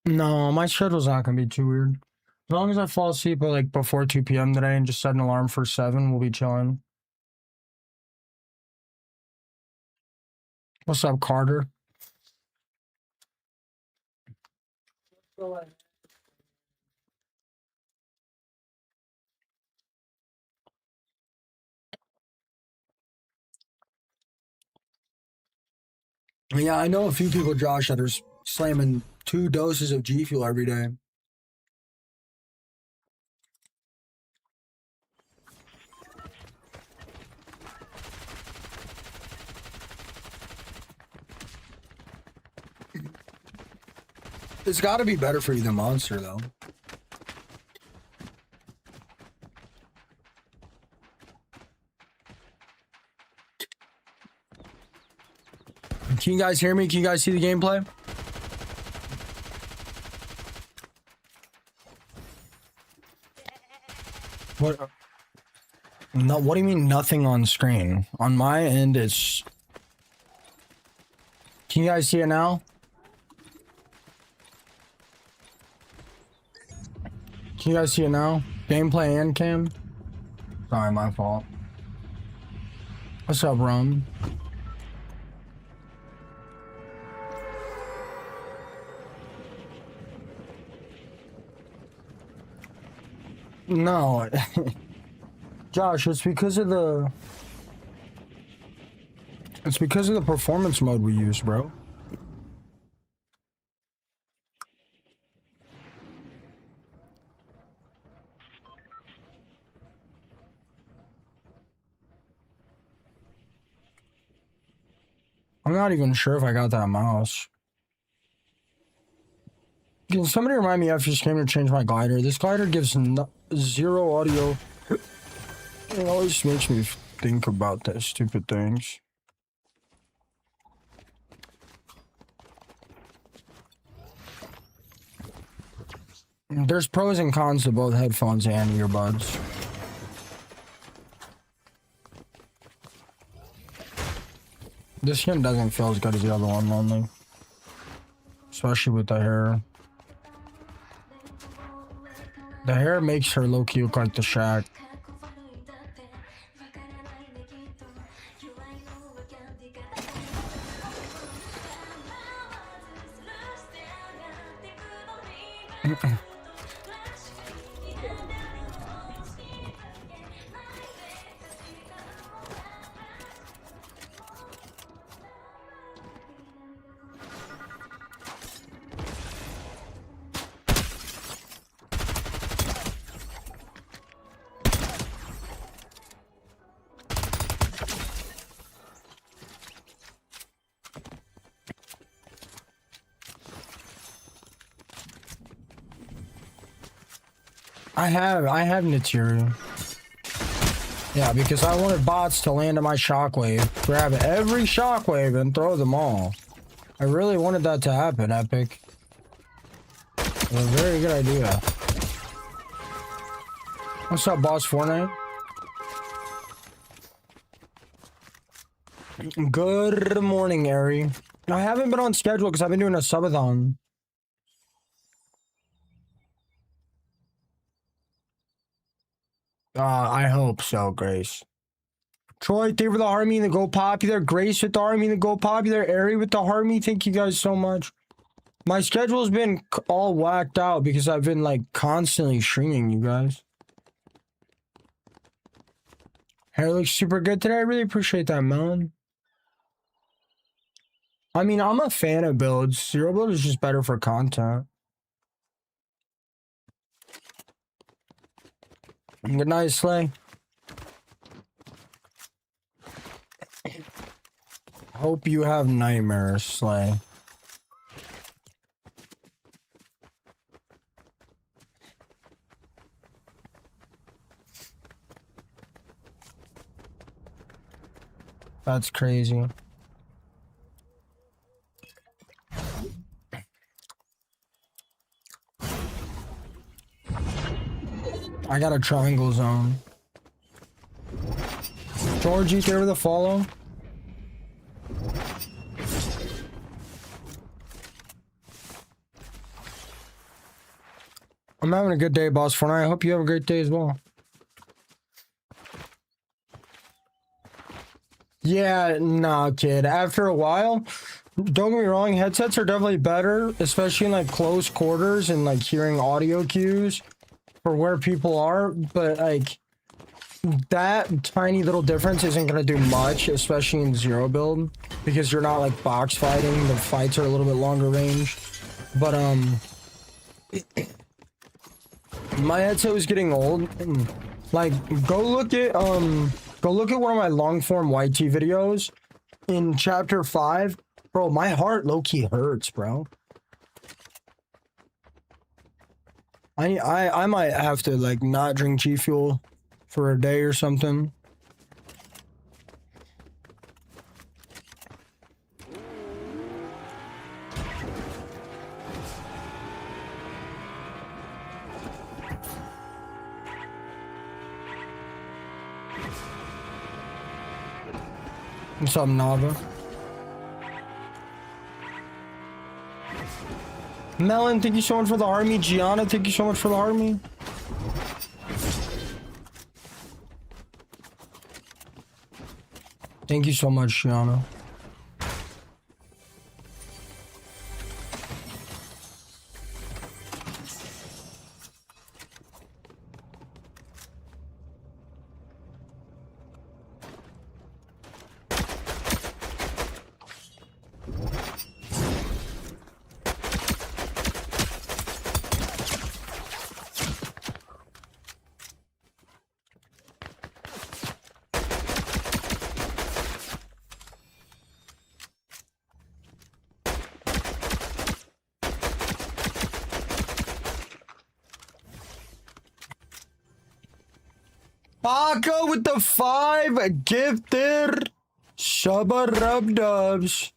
No, my schedule's not gonna be too weird. As long as I fall asleep at like before 2 p.m. today and just set an alarm for 7, we'll be chilling. What's up, Carter? Yeah, I know a few people, Josh, that are slamming 2 doses of G Fuel every day. It's got to be better for you than Monster, though. Can you guys hear me? Can you guys see the gameplay? What? No, what do you mean nothing on screen? On my end, it's... Can you guys see it now? Can you guys see it now? Gameplay and cam? Sorry, my fault. What's up, Rum? No. Josh, it's because of the... It's because of the performance mode we use, bro. I'm not even sure if I got that mouse. Can somebody remind me if you just came to change my glider? This glider gives zero audio. It always makes me think about that stupid things. There's pros and cons to both headphones and earbuds. This skin doesn't feel as good as the other one, lonely. Especially with the hair. The hair makes her low-key look like the Shaq. I have Natiri. Yeah, because I wanted bots to land on my shockwave, grab every shockwave, and throw them all. I really wanted that to happen, Epic. It was a very good idea. What's up, boss Fortnite? Good morning, Ari. I haven't been on schedule because I've been doing a subathon. I hope so, Grace. Troy, thank you for the army and the go popular. Grace with the army and the go popular. Ari with the army. Thank you guys so much. My schedule's been all whacked out because I've been like constantly streaming, you guys. Hair looks super good today. I really appreciate that, man. I mean, I'm a fan of builds. Zero build is just better for content. Good night, Slay. Hope you have nightmares, Slay. That's crazy. I got a triangle zone. Georgie, there with a follow. I'm having a good day, boss. For now, I hope you have a great day as well. Yeah, nah, kid. After a while, don't get me wrong, headsets are definitely better, especially in like close quarters and like hearing audio cues for where people are. But like that tiny little difference isn't gonna do much, especially in zero build, because you're not like box fighting. The fights are a little bit longer range. But my headset was getting old. Like, go look at one of my long form YT videos in chapter 5. Bro, my heart low-key hurts, bro. I might have to like not drink G Fuel for a day or something. What's up, Nava? Melon, thank you so much for the army. Gianna, thank you so much for the army. Thank you so much, Gianna. Baka with the 5 gifted. Shabba rub dubs.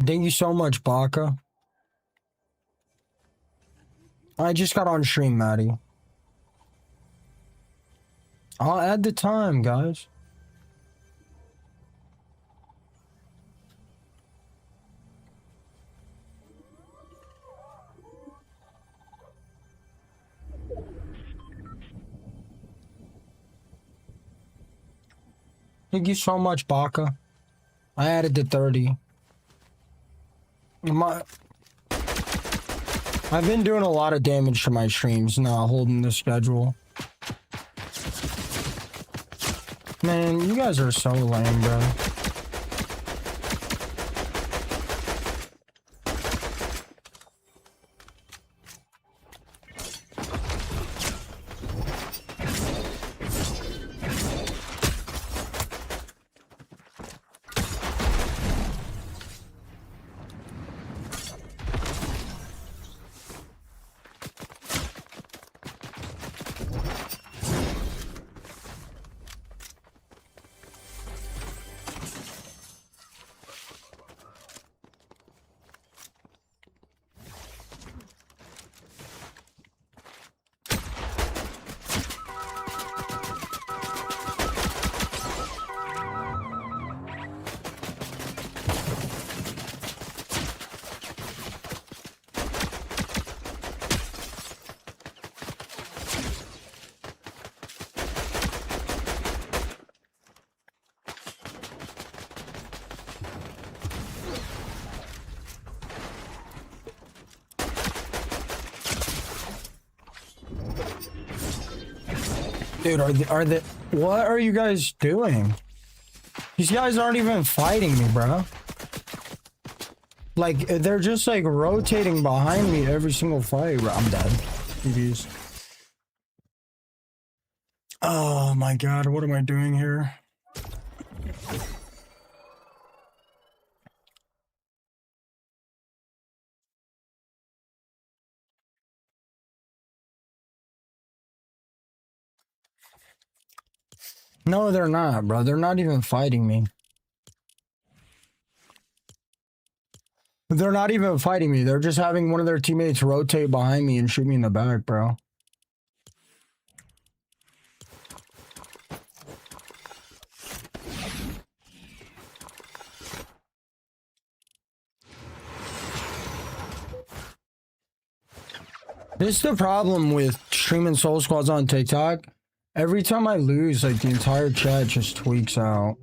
Thank you so much, Baka. I just got on stream, Maddie. I'll add the time, guys. Thank you so much, Baka. I added the 30. I've been doing a lot of damage to my streams now, holding the schedule. Man, you guys are so lame, bro. Dude, what are you guys doing? These guys aren't even fighting me, bro. Like, they're just like rotating behind me every single fight. I'm dead. GG's. Oh my god, what am I doing here? No, they're not, bro. They're not even fighting me. They're not even fighting me. They're just having one of their teammates rotate behind me and shoot me in the back, bro. This is the problem with streaming Soul Squads on TikTok. Every time I lose, like, the entire chat just tweaks out.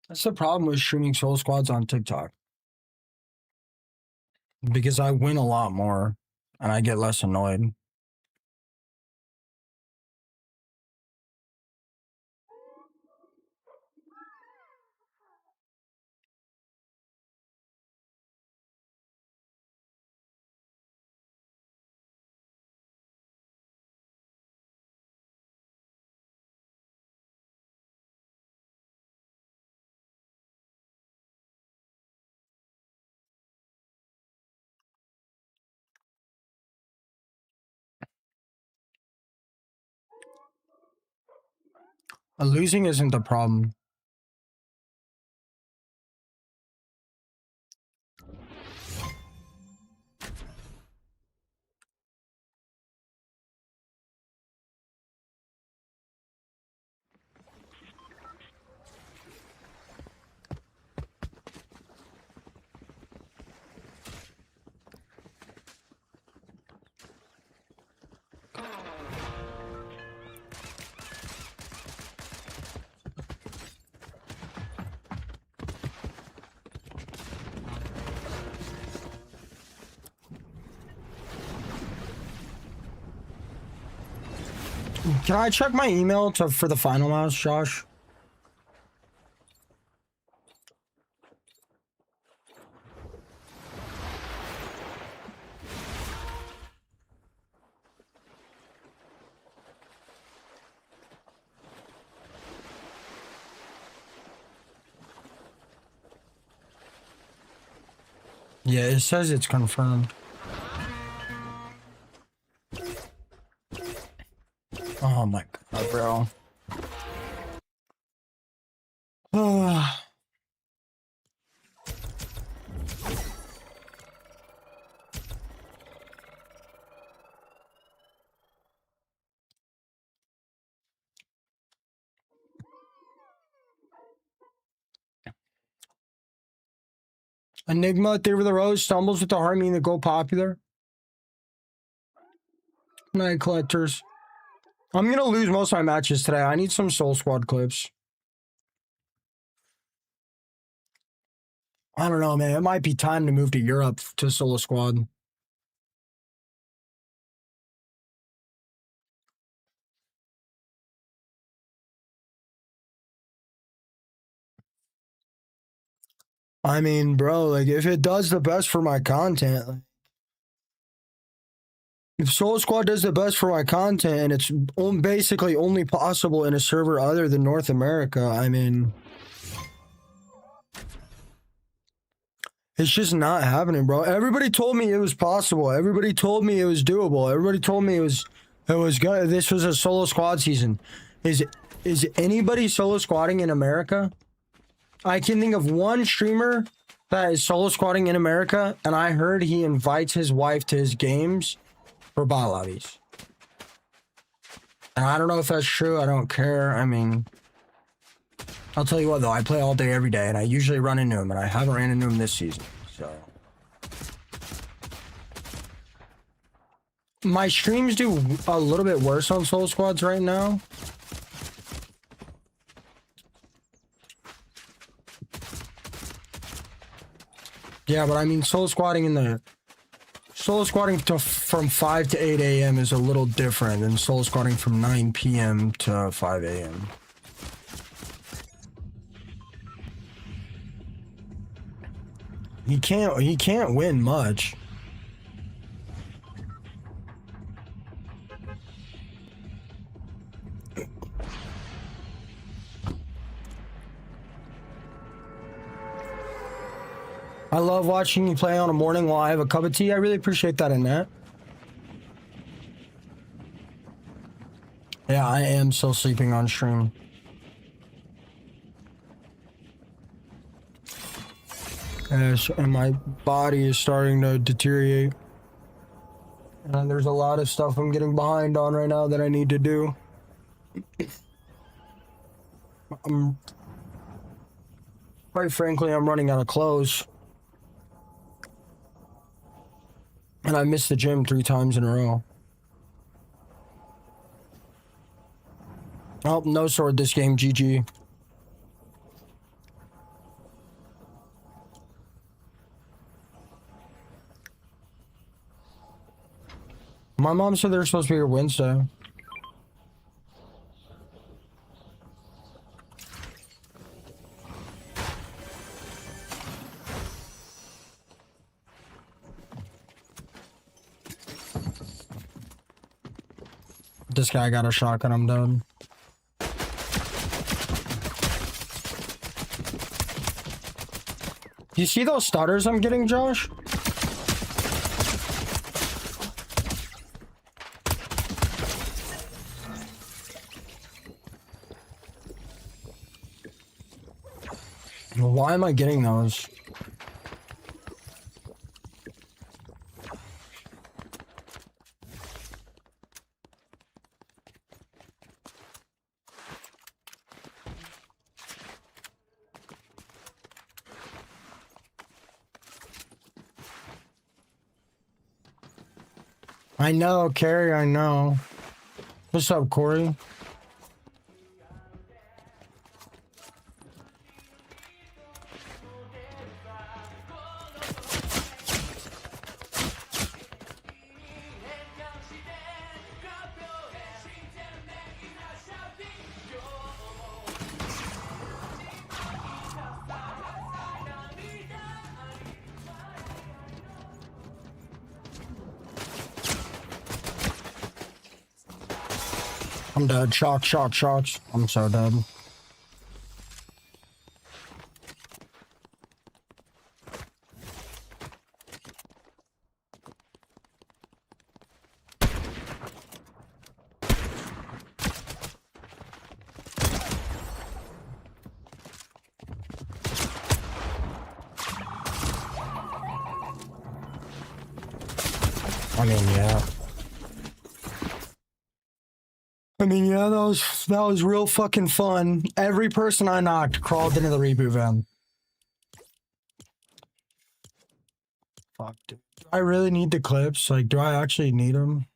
That's the problem with streaming Soul Squads on TikTok. Because I win a lot more, and I get less annoyed. Losing isn't the problem. Can I check my email for the final mouse, Josh? Yeah, it says it's confirmed. Oh my god, bro. Enigma, Theory of the Rose, stumbles with the heart, meaning to go popular. Night collectors. I'm gonna lose most of my matches today. I need some Soul Squad clips. I don't know, man. It might be time to move to Europe to Solo Squad. I mean, bro, like, if it does the best for my content, like, if Soul Squad does the best for my content and it's basically only possible in a server other than North America, I mean, it's just not happening, bro. Everybody told me it was possible. Everybody told me it was doable. Everybody told me it was good. This was a Solo Squad season. Is anybody solo squatting in America? I can think of one streamer that is solo squatting in America, and I heard he invites his wife to his games for bot lobbies. And I don't know if that's true. I don't care. I mean, I'll tell you what, though. I play all day, every day, and I usually run into him, and I haven't ran into him this season. So my streams do a little bit worse on Soul Squads right now. Yeah, but I mean, solo squatting from 5 to 8 a.m. is a little different than solo squatting from 9 p.m. to 5 a.m. He can't win much. I love watching you play on a morning while I have a cup of tea. I really appreciate that, Annette. Yeah, I am still sleeping on stream. Yes, and my body is starting to deteriorate. And there's a lot of stuff I'm getting behind on right now that I need to do. Quite frankly, I'm running out of clothes. And I missed the gym 3 times in a row. Oh, no sword this game, GG. My mom said they're supposed to be here Wednesday. This guy got a shotgun, I'm done. You see those stutters I'm getting, Josh? Why am I getting those? I know, Carrie, I know. What's up, Corey? I'm dead. Shocks. I'm so dead. I mean, yeah. Yeah, that was real fucking fun. Every person I knocked crawled into the reboot van. Fuck, dude. Do I really need the clips? Like, do I actually need them?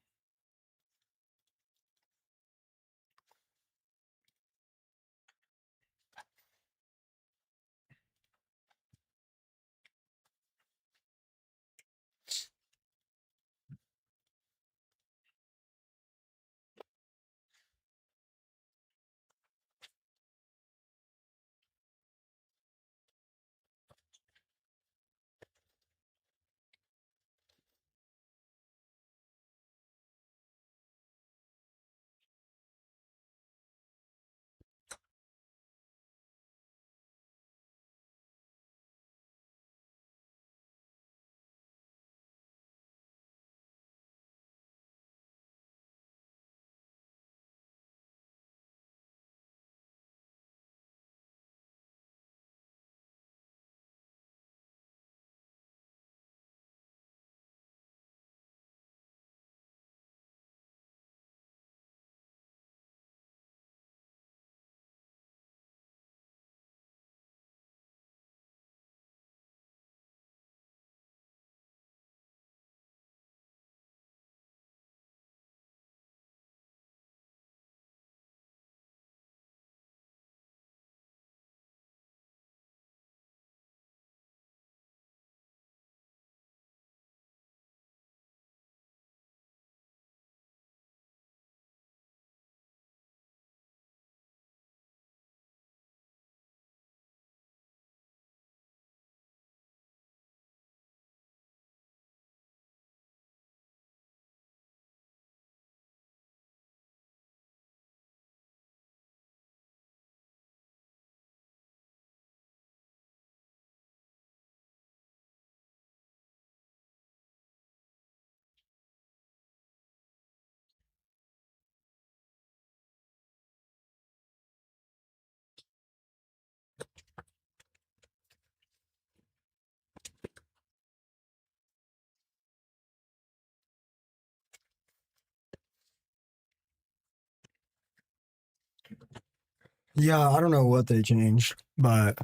Yeah, I don't know what they changed, but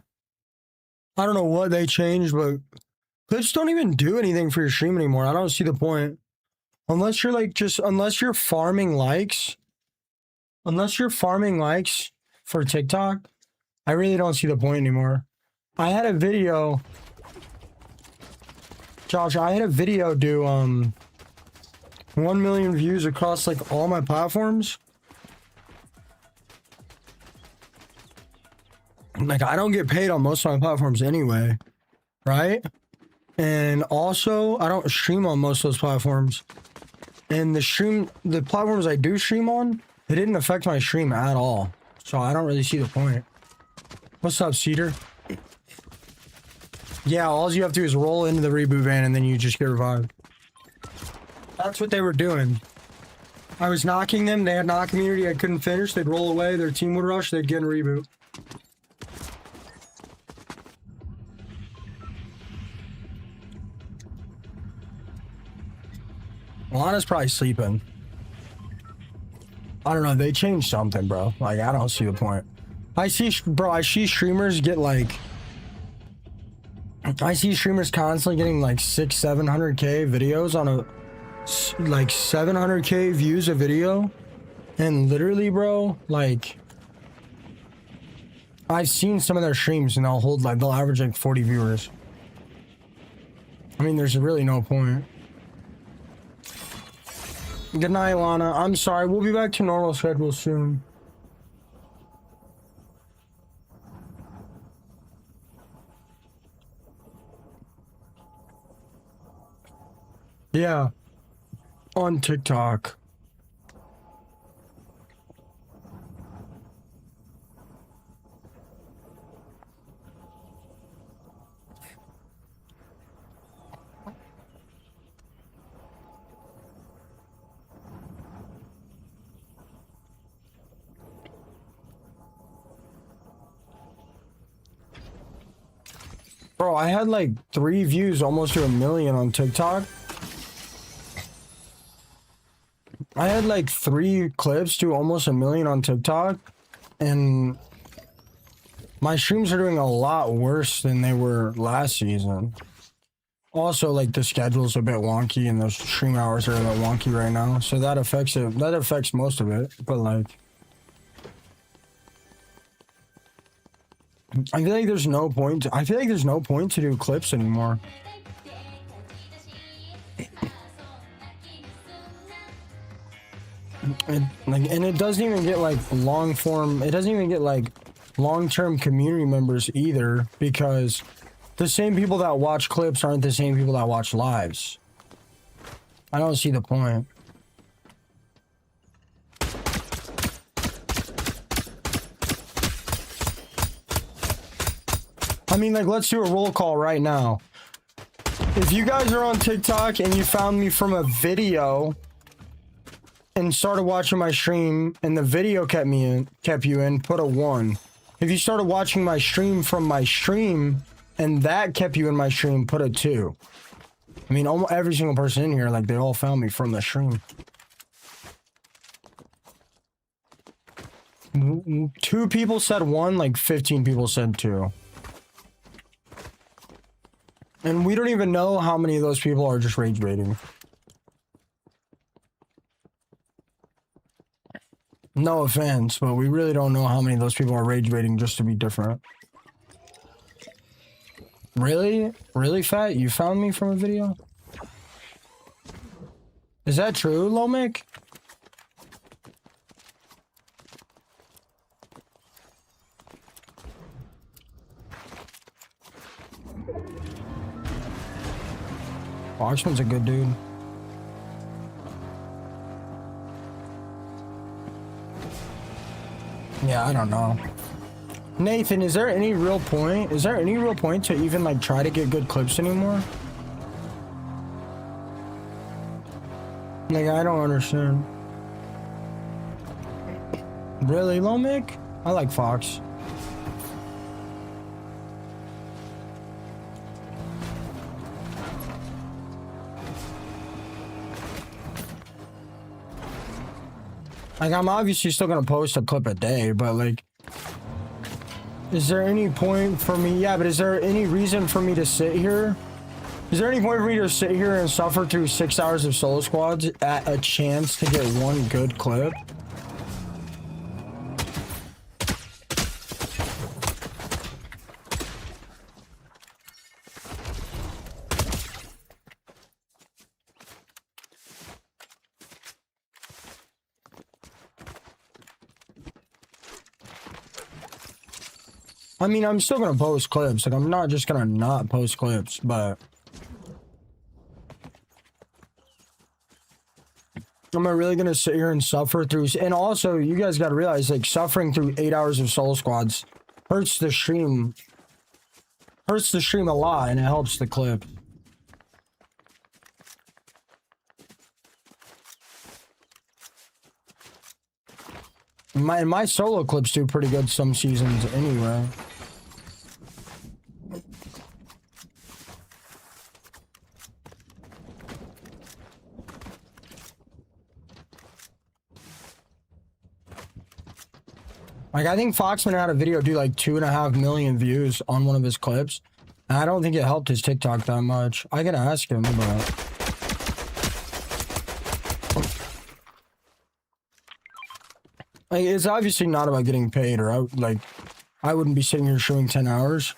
clips don't even do anything for your stream anymore. I don't see the point. Unless you're like unless you're farming likes for TikTok, I really don't see the point anymore. I had a video, Josh, I had a video do 1 million views across like all my platforms. Like I don't get paid on most of my platforms anyway, right? And also I don't stream on most of those platforms. And the platforms I do stream on, it didn't affect my stream at all. So I don't really see the point. What's up, Cedar? Yeah, all you have to do is roll into the reboot van and then you just get revived. That's what they were doing. I was knocking them, they had knock immunity, I couldn't finish, they'd roll away, their team would rush, they'd get a reboot. Lana's probably sleeping. I don't know, they changed something, bro. Like, I don't see the point. I see streamers get like... I see streamers constantly getting like 700K videos on a... like 700K views a video. And literally, bro, like... I've seen some of their streams and they'll average like 40 viewers. I mean, there's really no point. Good night, Lana. I'm sorry. We'll be back to normal schedule soon. Yeah. On TikTok. Bro, I had like 3 views almost to 1 million on TikTok. I had like 3 clips to almost 1 million on TikTok. And my streams are doing a lot worse than they were last season. Also, like the schedule's a bit wonky and those stream hours are a bit wonky right now. So that affects it. That affects most of it. But like... I feel like there's no point to do clips anymore. And it doesn't even get like long form, it doesn't even get like long-term community members either, because the same people that watch clips aren't the same people that watch lives. I don't see the point. I mean, like, let's do a roll call right now. If you guys are on TikTok and you found me from a video and started watching my stream and the video kept you in, put a 1. If you started watching my stream from my stream and that kept you in my stream, put a 2. I mean, almost every single person in here, like, they all found me from the stream. 2 people said 1, like 15 people said 2. And we don't even know how many of those people are just rage baiting. No offense, but we really don't know how many of those people are rage baiting just to be different. Really? Really, Fat? You found me from a video? Is that true, Lomic? Oxman's a good dude. Yeah, I don't know. Nathan, is there any real point? Is there any real point to even like try to get good clips anymore? Like, I don't understand. Really, Lomic? I like Fox. Like, I'm obviously still gonna post a clip a day, but like, Is there any point for me? Yeah, but is there any reason for me to sit here? Is there any point for me to sit here and suffer through 6 hours of solo squads at a chance to get one good clip? I mean, I'm still gonna post clips. Like, I'm not just gonna not post clips, but am I really gonna sit here and suffer through? And also, you guys gotta realize, like, suffering through 8 hours of solo squads hurts the stream. Hurts the stream a lot, and it helps the clip. My solo clips do pretty good some seasons anyway. Like, I think Foxman had a video do like 2.5 million views on one of his clips. And I don't think it helped his TikTok that much. I gotta ask him, but like, it's obviously not about getting paid, or I wouldn't be sitting here showing 10 hours.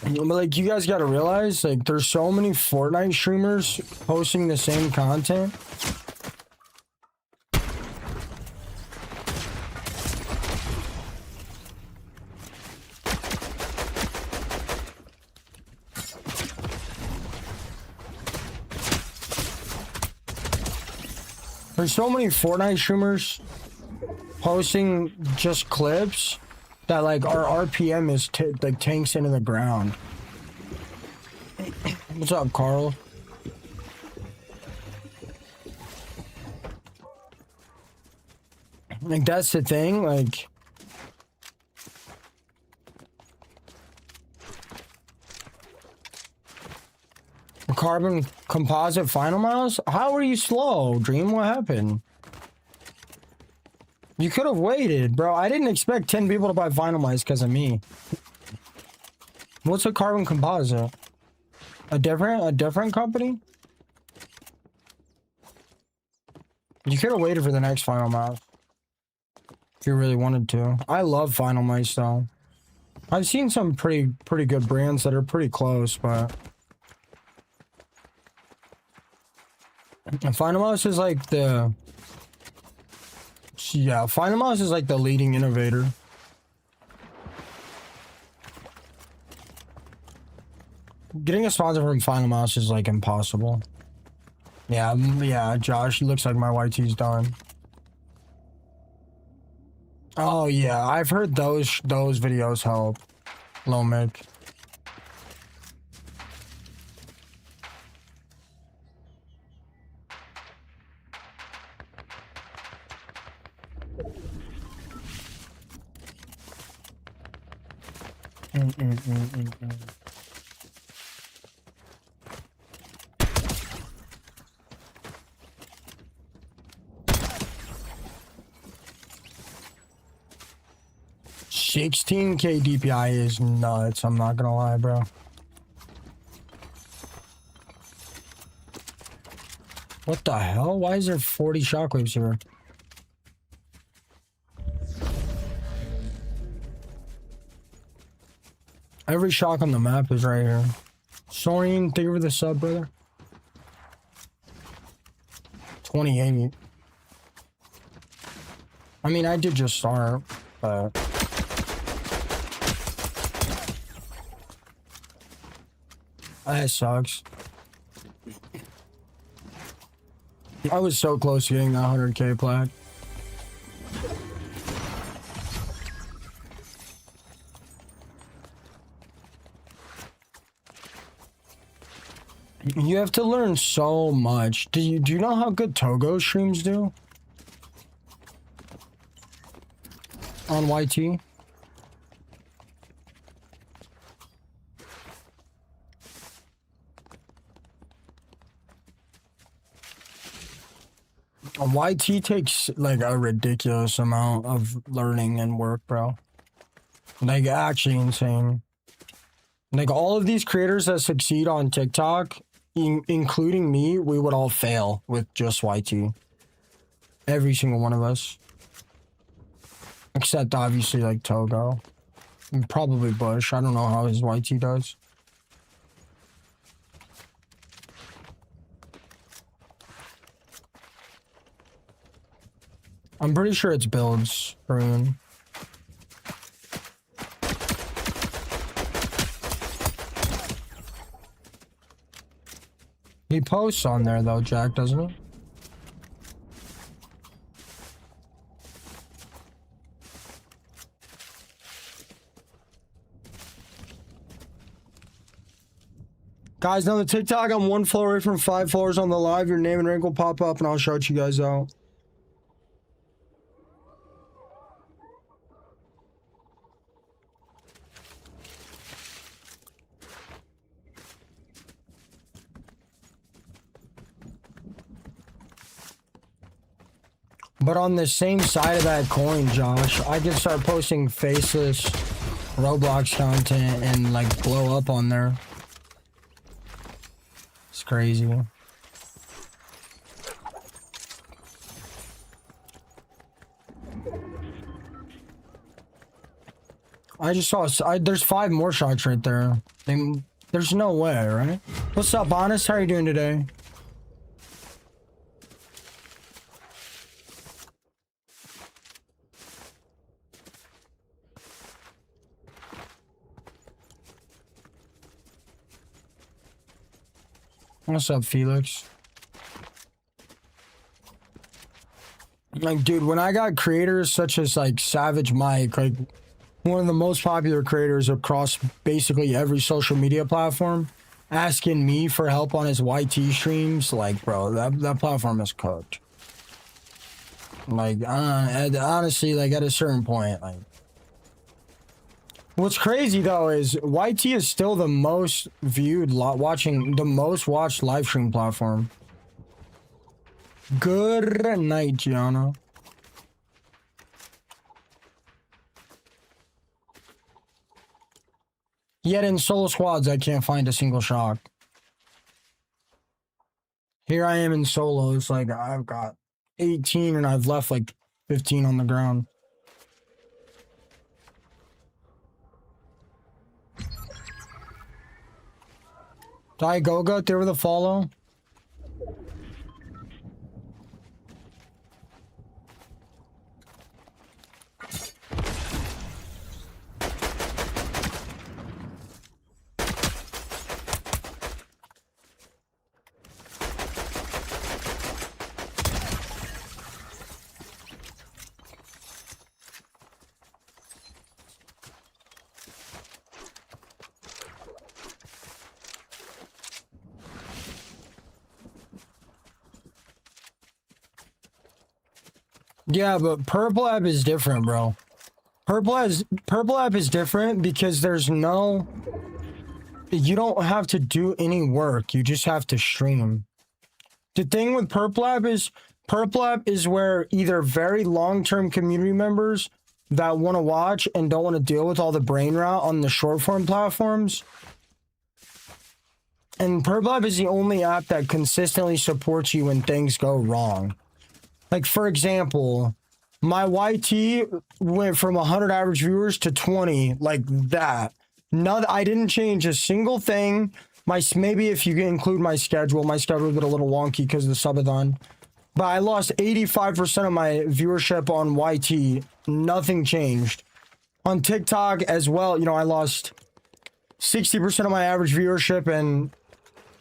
But like, you guys gotta realize, like, there's so many Fortnite streamers posting the same content. There's so many Fortnite streamers posting just clips that, like, our RPM is like tanks into the ground. What's up, Carl? Like, that's the thing, like, carbon composite final miles? How were you slow, Dream? What happened? You could have waited, bro. I didn't expect 10 people to buy final miles because of me. What's a carbon composite? A different company? You could have waited for the next final miles if you really wanted to. I love final mice though. I've seen some pretty good brands that are pretty close, but Final Mouse is like the... Yeah, Final Mouse is like the leading innovator. Getting a sponsor from Final Mouse is like impossible. Yeah, Josh, looks like my YT's done. Oh yeah, I've heard those videos help. Low mid. Mm. 16k DPI is nuts, I'm not gonna lie, bro. What the hell? Why is there 40 shockwaves here? Every shock on the map is right here. Soren, thank you for the sub, brother. 28. I mean, I did just start, but... That sucks. I was so close to getting that 100k plaque. You have to learn so much. Do you know how good Togo streams do? On YT? YT takes like a ridiculous amount of learning and work, bro. Like actually insane. Like all of these creators that succeed on TikTok, including me, we would all fail with just YT. Every single one of us. Except obviously like Togo. And probably Bush. I don't know how his YT does. I'm pretty sure it's builds, Rune. He posts on there though, Jack, doesn't he? Guys, now the TikTok, I'm 1 floor away from 5 floors on the live. Your name and rank will pop up and I'll shout you guys out. But on the same side of that coin, Josh, I can start posting faceless Roblox content and like blow up on there. It's crazy. I just saw, there's 5 more shots right there. There's no way, right? What's up, Honest? How are you doing today? What's up, Felix? Like, dude, when I got creators such as like Savage Mike, like one of the most popular creators across basically every social media platform, asking me for help on his YT streams, like, bro, that platform is cooked. Like, honestly, like at a certain point, like. What's crazy though is YT is still the most viewed, the most watched live stream platform. Good night, Gianna. Yet in solo squads, I can't find a single shock. Here I am in solos, like I've got 18 and I've left like 15 on the ground. Diagoga, there with a follow. Yeah, but Purple App is different, bro. Purple App is different because there's no... You don't have to do any work. You just have to stream. The thing with Purple App is where either very long-term community members that want to watch and don't want to deal with all the brain rot on the short-form platforms. And Purple App is the only app that consistently supports you when things go wrong. Like, for example, my YT went from 100 average viewers to 20, like that. I didn't change a single thing. Maybe if you include my schedule got a little wonky because of the subathon. But I lost 85% of my viewership on YT. Nothing changed. On TikTok as well, you know, I lost 60% of my average viewership and,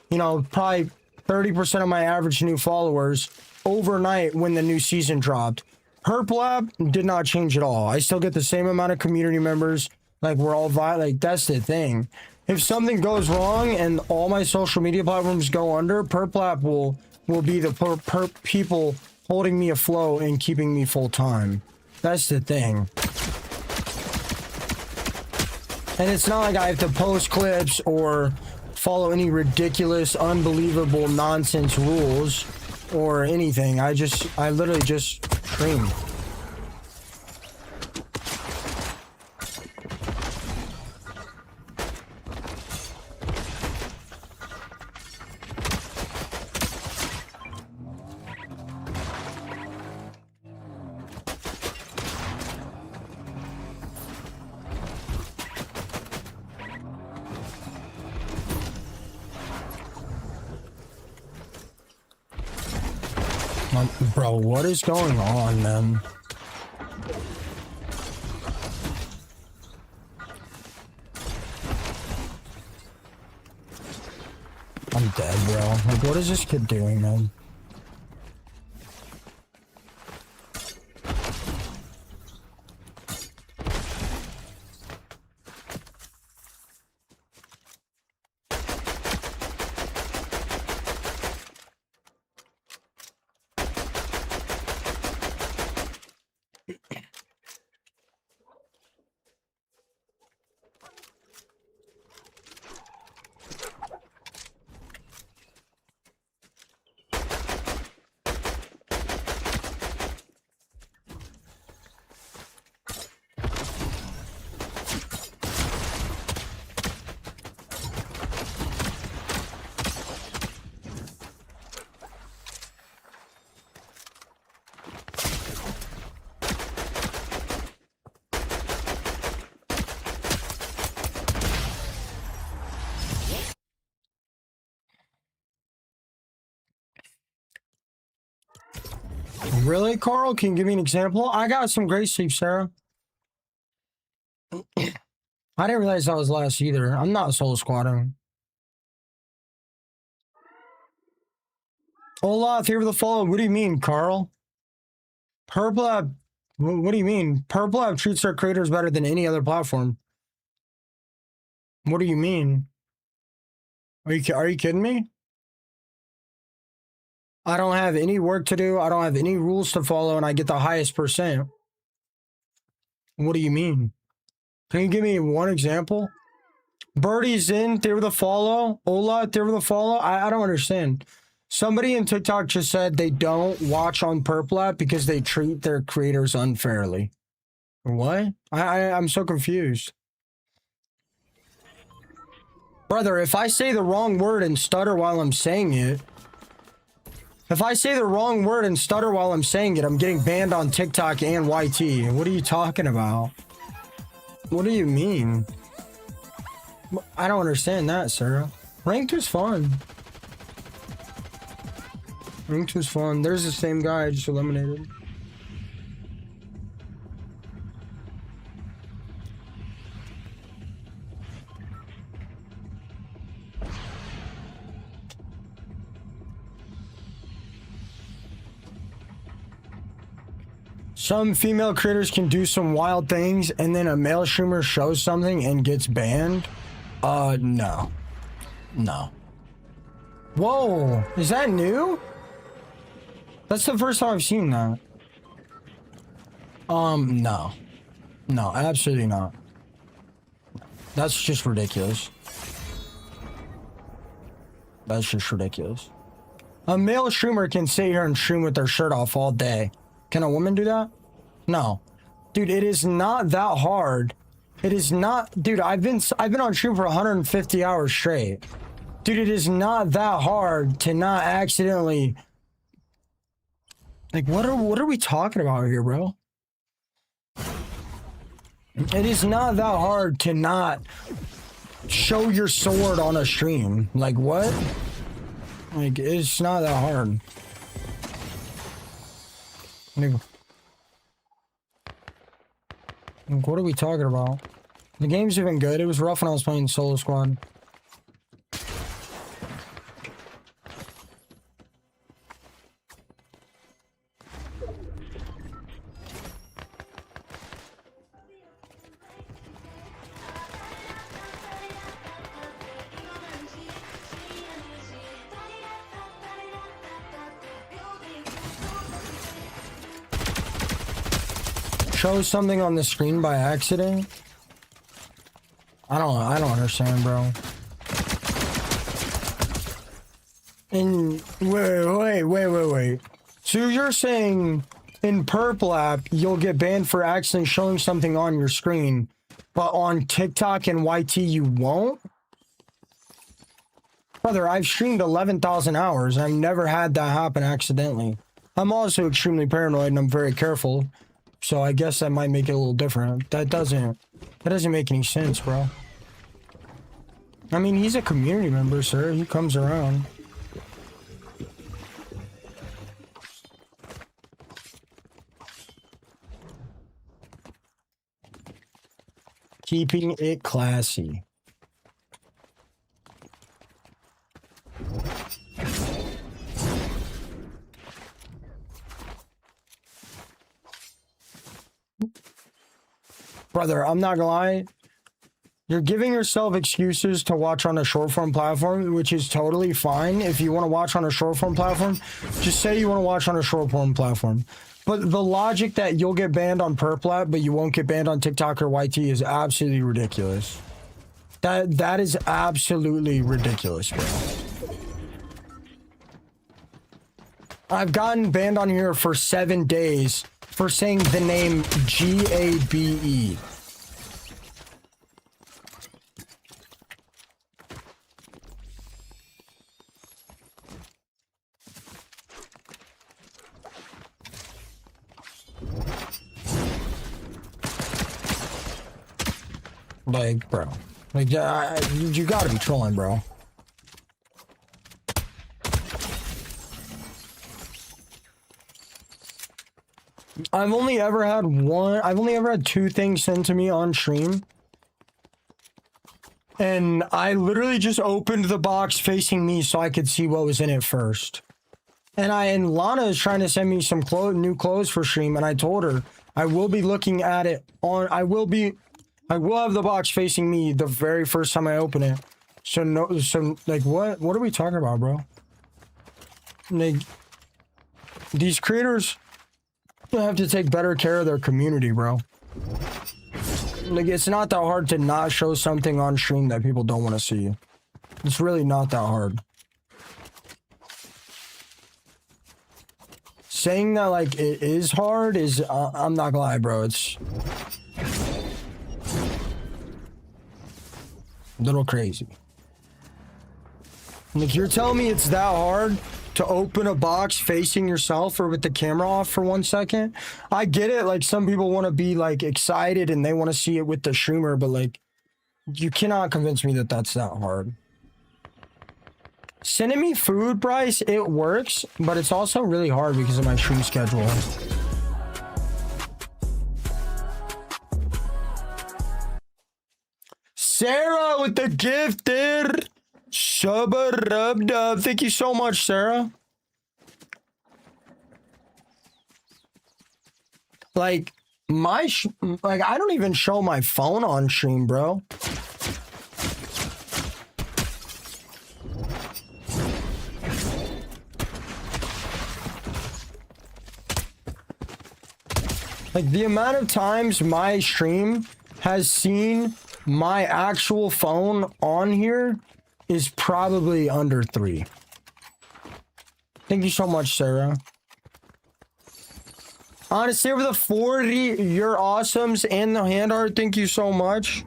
you know, probably 30% of my average new followers overnight when the new season dropped. Purple App did not change at all. I still get the same amount of community members. Like, we're all like, that's the thing. If something goes wrong and all my social media platforms go under, Purple App will be the people holding me afloat and keeping me full time. That's the thing. And it's not like I have to post clips or follow any ridiculous, unbelievable nonsense rules. or anything. I literally just stream. Bro, what is going on, man? I'm dead, bro. Like, what is this kid doing, man? Really, Carl? Can you give me an example? I got some great sleep, Sarah. I didn't realize that was last either. I'm not solo squatting. Hola, thank you for the follow. What do you mean, Carl? Purple App. What do you mean? Purple App treats their creators better than any other platform. What do you mean? Are you kidding me? I don't have any work to do. I don't have any rules to follow, and I get the highest percent. What do you mean? Can you give me one example? Birdie's in, they were the follow. Ola, they were the follow. I don't understand. Somebody in TikTok just said they don't watch on Purple App because they treat their creators unfairly. What? I'm so confused. Brother, if I say the wrong word and stutter while I'm saying it, I'm getting banned on TikTok and YT. What are you talking about? What do you mean? I don't understand that, Sarah. Ranked was fun. Ranked was fun. There's the same guy I just eliminated. Some female creators can do some wild things, and then a male streamer shows something and gets banned. No. No. Whoa, is that new? That's the first time I've seen that. No. No, absolutely not. That's just ridiculous. That's just ridiculous. A male streamer can sit here and stream with their shirt off all day. Can a woman do that? No. Dude, it is not that hard. It is not, dude, I've been on stream for 150 hours straight. Dude, it is not that hard to not accidentally, like, what are we talking about here, bro? It is not that hard to not show your sword on a stream. Like, what? Like, it's not that hard. Like, what are we talking about? The game's even good. It was rough when I was playing solo squad. Show something on the screen by accident? I don't understand, bro. And wait. So you're saying in Purple app, you'll get banned for accidentally showing something on your screen, but on TikTok and YT, you won't? Brother, I've streamed 11,000 hours. I've never had that happen accidentally. I'm also extremely paranoid and I'm very careful. So I guess that might make it a little different. That doesn't make any sense, bro. I mean, he's a community member, sir. He comes around. Keeping it classy. Brother, I'm not gonna lie. You're giving yourself excuses to watch on a short form platform, which is totally fine. If you want to watch on a short form platform, just say you want to watch on a short form platform. But the logic that you'll get banned on Purple app, but you won't get banned on TikTok or YT is absolutely ridiculous. That is absolutely ridiculous, bro. I've gotten banned on here for 7 days for saying the name GABE. Like, bro. Like, you gotta be trolling, bro. I've only ever had 2 things sent to me on stream. And I literally just opened the box facing me so I could see what was in it first. And Lana is trying to send me some new clothes for stream, and I told her I will be looking at it on. I will have the box facing me the very first time I open it. So like what are we talking about, bro? Like, these creators have to take better care of their community, bro. Like, it's not that hard to not show something on stream that people don't want to see. It's really not that hard. Saying that, like, it is hard is, I'm not gonna lie, bro. It's a little crazy. Like, you're telling me it's that hard to open a box facing yourself or with the camera off for 1 second? I get it. Like, some people want to be, like, excited and they want to see it with the streamer, but, like, you cannot convince me that that's that hard. Sending me food, Bryce, it works, but it's also really hard because of my stream schedule. Sarah with the gifted sub-a-rub-dub. Thank you so much, Sarah. Like, I don't even show my phone on stream, bro. Like, the amount of times my stream has seen my actual phone on here is probably under 3. Thank you so much, Sarah. Honestly, over the 40, you're awesomes and the hand art. Thank you so much.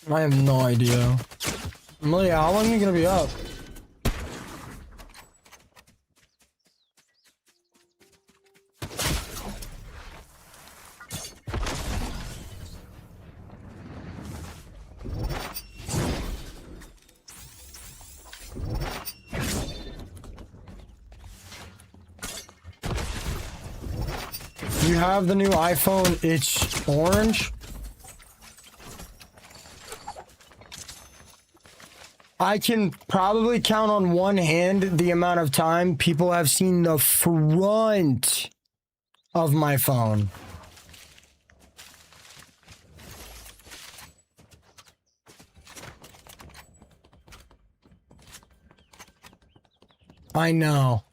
I have no idea. Amelia, how long are you gonna be up? You have the new iPhone, it's orange. I can probably count on one hand the amount of time people have seen the front of my phone. I know,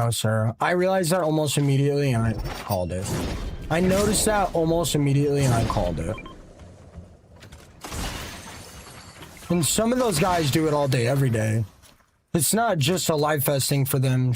sir. I realized that almost immediately and I called it. I noticed that almost immediately and I called it. And some of those guys do it all day, every day. It's not just a life vest thing for them.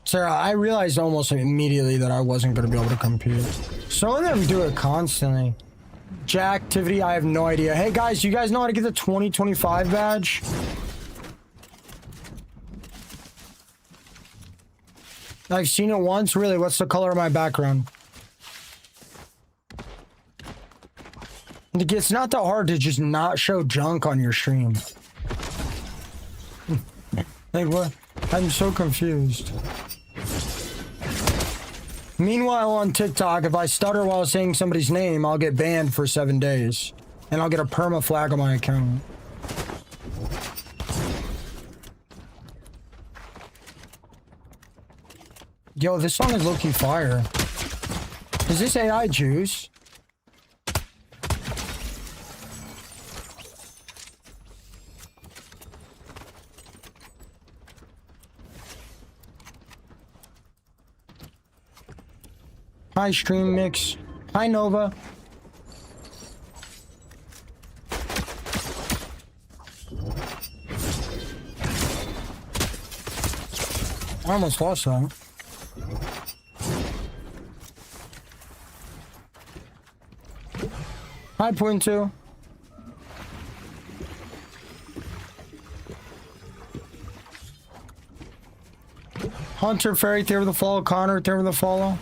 Sarah, I realized almost immediately that I wasn't going to be able to compete. Some of them do it constantly. Jack, activity, I have no idea. Hey guys, you guys know how to get the 2025 badge? I've seen it once. Really, what's the color of my background? It's not that hard to just not show junk on your stream. Like what? I'm so confused. Meanwhile, on TikTok, if I stutter while saying somebody's name, I'll get banned for 7 days. And I'll get a perma flag on my account. Yo, this song is low-key fire. Is this AI juice? Hi, Stream Mix. Hi, Nova. I almost lost that. Hi, Point 2. Hunter, Fairy, there with the follow. Connor, there with the follow.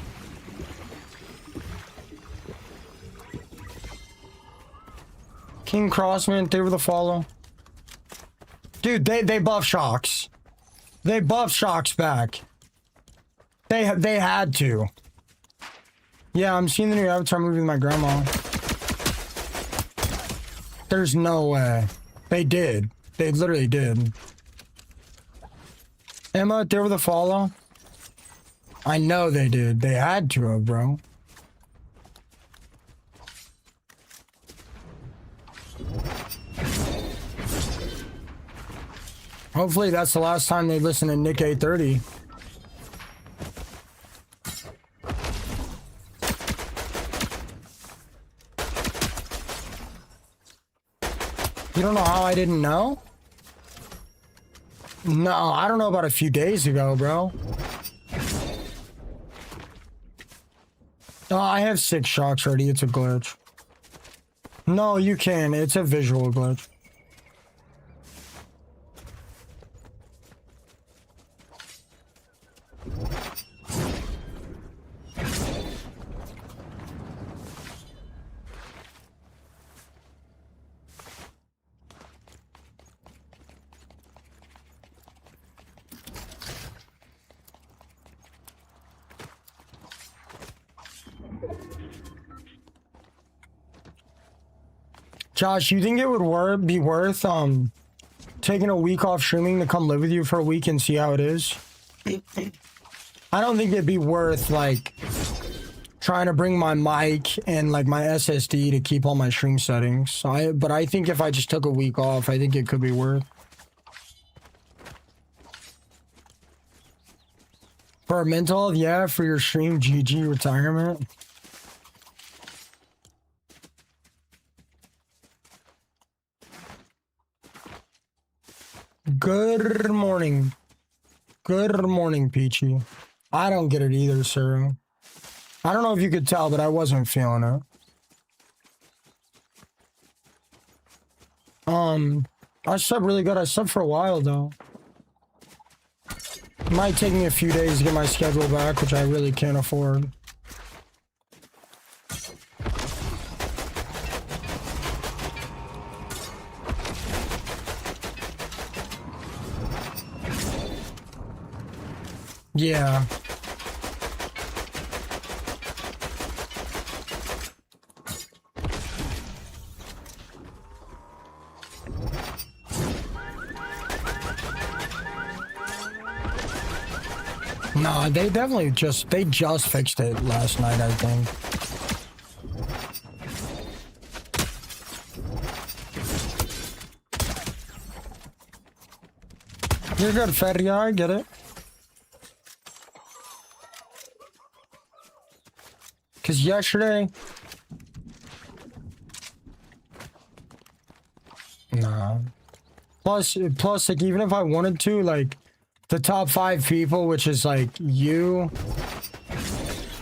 King Crossman, they were the follow. Dude, they buff Shocks. They buff Shocks back. They had to. Yeah, I'm seeing the new Avatar movie with my grandma. There's no way. They did. They literally did. Emma, they were the follow. I know they did. They had to have, bro. Hopefully that's the last time they listen to Nick 830. You don't know how I didn't know? No, I don't know about a few days ago, bro. Oh, I have 6 shocks already. It's a glitch. No, you can. It's a visual glitch. Josh, you think it would be worth taking a week off streaming to come live with you for a week and see how it is? I don't think it'd be worth like trying to bring my mic and like my SSD to keep all my stream settings. But I think if I just took a week off, I think it could be worth. For mental health, yeah. For your stream, GG retirement. Good morning. Good morning, Peachy. I don't get it either, sir. I don't know if you could tell, but I wasn't feeling it. I slept really good. I slept for a while, though. It might take me a few days to get my schedule back, which I really can't afford. Yeah. No, they definitely just fixed it last night, I think. You're good, Fed. Yeah, I get it. Because yesterday... Nah. Plus, like, even if I wanted to, like, the top 5 people, which is, like, you,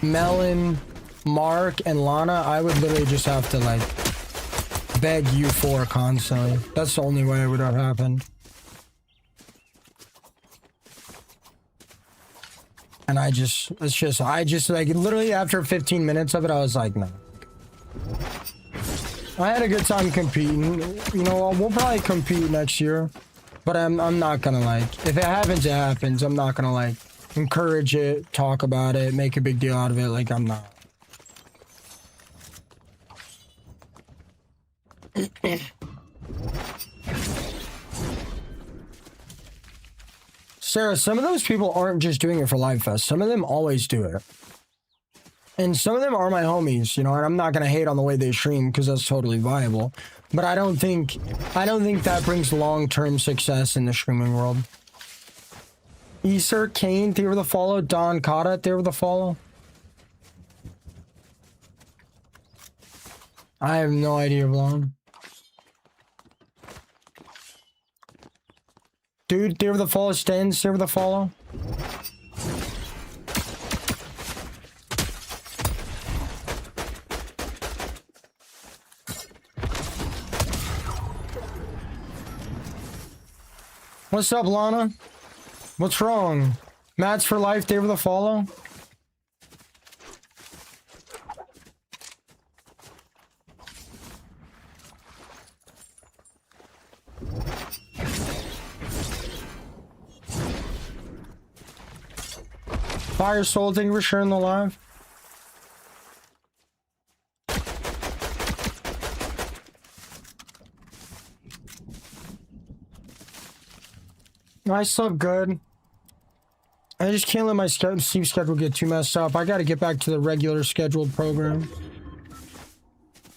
Melon, Mark, and Lana, I would literally just have to, like, beg you for constantly. That's the only way it would have happened. And I just, like, literally after 15 minutes of it, I was like, no. I had a good time competing. You know, we'll probably compete next year. But I'm not gonna, like, if it happens, it happens. I'm not gonna, like, encourage it, talk about it, make a big deal out of it. Like, I'm not. Sarah, some of those people aren't just doing it for Live Fest. Some of them always do it. And some of them are my homies, you know, and I'm not gonna hate on the way they stream because that's totally viable. But I don't think that brings long-term success in the streaming world. Easter, Kane, thank you for the follow. Don Kata, thank you for the follow. I have no idea, Blonde. Dude, thank you for the follow. Stens, thank you for the follow. What's up, Lana? What's wrong? Matt's for life, thank you for the follow. Fire Soul, thank you for sharing the live. I slept good. I just can't let my sleep schedule get too messed up. I got to get back to the regular scheduled program.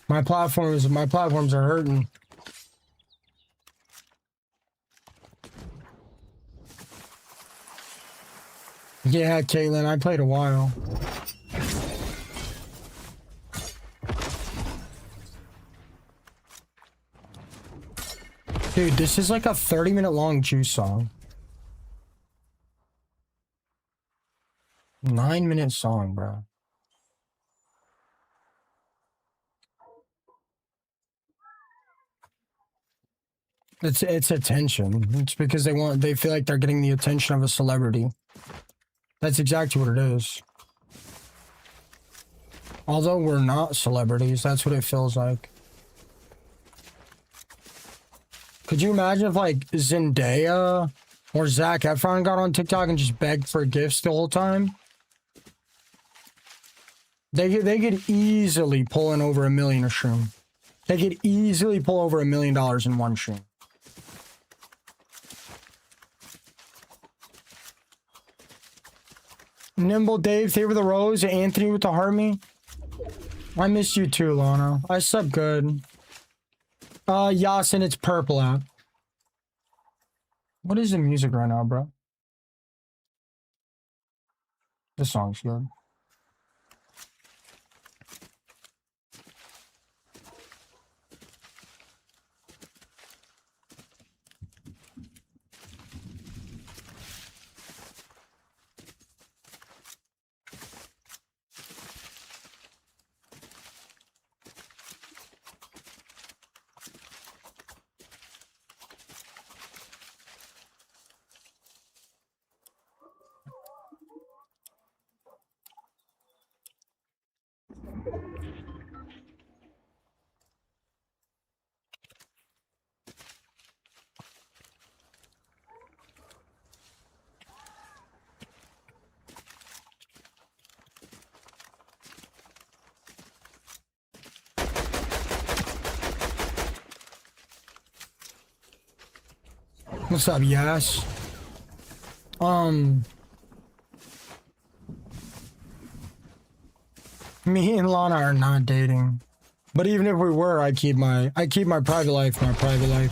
My platforms are hurting. Yeah, Caitlin, I played a while. Dude, this is like a 30-minute long Juice song. 9-minute song, bro. It's attention. It's because they feel like they're getting the attention of a celebrity. That's exactly what it is. Although we're not celebrities, that's what it feels like. Could you imagine if, like, Zendaya or Zac Efron got on TikTok and just begged for gifts the whole time? They could easily pull in over $1 million a stream. They could easily pull over $1 million in one stream. Nimble Dave, favor the rose. Anthony with the Harmony. I missed you too, Lana. I slept good. Yasin, it's Purple app. What is the music right now, bro? This song's good. What's up, Yas? Me and Lana are not dating. But even if we were, I keep my private life my private life.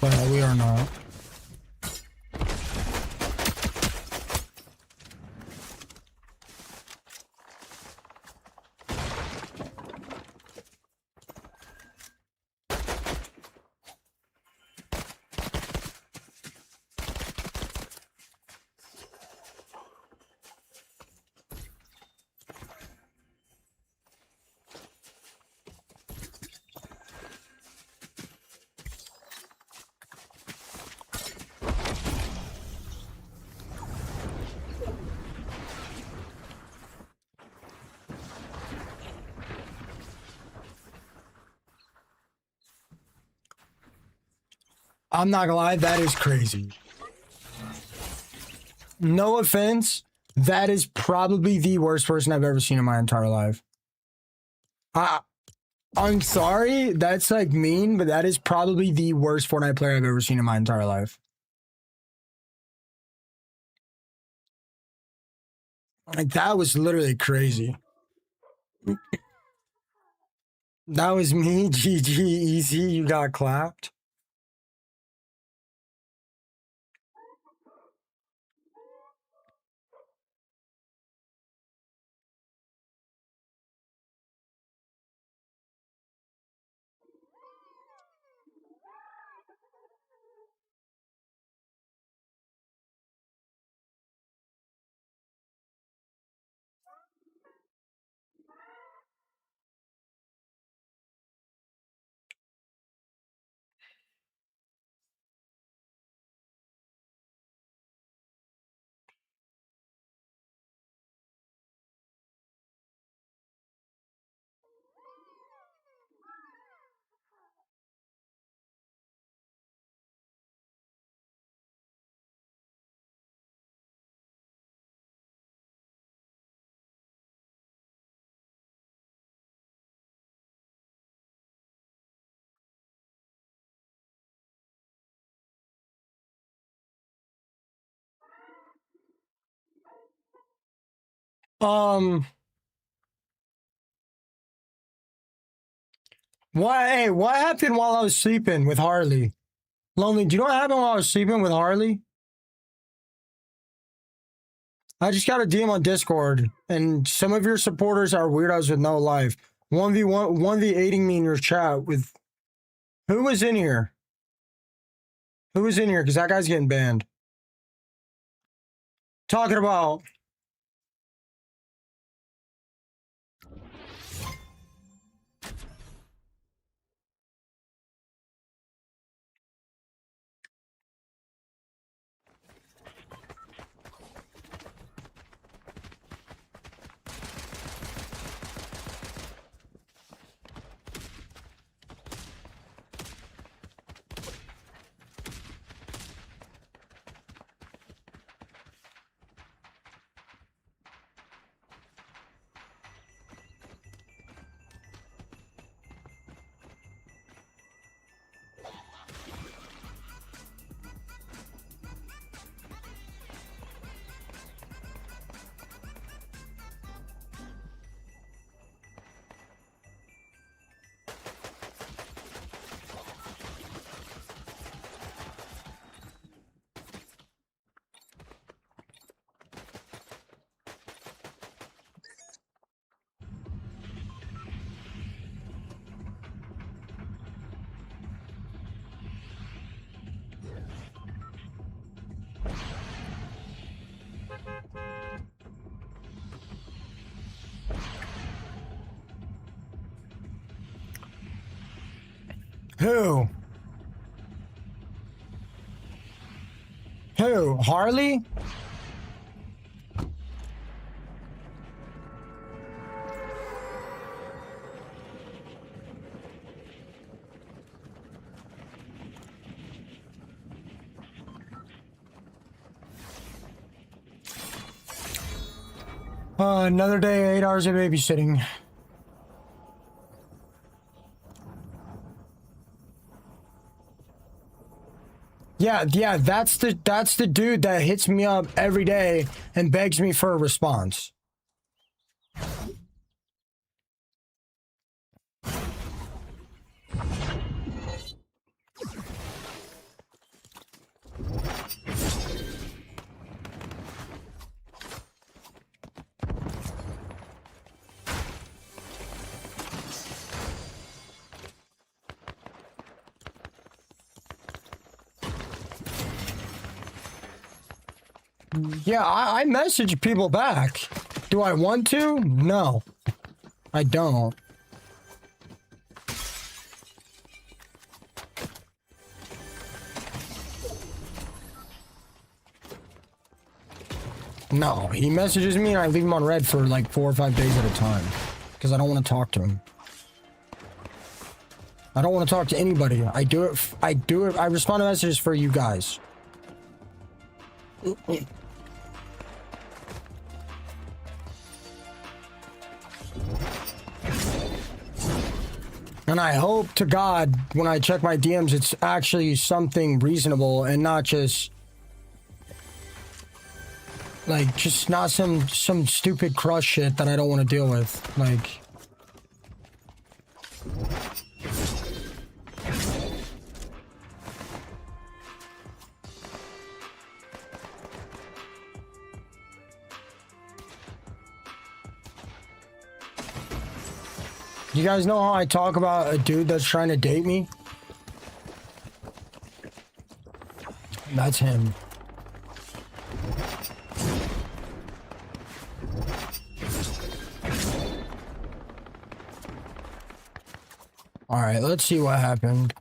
but we are not. I'm not gonna lie, that is crazy. No offense, that is probably the worst person I've ever seen in my entire life. I'm sorry, that's like mean, but that is probably the worst Fortnite player I've ever seen in my entire life. Like, that was literally crazy. That was me, GG, easy, you got clapped. Um, what happened while I was sleeping with Harley? Lonely, do you know what happened while I was sleeping with Harley? I just got a DM on Discord, and some of your supporters are weirdos with no life. 1v1, 1v8ing me in your chat with... Who was in here? Who was in here? Because that guy's getting banned. Talking about... Who? Who? Harley? Another day, 8 hours of babysitting. Yeah, that's the dude that hits me up every day and begs me for a response. Yeah, I message people back. Do I want to? No, I don't. No, he messages me and I leave him on red for like 4 or 5 days at a time because I don't want to talk to him. I don't want to talk to anybody. I do it. I respond to messages for you guys. And I hope to God when I check my DMs, it's actually something reasonable and not just like not some stupid crush shit that I don't want to deal with. Like, you guys know how I talk about a dude that's trying to date me? That's him. All right, let's see what happened.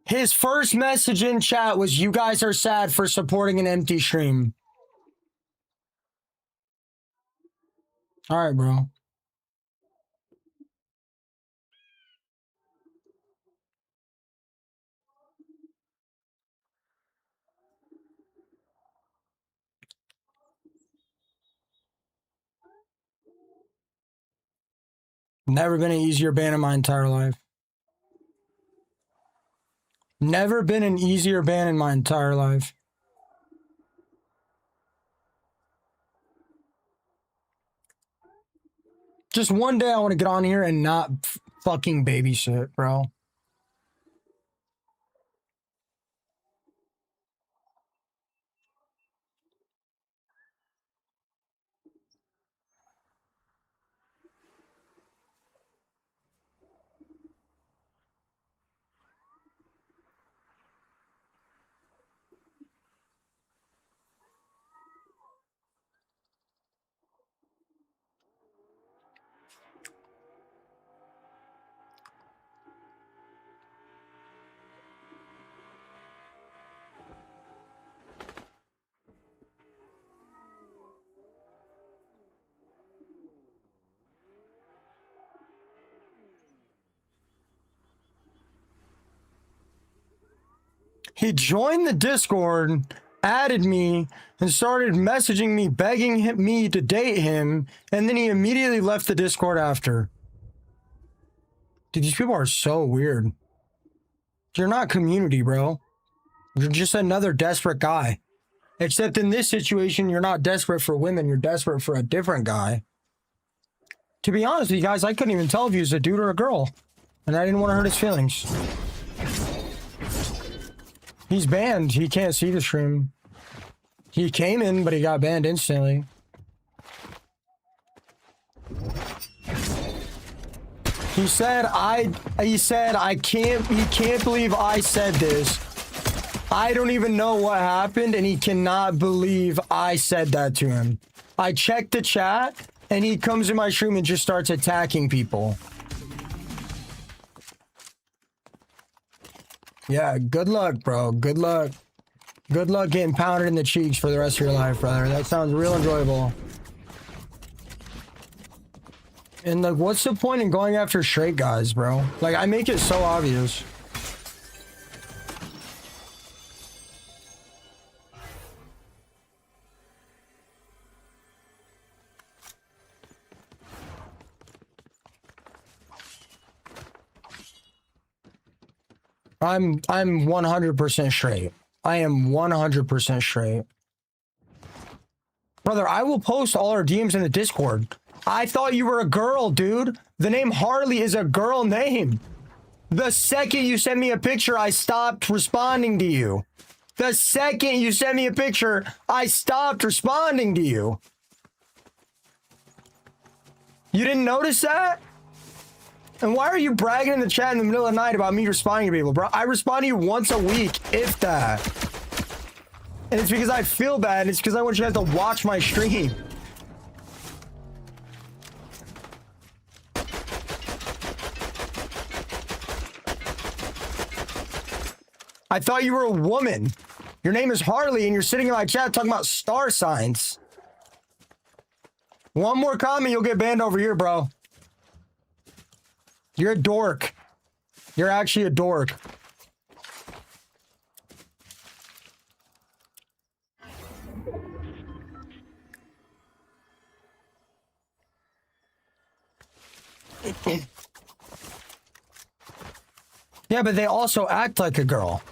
His first message in chat was, "You guys are sad for supporting an empty stream." All right, bro. Never been an easier ban in my entire life. Never been an easier ban in my entire life. Just one day I want to get on here and not fucking babysit, bro. He joined the Discord, added me, and started messaging me, begging me to date him, and then he immediately left the Discord after. Dude, these people are so weird. You're not community, bro. You're just another desperate guy. Except in this situation, you're not desperate for women, you're desperate for a different guy. To be honest with you guys, I couldn't even tell if he was a dude or a girl. And I didn't want to hurt his feelings. He's banned. He can't see the stream. He came in, but he got banned instantly. He said he can't believe I said this. I don't even know what happened, and he cannot believe I said that to him. I check the chat, and he comes in my stream and just starts attacking people. Yeah, good luck, bro. Good luck. Good luck getting pounded in the cheeks for the rest of your life, brother. That sounds real enjoyable. And like, what's the point in going after straight guys, bro? Like, I make it so obvious. I'm 100% straight. I am 100% straight. Brother, I will post all our DMs in the Discord. I thought you were a girl, dude. The name Harley is a girl name. The second you sent me a picture, I stopped responding to you. The second you sent me a picture, I stopped responding to you. You didn't notice that? And why are you bragging in the chat in the middle of the night about me responding to people, bro? I respond to you once a week, if that. And it's because I feel bad, and it's because I want you guys to watch my stream. I thought you were a woman. Your name is Harley, and you're sitting in my chat talking about star signs. One more comment, you'll get banned over here, bro. You're a dork. You're actually a dork. Yeah, but they also act like a girl.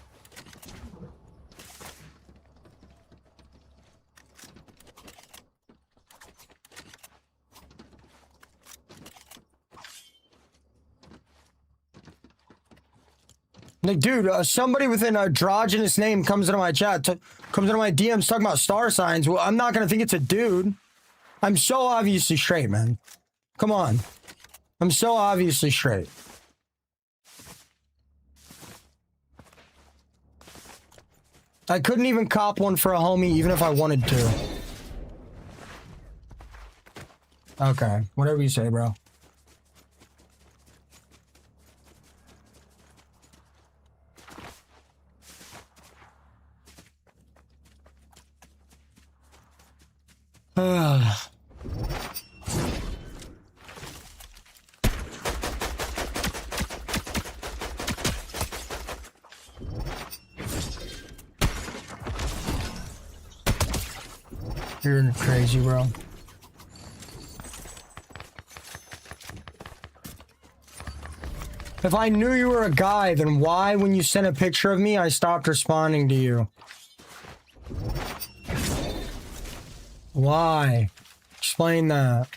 Like, dude, somebody with an androgynous name comes into my chat, comes into my DMs talking about star signs. Well, I'm not going to think it's a dude. I'm so obviously straight, man. Come on. I'm so obviously straight. I couldn't even cop one for a homie, even if I wanted to. Okay, whatever you say, bro. You're crazy, bro. If I knew you were a guy, then why, when you sent a picture of me, I stopped responding to you? Why? Explain that.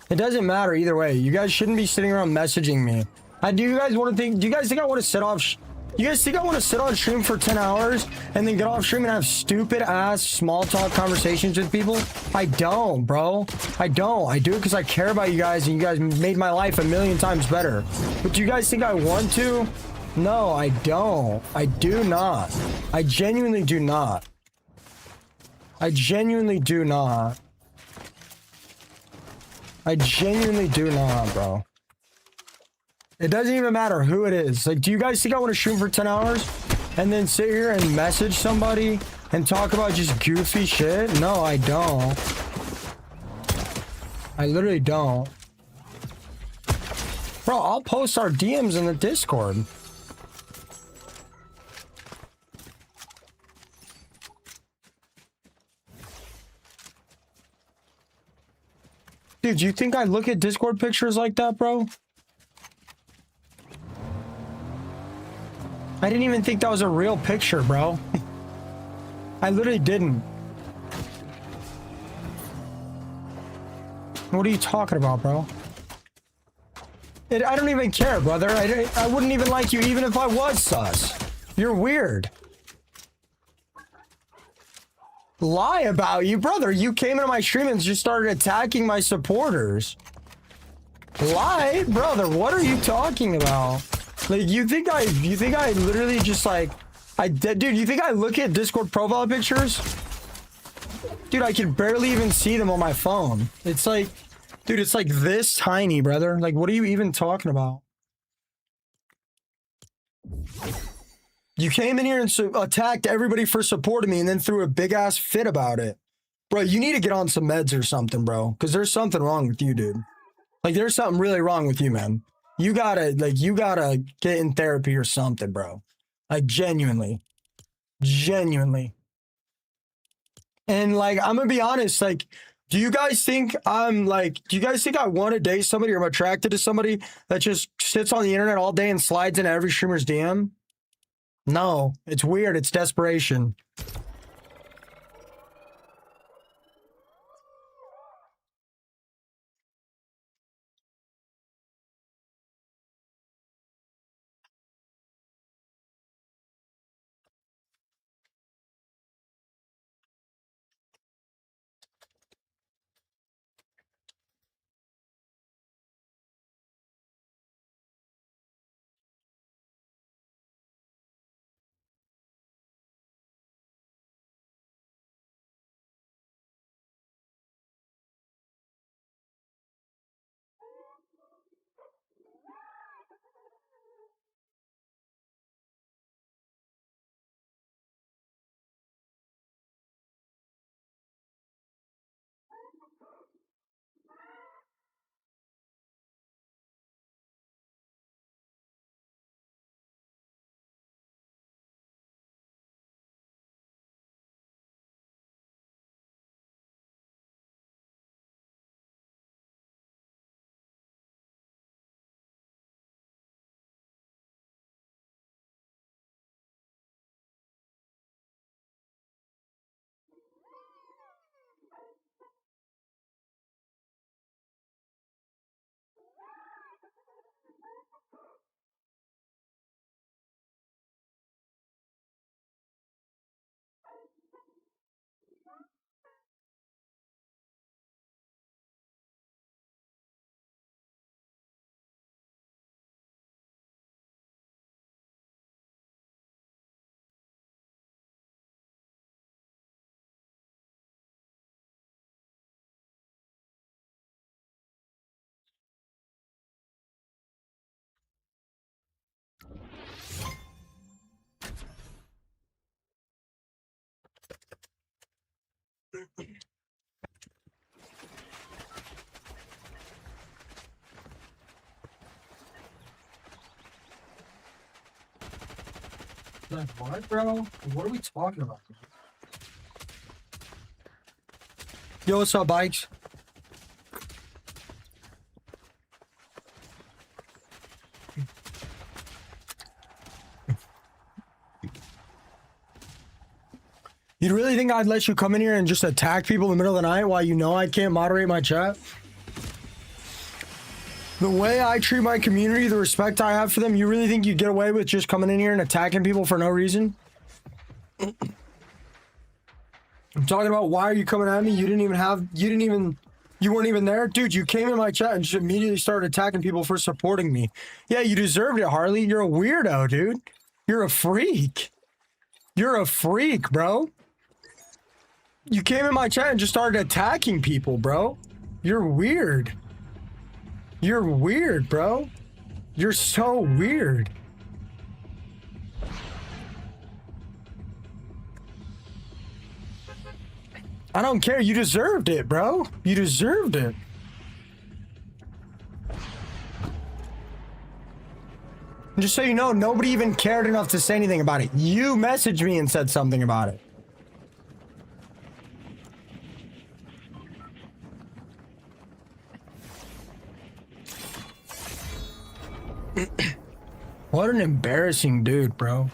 It doesn't matter either way. You guys shouldn't be sitting around messaging me. Do you guys want to think? Do you guys think I want to sit off? You guys think I want to sit on stream for 10 hours and then get off stream and have stupid ass small talk conversations with people? I don't, bro. I don't. I do it because I care about you guys, and you guys made my life a million times better. But do you guys think I want to? No, I don't. I do not. I genuinely do not. I genuinely do not. I genuinely do not, bro. It doesn't even matter who it is. Like, do you guys think I want to stream for 10 hours and then sit here and message somebody and talk about just goofy shit? No, I don't. I literally don't. Bro, I'll post our DMs in the Discord. Dude, you think I look at Discord pictures like that, bro? I didn't even think that was a real picture, bro. I literally didn't. What are you talking about, bro? I don't even care, brother. I wouldn't even like you even if I was sus. You're weird. Lie about you, brother. You came into my stream and just started attacking my supporters. Lie, brother. What are you talking about? Like, you think I literally just like, dude, you think I look at Discord profile pictures? Dude, I can barely even see them on my phone. It's like, dude, it's like this tiny, brother. Like, what are you even talking about? You came in here and attacked everybody for supporting me and then threw a big ass fit about it. Bro, you need to get on some meds or something, bro. Because there's something wrong with you, dude. Like, there's something really wrong with you, man. You gotta get in therapy or something, bro. Like, genuinely. Genuinely. And, like, I'm gonna be honest, like, do you guys think I want to date somebody or I'm attracted to somebody that just sits on the internet all day and slides into every streamer's DM? No, it's weird. It's desperation. Like, what, bro? What are we talking about? Yo, what's up, Bikes? You really think I'd let you come in here and just attack people in the middle of the night while you know I can't moderate my chat? The way I treat my community, the respect I have for them, you really think you'd get away with just coming in here and attacking people for no reason? I'm talking about why are you coming at me? You weren't even there? Dude, you came in my chat and just immediately started attacking people for supporting me. Yeah, you deserved it, Harley. You're a weirdo, dude. You're a freak. You're a freak, bro. You came in my chat and just started attacking people, bro. You're weird. You're weird, bro. You're so weird. I don't care. You deserved it, bro. You deserved it. And just so you know, nobody even cared enough to say anything about it. You messaged me and said something about it. What an embarrassing dude, bro.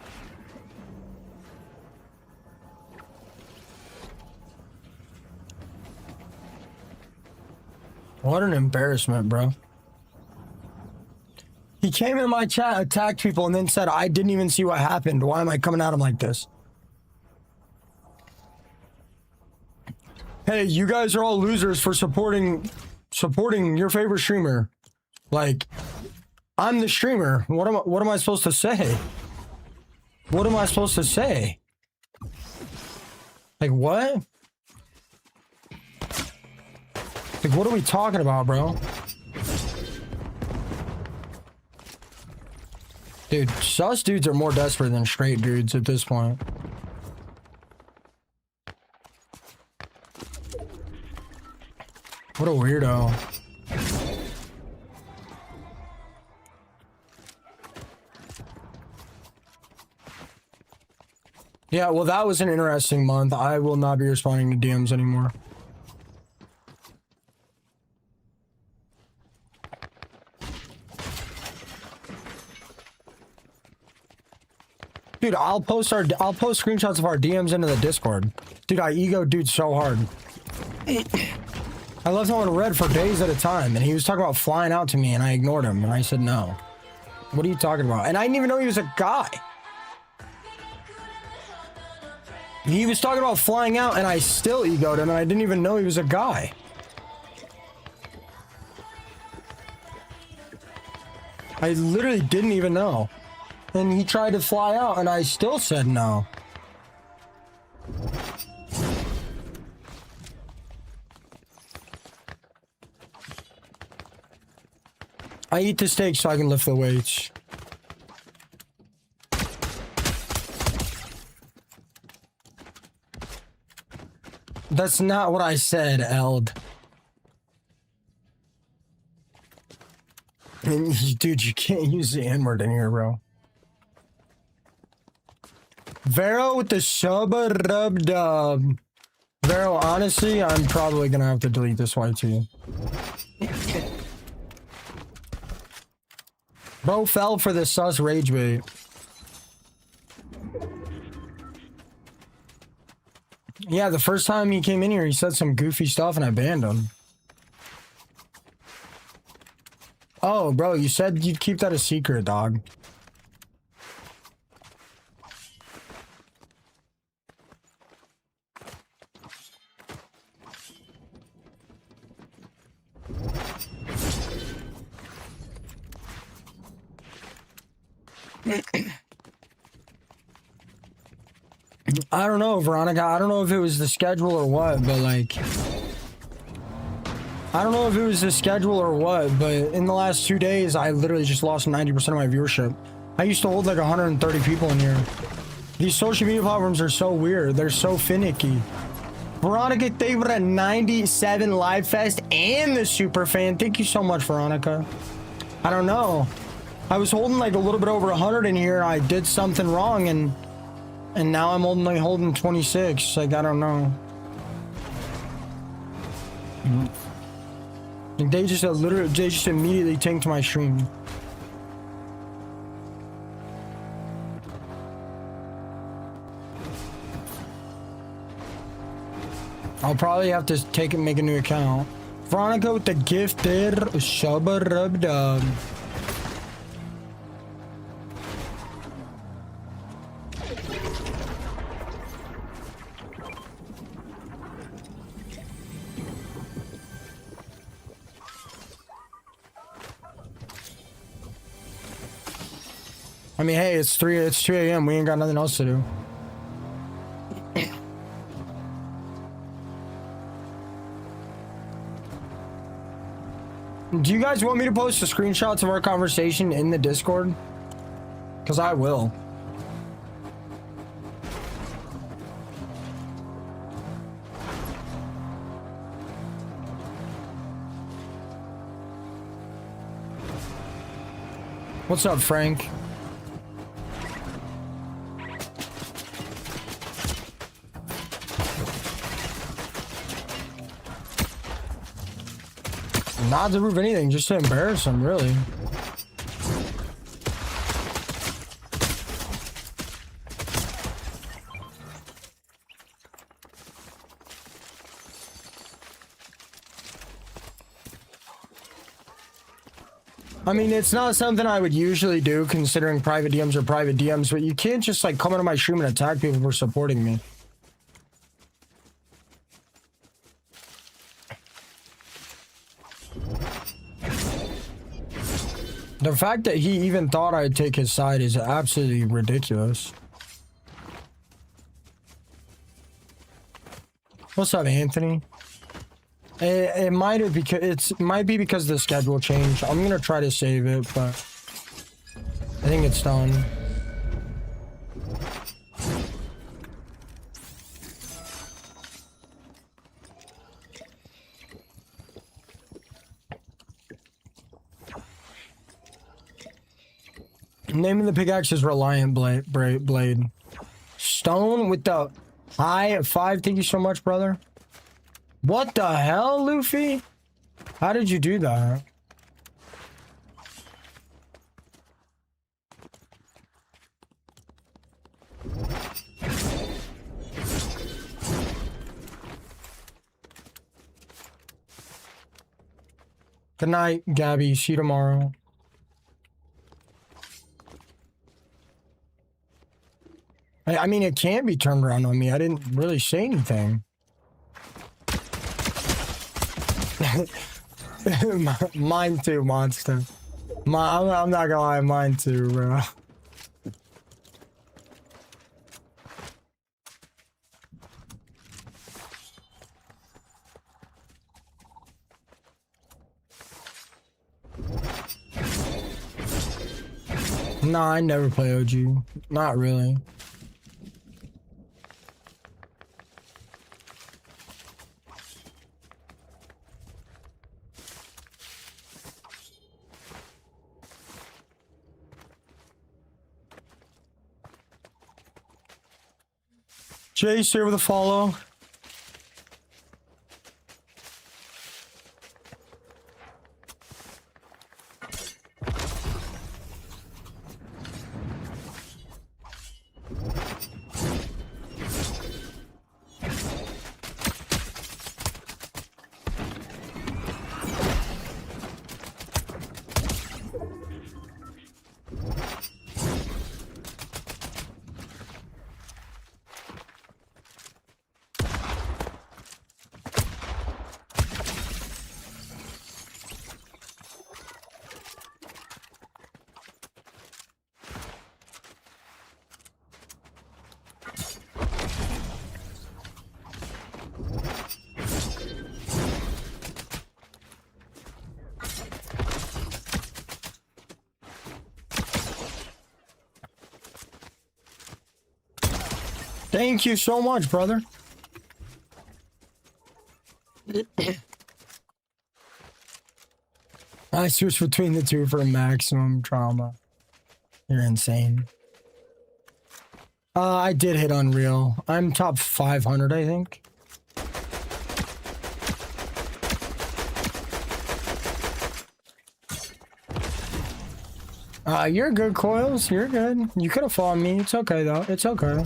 What an embarrassment, bro. He came in my chat, attacked people, and then said, I didn't even see what happened. Why am I coming at him like this? Hey, you guys are all losers for supporting your favorite streamer. Like, I'm the streamer. What am I supposed to say? What am I supposed to say? Like, what? Like, what are we talking about, bro? Dude, sus dudes are more desperate than straight dudes at this point. What a weirdo. Yeah, well, that was an interesting month. I will not be responding to DMs anymore. Dude, I'll post screenshots of our DMs into the Discord. Dude, I ego dude so hard. I left him on red for days at a time, and he was talking about flying out to me, and I ignored him, and I said no. What are you talking about? And I didn't even know he was a guy. He was talking about flying out, and I still egoed him, and I didn't even know he was a guy. I literally didn't even know. And he tried to fly out, and I still said no. I eat the steak so I can lift the weights. That's not what I said, Eld. And dude, you can't use the N-word in here, bro. Vero with the sub-rub-dub. Vero, honestly, I'm probably gonna have to delete this YT. Bro fell for the sus rage bait. Yeah, the first time he came in here, he said some goofy stuff and I banned him. Oh, bro, you said you'd keep that a secret, dog. I don't know, Veronica. I don't know if it was the schedule or what, but like... I don't know if it was the schedule or what, but in the last 2 days, I literally just lost 90% of my viewership. I used to hold like 130 people in here. These social media platforms are so weird. They're so finicky. Veronica, thank you for that 97 live fest and the super fan. Thank you so much, Veronica. I don't know. I was holding like a little bit over 100 in here. I did something wrong and now I'm only holding 26. Like, I don't know. They just immediately tanked my stream. I'll probably have to make a new account. Veronica with the gifted sub-rub-dub. I mean, hey, it's 2 a.m. We ain't got nothing else to do. Do you guys want me to post the screenshots of our conversation in the Discord? Because I will. What's up, Frank? Not to prove anything, just to embarrass him, really. I mean, it's not something I would usually do, considering private DMs are private DMs, but you can't just, like, come into my stream and attack people for supporting me. The fact that he even thought I'd take his side is absolutely ridiculous. What's up, Anthony? It might have because it might be because the schedule changed. I'm gonna try to save it, but I think it's done. Name of the pickaxe is Reliant Blade. Stone with the high 5. Thank you so much, brother. What the hell, Luffy? How did you do that? Good night, Gabby. See you tomorrow. I mean, it can't be turned around on me. I didn't really say anything. Mine too, monster. I'm not gonna lie, mine too, bro. Nah, I never play OG. Not really. Jace here with a follow. Thank you so much, brother. I switched between the two for maximum trauma. You're insane. I did hit Unreal. I'm top 500, I think. You're good, Coils. You're good. You could have followed me. It's okay, though. It's okay.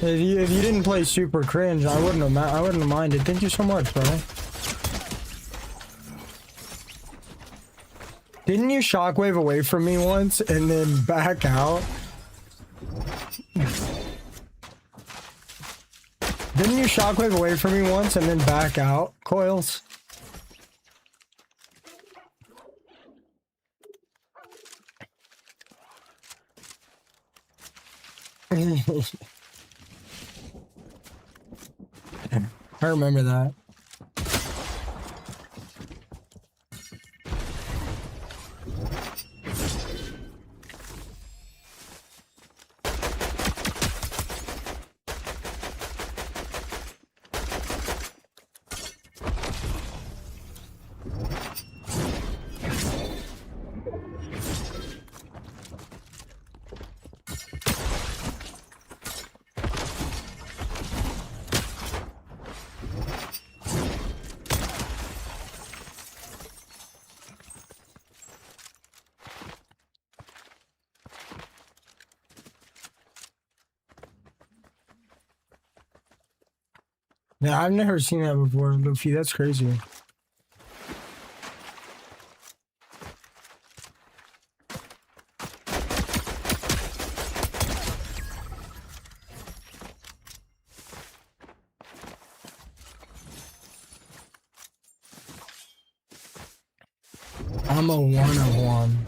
If you didn't play super cringe, I wouldn't have minded. Thank you so much, bro. Didn't you shockwave away from me once and then back out? Didn't you shockwave away from me once and then back out, Coils? I remember that. Yeah, I've never seen that before, Luffy. That's crazy. I'm a 1 of 1.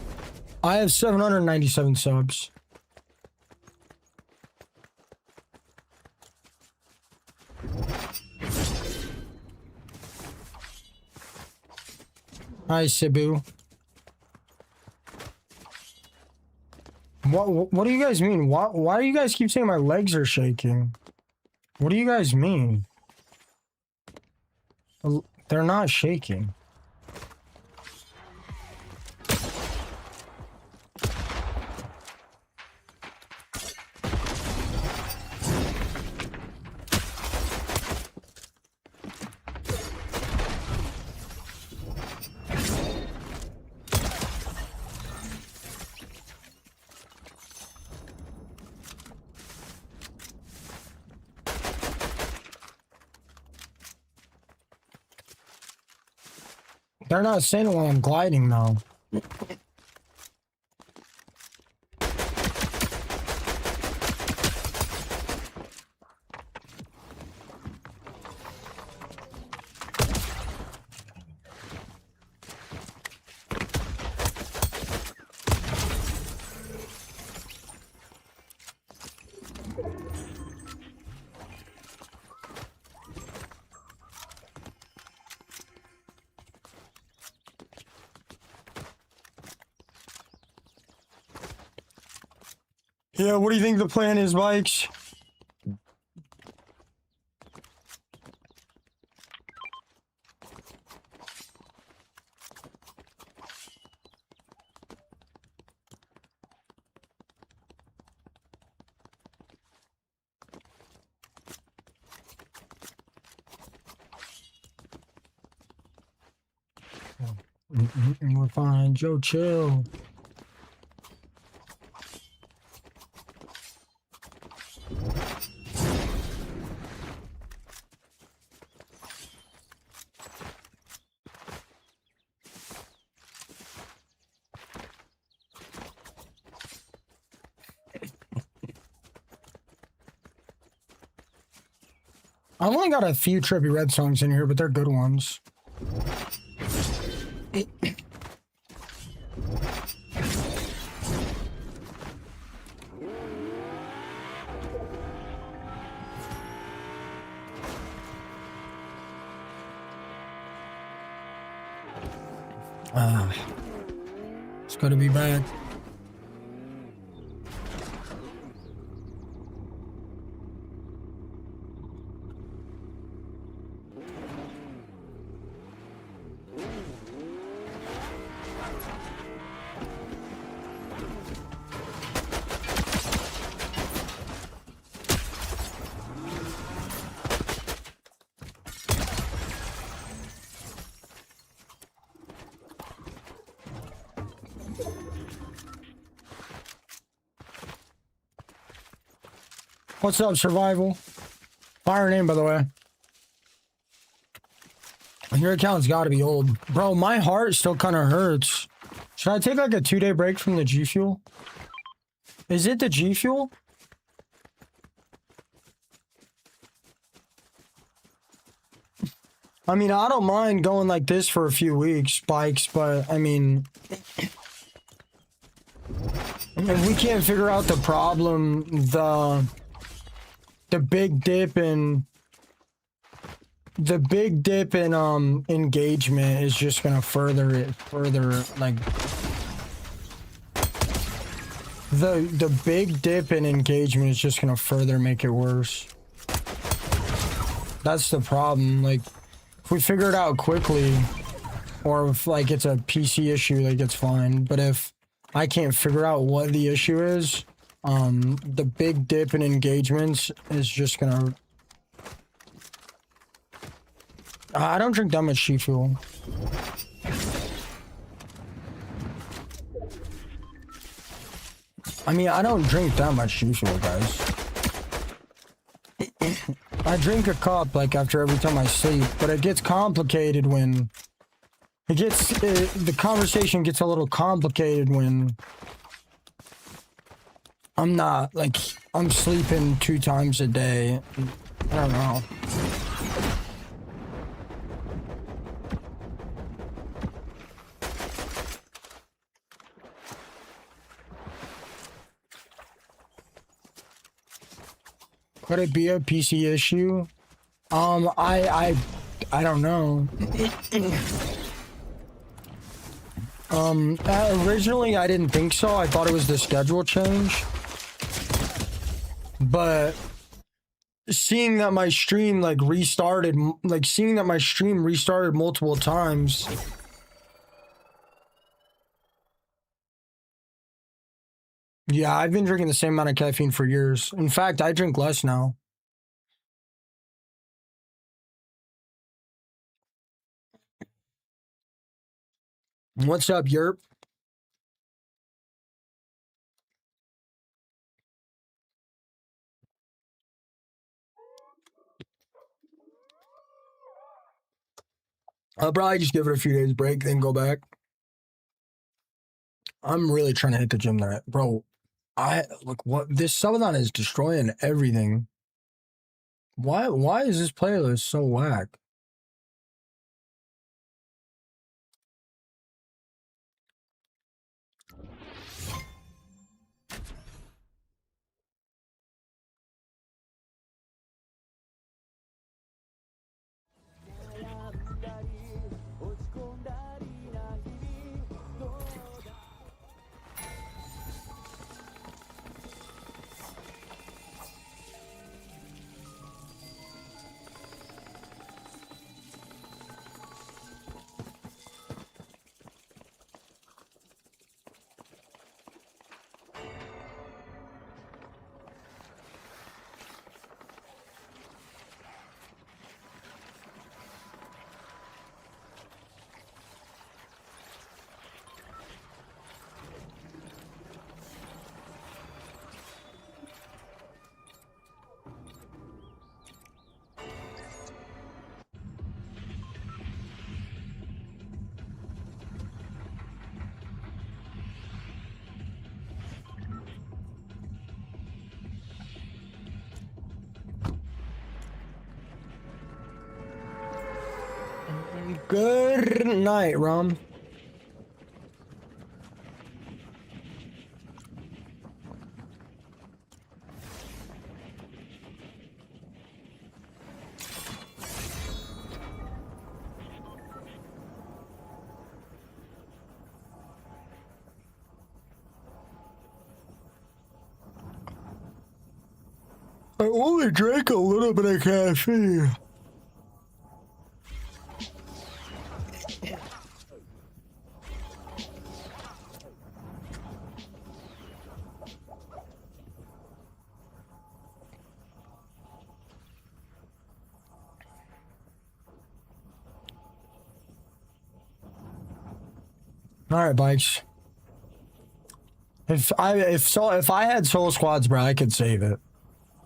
I have 797 subs. Hi, Cebu. What do you guys mean? Why do you guys keep saying my legs are shaking? What do you guys mean? They're not shaking. They're not saying it while I'm gliding, though. Yeah, what do you think the plan is, Bikes? We're fine. Joe, chill. I've only got a few Trippy Red songs in here, but they're good ones. It's good to be back. What's up, Survival? Fire name, by the way. Your account's got to be old. Bro, my heart still kind of hurts. Should I take like a 2-day break from the G Fuel? Is it the G Fuel? I mean, I don't mind going like this for a few weeks, Bikes, but I mean... if we can't figure out the problem, the big dip in engagement is just gonna further it like the big dip in engagement is just gonna further make it worse. That's the problem. Like, if we figure it out quickly, or if like it's a PC issue, like it's fine, but if I can't figure out what the issue is, the big dip in engagements is just gonna... I don't drink that much G Fuel. I mean, I don't drink that much G Fuel, guys. I drink a cup like after every time I sleep, but it gets complicated when... the conversation gets a little complicated when... I'm not, like, I'm sleeping 2 times a day. I don't know. Could it be a PC issue? I don't know. Originally I didn't think so. I thought it was the schedule change. But seeing that my stream like restarted, seeing that my stream restarted multiple times. Yeah, I've been drinking the same amount of caffeine for years. In fact, I drink less now. What's up, Yerp? I'll probably just give it a few days break, then go back. I'm really trying to hit the gym tonight. Bro, look, what this Subathon is destroying everything. Why is this playlist so whack? Good night, Rom. I only drank a little bit of caffeine. All right, bikes. If I had solo squads, bro, I could save it.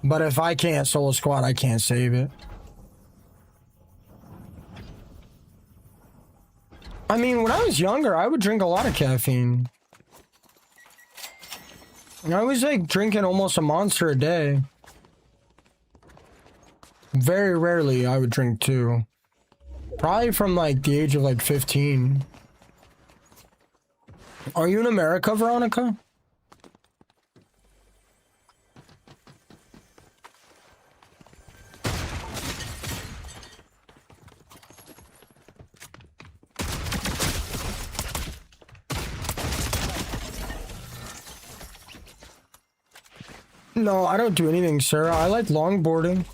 But if I can't solo squad, I can't save it. I mean, when I was younger, I would drink a lot of caffeine. I was like drinking almost a monster a day. Very rarely I would drink two. Probably from like the age of like 15. Are you in America, Veronica? No, I don't do anything, sir. I like longboarding.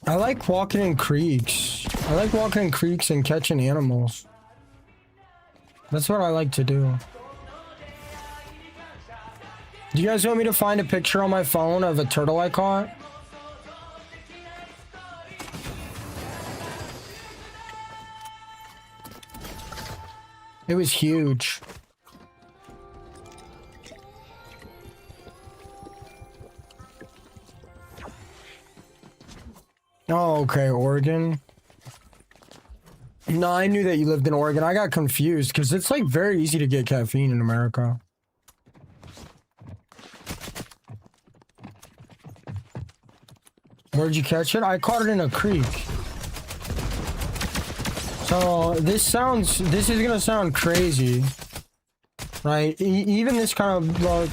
I like walking in creeks. I like walking in creeks and catching animals. That's what I like to do. Do you guys want me to find a picture on my phone of a turtle I caught? It was huge. Oh, okay, Oregon. No, I knew that you lived in Oregon. I got confused because it's like very easy to get caffeine in America. Where'd you catch it? I caught it in a creek. So this is gonna sound crazy, right? Even this kind of like,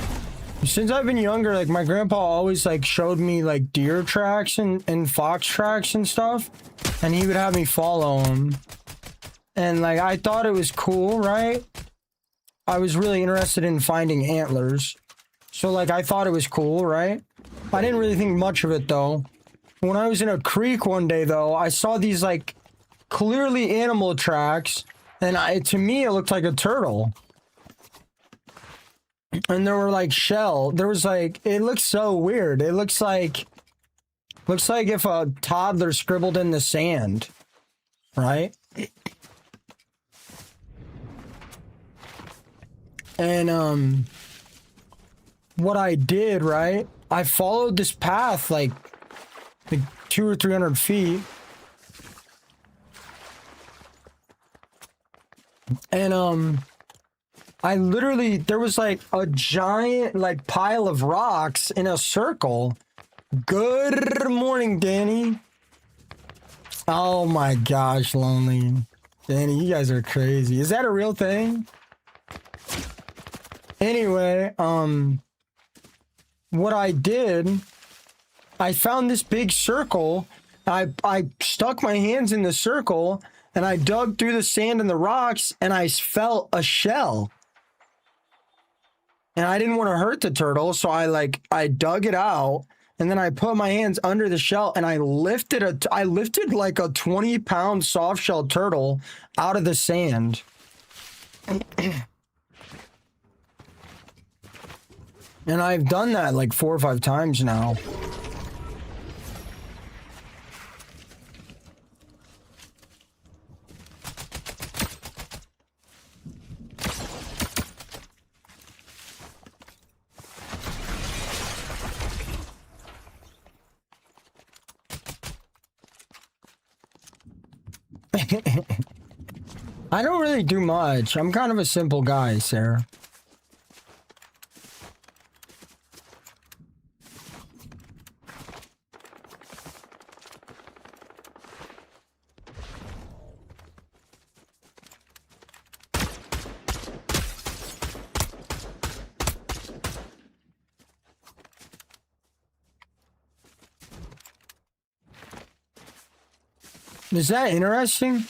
since I've been younger, like my grandpa always like showed me like deer tracks and fox tracks and stuff, and he would have me follow them. And like I thought it was cool, right? I was really interested in finding antlers. So like I thought it was cool, right? I didn't really think much of it though. When I was in a creek one day though, I saw these like clearly animal tracks, and to me it looked like a turtle. And there were like there was like, it looks so weird. It looks like if a toddler scribbled in the sand, right? And what I did, right? I followed this path like 200 or 300 feet. And I literally, there was like a giant like pile of rocks in a circle. Good morning, Danny. Oh my gosh, Lonely. Danny, you guys are crazy. Is that a real thing? Anyway, what I did, I found this big circle. I stuck my hands in the circle and I dug through the sand and the rocks and I felt a shell. And I didn't want to hurt the turtle, so I dug it out, and then I put my hands under the shell and I lifted like a 20-pound soft shell turtle out of the sand. And I've done that like 4 or 5 times now. I don't really do much. I'm kind of a simple guy, Sarah. Is that interesting?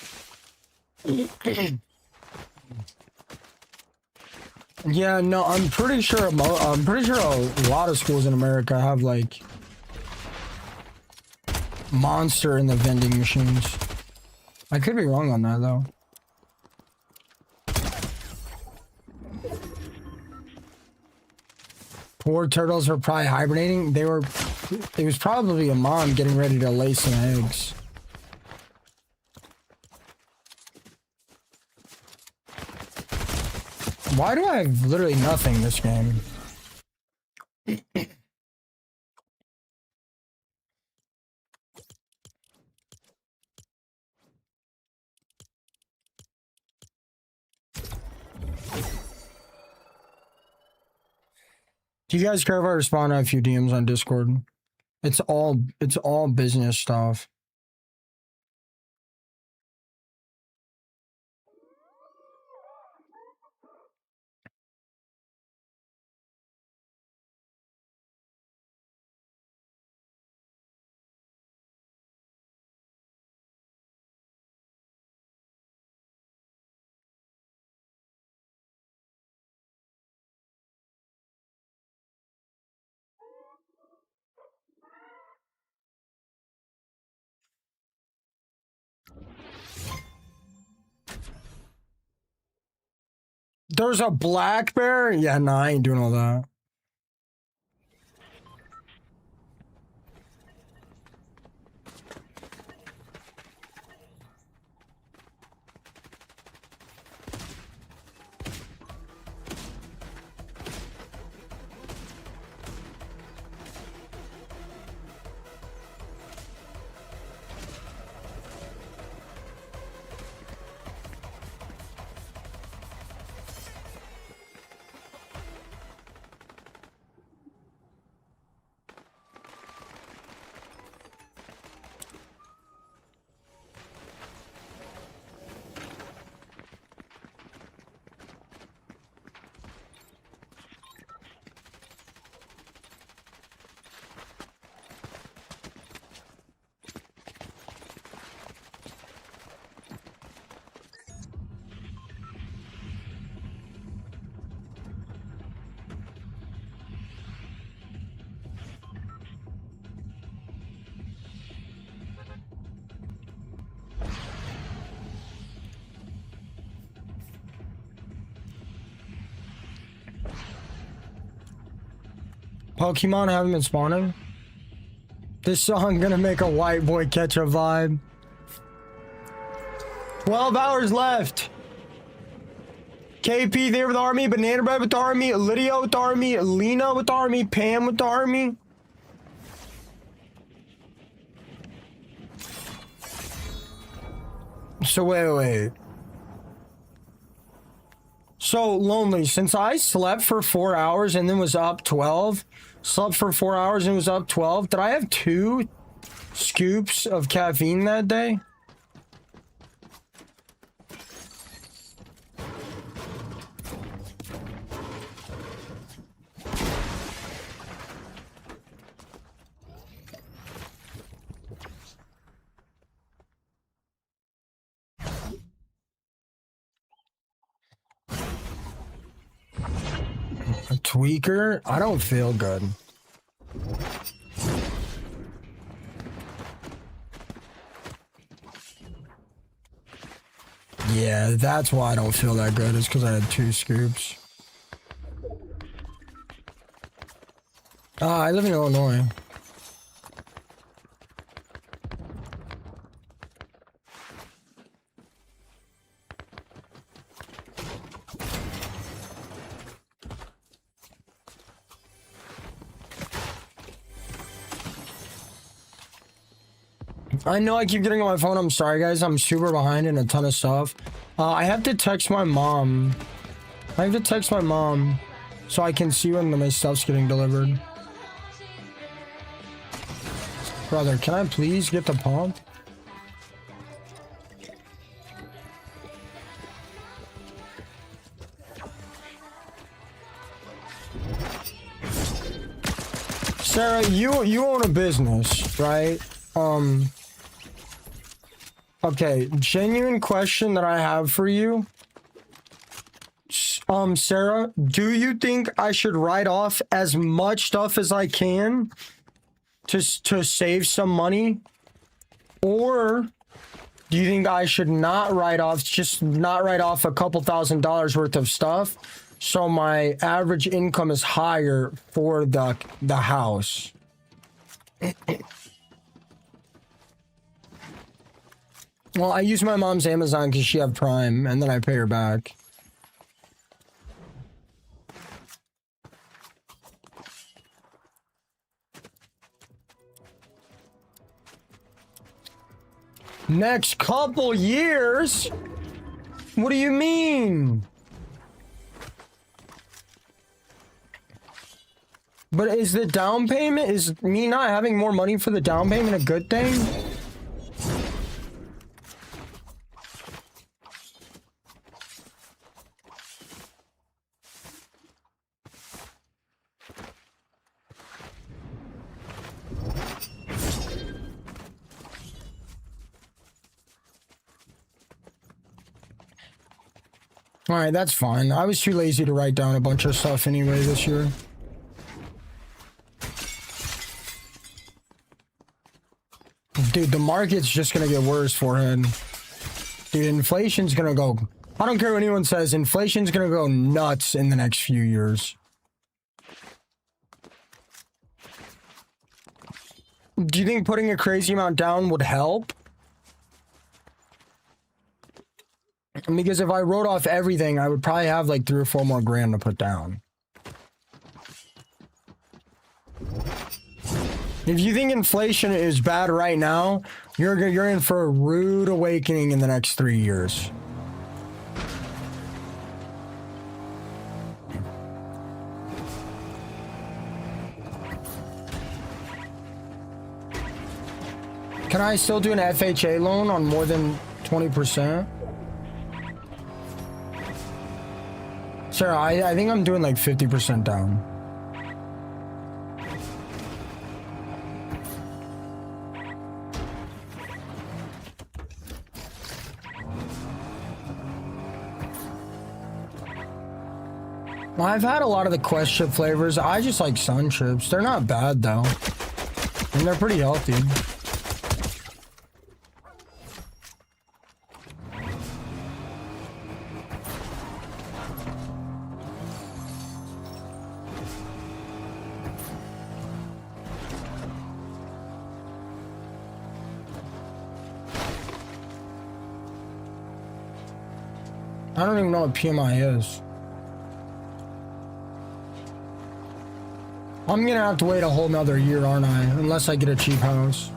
Yeah, no, I'm pretty sure a lot of schools in America have like monster in the vending machines. I could be wrong on that though. Poor turtles were probably hibernating. It was probably a mom getting ready to lay some eggs. Why do I have literally nothing this game? Do you guys care if I respond to a few DMs on Discord? It's all business stuff. There's a black bear? Yeah, nah, I ain't doing all that. Pokemon haven't been spawning. This song gonna make a white boy catch a vibe. 12 hours left. KP there with the army, Banana Bread with the army, Lydia with the army, Lena with the army, Pam with the army. So wait. So lonely, since I slept for 4 hours and then was up 12, slept for 4 hours and was up 12, did I have 2 scoops of caffeine that day? A tweaker? I don't feel good. Yeah, that's why I don't feel that good. It's because I had 2 scoops. I live in Illinois. I know I keep getting on my phone. I'm sorry, guys. I'm super behind in a ton of stuff. I have to text my mom. So I can see when my stuff's getting delivered. Brother, can I please get the pump? Sarah, you own a business, right? Okay, genuine question that I have for you. Sarah, do you think I should write off as much stuff as I can to save some money? Or do you think I should not write off a couple $1,000s worth of stuff so my average income is higher for the house? Well, I use my mom's Amazon because she have Prime, and then I pay her back. Next couple years? What do you mean? But is the down payment, is me not having more money for the down payment a good thing? Alright, that's fine. I was too lazy to write down a bunch of stuff anyway this year. Dude, the market's just gonna get worse, forehead. Dude, inflation's gonna go... I don't care what anyone says, inflation's gonna go nuts in the next few years. Do you think putting a crazy amount down would help? Because if I wrote off everything, I would probably have like 3 or 4 more grand to put down. If you think inflation is bad right now, you're in for a rude awakening in the next 3 years. Can I still do an FHA loan on more than 20%? Sarah, I think I'm doing like 50% down. I've had a lot of the Quest chip flavors. I just like Sun chips. They're not bad though. And they're pretty healthy. I don't even know what PMI is. I'm gonna have to wait a whole nother year, aren't I? Unless I get a cheap house.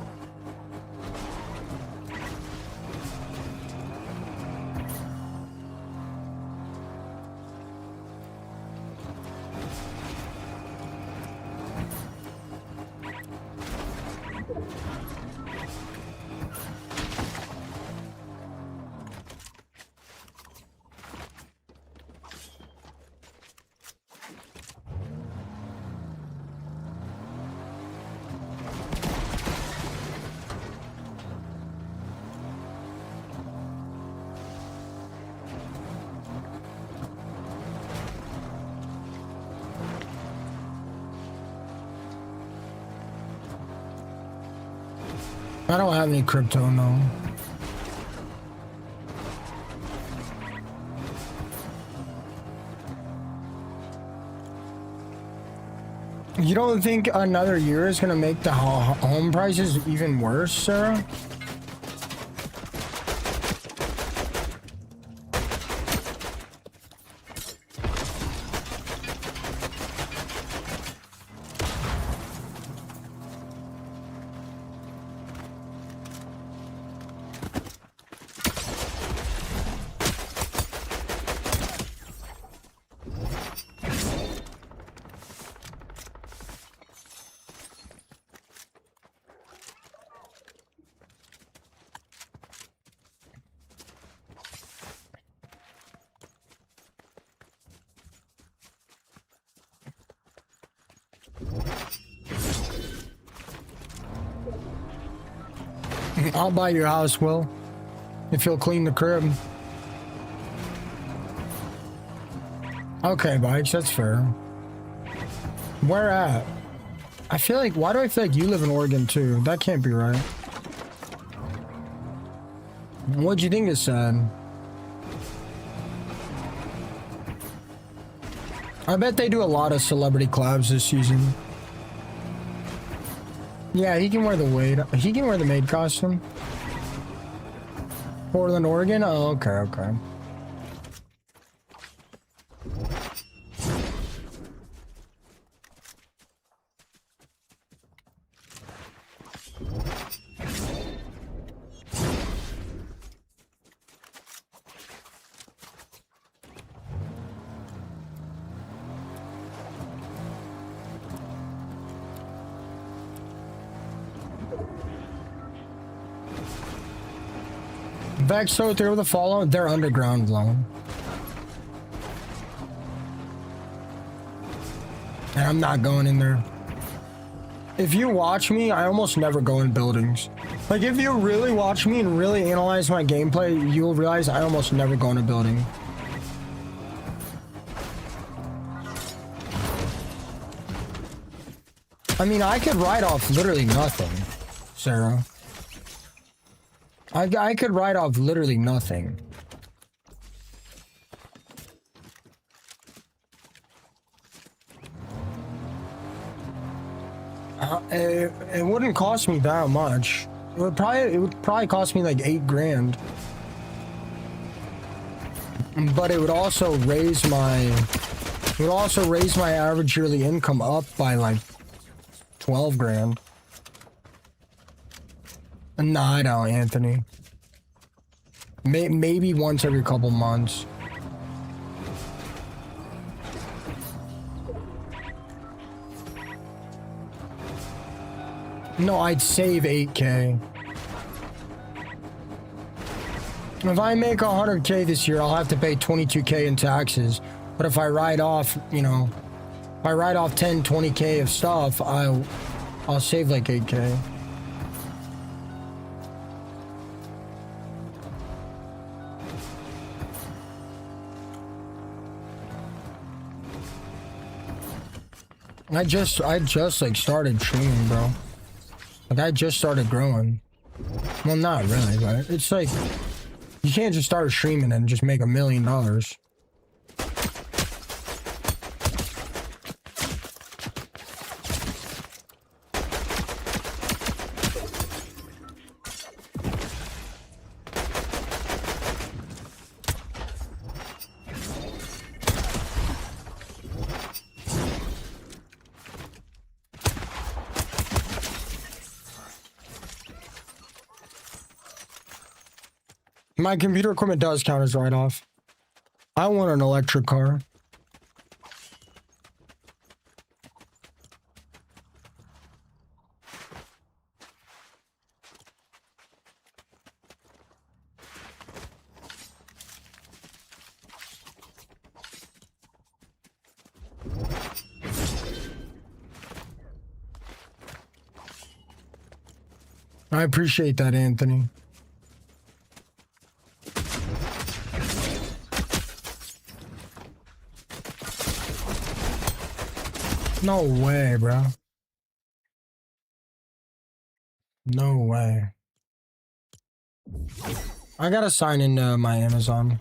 I don't have any crypto, no. You don't think another year is gonna make the home prices even worse, Sarah? I'll buy your house, Will, if you'll clean the crib. Okay, Bikes, that's fair. Where at? I feel like, why do I feel like you live in Oregon too? That can't be right. What'd you think it said? I bet they do a lot of celebrity collabs this season. Yeah, he can wear the he can wear the maid costume. Portland, Oregon? Oh, okay, okay. Vex so through the follow, they're underground loan. And I'm not going in there. If you watch me, I almost never go in buildings. Like, if you really watch me and really analyze my gameplay, you'll realize I almost never go in a building. I mean, I could write off literally nothing, Sarah. I could write off literally nothing. It wouldn't cost me that much. It would probably cost me like 8 grand. But it would also raise my average yearly income up by like 12 grand. Nah, I don't, Anthony. Maybe once every couple months. No, I'd save 8K. If I make 100K this year, I'll have to pay 22K in taxes. But if I write off, you know, if I write off 10, 20K of stuff, I'll save like 8K. I just like started streaming, bro. Like, I just started growing. Well, not really, but it's like, you can't just start streaming and just make $1 million. My computer equipment does count as write-off. I want an electric car. I appreciate that, Anthony. No way, bro. No way. I gotta sign into my Amazon.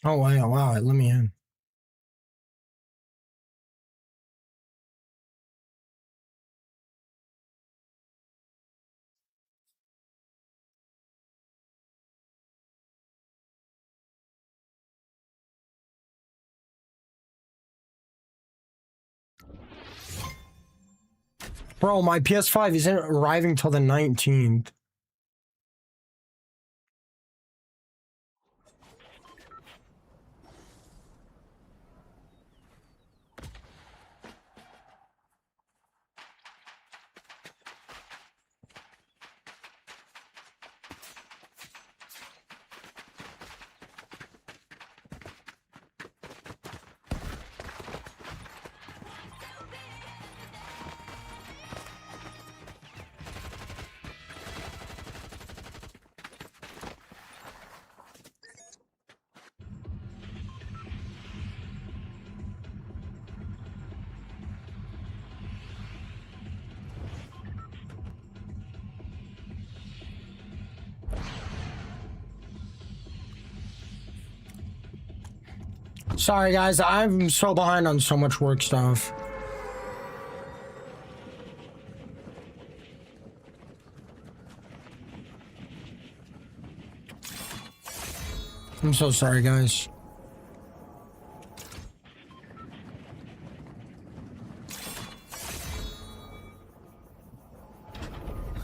Oh, wow, wow, let me in. Bro, my PS5 isn't arriving till the 19th. Sorry, guys, I'm so behind on so much work stuff. I'm so sorry, guys.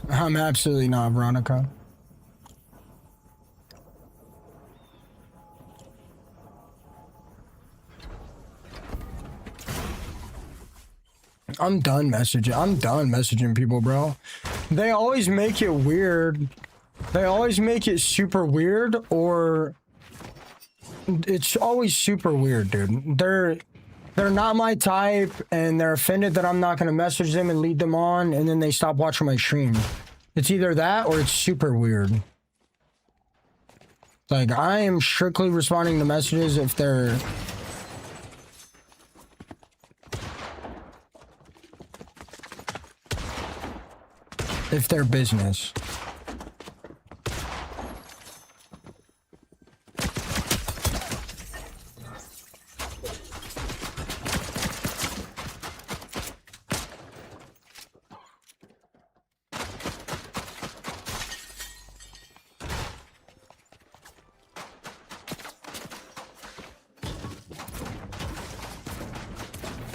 I'm absolutely not, Veronica. I'm done messaging people, bro. They always make it weird. They always make it super weird, or it's always super weird, dude. They're not my type, and they're offended that I'm not gonna message them and lead them on, and then they stop watching my stream. It's either that or it's super weird. Like, I am strictly responding to messages if they're business.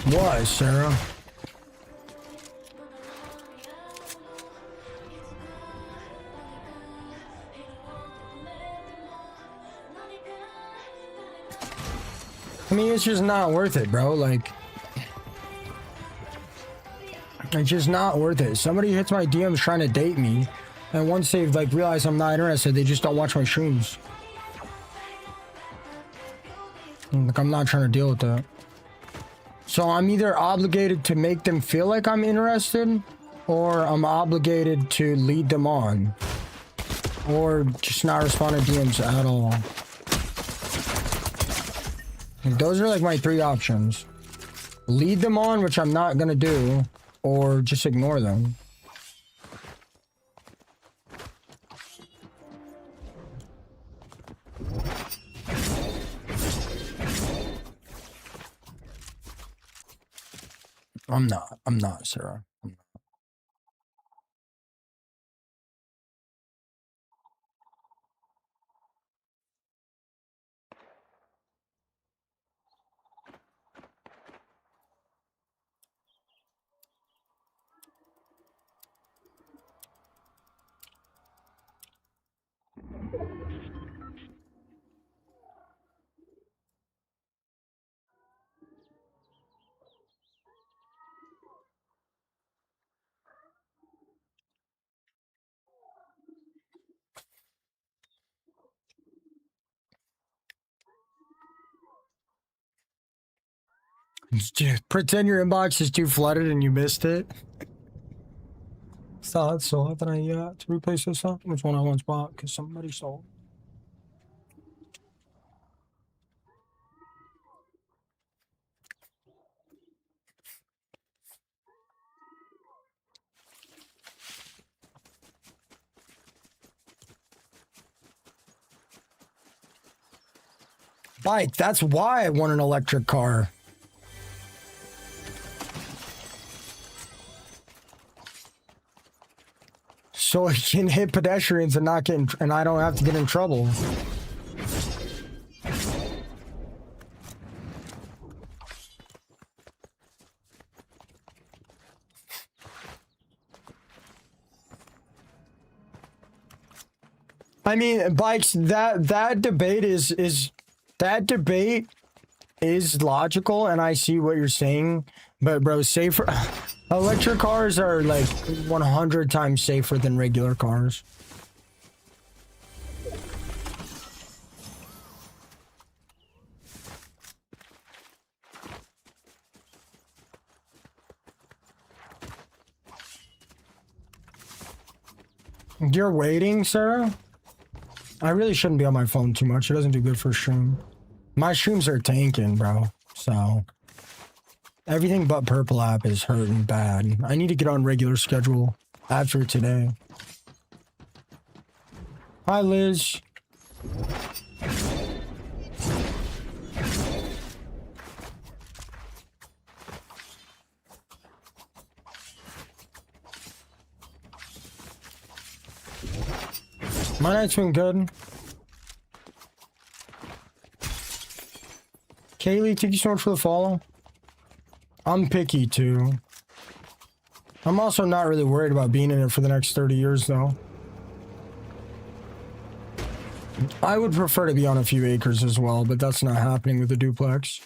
What, Sarah? I mean, it's just not worth it, bro. Like, it's just not worth it. Somebody hits my DMs trying to date me, and once they like realize I'm not interested, they just don't watch my streams. Like, I'm not trying to deal with that. So I'm either obligated to make them feel like I'm interested, or I'm obligated to lead them on, or just not respond to DMs at all. And those are like my three options. Lead them on, which I'm not gonna do, or just ignore them. I'm not, Sarah. I'm not. Dude, pretend your inbox is too flooded and you missed it. So then I to replace this up. Which one I once bought because somebody sold. Bike, that's why I want an electric car. So I can hit pedestrians and not get in, and I don't have to get in trouble. I mean, bikes, that debate is logical, and I see what you're saying, but bro, safer electric cars are like 100 times safer than regular cars. You're waiting, sir? I really shouldn't be on my phone too much. It doesn't do good for stream. My streams are tanking, bro. So everything but Purple app is hurting bad. I need to get on regular schedule after today. Hi, Liz. My night's been good. Kaylee, thank you so much for the follow. I'm picky too. I'm also not really worried about being in it for the next 30 years though. I would prefer to be on a few acres as well, but that's not happening with the duplex.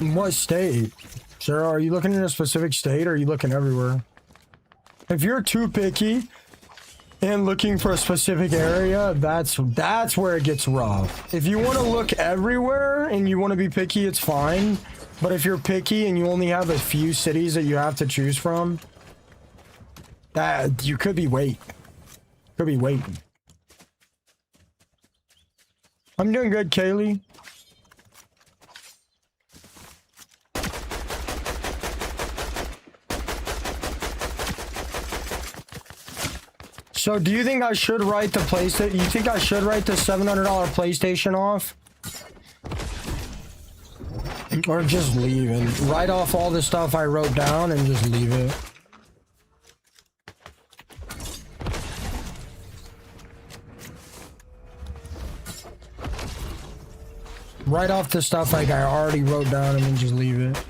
In what state? Sarah, are you looking in a specific state or are you looking everywhere? If you're too picky and looking for a specific area, that's where it gets rough. If you want to look everywhere and you want to be picky, it's fine. But if you're picky and you only have a few cities that you have to choose from, that you could be waiting. I'm doing good, Kaylee. So do you think I should write the PlayStation? You think I should write the $700 PlayStation off? Or just leave and write off all the stuff I wrote down and just leave it? Write off the stuff like I already wrote down and then just leave it.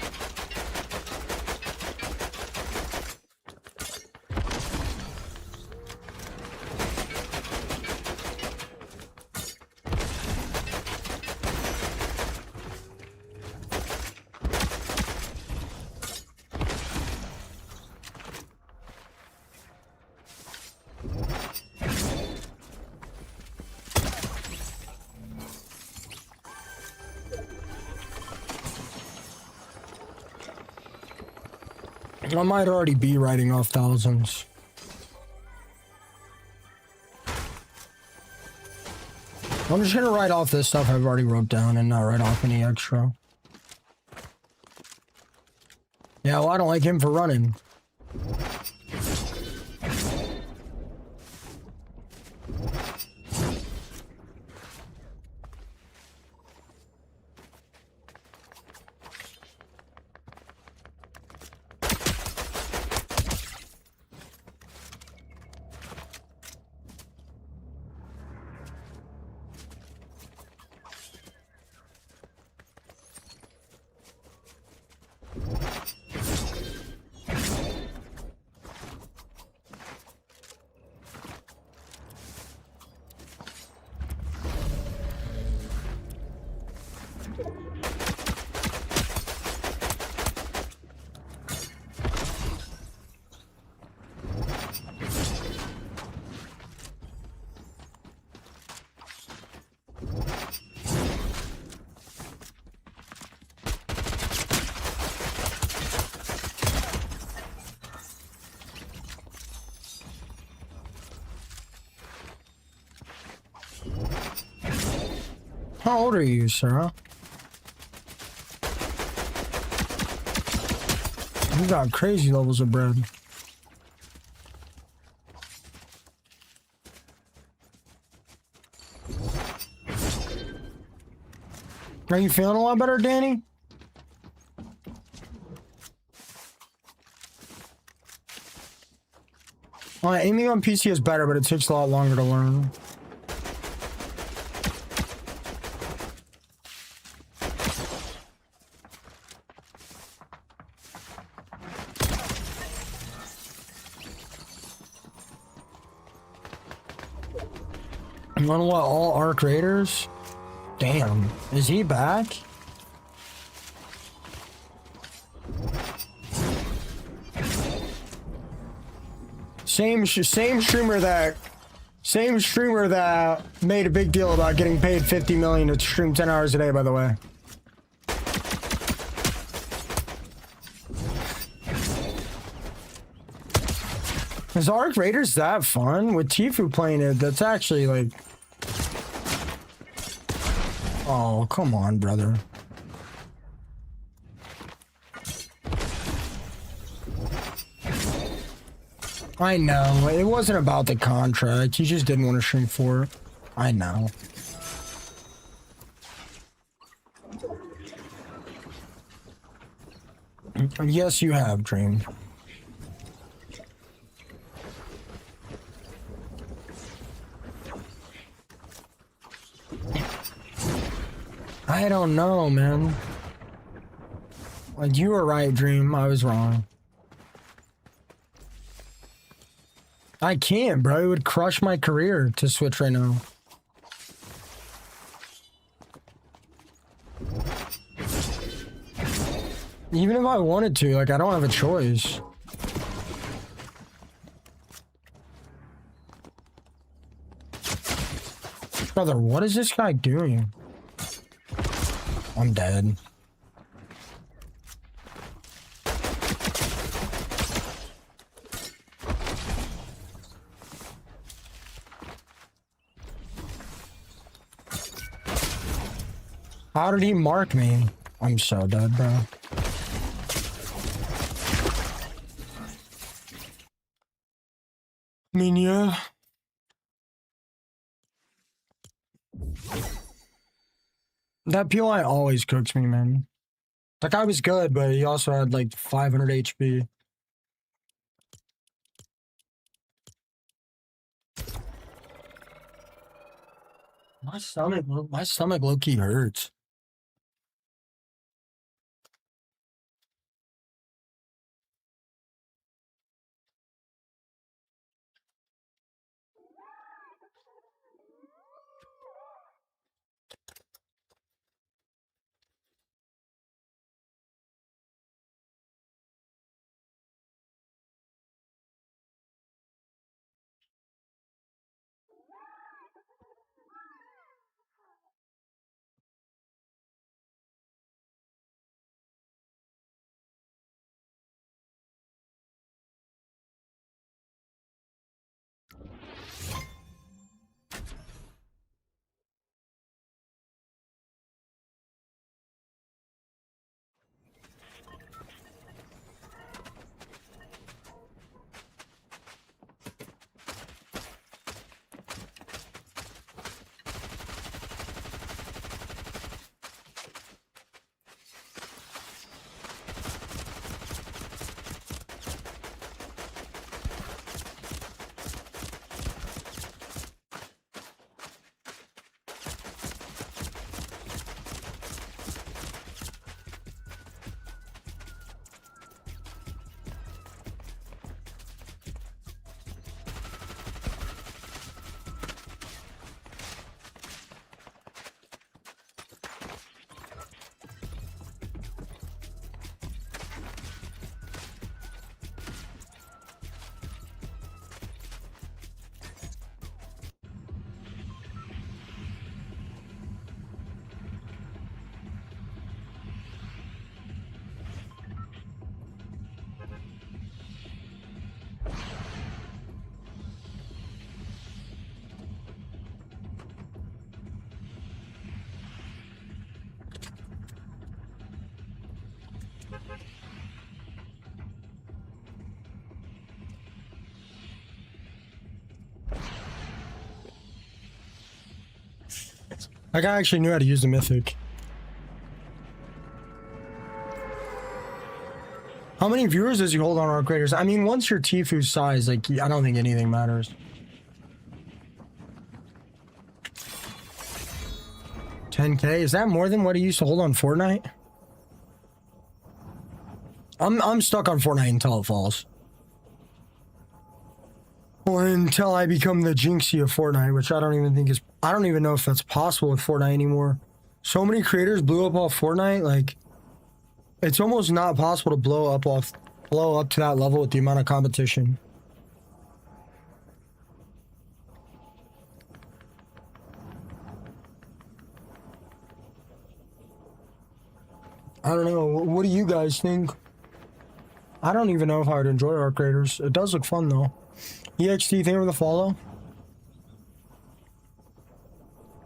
I might already be writing off thousands. I'm just gonna write off this stuff I've already wrote down and not write off any extra. Yeah, well, I don't like him for running. How old are you, sir? You got crazy levels of bread. Are you feeling a lot better, Danny? Aiming on PC is better, but it takes a lot longer to learn. You wanna what, all Arc Raiders? Damn, is he back? Same streamer that made a big deal about getting paid 50 million to stream 10 hours a day, by the way. Is Arc Raiders that fun? With Tifu playing it, that's actually like... Oh, come on, brother. I know, it wasn't about the contract. He just didn't want to shrink for it. I know. Yes, you have, Dream. I don't know, man. Like, you were right, Dream. I was wrong. I can't, bro. It would crush my career to switch right now. Even if I wanted to, like, I don't have a choice. Brother, what is this guy doing? I'm dead. How did he mark me? I'm so dead, bro. I mean, yeah. That POI always cooks me, man. That guy was good, but he also had like 500 HP. My stomach low-key hurts. That guy actually knew how to use the mythic. How many viewers does he hold on our creators? I mean, once you're Tifu's size, like, I don't think anything matters. 10K? Is that more than what he used to hold on Fortnite? I'm stuck on Fortnite until it falls. Or until I become the Jinxie of Fortnite, which I don't even think is... I don't even know if that's possible with Fortnite anymore. So many creators blew up off Fortnite, like... It's almost not possible to blow up to that level with the amount of competition. I don't know. What do you guys think? I don't even know if I would enjoy our creators. It does look fun though. EXT, thank you for the follow.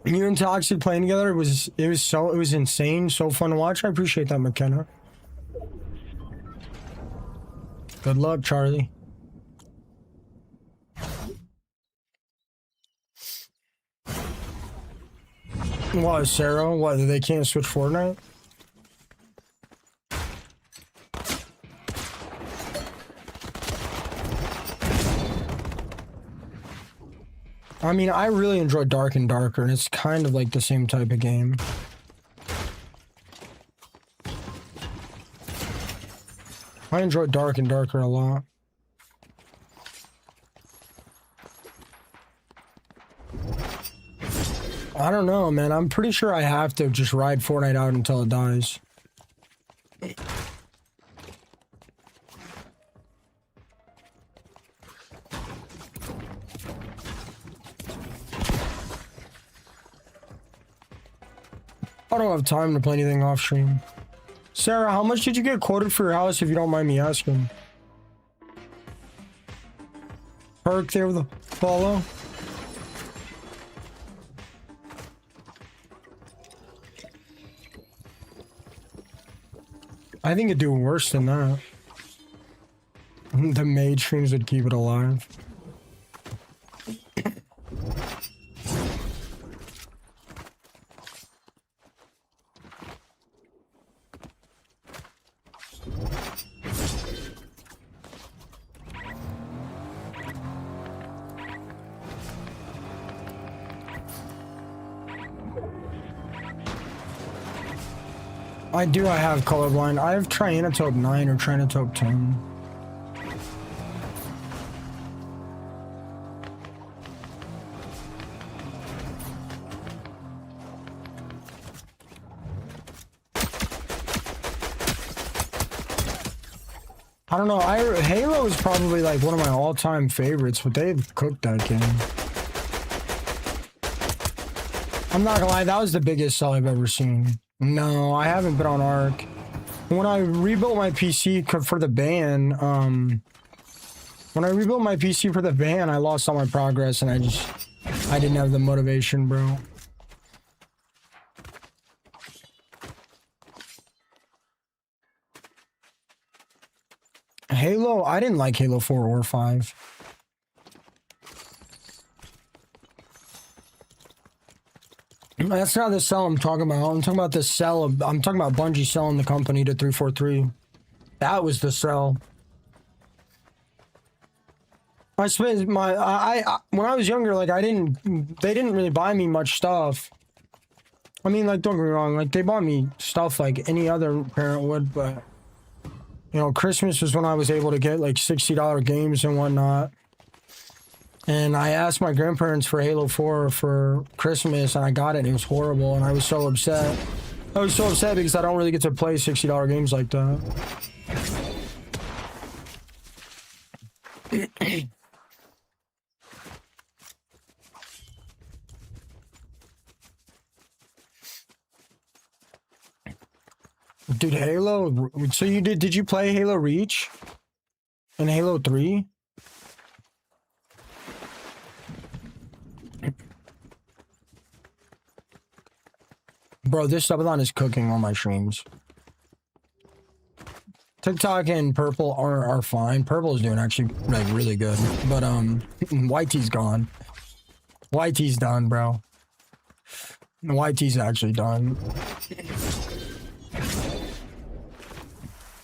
You and Toxic playing together, it was insane, so fun to watch. I appreciate that, McKenna. Good luck, Charlie. What, Sarah? What, they can't switch Fortnite? I mean, I really enjoy Dark and Darker, and it's kind of like the same type of game. I enjoy Dark and Darker a lot. I don't know, man. I'm pretty sure I have to just ride Fortnite out until it dies. I don't have time to play anything off stream. Sarah, how much did you get quoted for your house, if you don't mind me asking? Perk there with a follow. I think it'd do worse than that. The maid streams would keep it alive. I have colorblind. I have Trianotope 9 or Trianotope 10. I don't know. Halo is probably like one of my all-time favorites, but they've cooked that game. I'm not gonna lie, that was the biggest sell I've ever seen. No, I haven't been on Arc. When I rebuilt my PC for the ban, I lost all my progress and I didn't have the motivation, bro. Halo, I didn't like Halo 4 or 5. That's not the sell I'm talking about. I'm talking about the sell of, I'm talking about Bungie selling the company to 343. That was the sell. I spent my when I was younger, like they didn't really buy me much stuff. I mean, like, don't get me wrong, like they bought me stuff like any other parent would, but you know, Christmas was when I was able to get like $60 games and whatnot. And I asked my grandparents for Halo 4 for Christmas, and I got it, and it was horrible, and I was so upset. I was so upset because I don't really get to play $60 games like that. Dude, Halo, so did you play Halo Reach? And Halo 3? Bro, this Subathon is cooking on my streams. TikTok and Purple are fine. Purple is doing actually like really good. But Whitey's gone. Whitey's done, bro. YT's actually done.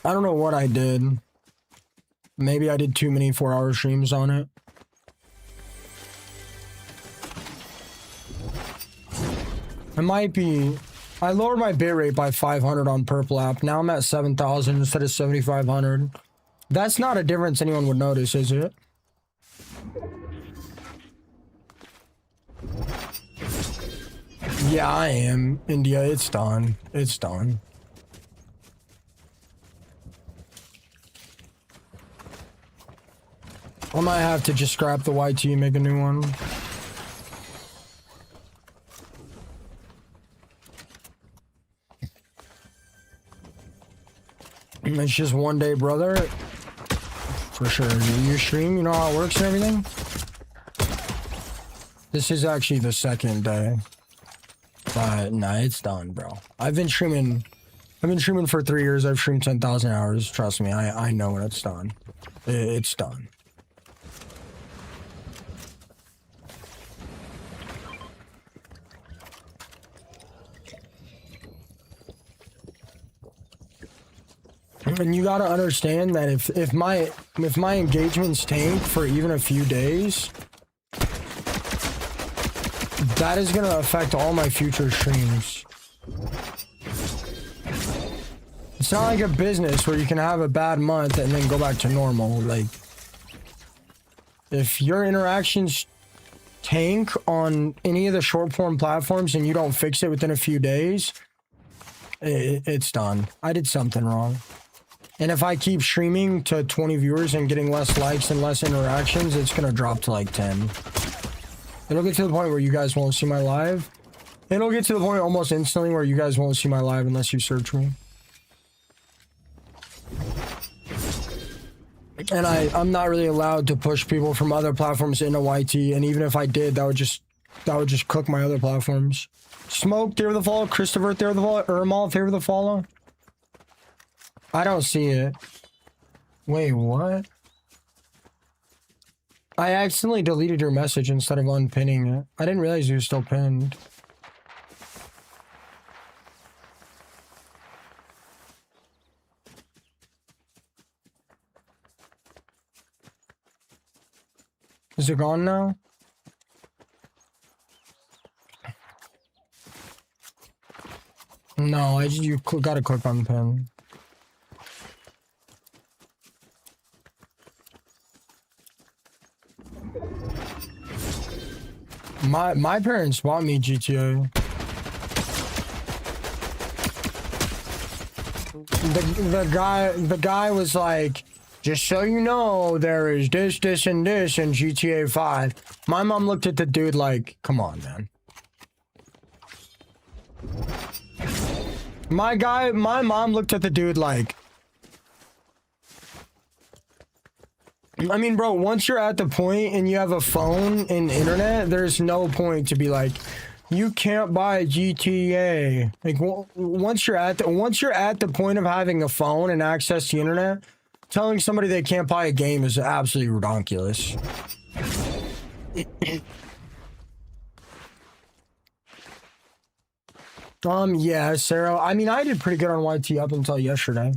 I don't know what I did. Maybe I did too many 4-hour streams on it. It might be. I lowered my bitrate by 500 on Purple app. Now I'm at 7,000 instead of 7,500. That's not a difference anyone would notice, is it? Yeah, I am. India, it's done. It's done. I might have to just scrap the YT and make a new one. It's just one day, brother. For sure. You stream, you know how it works and everything? This is actually the second day. But nah, it's done, bro. I've been streaming for 3 years. I've streamed 10,000 hours. Trust me, I know when it's done. It's done. And you gotta understand that if my engagements tank for even a few days, that is gonna affect all my future streams. It's not like a business where you can have a bad month and then go back to normal. Like, if your interactions tank on any of the short form platforms and you don't fix it within a few days, it's done. I did something wrong. And if I keep streaming to 20 viewers and getting less likes and less interactions, it's gonna drop to like 10. It'll get to the point where you guys won't see my live. It'll get to the point almost instantly where you guys won't see my live unless you search me. And I'm not really allowed to push people from other platforms into YT, and even if I did, that would just cook my other platforms. Smoke, there the follow. Christopher, there the follow. Ermal, there the follow. I don't see it. Wait, what? I accidentally deleted your message instead of unpinning it. I didn't realize you were still pinned. Is it gone now? No, you gotta click on pin. My parents bought me GTA. The guy was like, just so you know, there is this, and this in GTA 5. My mom looked at the dude like, come on, man. My mom looked at the dude like, I mean, bro, once you're at the point and you have a phone and internet, there's no point to be like, you can't buy GTA. Like, once you're at the point of having a phone and access to the internet, telling somebody they can't buy a game is absolutely ridiculous. Yeah, Sarah. I mean, I did pretty good on YT up until yesterday.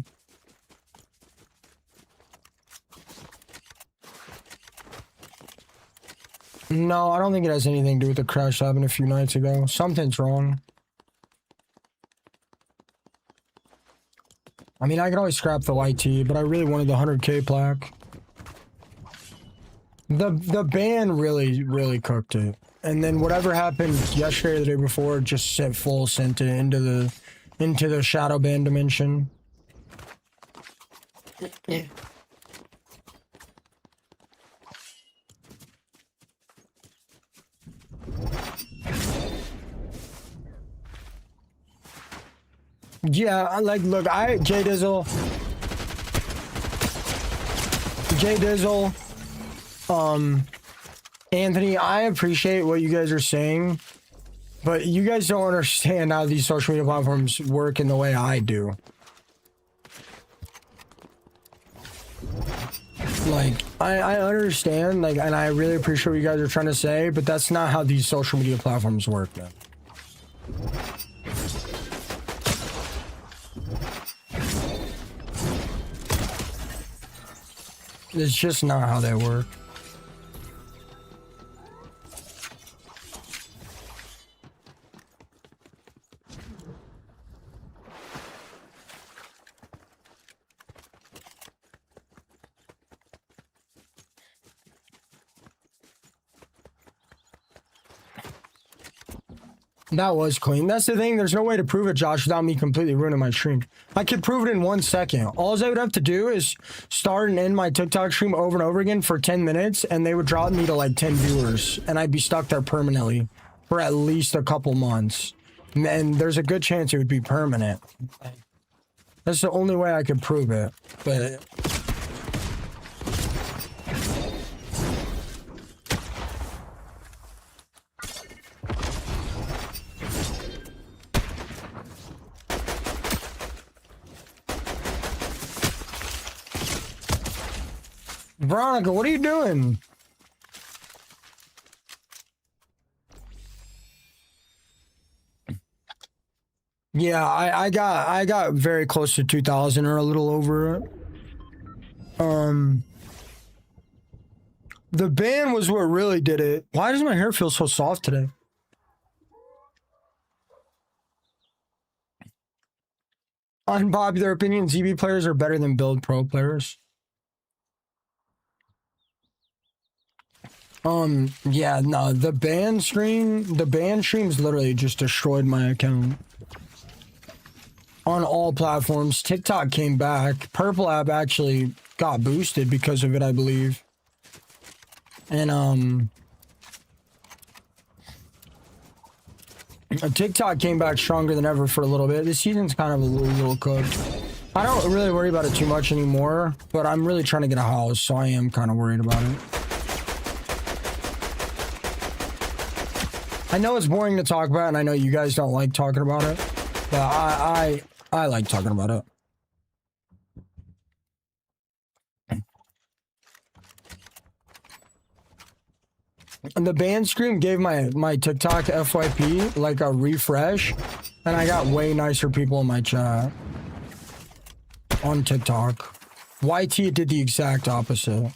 No, I don't think it has anything to do with the crash that happened a few nights ago. Something's wrong. I mean, I could always scrap the YT, but I really wanted the 100K plaque. The ban really cooked it. And then whatever happened yesterday or the day before just sent it into the shadow ban dimension. Yeah, like, look, J Dizzle, Anthony, I appreciate what you guys are saying, but you guys don't understand how these social media platforms work in the way I do. Like, I understand, like, and I really appreciate what you guys are trying to say, but that's not how these social media platforms work, man. It's just not how they work. That was clean. That's the thing. There's no way to prove it, Josh, without me completely ruining my stream. I could prove it in 1 second. All I would have to do is start and end my TikTok stream over and over again for 10 minutes, and they would drop me to like 10 viewers, and I'd be stuck there permanently for at least a couple months. And there's a good chance it would be permanent. That's the only way I could prove it. But Veronica, what are you doing? Yeah, I got very close to 2,000 or a little over it. The ban was what really did it. Why does my hair feel so soft today? Unpopular opinion, ZB players are better than build pro players. Yeah, no, the ban streams literally just destroyed my account. On all platforms. TikTok came back. Purple app actually got boosted because of it, I believe. And, TikTok came back stronger than ever for a little bit. This season's kind of a little cooked. I don't really worry about it too much anymore, but I'm really trying to get a house, so I am kind of worried about it. I know it's boring to talk about, and I know you guys don't like talking about it, but I like talking about it. And the ban screen gave my TikTok FYP like a refresh, and I got way nicer people in my chat on TikTok. YT did the exact opposite.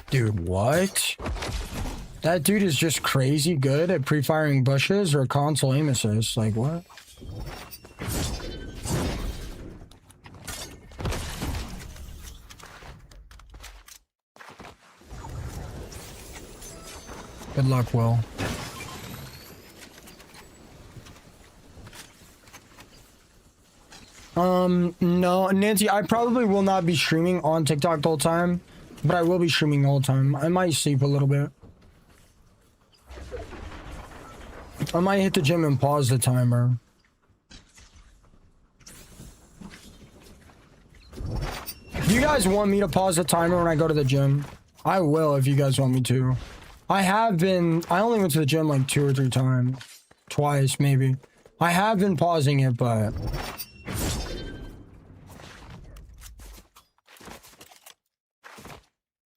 Dude, what? That dude is just crazy good at pre-firing bushes or console aim assist. Like, what? Good luck, Will. No, Nancy, I probably will not be streaming on TikTok the whole time. But I will be streaming all the time. I might sleep a little bit. I might hit the gym and pause the timer. Do you guys want me to pause the timer when I go to the gym? I will if you guys want me to. I only went to the gym like 2 or 3 times. Twice, maybe. I have been pausing it, but...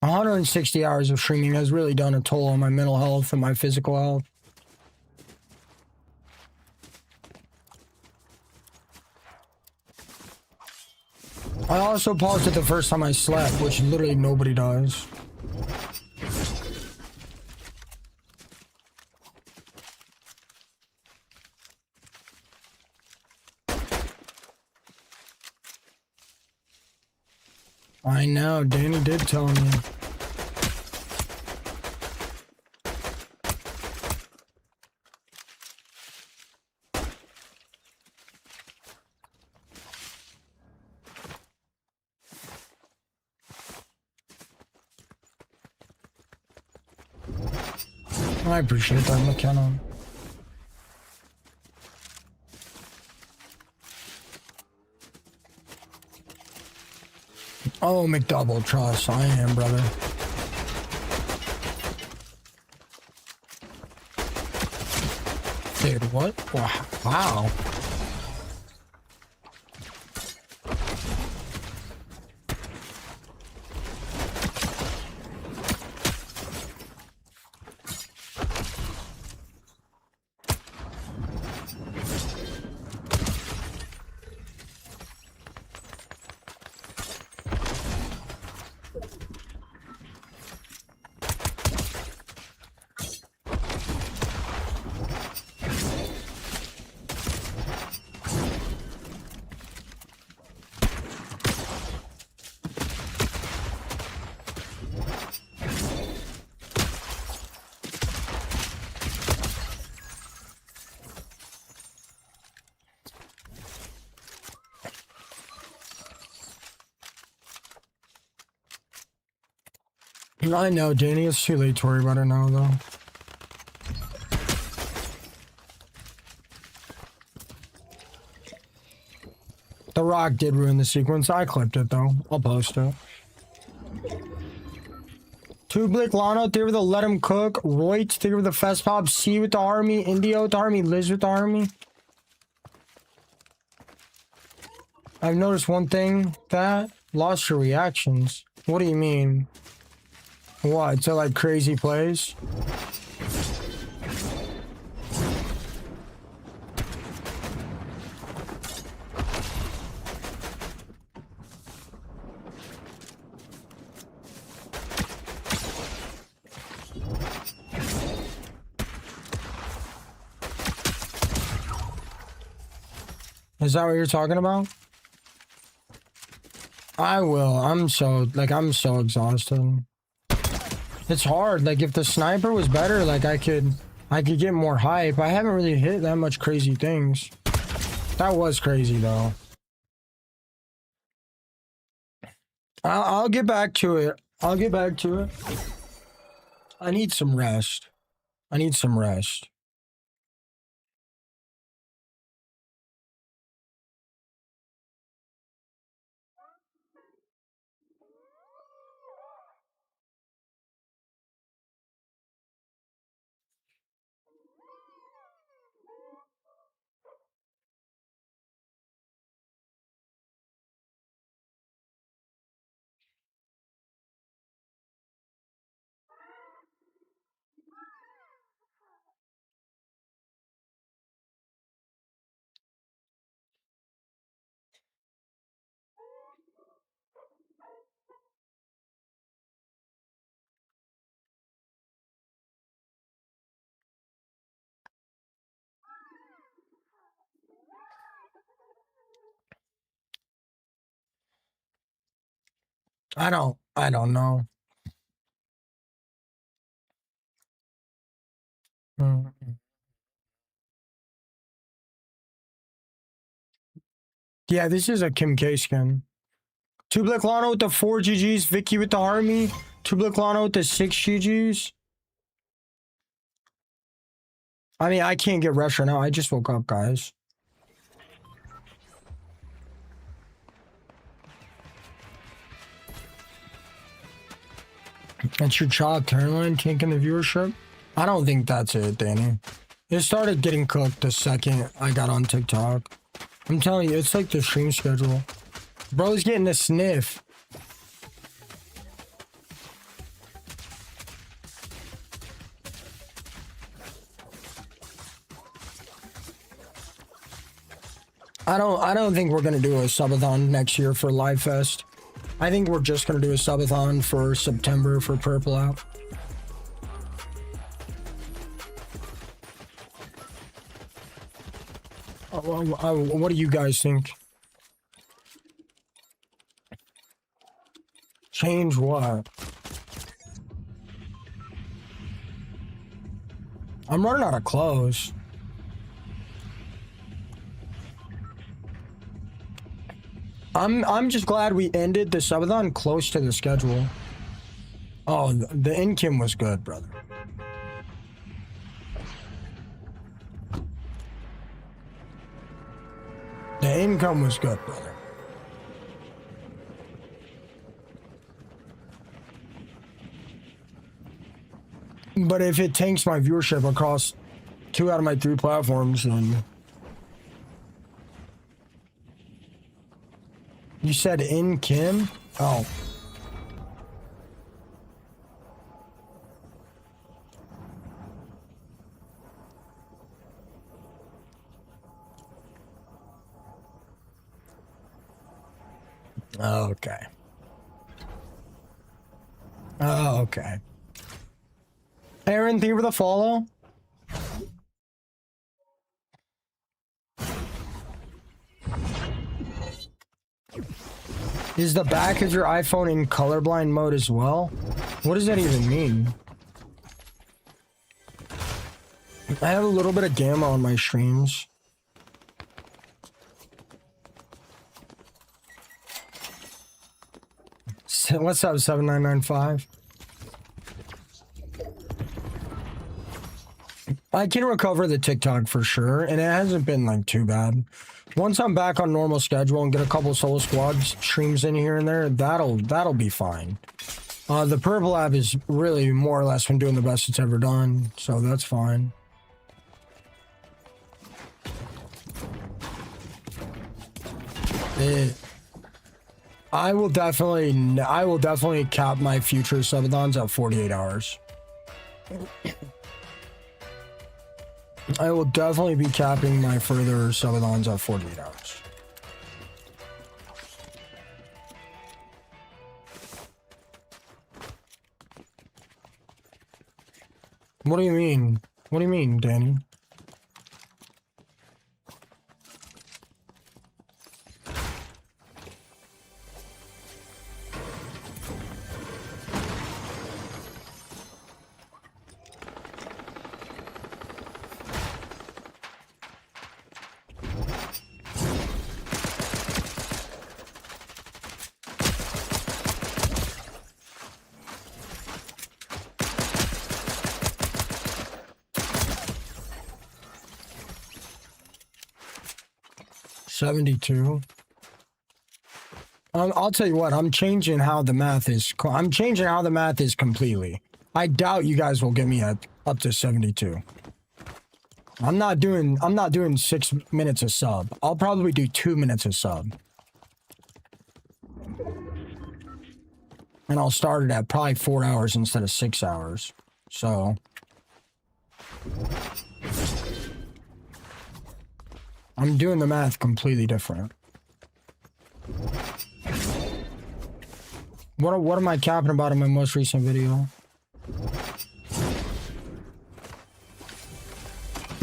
160 hours of streaming has really done a toll on my mental health and my physical health. I also paused it the first time I slept, which literally nobody does. I know, Danny did tell me. I appreciate that, McKenna. Oh, McDouble, trust. I am, brother. Dude, what? Wow. I know, Danny. It's too late to worry about it now, though. The Rock did ruin the sequence. I clipped it, though. I'll post it. Tublick, Lano, Theory with the Let Him Cook. Roy, Theory with the Fest Pop. C with the Army. Indio with the Army. Liz with the Army. I've noticed one thing. That lost your reactions. What do you mean? What? To like crazy plays? Is that what you're talking about? I will. I'm so exhausted. It's hard. Like if the sniper was better, like I could get more hype. I haven't really hit that much crazy things. That was crazy though. I'll get back to it. I'll get back to it. I need some rest. I need some rest. I don't know. Mm. Yeah, this is a Kim K skin. Tublick Lano with the 4 GGs, Vicky with the Army, Tublick Lano with the 6 GGs. I mean, I can't get rest right now. I just woke up, guys. That's your job, Turn tanking the viewership. I don't think that's it, Danny. It started getting cooked the second I got on TikTok. I'm telling you, it's like the stream schedule. Bro's getting a sniff. I don't think we're gonna do a subathon next year for Live Fest. I think we're just gonna do a subathon for September for Purple Out. What do you guys think? Change what? I'm running out of clothes. I'm just glad we ended the subathon close to the schedule. Oh, the income was good, brother. The income was good, brother. But if it tanks my viewership across 2 out of my 3 platforms, then... You said in Kim? Oh. Okay. Oh, okay. Aaron, thank you for the follow. Is the back of your iPhone in colorblind mode as well? What does that even mean? I have a little bit of gamma on my streams. What's up, 7995? I can recover the TikTok for sure, and it hasn't been like too bad. Once I'm back on normal schedule and get a couple solo squad streams in here and there, that'll be fine. The Purple Lab is really more or less been doing the best it's ever done, so that's fine. I will definitely cap my future subathons at 48 hours. I will definitely be capping my further subathons at 48 hours. What do you mean? What do you mean, Danny? $72. I'll tell you what, I'm changing how the math is. I'm changing how the math is completely. I doubt you guys will get me up to 72. I'm not doing 6 minutes a sub. I'll probably do 2 minutes a sub. And I'll start it at probably 4 hours instead of 6 hours. So I'm doing the math completely different. What am I capping about in my most recent video?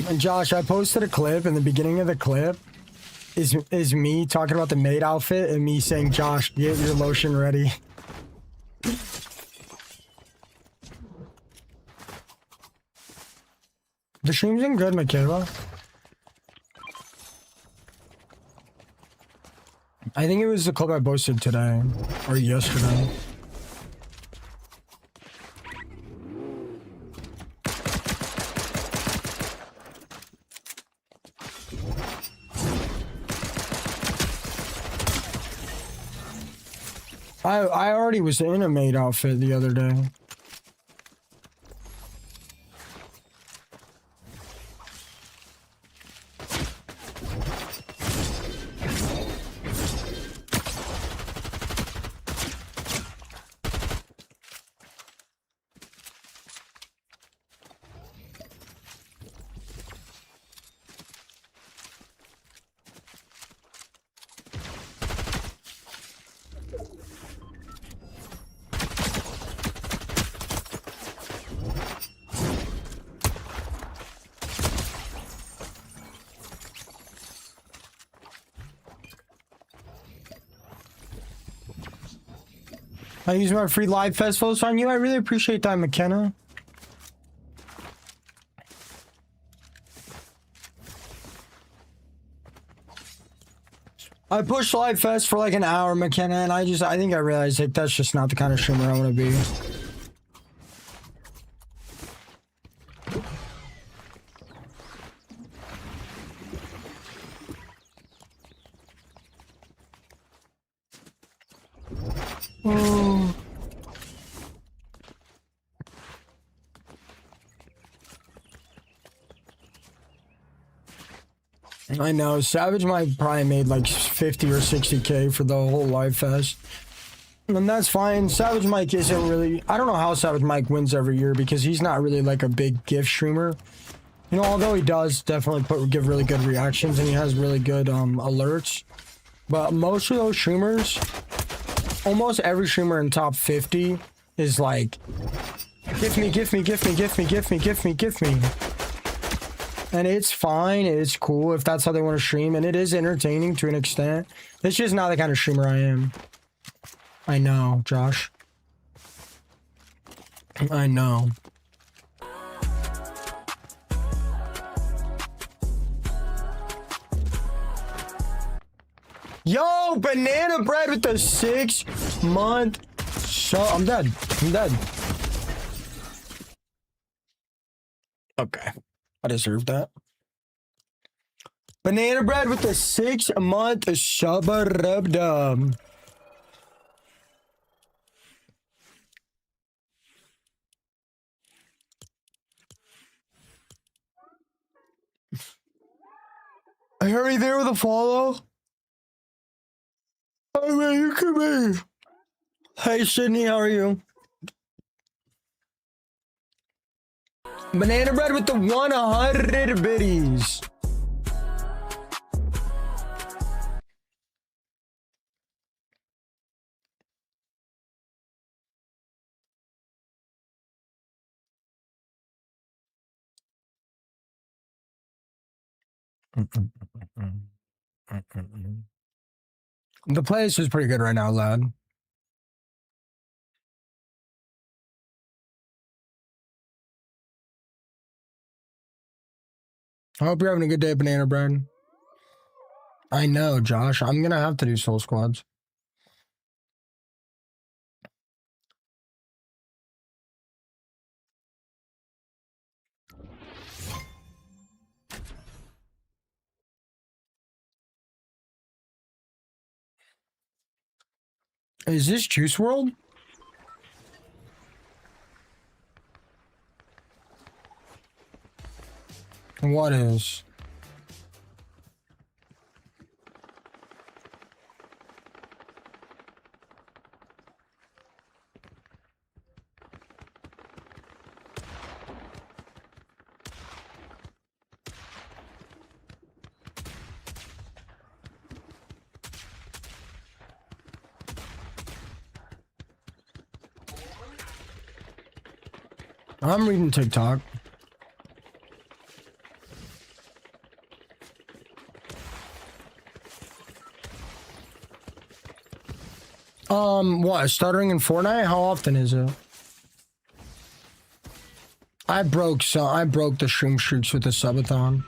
And Josh, I posted a clip, and the beginning of the clip is me talking about the maid outfit and me saying, Josh, get your lotion ready. The stream's been good, Michaela. I think it was the clip I posted today or yesterday. I already was in a maid outfit the other day. I use my free live festivals on you. I really appreciate that, McKenna. I pushed live fest for like an hour, McKenna, and I think I realized like that's just not the kind of streamer I want to be. Oh. I know Savage Mike probably made like 50 or 60K for the whole live fest, and that's fine. Savage Mike isn't really, I don't know how Savage Mike wins every year because he's not really like a big gift streamer, you know, although he does definitely give really good reactions and he has really good alerts. But most of those streamers, almost every streamer in top 50 is like, gift me, gift me, gift me, gift me, gift me, gift me, gift me. And it's fine, it's cool if that's how they want to stream, and it is entertaining to an extent. It's just not the kind of streamer I am. I know, Josh. I know. Yo, banana bread with the 6 month. So I'm dead. I'm dead. Okay. I deserve that. Banana bread with a 6-month sub-rub-dub. Harry there with a follow? Oh man, you can be. Hey Sydney, how are you? Banana bread with the 100 biddies. The place is pretty good right now, lad. I hope you're having a good day, Banana Bread. I know, Josh. I'm gonna have to do soul squads. Is this Juice World? What is? I'm reading TikTok. What? Stuttering in Fortnite? How often is it? I broke the stream streaks with the Subathon.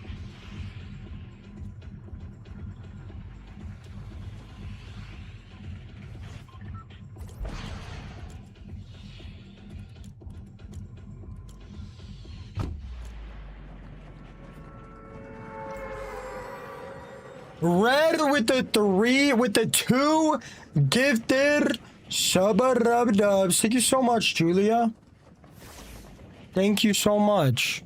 Red with the 2 gifted sub-rub-dubs. Thank you so much, Julia. Thank you so much.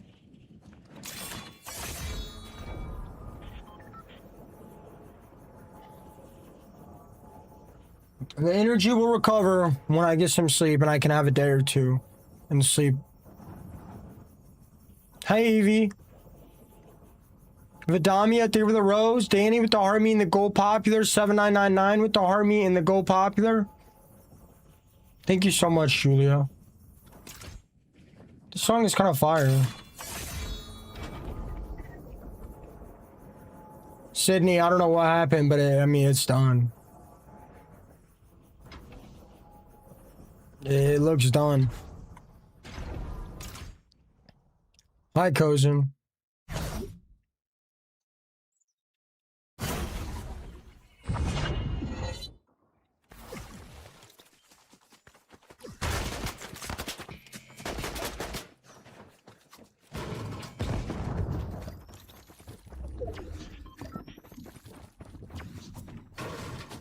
The energy will recover when I get some sleep and I can have a day or two and sleep. Hey, Evie. Vidamia, 3 with the rose. Danny with the Harmony and the Gold Popular. 7999 with the Harmony and the Gold Popular. Thank you so much, Julia. The song is kind of fire. Sydney, I don't know what happened, but I mean, it's done. It looks done. Hi, Cozen.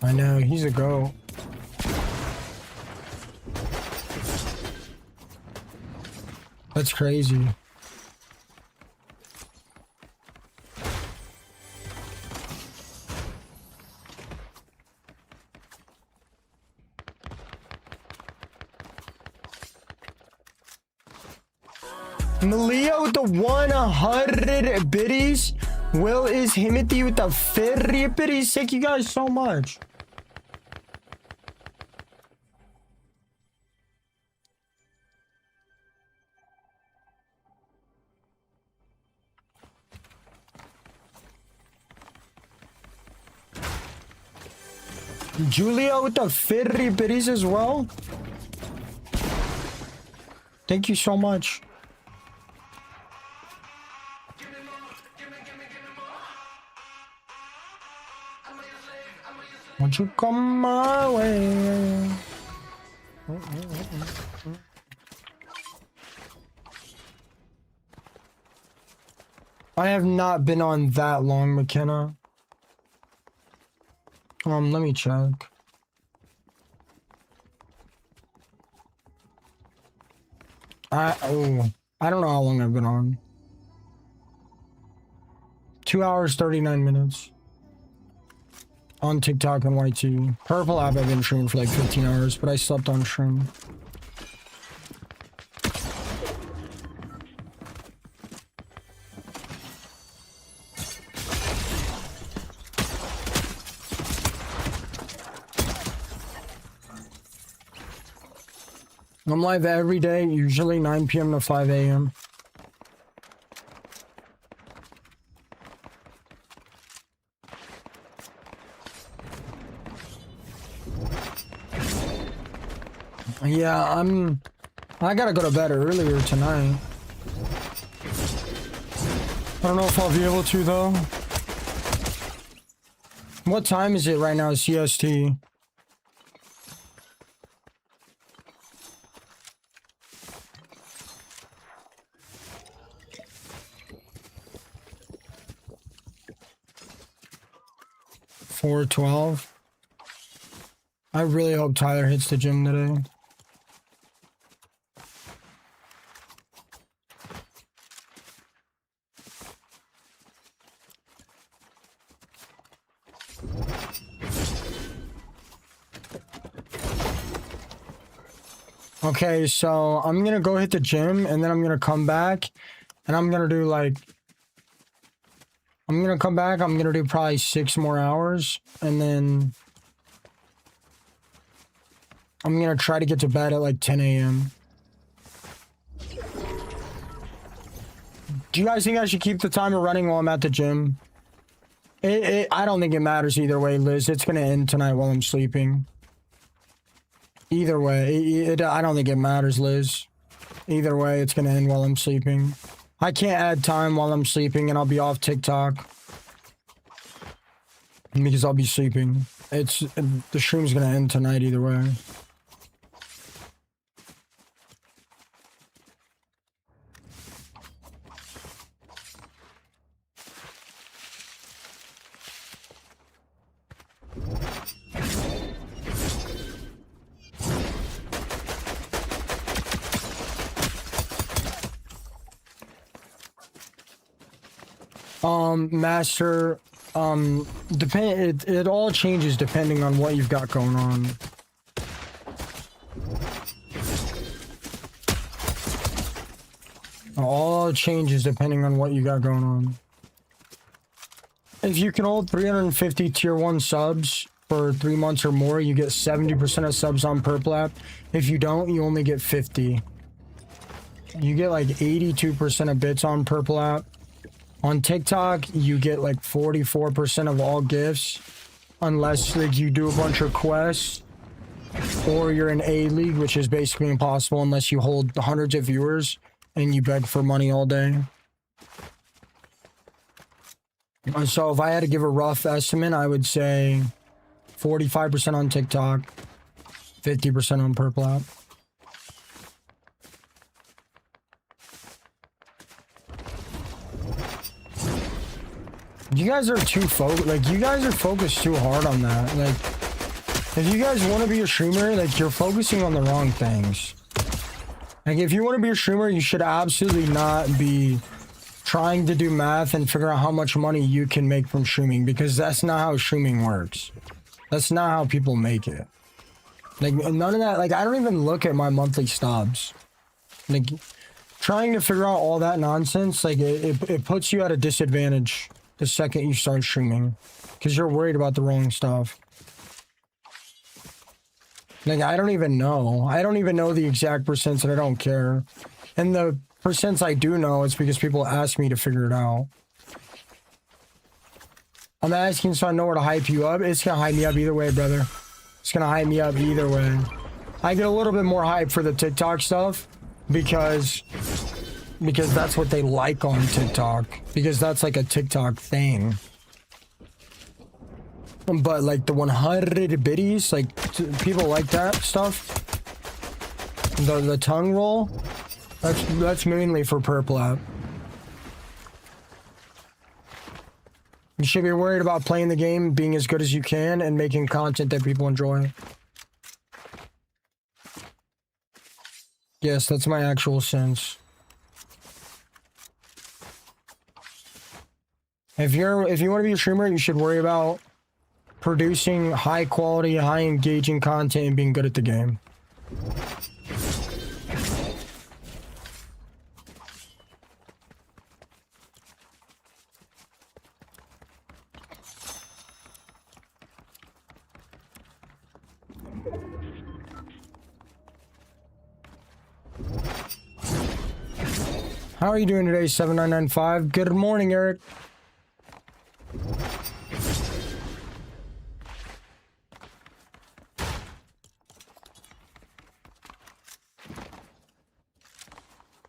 I know, he's a go. That's crazy. Malia with the 100 biddies. Will is Himothy with the 50 biddies. Thank you guys so much. Julia with the 50 biddies as well. Thank you so much. Won't you come my way? I have not been on that long, McKenna. Let me check. I don't know how long I've been on. 2 hours, 39 minutes. On TikTok and YT. Purple app I've been streaming for like 15 hours, but I slept on stream. I'm live every day, usually 9 p.m. to 5 a.m. Yeah, I gotta go to bed earlier tonight. I don't know if I'll be able to though. What time is it right now, CST? $4:12. I really hope Tyler hits the gym today. Okay, so I'm gonna go hit the gym and then I'm gonna come back and I'm gonna do like I'm gonna do probably 6 more hours and then I'm gonna try to get to bed at like 10 a.m. Do you guys think I should keep the timer running while I'm at the gym? I don't think it matters either way, Liz. It's gonna end tonight while I'm sleeping. Either way, I don't think it matters, Liz. Either way, it's gonna end while I'm sleeping. I can't add time while I'm sleeping and I'll be off TikTok. Because I'll be sleeping. The stream's gonna end tonight either way. Master, it all changes depending on what you've got going on. All changes depending on what you got going on. If you can hold 350 tier 1 subs for 3 months or more, you get 70% of subs on Purple app. If you don't, you only get 50. You get like 82% of bits on Purple app. On TikTok, you get like 44% of all gifts, unless like you do a bunch of quests, or you're in A League, which is basically impossible unless you hold hundreds of viewers and you beg for money all day. So if I had to give a rough estimate, I would say 45% on TikTok, 50% on Purple app. You guys are too you guys are focused too hard on that. Like, if you guys want to be a streamer, like, you're focusing on the wrong things. Like, if you want to be a streamer, you should absolutely not be trying to do math and figure out how much money you can make from streaming, because that's not how streaming works. That's not how people make it. Like, none of that, like, I don't even look at my monthly stubs. Like, trying to figure out all that nonsense, like, it puts you at a disadvantage the second you start streaming, because you're worried about the wrong stuff. Like, I don't even know the exact percents, and I don't care. And the percents I do know, it's because people ask me to figure it out. I'm asking so I know where to hype you up. It's gonna hype me up either way, brother. It's gonna hype me up either way. I get a little bit more hype for the TikTok stuff because that's what they like on TikTok. Because that's like a TikTok thing. But like the 100 biddies, like people like that stuff. The tongue roll, that's mainly for Purple app. You should be worried about playing the game, being as good as you can, and making content that people enjoy. Yes, that's my actual sense. If you want to be a streamer, you should worry about producing high quality, high engaging content and being good at the game. How are you doing today, 7995? Good morning, Eric.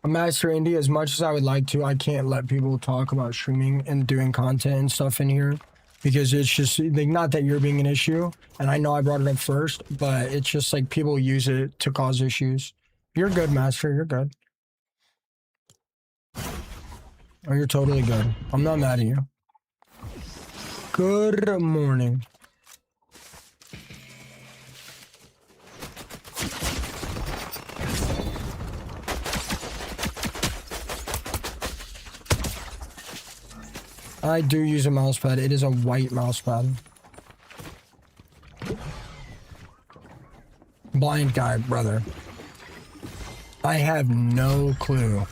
Master Indie, as much as I would like to, I can't let people talk about streaming and doing content and stuff in here because it's just like, not that you're being an issue, and I know I brought it up first, but it's just like people use it to cause issues. You're good, Master. You're good. Oh, you're totally good. I'm not mad at you. Good morning. I do use a mouse pad. It is a white mouse pad. Blind guy, brother. I have no clue.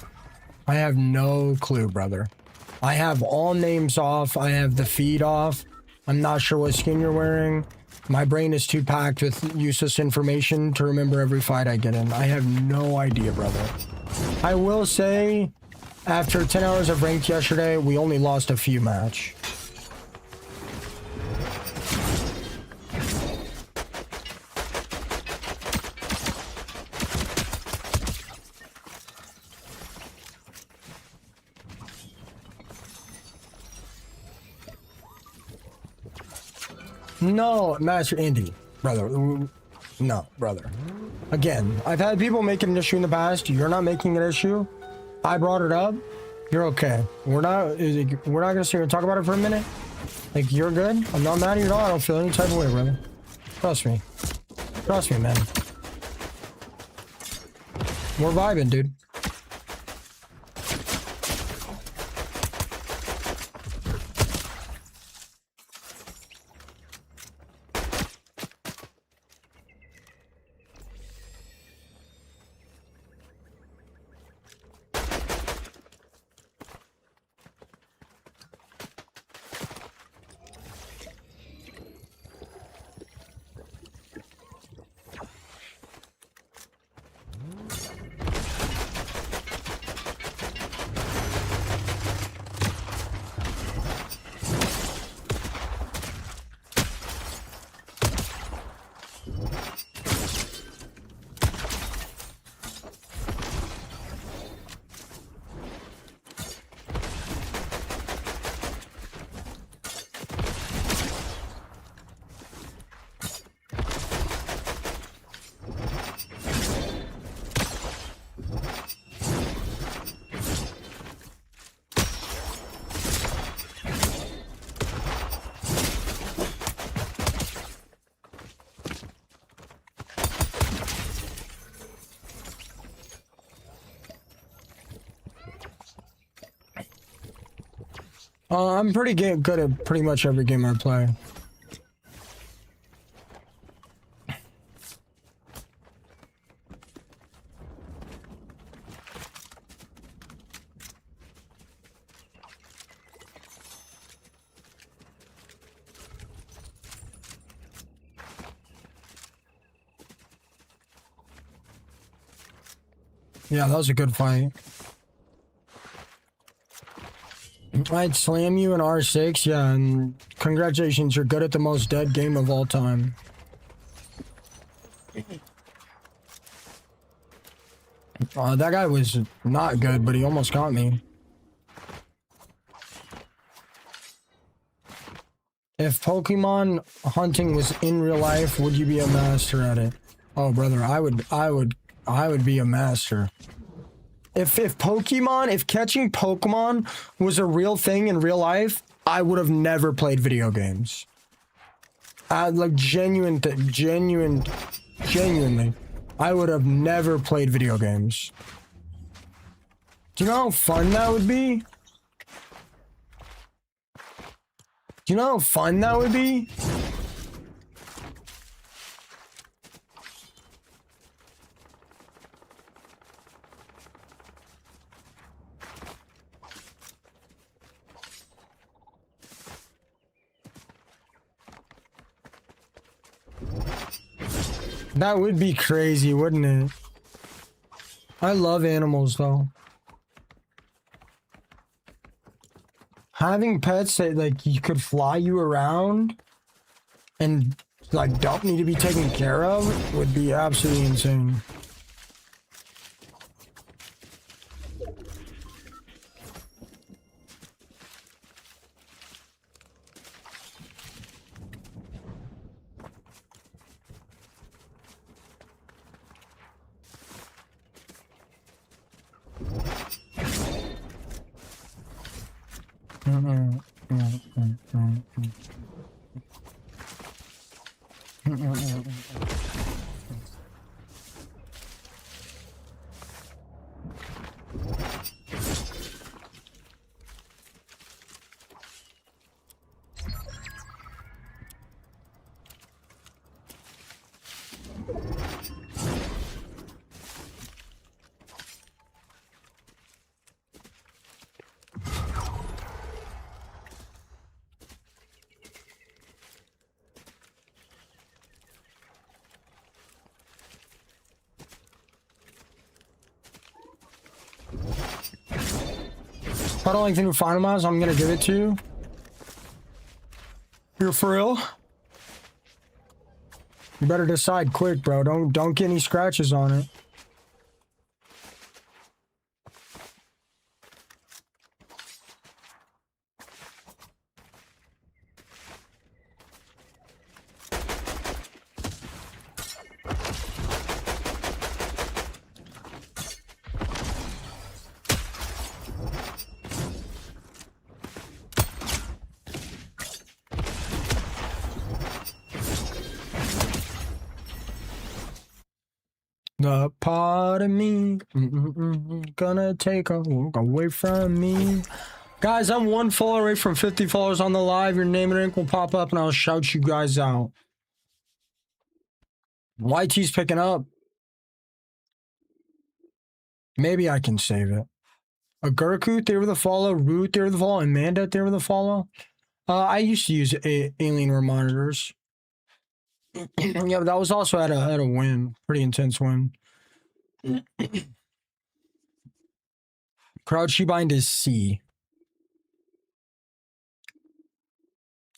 I have no clue, brother. I have all names off. I have the feed off. I'm not sure what skin you're wearing. My brain is too packed with useless information to remember every fight I get in. I have no idea, brother. I will say, after 10 hours of ranked yesterday, we only lost a few match. No, Master Indy, brother. No, brother. Again, I've had people make an issue in the past. You're not making an issue. I brought it up. You're okay. We're not gonna sit here and talk about it for a minute. Like, you're good. I'm not mad at you at all. I don't feel any type of way, brother. Trust me. Trust me, man. We're vibing, dude. I'm pretty good at pretty much every game I play. Yeah, that was a good fight. I'd slam you in R6, yeah, and congratulations, you're good at the most dead game of all time. That guy was not good, but he almost got me. If Pokemon hunting was in real life, would you be a master at it? Oh, brother, I would be a master. If catching Pokemon was a real thing in real life, I would have never played video games. Like genuinely, I would have never played video games. Do you know how fun that would be? Do you know how fun that would be? That would be crazy, wouldn't it? I love animals, though. Having pets that, like, you could fly you around and, like, don't need to be taken care of would be absolutely insane. If I don't like the new Final Mouse, I'm gonna give it to you. You're for real? You better decide quick, bro. Don't get any scratches on it. The part of me gonna take a walk away from me. Guys, I'm 1 follower away from 50 followers on the live. Your name and link will pop up and I'll shout you guys out. YT's picking up. Maybe I can save it. Agurku, there with the follow. Root, there with the follow. Amanda, there with the follow. I used to use Alienware monitors. Yeah, but that was also at a win. Pretty intense win. Crouch bind is C.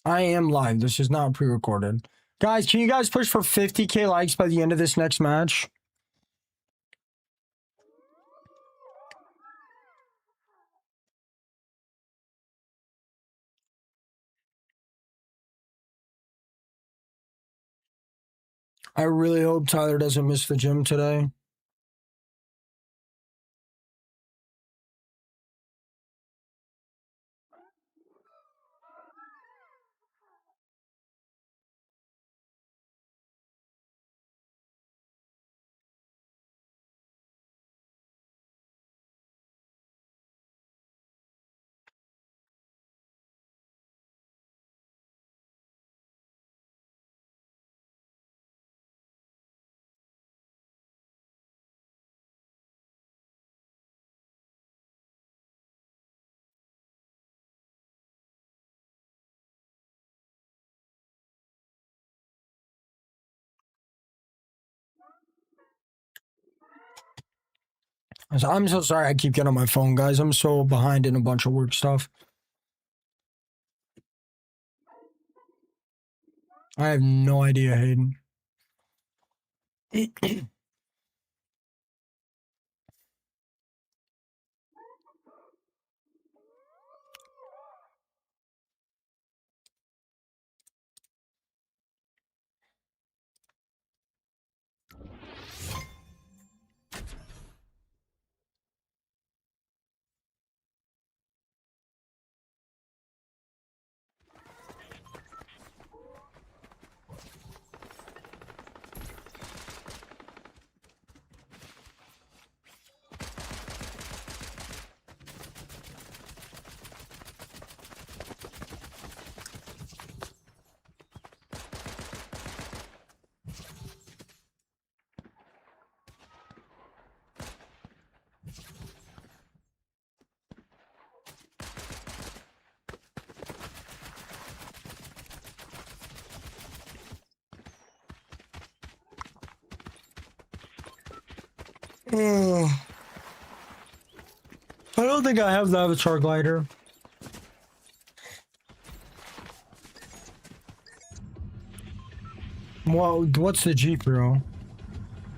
I am live. This is not pre-recorded. Guys, can you guys push for 50k likes by the end of this next match? I really hope Tyler doesn't miss the gym today. I'm so sorry I keep getting on my phone, guys. I'm so behind in a bunch of work stuff. I have no idea, Hayden. I don't think I have the avatar glider. Well, what's the G Pro?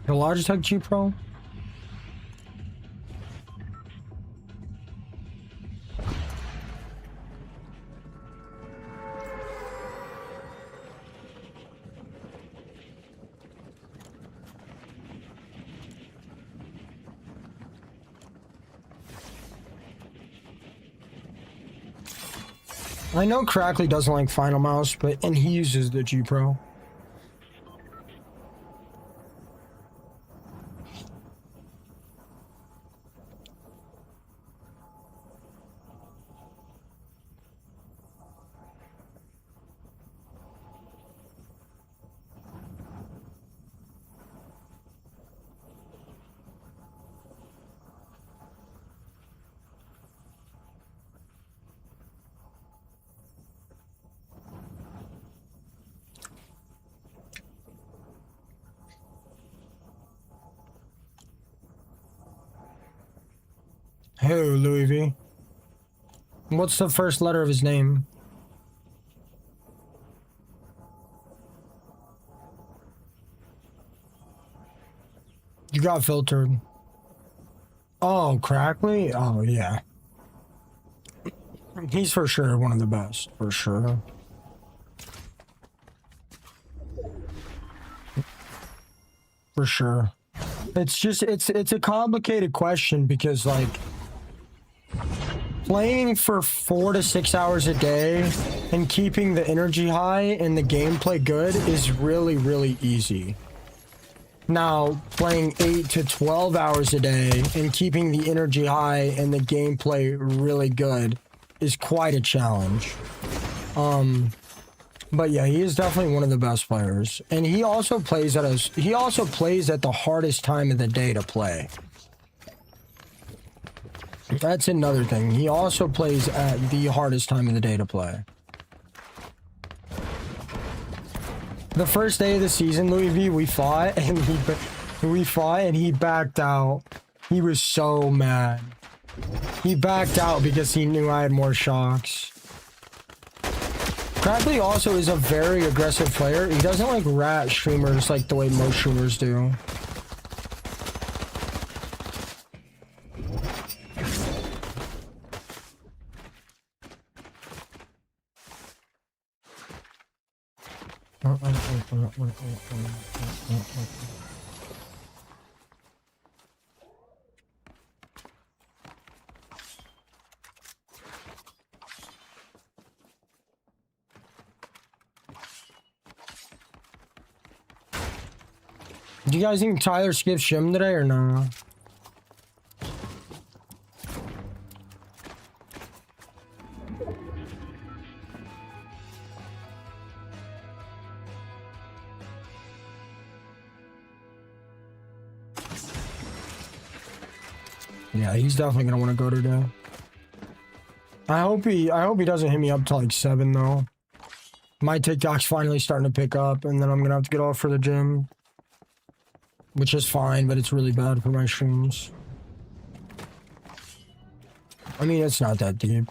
The Logitech G Pro? I know Crackley doesn't like Final Mouse, and he uses the G Pro. Who, Louis V? What's the first letter of his name? You got filtered. Oh, Crackley? Oh, yeah. He's for sure one of the best, for sure. For sure. It's just, it's a complicated question because, like, playing for 4 to 6 hours a day and keeping the energy high and the gameplay good is really, really easy. Now, playing 8 to 12 hours a day and keeping the energy high and the gameplay really good is quite a challenge. But yeah, he is definitely one of the best players. And he also plays at the hardest time of the day to play. That's another thing. He also plays at the hardest time of the day to play. The first day of the season, Louis V, we fought and he backed out. He was so mad. He backed out because he knew I had more shocks. Crackley also is a very aggressive player. He doesn't like rat streamers like the way most streamers do. Do you guys think Tyler skipped Shim today or no? Yeah, he's definitely gonna want to go today. I hope he doesn't hit me up till like 7 though. My TikTok's finally starting to pick up, and then I'm gonna have to get off for the gym. Which is fine, but it's really bad for my streams. I mean, it's not that deep.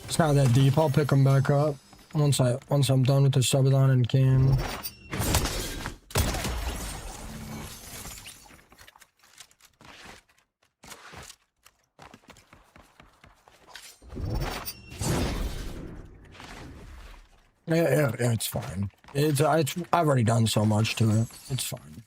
It's not that deep. I'll pick them back up once I'm done with the Subathon and can. Yeah, it's fine. I've already done so much to it. It's fine.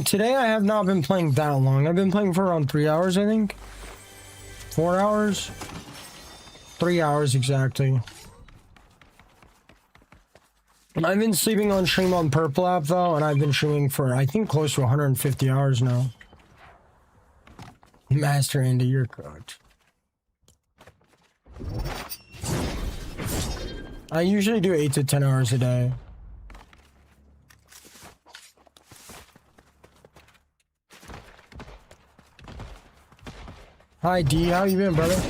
Today I have not been playing that long. I've been playing for around 3 hours, I think. 4 hours. 3 hours exactly. I've been sleeping on stream on Purple app though, and I've been streaming for I think close to 150 hours now. Master Andy, you're cooked. I usually do 8 to 10 hours a day. Hi D, how you been, brother?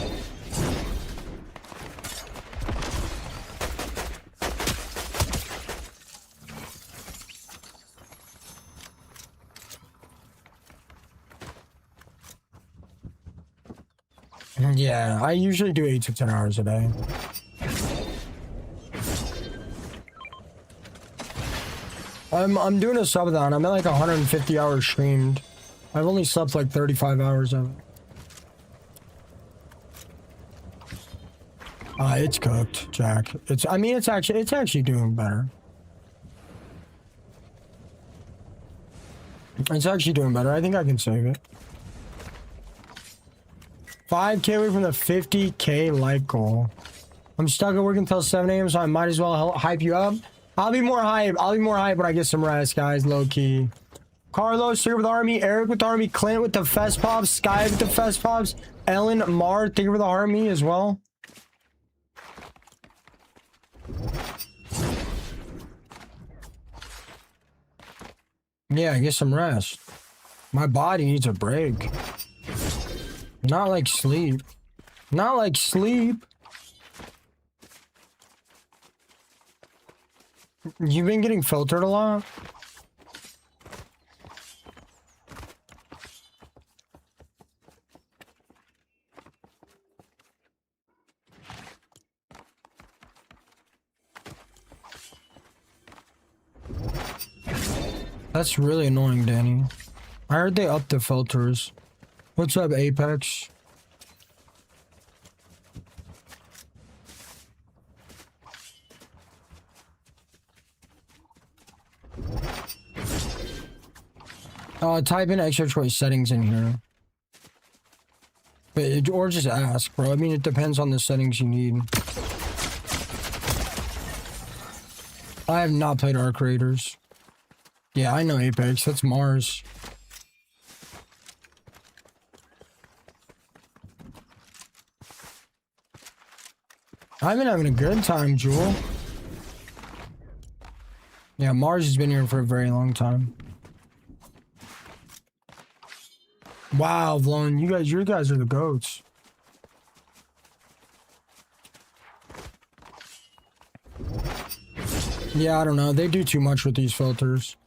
Yeah, I usually do 8 to 10 hours a day. I'm doing a subathon. I'm at like 150 hours streamed. I've only slept like 35 hours of it. It's cooked, Jack. I mean, it's actually doing better. It's actually doing better. I think I can save it. 5K away from the 50K like goal. I'm stuck at work until 7 a.m. so I might as well hype you up. I'll be more hype when I get some rest, guys. Low key. Carlos here with Army, Eric with Army, Clint with the Fest Pops, Sky with the Fest Pops, Ellen, Mar, thank you for the Army as well. Yeah, get some rest. My body needs a break. Not like sleep. Not like sleep. You've been getting filtered a lot? That's really annoying, Danny. I heard they upped the filters. What's up, Apex? Type in extra choice settings in here. Or just ask, bro. I mean, it depends on the settings you need. I have not played Arc Raiders. Yeah, I know Apex. That's Mars. I've been having a good time, Jewel. Yeah, Mars has been here for a very long time. Wow, Vlon, you guys are the goats. Yeah, I don't know. They do too much with these filters.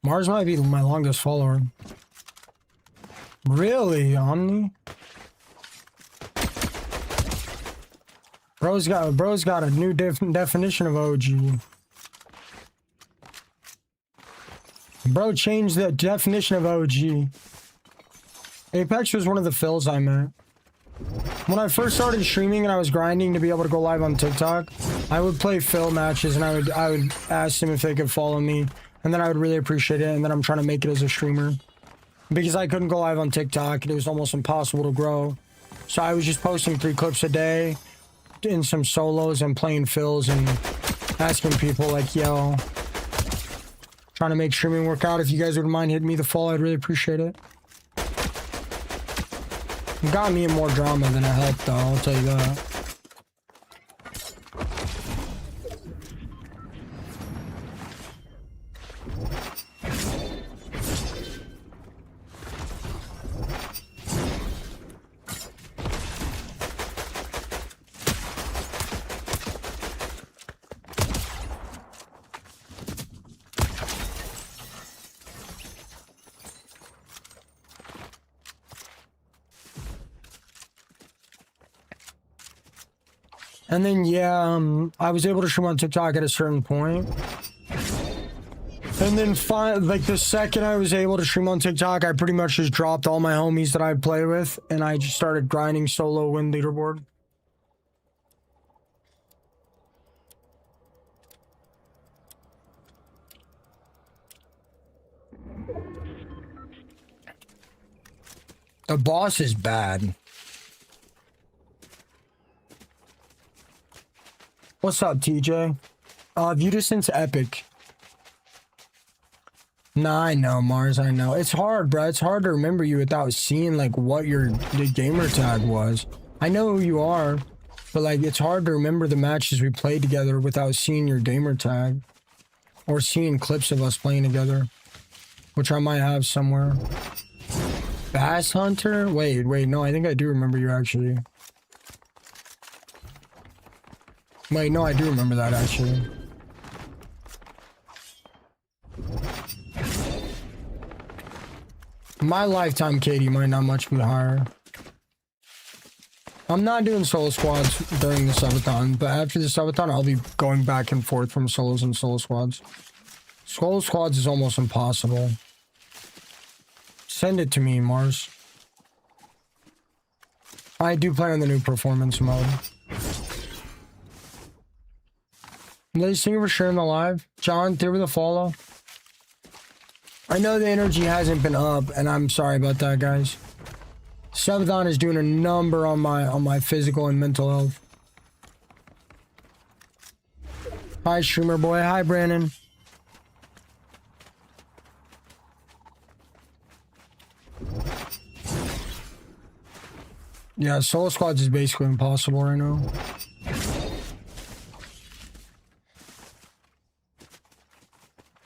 Mars might be my longest follower. Really, Omni? Bro's got a new definition of OG. Bro changed the definition of OG. Apex was one of the fills I met. When I first started streaming and I was grinding to be able to go live on TikTok, I would play Phil matches and I would ask them if they could follow me. And then I would really appreciate it. And then I'm trying to make it as a streamer. Because I couldn't go live on TikTok. It was almost impossible to grow. So I was just posting 3 clips a day. In some solos and playing fills and asking people like, yo. Trying to make streaming work out. If you guys wouldn't mind hitting me the follow, I'd really appreciate it. It got me in more drama than it helped though, I'll tell you that. And then, yeah, I was able to stream on TikTok at a certain point. And then, like, the second I was able to stream on TikTok, I pretty much just dropped all my homies that I'd play with, and I just started grinding solo win leaderboard. The boss is bad. What's up, TJ? Viewed it since Epic. Nah, I know, Mars, I know. It's hard, bro. It's hard to remember you without seeing, like, what the gamer tag was. I know who you are, but, like, it's hard to remember the matches we played together without seeing your gamer tag. Or seeing clips of us playing together. Which I might have somewhere. Bass Hunter? Wait, no, I think I do remember you, actually. Wait, no, I do remember that, actually. My lifetime KD might not much be higher. I'm not doing solo squads during the subathon, but after the subathon, I'll be going back and forth from solos and solo squads. Solo squads is almost impossible. Send it to me, Mars. I do play on the new performance mode. Ladies, thank you for sharing the live. John, thank you for the follow. I know the energy hasn't been up, and I'm sorry about that, guys. Subathon is doing a number on my physical and mental health. Hi, streamer boy. Hi, Brandon. Yeah, solo squads is basically impossible right now.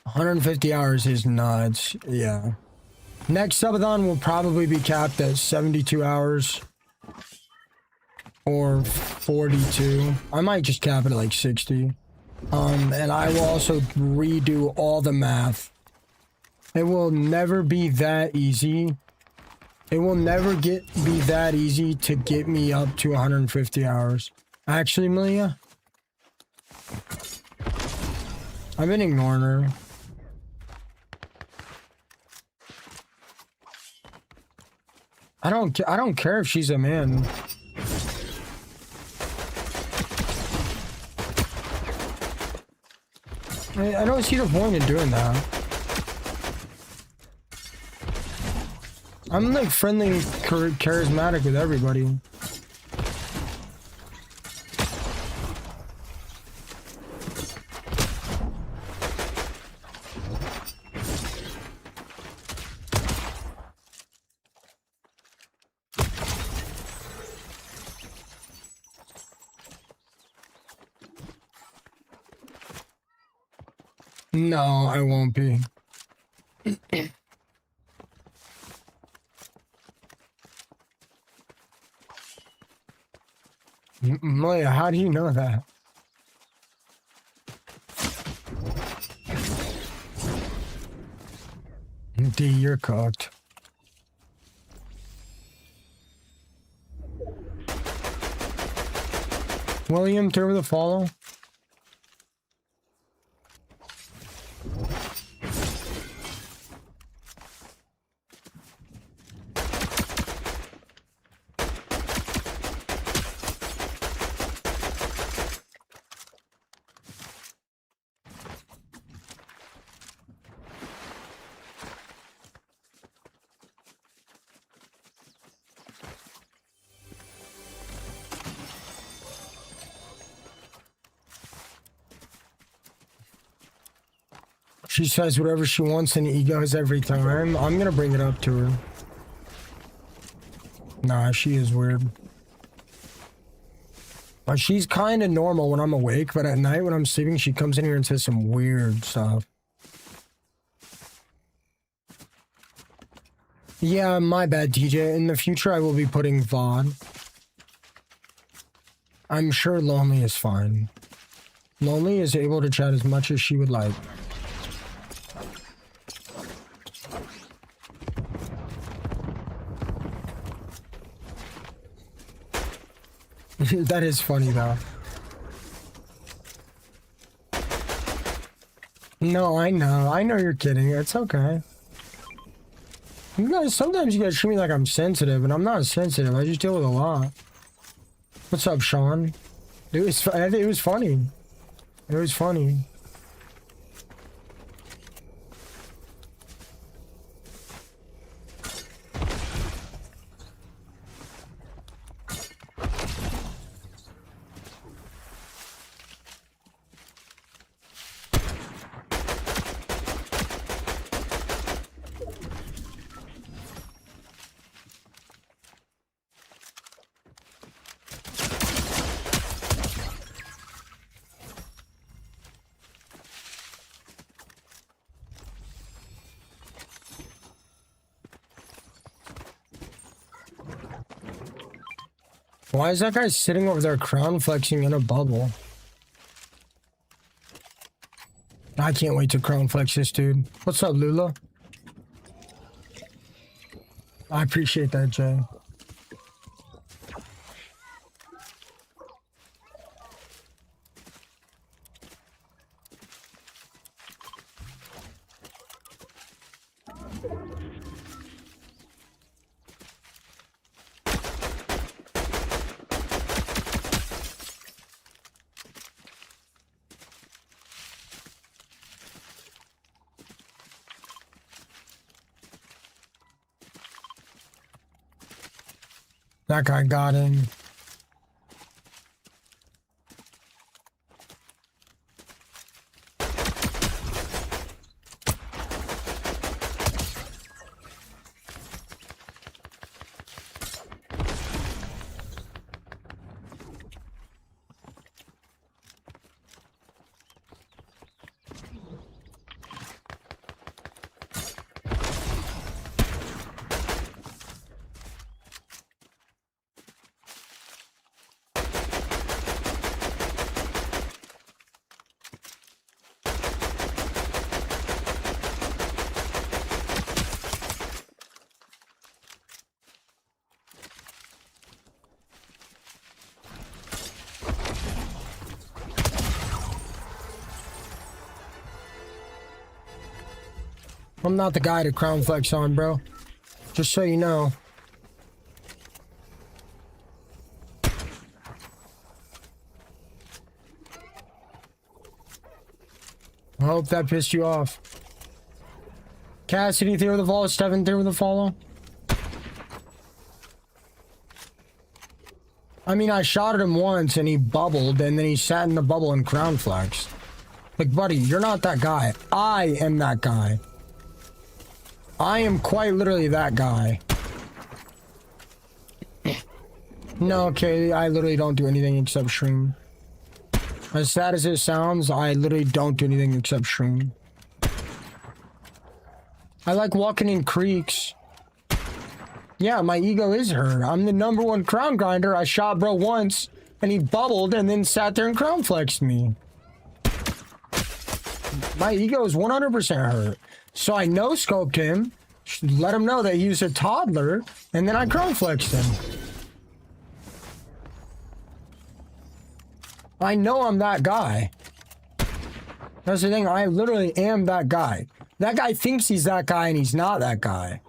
$150 hours is nuts. Yeah. Next subathon will probably be capped at 72 hours. Or 42. I might just cap it at like 60. And I will also redo all the math. It will never be that easy. It will never be that easy to get me up to 150 hours. Actually, Malia, I've been ignoring her. I don't care if she's a man. I don't see the point in doing that. I'm like friendly and charismatic with everybody. No, I won't be. Maya, how do you know that? D, you're cooked. William, through the follow. She says whatever she wants and egos every time. I'm gonna bring it up to her. Nah, she is weird. But she's kind of normal when I'm awake, but at night when I'm sleeping, she comes in here and says some weird stuff. Yeah, my bad, TJ. In the future, I will be putting VOD. I'm sure Lonely is fine. Lonely is able to chat as much as she would like. That is funny though. No, I know. I know you're kidding. It's okay. You guys, sometimes you guys treat me like I'm sensitive, and I'm not sensitive. I just deal with a lot. What's up, Sean? It was funny. It was funny. Why is that guy sitting over there crown flexing in a bubble? I can't wait to crown flex this dude. What's up, Lula? I appreciate that, Jay. That guy got in. I'm not the guy to crown flex on, bro. Just so you know. I hope that pissed you off. Cassidy through the follow, Stephen through the follow. I mean, I shot at him once and he bubbled and then he sat in the bubble and crown flexed. Like, buddy, you're not that guy. I am that guy. I am quite literally that guy. No, okay, I literally don't do anything except stream. As sad as it sounds, I literally don't do anything except stream. I like walking in creeks. Yeah, my ego is hurt. I'm the #1 crown grinder. I shot bro once, and he bubbled and then sat there and crown flexed me. My ego is 100% hurt. So I no-scoped him, let him know that he was a toddler, and then I crown flexed him. I know I'm that guy. That's the thing, I literally am that guy. That guy thinks he's that guy and he's not that guy.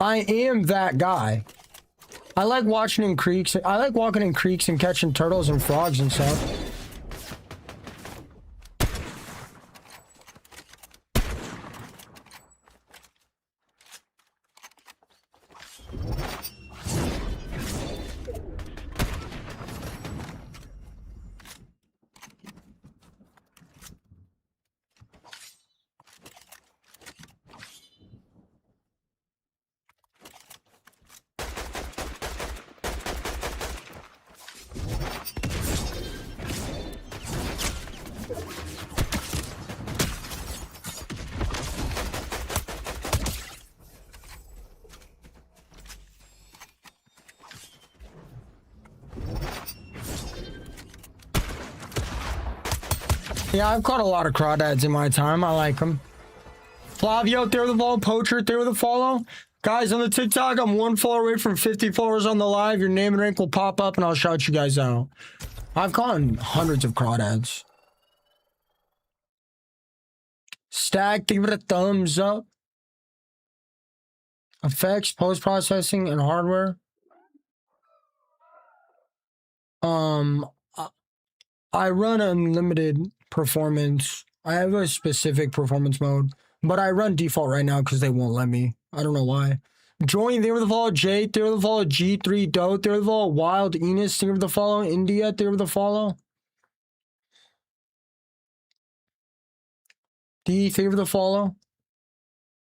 I am that guy. I like watching in creeks. I like walking in creeks and catching turtles and frogs and stuff. Yeah, I've caught a lot of crawdads in my time. I like them. Flavio, there with the follow. Poacher, there with the follow. Guys, on the TikTok, I'm 1 follower away from 50 followers on the live. Your name and rank will pop up, and I'll shout you guys out. I've caught hundreds of crawdads. Stack, give it a thumbs up. Effects, post-processing, and hardware. I I run unlimited performance. I have a specific performance mode, but I run default right now because they won't let me. I don't know why. Join, there with the follow. J, there with the follow. G3, Do, there with the follow. Wild, Enos, there with the follow. India, there with the follow. D, there with the follow.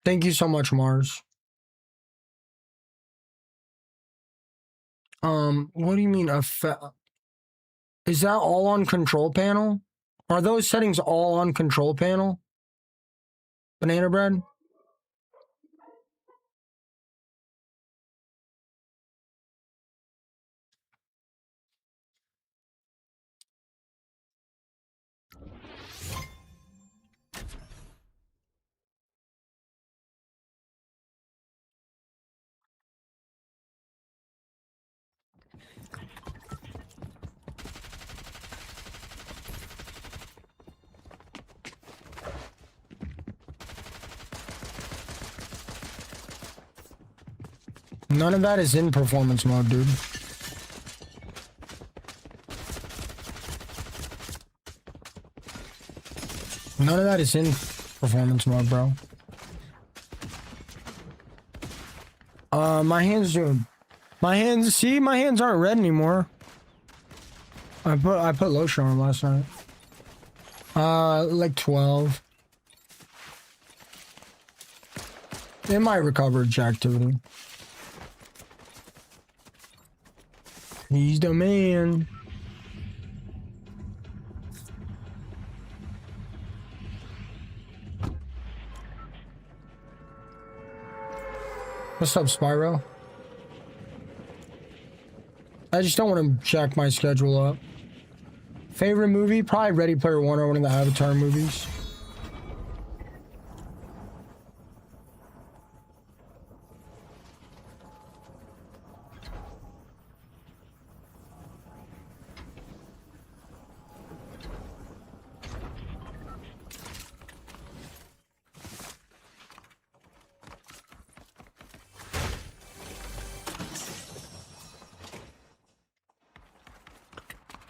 Thank you so much, Mars. What do you mean is that all on control panel? Are those settings all on control panel? Banana bread? None of that is in performance mode, dude. None of that is in performance mode, bro. My hands doing. My hands. See, my hands aren't red anymore. I put lotion on last night. Like 12. It might recover its activity. He's the man. What's up, Spyro? I just don't want to jack my schedule up. Favorite movie? Probably Ready Player One or one of the Avatar movies.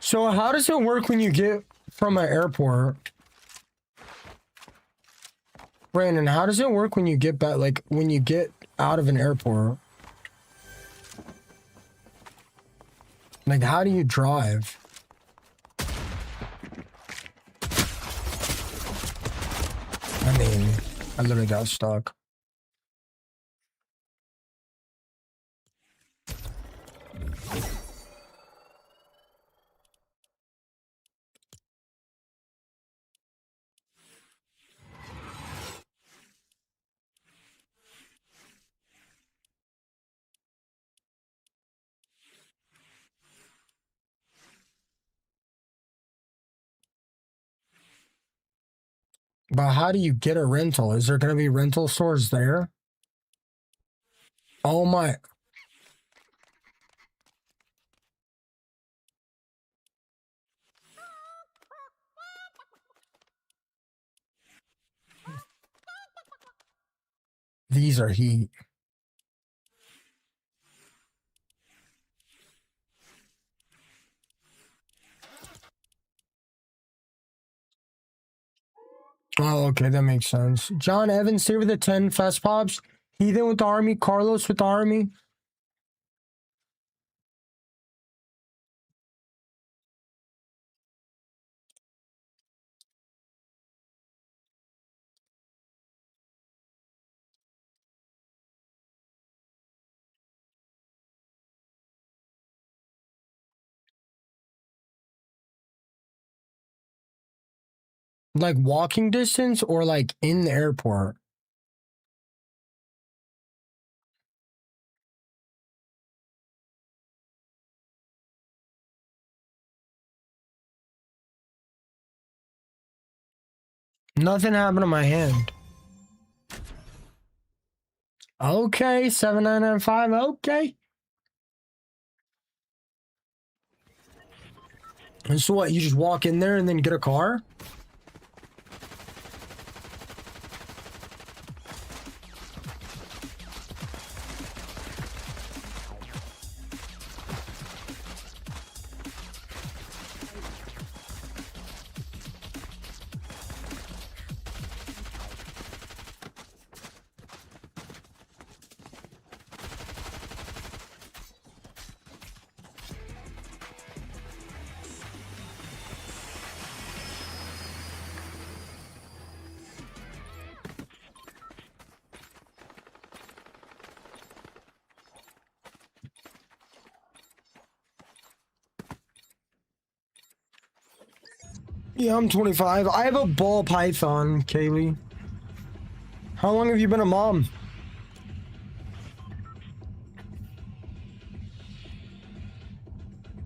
So how does it work when you get from an airport? Brandon, how does it work when you get back, like when you get out of an airport? Like, how do you drive? I mean, I literally got stuck. But how do you get a rental? Is there going to be rental stores there? Oh my. These are heat. Oh, okay, that makes sense. John Evans here with the 10 Fast Pops. Heathen with the army. Carlos with the army. Like walking distance or like in the airport? Nothing happened to my hand. Okay, 7995. Okay. And so what? You just walk in there and then get a car? Yeah, I'm 25. I have a ball python, Kaylee. How long have you been a mom?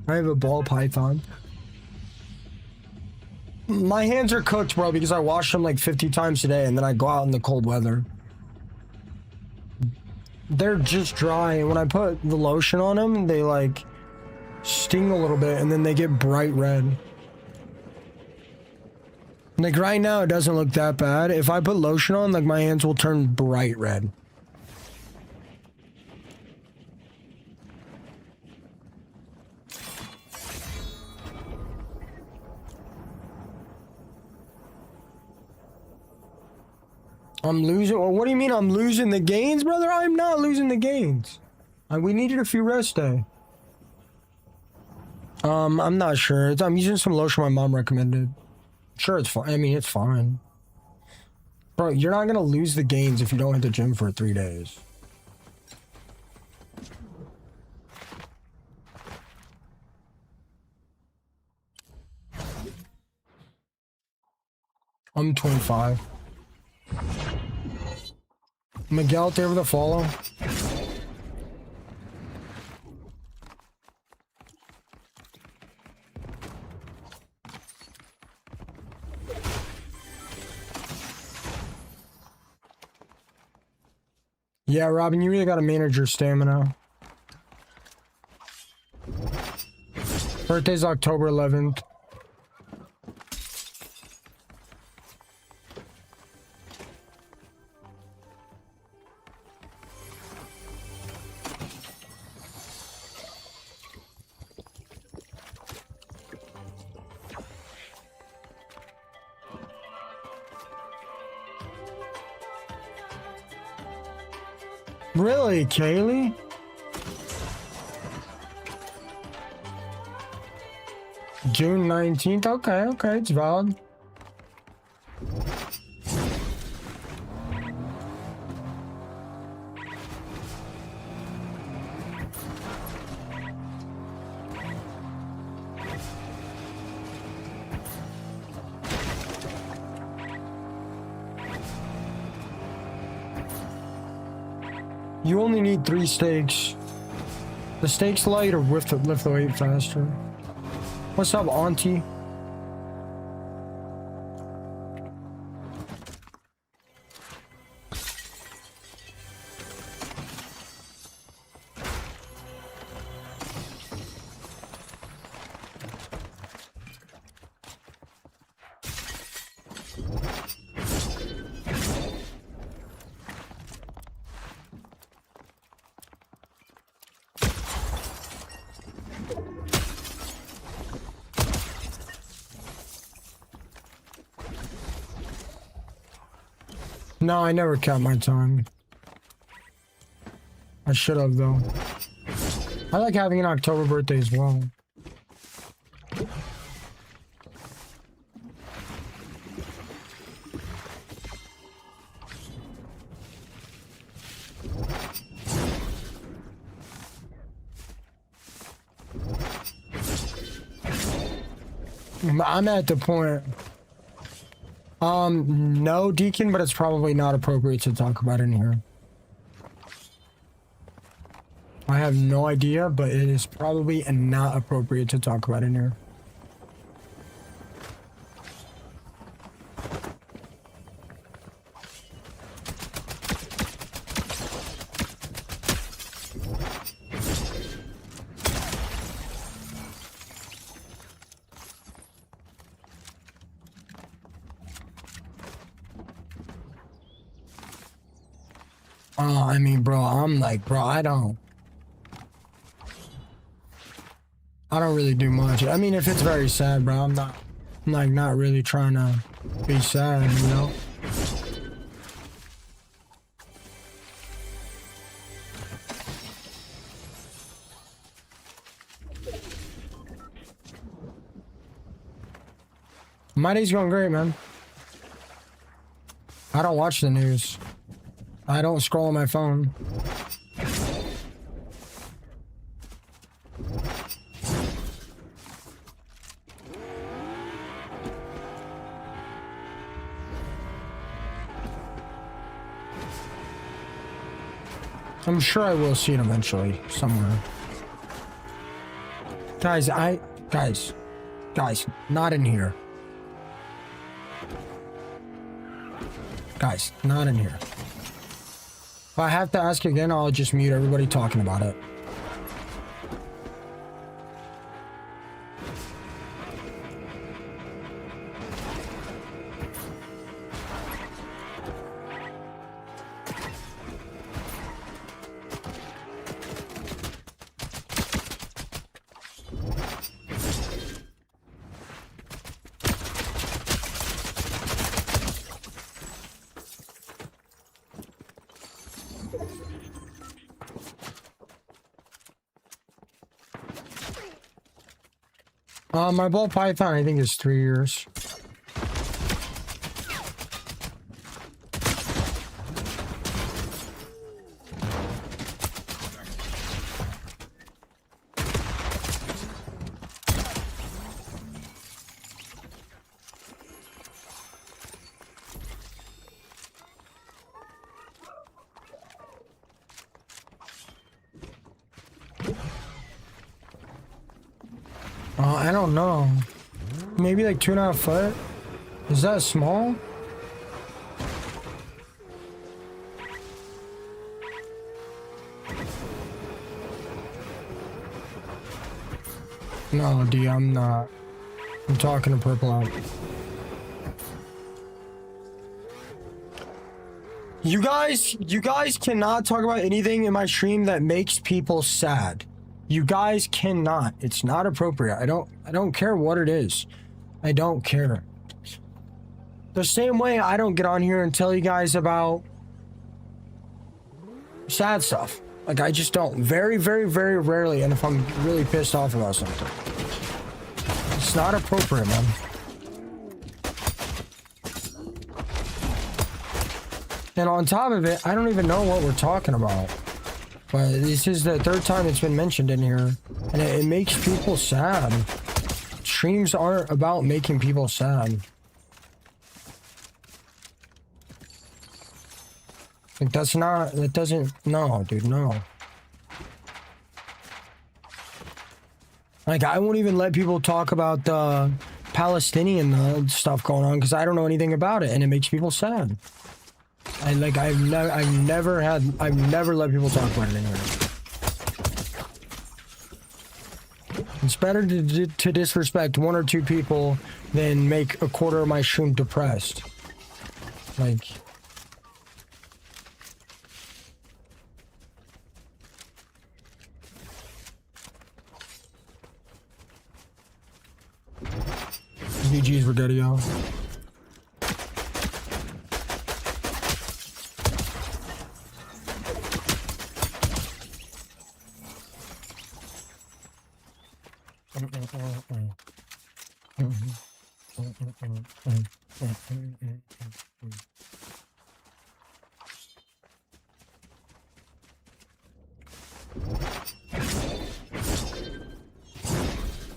I have a ball python. My hands are cooked, bro, because I wash them like 50 times a day and then I go out in the cold weather. They're just dry, and when I put the lotion on them, they like sting a little bit and then they get bright red. Like right now, it doesn't look that bad. If I put lotion on, like my hands will turn bright red. I'm losing. Well, what do you mean I'm losing the gains, brother? I'm not losing the gains. We needed a few rest day. I'm not sure. I'm using some lotion my mom recommended. Sure, it's fine. I mean, it's fine. Bro, you're not gonna lose the gains if you don't hit the gym for 3 days. I'm 25. Miguel, there with a follow. Yeah, Robin, you really gotta manage your stamina. Birthday's October 11th. Really, Kaylee? June 19th? Okay, it's valid. You only need 3 steaks. The steaks light or lift the weight faster. What's up, Auntie? No, I never kept my time. I should have, though. I like having an October birthday as well. I'm at the point. No, Deacon, but it's probably not appropriate to talk about in here. I have no idea, but it is probably not appropriate to talk about in here. I mean, bro, I'm like, bro, I don't really do much. I mean, if it's very sad, bro, I'm like not really trying to be sad, you know? My day's going great, man. I don't watch the news. I don't scroll on my phone. I'm sure I will see it eventually, somewhere. Guys, guys, not in here. Guys, not in here. If I have to ask again, I'll just mute everybody talking about it. My ball python, I think, is 3 years. I don't know. Maybe like 2.5 foot? Is that small? No, D, I'm not. I'm talking to Purple Out. You guys cannot talk about anything in my stream that makes people sad. You guys cannot. It's not appropriate. I don't care what it is. I don't care. The same way I don't get on here and tell you guys about sad stuff. Like, I just don't. Very, very, very rarely, and if I'm really pissed off about something. It's not appropriate, man. And on top of it, I don't even know what we're talking about. But this is the 3rd time it's been mentioned in here. And it makes people sad. Streams aren't about making people sad. Like, that doesn't, no, dude, no. Like, I won't even let people talk about the Palestinian stuff going on because I don't know anything about it and it makes people sad. I've never let people talk about it anywhere. It's better to disrespect 1 or 2 people than make a quarter of my stream depressed. Like, GG's Regadio.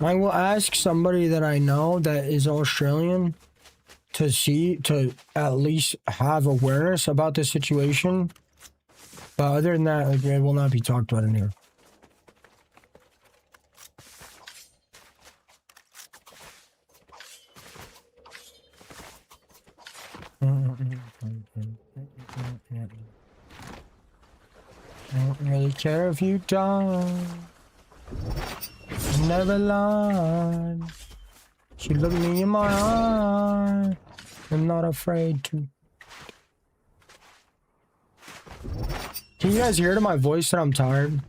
I will ask somebody that I know that is Australian to at least have awareness about the situation. But other than that, like, it will not be talked about in here. I don't really care if you die. Never lied. She looked me in my eye. I'm not afraid to. Can you guys hear to my voice that I'm tired?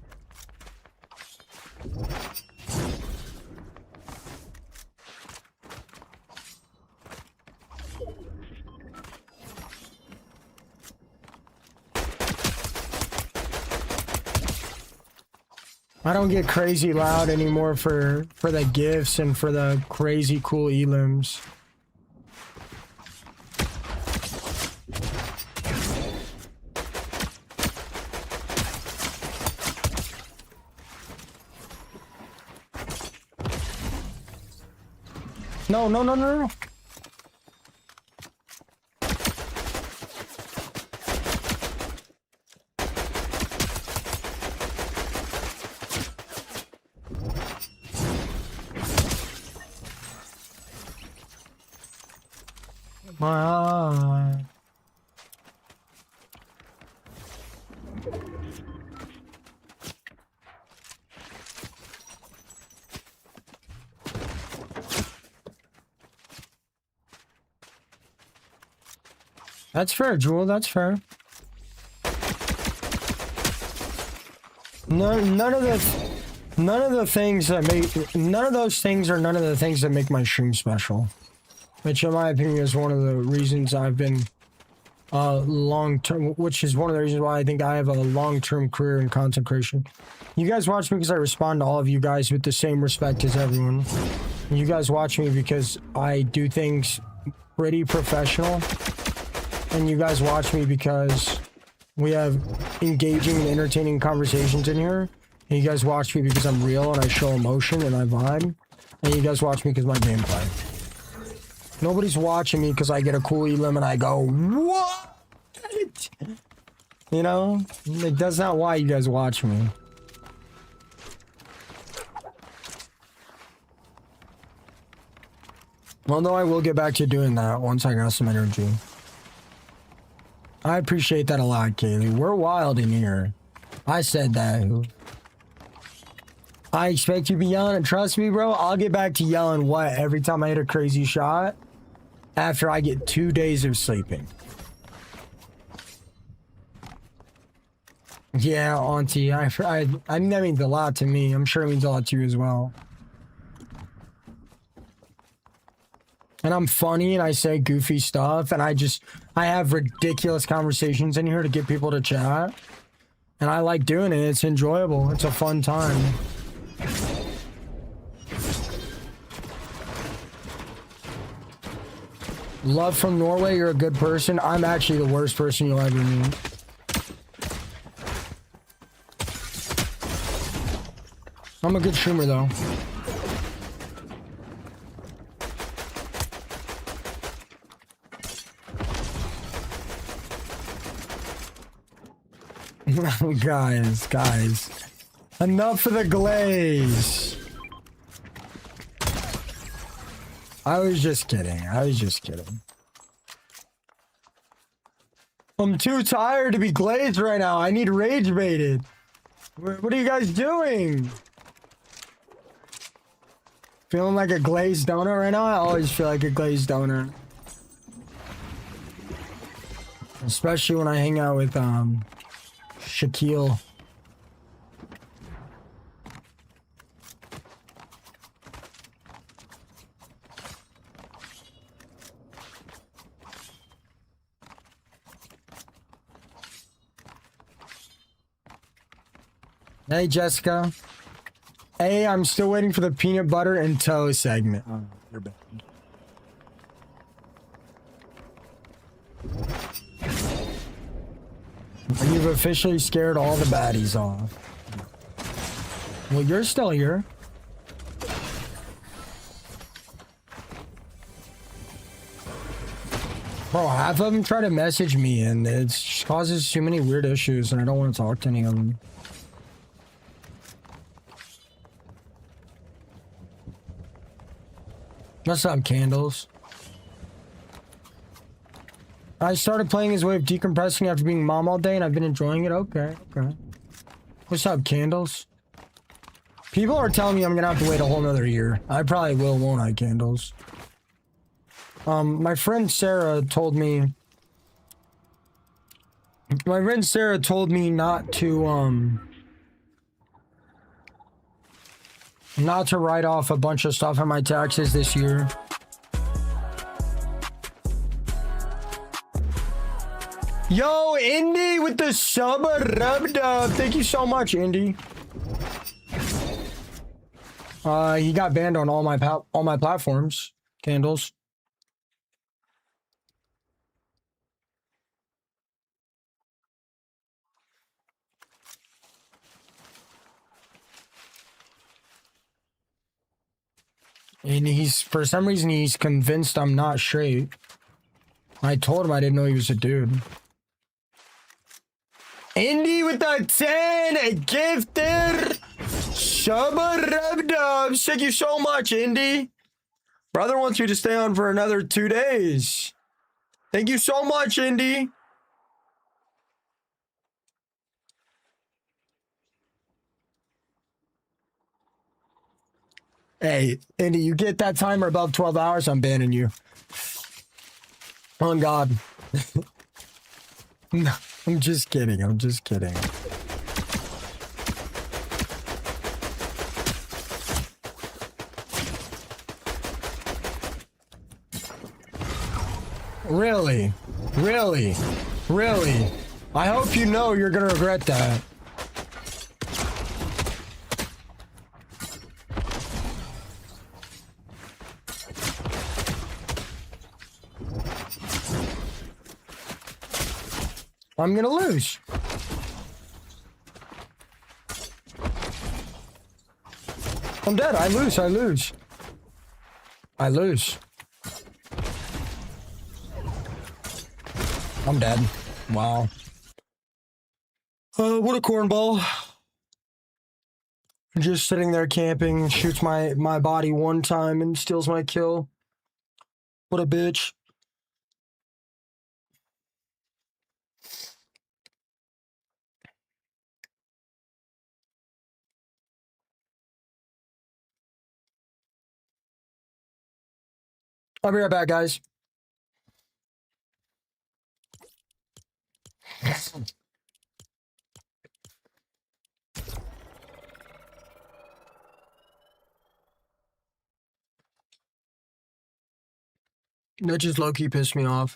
I don't get crazy loud anymore for the gifts and for the crazy cool elims. No, no, no, no, no. My eye. That's fair, Jewel. That's fair. None of the things that make none of those things are none of the things that make my stream special. Which, in my opinion, is one of the reasons I've been long-term. Which is one of the reasons why I think I have a long-term career in content creation. You guys watch me because I respond to all of you guys with the same respect as everyone. You guys watch me because I do things pretty professional. And you guys watch me because we have engaging and entertaining conversations in here. And you guys watch me because I'm real and I show emotion and I vibe. And you guys watch me because my gameplay. Nobody's watching me because I get a cool elim and I go, what? You know? That's not why you guys watch me. Although I will get back to doing that once I got some energy. I appreciate that a lot, Kaylee. We're wild in here. I said that. I expect you to be yelling, and trust me, bro, I'll get back to yelling what every time I hit a crazy shot after I get 2 days of sleeping. Yeah, Auntie, I mean, that means a lot to me. I'm sure it means a lot to you as well. And I'm funny and I say goofy stuff and I have ridiculous conversations in here to get people to chat. And I like doing it. It's enjoyable. It's a fun time. Love from Norway, you're a good person. I'm actually the worst person you'll ever meet. I'm a good streamer though. guys, enough of the glaze. I was just kidding. I'm too tired to be glazed right now. I need rage baited. What are you guys doing? Feeling like a glazed donut right now? I always feel like a glazed donut. Especially when I hang out with Shaquille. Hey Jessica. Hey, I'm still waiting for the peanut butter and toast segment. Oh, you're bad. You've officially scared all the baddies off. Well, you're still here. Bro, half of them try to message me and it just causes too many weird issues and I don't want to talk to any of them. What's up, Candles? I started playing his way of decompressing after being mom all day and I've been enjoying it. Okay. What's up, Candles? People are telling me I'm gonna have to wait a whole nother year. I probably will, won't I, Candles? My friend Sarah told me not to write off a bunch of stuff on my taxes this year. Yo, Indy with the sub rubbed up. Thank you so much, Indy. He got banned on all my platforms. Candles. And for some reason, he's convinced I'm not straight. I told him I didn't know he was a dude. Indy with the 10 gifted sub-a-rub-dubs. Thank you so much, Indy. Brother wants you to stay on for another 2 days. Thank you so much, Indy. Hey, Indy, you get that timer above 12 hours, I'm banning you. On God. No, I'm just kidding. I'm just kidding. Really? Really? Really? I hope you know you're gonna regret that. I'm gonna lose. I'm dead. I lose. I lose. I lose. I'm dead. Wow. What a cornball. Just sitting there camping, shoots my body one time and steals my kill. What a bitch. I'll be right back, guys. That just low-key pissed me off.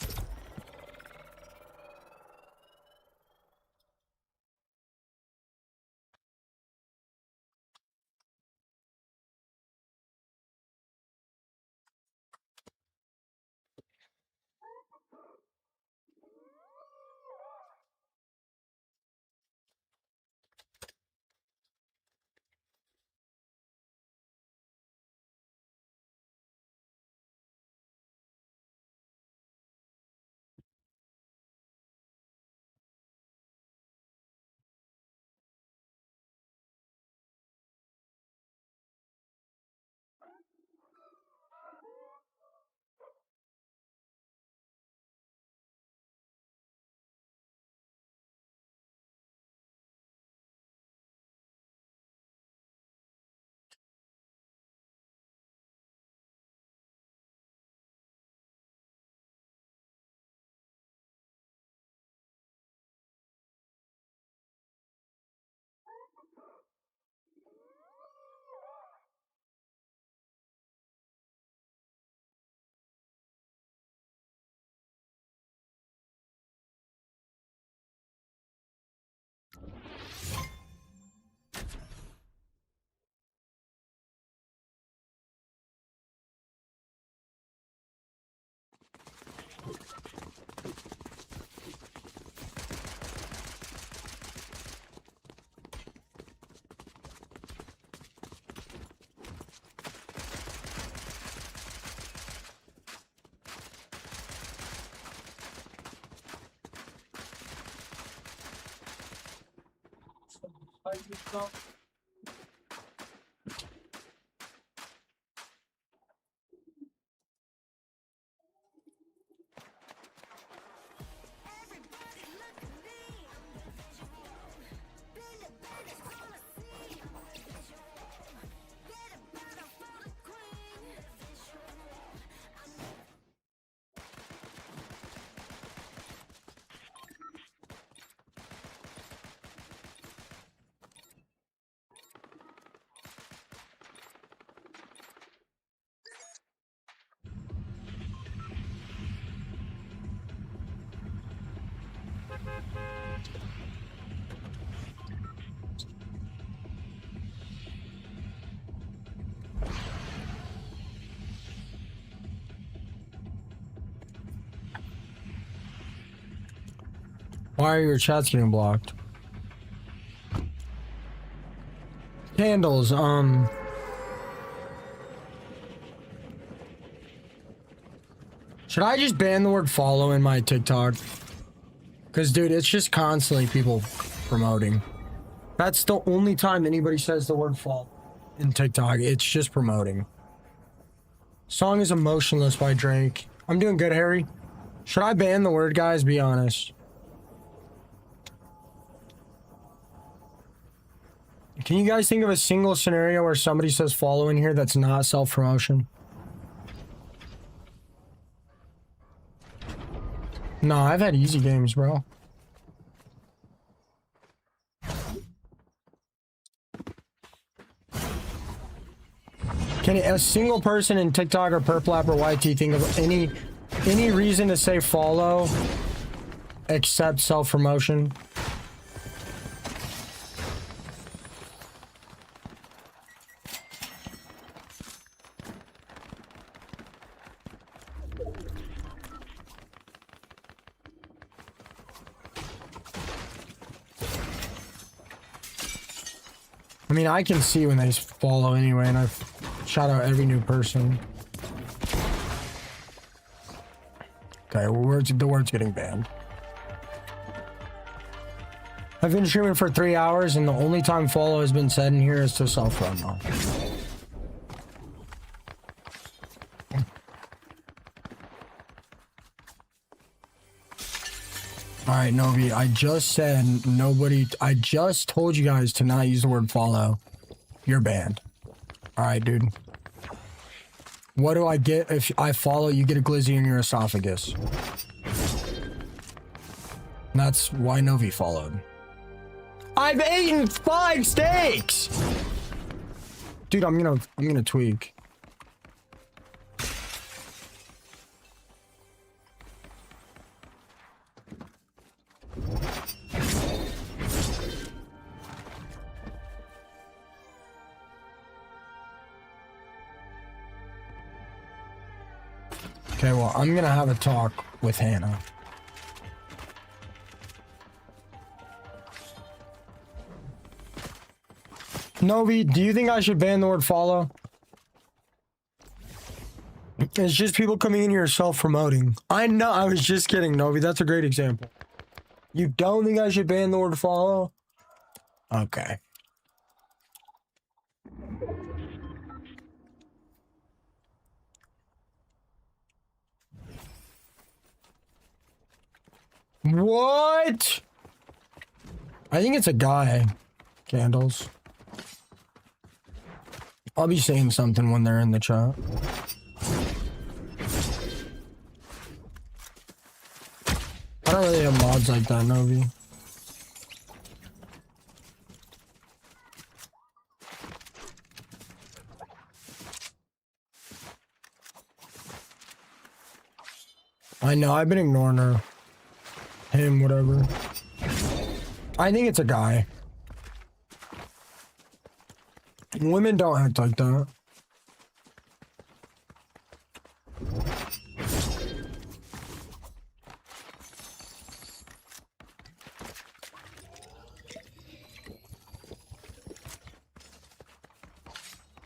Why are your chats getting blocked? Candles, should I just ban the word follow in my TikTok? Because, dude, it's just constantly people promoting. That's the only time anybody says the word follow in TikTok. It's just promoting. Song is Emotionless by Drake. I'm doing good, Harry. Should I ban the word, guys? Be honest. Can you guys think of a single scenario where somebody says follow in here that's not self-promotion? No, I've had easy games, bro. Can a single person in TikTok or Purple App or YT think of any reason to say follow except self-promotion? I mean, I can see when they follow anyway, and I've shot out every new person. Okay, the word's getting banned. I've been streaming for 3 hours, and the only time follow has been said in here is to self-promo. Alright, Novi, I just said nobody... I just told you guys to not use the word follow. You're banned. Alright, dude. What do I get if I follow? You get a glizzy in your esophagus. And that's why Novi followed. I've eaten 5 steaks! Dude, I'm gonna tweak. Okay, well, I'm gonna have a talk with Hannah. Novi, do you think I should ban the word follow? It's just people coming in here self-promoting. I know, I was just kidding, Novi. That's a great example. You don't think I should ban the word follow? Okay. What? I think it's a guy. Candles. I'll be saying something when they're in the chat. I don't really have mods like that, Novi. I know, I've been ignoring her. Him, whatever. I think it's a guy. Women don't act like that.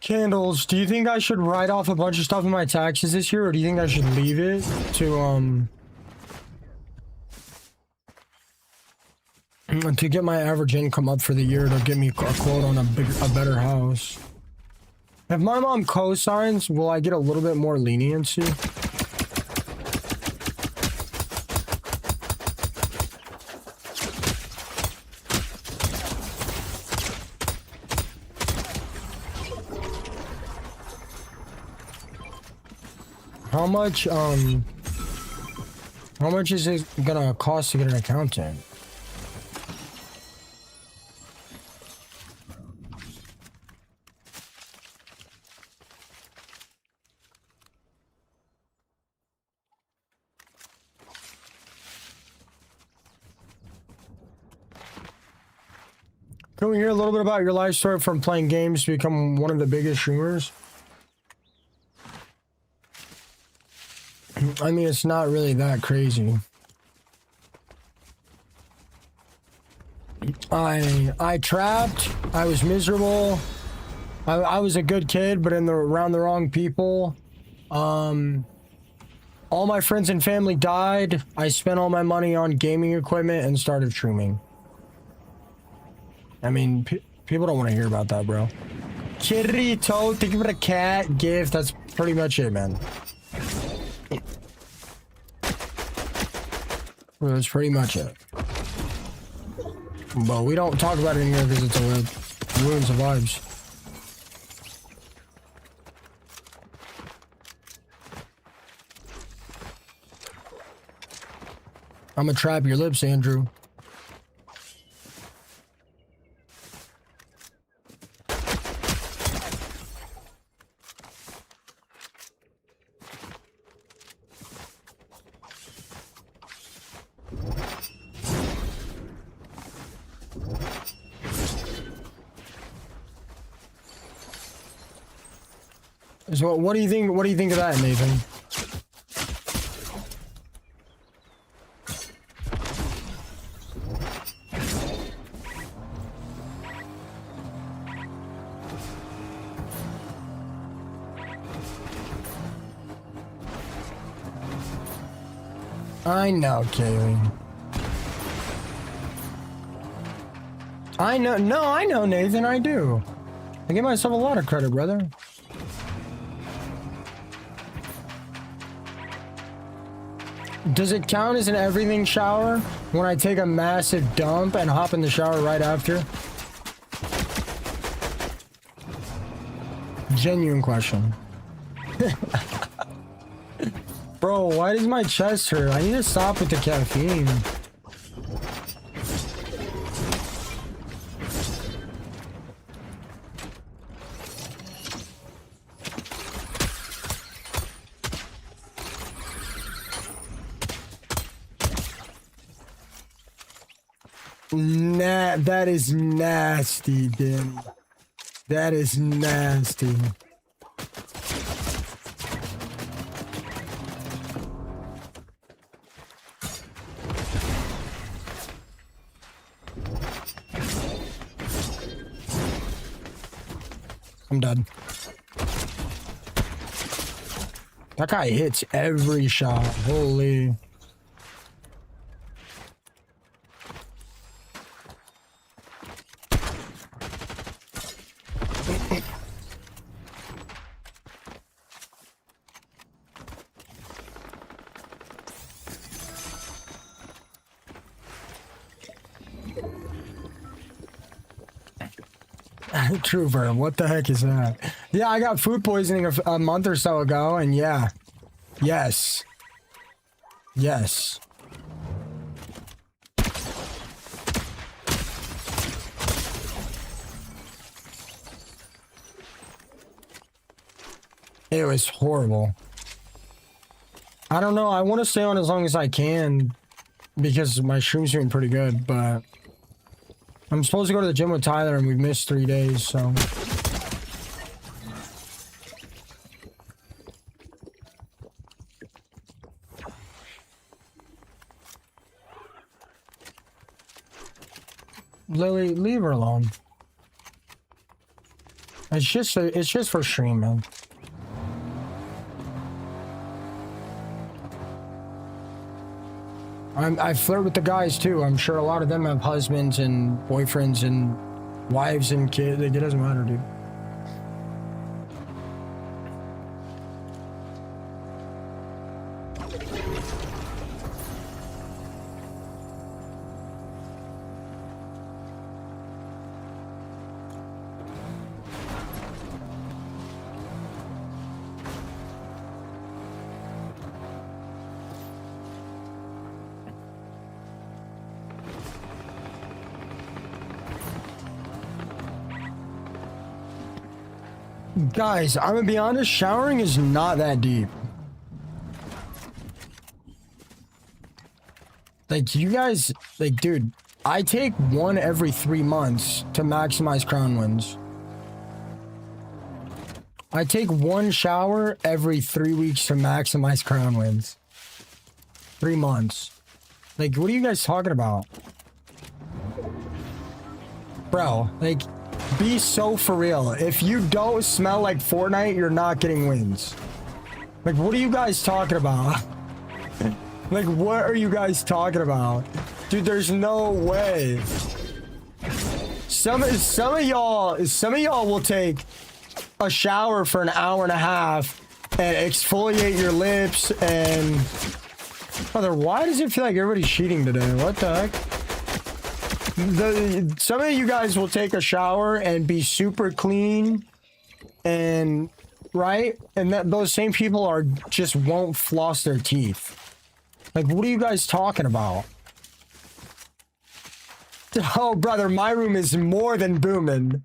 Candles, do you think I should write off a bunch of stuff in my taxes this year, or do you think I should leave it to get my average income up for the year to get me a quote on a better house? If my mom co-signs, will I get a little bit more leniency? How much is it gonna cost to get an accountant? Can we hear a little bit about your life story from playing games to become one of the biggest streamers? I mean, it's not really that crazy. I trapped. I was miserable. I was a good kid, but around the wrong people. All my friends and family died. I spent all my money on gaming equipment and started streaming. I mean, people don't want to hear about that, bro. Kirito, thank you for the cat gift. That's pretty much it, man. Well, that's pretty much it. But we don't talk about it in here because it's a ruins the vibes. I'm gonna trap your lips, Andrew. So what do you think? What do you think of that, Nathan? I know, Kaylee. I know. No, I know, Nathan. I do. I give myself a lot of credit, brother. Does it count as an everything shower when I take a massive dump and hop in the shower right after? Genuine question. Bro, why does my chest hurt? I need to stop with the caffeine. Nah, that is nasty, Danny. That is nasty. I'm done. That guy hits every shot. Holy. Trooper, what the heck is that? Yeah, I got food poisoning a month or so ago, and yeah. Yes. Yes. It was horrible. I don't know, I want to stay on as long as I can because my stream's doing pretty good, but I'm supposed to go to the gym with Tyler and we've missed 3 days, so. Lily, leave her alone. It's just for streaming. I flirt with the guys too. I'm sure a lot of them have husbands and boyfriends and wives and kids. It doesn't matter, dude. Guys, I'm gonna be honest, showering is not that deep. Like, you guys, like, dude, I take one every 3 months to maximize crown wins. I take one shower every 3 weeks to maximize crown wins. 3 months. Like, what are you guys talking about? Bro, like, be so for real. If you don't smell like Fortnite, you're not getting wins. Like, what are you guys talking about? Like, what are you guys talking about? Dude, there's no way. Some of y'all will take a shower for an hour and a half and exfoliate your lips and Brother, why does it feel like everybody's cheating today? What the heck? Some of you guys will take a shower and be super clean and right, and those same people are just won't floss their teeth. Like, what are you guys talking about? Oh, brother, my room is more than booming.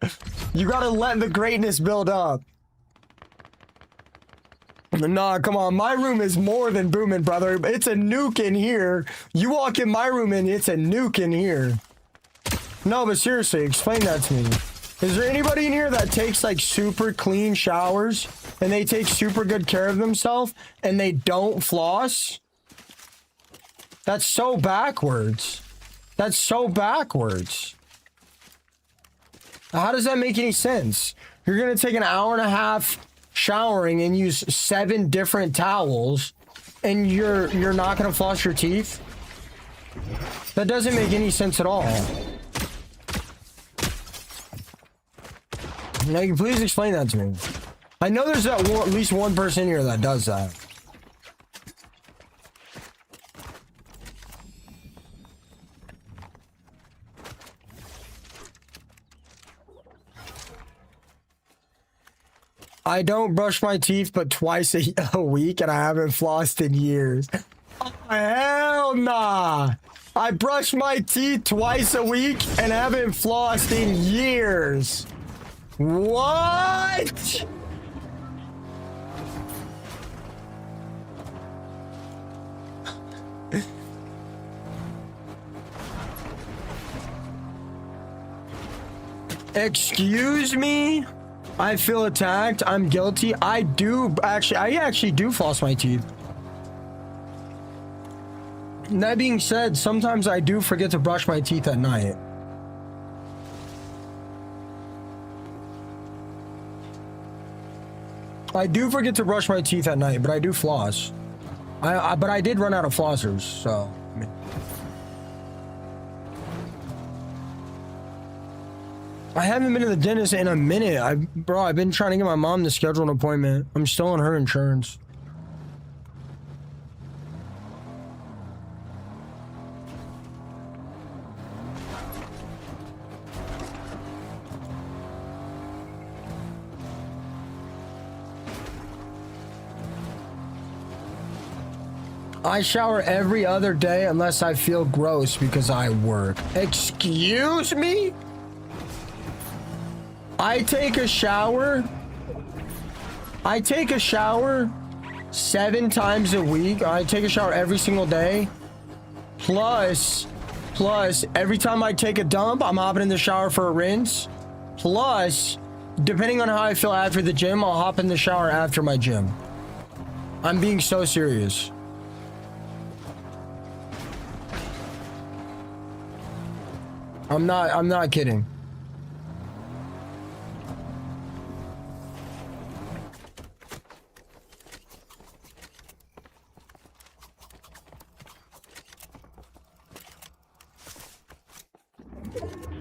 You gotta let the greatness build up. Nah, come on, my room is more than booming, brother. It's a nuke in here. You walk in my room and it's a nuke in here. No, but seriously, explain that to me. Is there anybody in here that takes like super clean showers and they take super good care of themselves and they don't floss? That's so backwards. That's so backwards. How does that make any sense? You're gonna take an hour and a half showering and use 7 different towels and you're not gonna floss your teeth? That doesn't make any sense at all. Now, you please explain that to me. I know there's at least one person here that does that. I don't brush my teeth but twice a week and I haven't flossed in years. Oh, hell nah. I brush my teeth twice a week and haven't flossed in years. What? Excuse me? I feel attacked. I'm guilty. I actually do floss my teeth. That being said, sometimes I do forget to brush my teeth at night. I do forget to brush my teeth at night, but I do floss. But I did run out of flossers, so. I haven't been to the dentist in a minute. Bro, I've been trying to get my mom to schedule an appointment. I'm still on her insurance. I shower every other day unless I feel gross because I work. Excuse me? I take a shower 7 times a week. I take a shower every single day. Plus, every time I take a dump, I'm hopping in the shower for a rinse. Plus, depending on how I feel after the gym, I'll hop in the shower after my gym. I'm being so serious. I'm not kidding.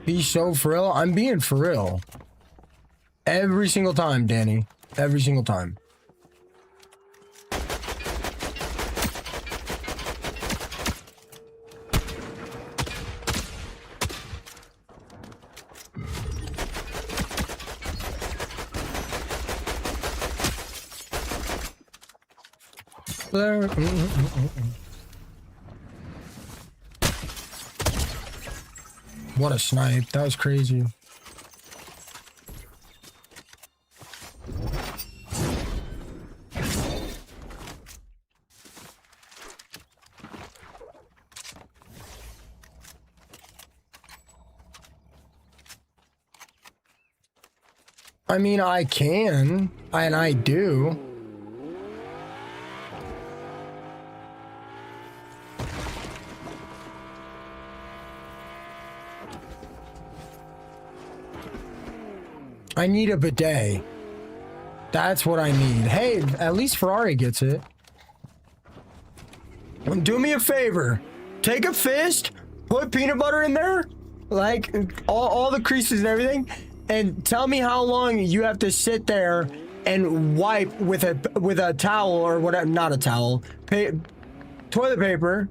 Be so for real? I'm being for real. Every single time, Danny. Every single time. There. What a snipe. That was crazy. I mean, I can, and I do. I need a bidet. That's what I need. Hey, at least Ferrari gets it. Do me a favor. Take a fist, put peanut butter in there, like all the creases and everything, and tell me how long you have to sit there and wipe with a towel or whatever. Not a towel. toilet paper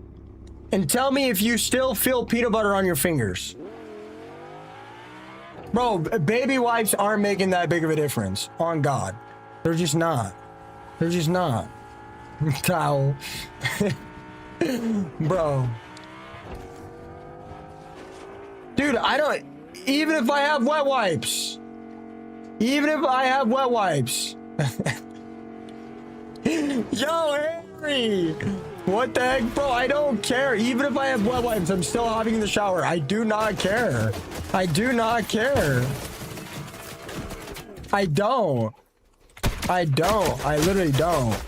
and tell me if you still feel peanut butter on your fingers. Bro, baby wipes aren't making that big of a difference. On God. They're just not. They're just not. Towel. Bro. Dude, I don't... Even if I have wet wipes. Even if I have wet wipes. Yo, Harry! What the heck, bro? I don't care. Even if I have wet wipes, I'm still hopping in the shower. I do not care. I do not care. I don't. I don't. I literally don't.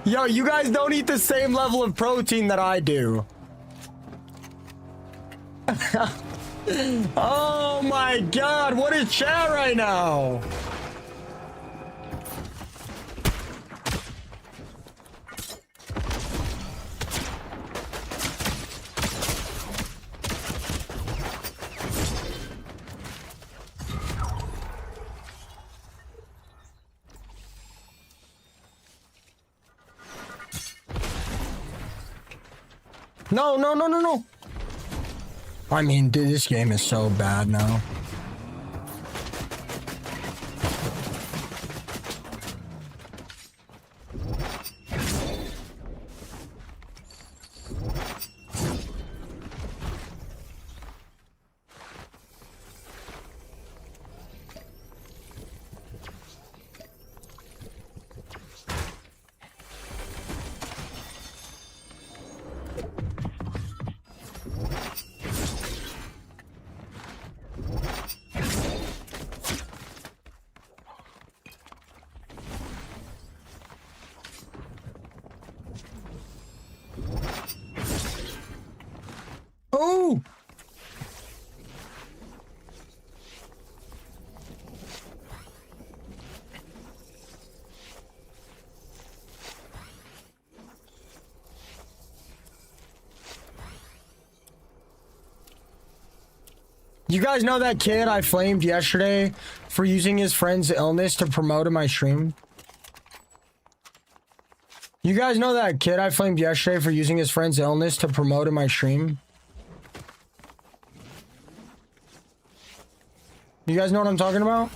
Yo, you guys don't eat the same level of protein that I do. Oh my God, what is chat right now? No, no, no, no, no. I mean, dude, this game is so bad now. Oh! You guys know that kid I flamed yesterday for using his friend's illness to promote in my stream? You guys know that kid I flamed yesterday for using his friend's illness to promote in my stream? You guys know what I'm talking about?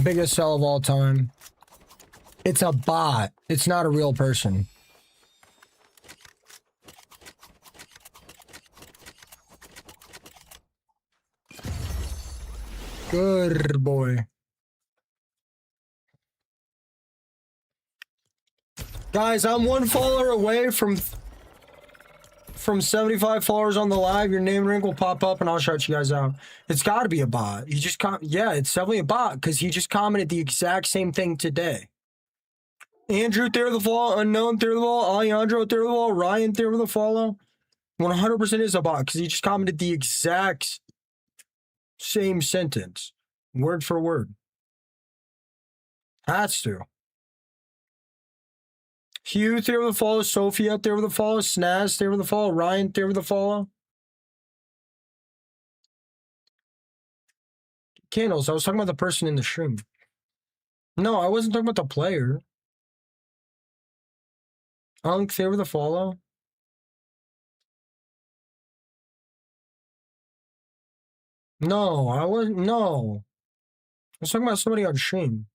Biggest sell of all time. It's a bot. It's not a real person. Good boy. Guys, I'm one follower away from 75 followers on the live. Your name ring will pop up and I'll shout you guys out. It's got to be a bot. You just yeah, it's definitely a bot because he just commented the exact same thing today. Andrew, Theory of the Fall, Unknown, Theory of the Fall, Alejandro, Theory of the Fall, Ryan, Theory of the Follow. 100% is a bot because he just commented the exact same sentence, word for word. Has to. Hugh, Theory of the Follow, Sophia, Theory of the Follow, Snaz, Theory of the Follow, Ryan, Theory of the Follow. Candles, I was talking about the person in the stream. No, I wasn't talking about the player. Unk, Theory of the Follow. No, I wasn't. No. I was talking about somebody on stream.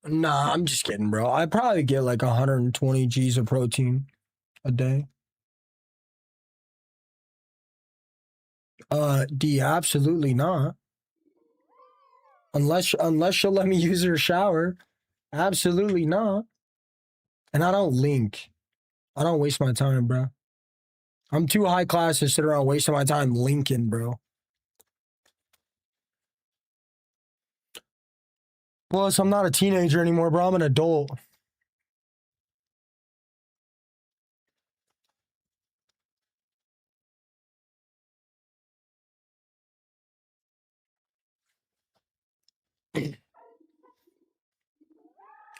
Nah, I'm just kidding, bro. I probably get like 120 G's of protein a day. D, absolutely not. Unless she'll let me use her shower. Absolutely not. And I don't link. I don't waste my time, bro. I'm too high class to sit around wasting my time linking, bro. Plus, I'm not a teenager anymore, bro. I'm an adult.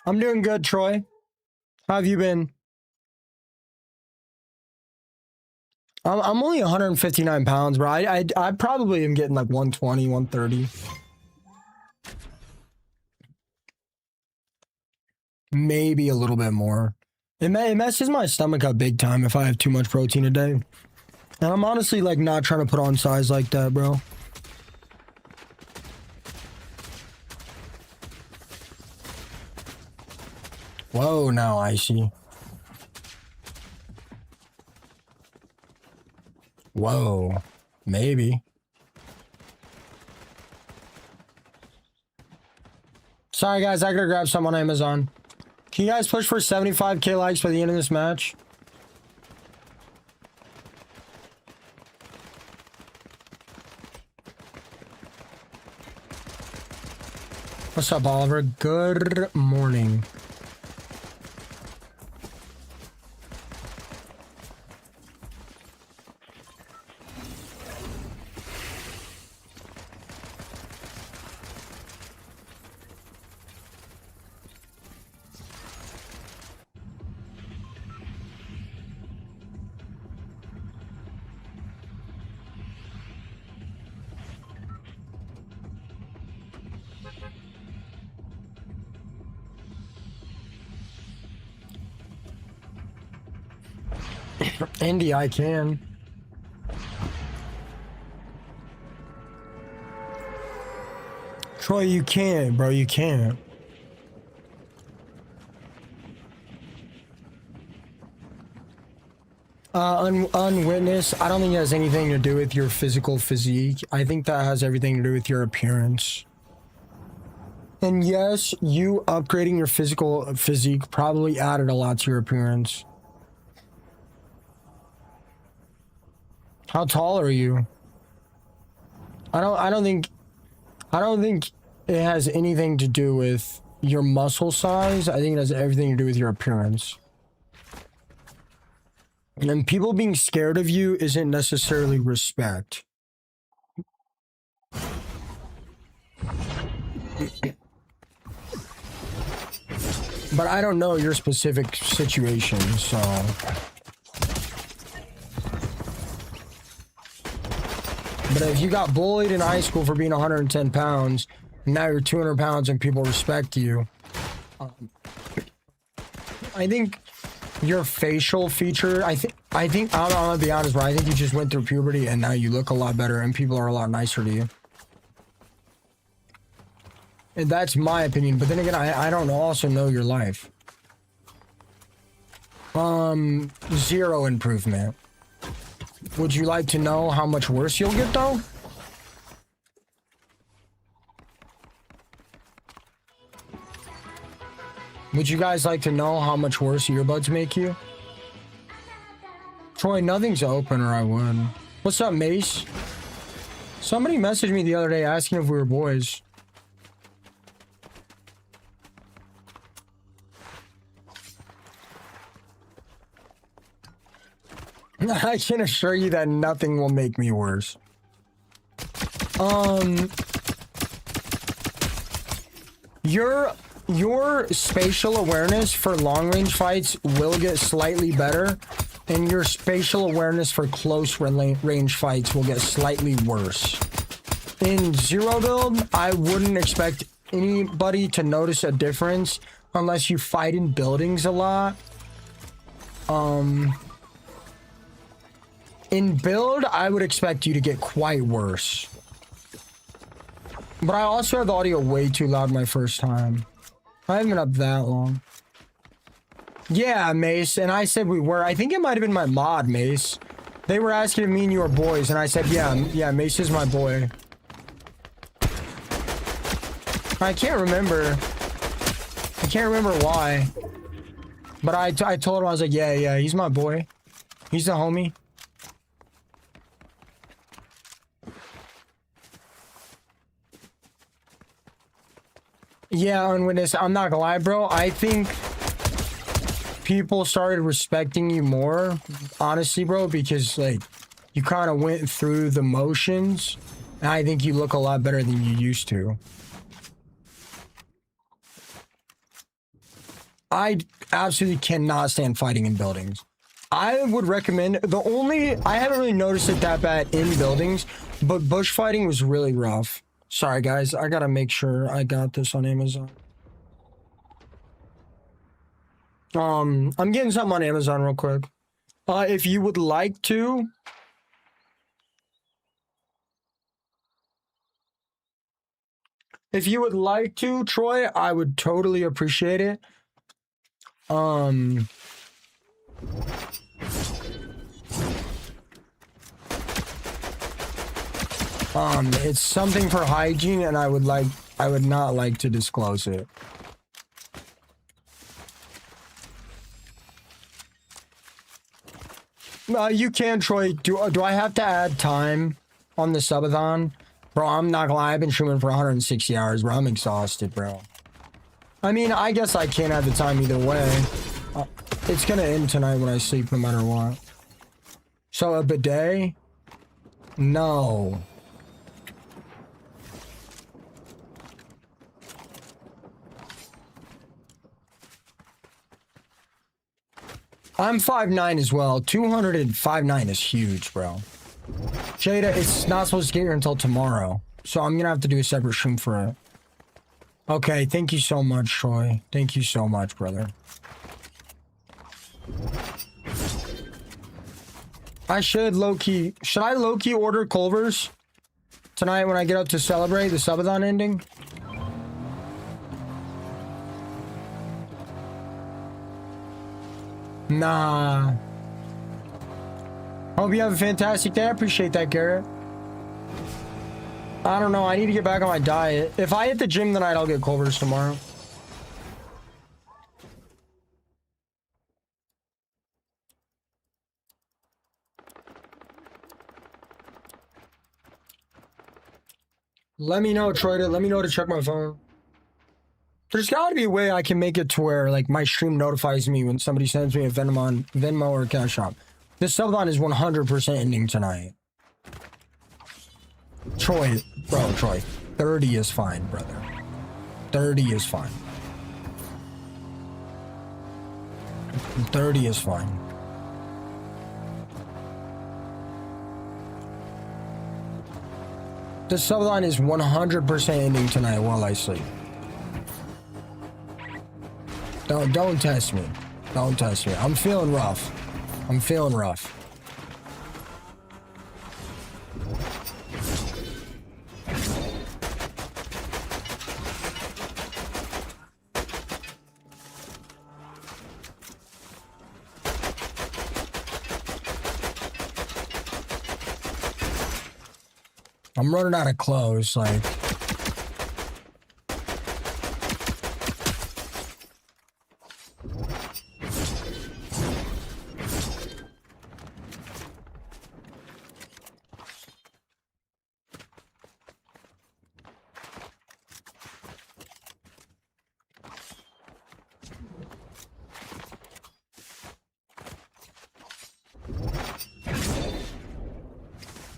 I'm doing good, Troy. How have you been? I'm only 159 pounds, bro. I probably am getting like 120, 130. Maybe a little bit more. It messes my stomach up big time if I have too much protein a day. And I'm honestly like not trying to put on size like that, bro. Whoa, now I see. Whoa, maybe. Sorry guys, I gotta grab some on Amazon. Can you guys push for 75k likes by the end of this match? What's up, Oliver? Good morning. Indy, I can. Troy, you can't, bro. You can't. Unwitnessed, I don't think it has anything to do with your physical physique. I think that has everything to do with your appearance. And yes, you upgrading your physical physique probably added a lot to your appearance. How tall are you? I don't think it has anything to do with your muscle size. I think it has everything to do with your appearance. And people being scared of you isn't necessarily respect. But I don't know your specific situation, so... But if you got bullied in high school for being 110 pounds, and now you're 200 pounds and people respect you, I think your facial feature, I think I'm gonna be honest, bro, I think you just went through puberty and now you look a lot better and people are a lot nicer to you. And that's my opinion, but then again, I don't also know your life. Zero improvement. Would you like to know how much worse you'll get, though? Would you guys like to know how much worse earbuds make you? Troy, nothing's open or I would. What's up, Mace? Somebody messaged me the other day asking if we were boys. I can assure you that nothing will make me worse. Your spatial awareness for long range fights will get slightly better, and your spatial awareness for close range fights will get slightly worse. In zero build, I wouldn't expect anybody to notice a difference unless you fight in buildings a lot. In build, I would expect you to get quite worse. But I also had the audio way too loud my first time. I haven't been up that long. Yeah, Mace, and I said we were. I think it might have been my mod, Mace. They were asking if me and you were boys, and I said, yeah, Mace is my boy. I can't remember why. But I told him, I was like, yeah, he's my boy. He's the homie. Yeah, Unwitnessed, I'm not gonna lie, bro. I think people started respecting you more, honestly, bro, because, like, you kind of went through the motions, and I think you look a lot better than you used to. I absolutely cannot stand fighting in buildings. I would recommend I haven't really noticed it that bad in buildings, but bush fighting was really rough. Sorry guys, I gotta make sure I got this on Amazon. I'm getting something on Amazon real quick. If you would like to, Troy, I would totally appreciate it. It's something for hygiene, and I would not like to disclose it. You can, Troy. Do I have to add time on the subathon? Bro, I'm not gonna lie, I've been streaming for 160 hours, bro. I'm exhausted, bro. I mean, I guess I can't add the time either way. It's gonna end tonight when I sleep, no matter what. So, a bidet? No. I'm 5'9" as well. 205.9 is huge, bro. Jada, it's not supposed to get here until tomorrow. So I'm gonna have to do a separate stream for it. Okay, thank you so much, Troy. Thank you so much, brother. Should I low-key order Culver's tonight when I get up to celebrate the subathon ending? Nah. Hope you have a fantastic day. I appreciate that, Garrett. I don't know. I need to get back on my diet. If I hit the gym tonight, I'll get Culver's tomorrow. Let me know, Troy. Let me know to check my phone. There's got to be a way I can make it to where, like, my stream notifies me when somebody sends me a Venmo or Cash App. This subathon is 100% ending tonight. Troy, 30 is fine, brother. 30 is fine. 30 is fine. The subathon is 100% ending tonight while I sleep. Don't test me. Don't test me. I'm feeling rough. I'm feeling rough. I'm running out of clothes, like.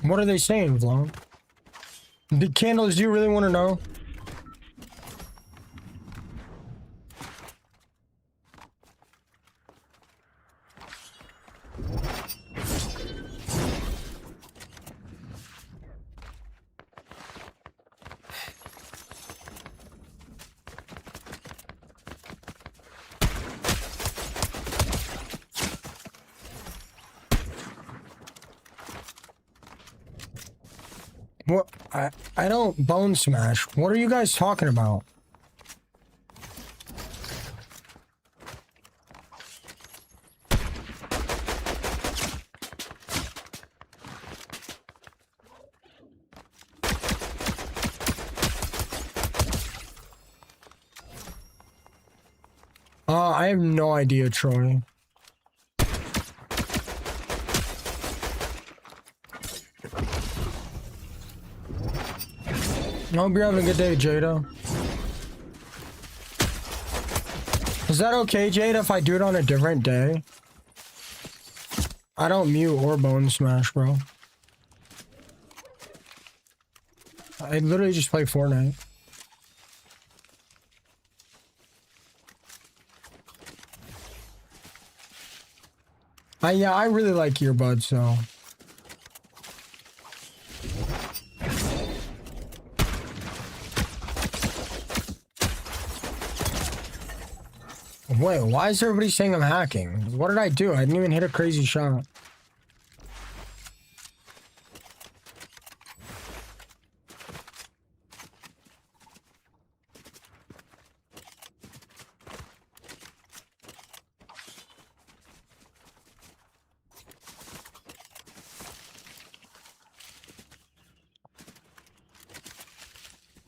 What are they saying, Vlog? The candles, do you really want to know? What? I don't bone smash. What are you guys talking about? I have no idea, Troy. I hope you're having a good day, Jada. Is that okay, Jada, if I do it on a different day? I don't mute or bone smash, bro. I literally just play Fortnite. Yeah, I really like earbuds, so. Wait, why is everybody saying I'm hacking? What did I do? I didn't even hit a crazy shot.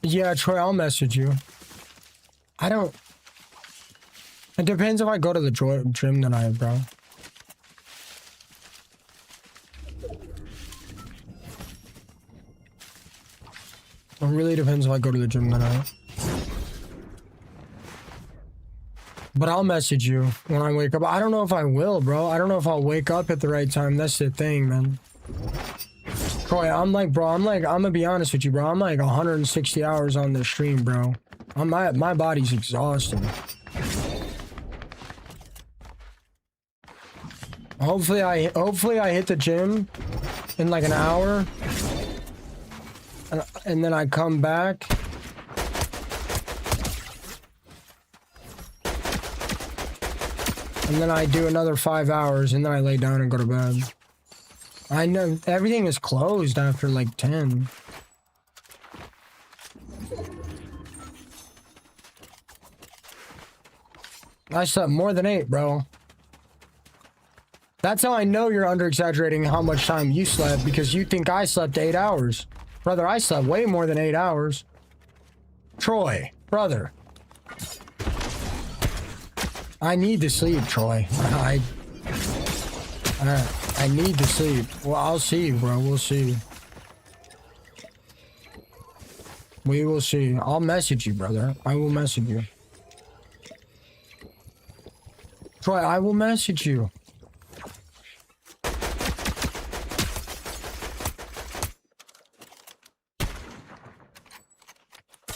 Yeah, Troy, I'll message you. I don't... It depends if I go to the gym tonight, bro. It really depends if I go to the gym tonight. But I'll message you when I wake up. I don't know if I will, bro. I don't know if I'll wake up at the right time. That's the thing, man. Troy, I'm gonna be honest with you, bro. I'm like 160 hours on this stream, bro. My body's exhausted. Hopefully I hit the gym in like an hour. And then I come back. And then I do another 5 hours and then I lay down and go to bed. I know everything is closed after like 10. I slept more than 8, bro. That's how I know you're under-exaggerating how much time you slept, because you think I slept 8 hours. Brother, I slept way more than 8 hours. Troy, brother. I need to sleep, Troy. I need to sleep. Well, I'll see you, bro. We'll see. We will see. I'll message you, brother. I will message you. Troy, I will message you.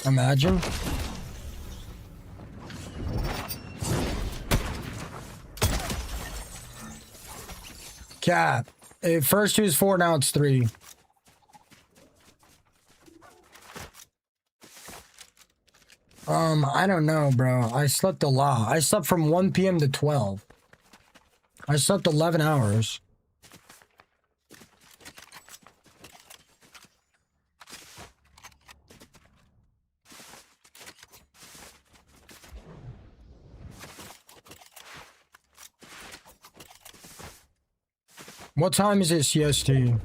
Imagine. Cap. First 2 is 4, now it's 3. I don't know, bro. I slept a lot. I slept from 1 p.m. to 12. I slept 11 hours. What time is it, CST?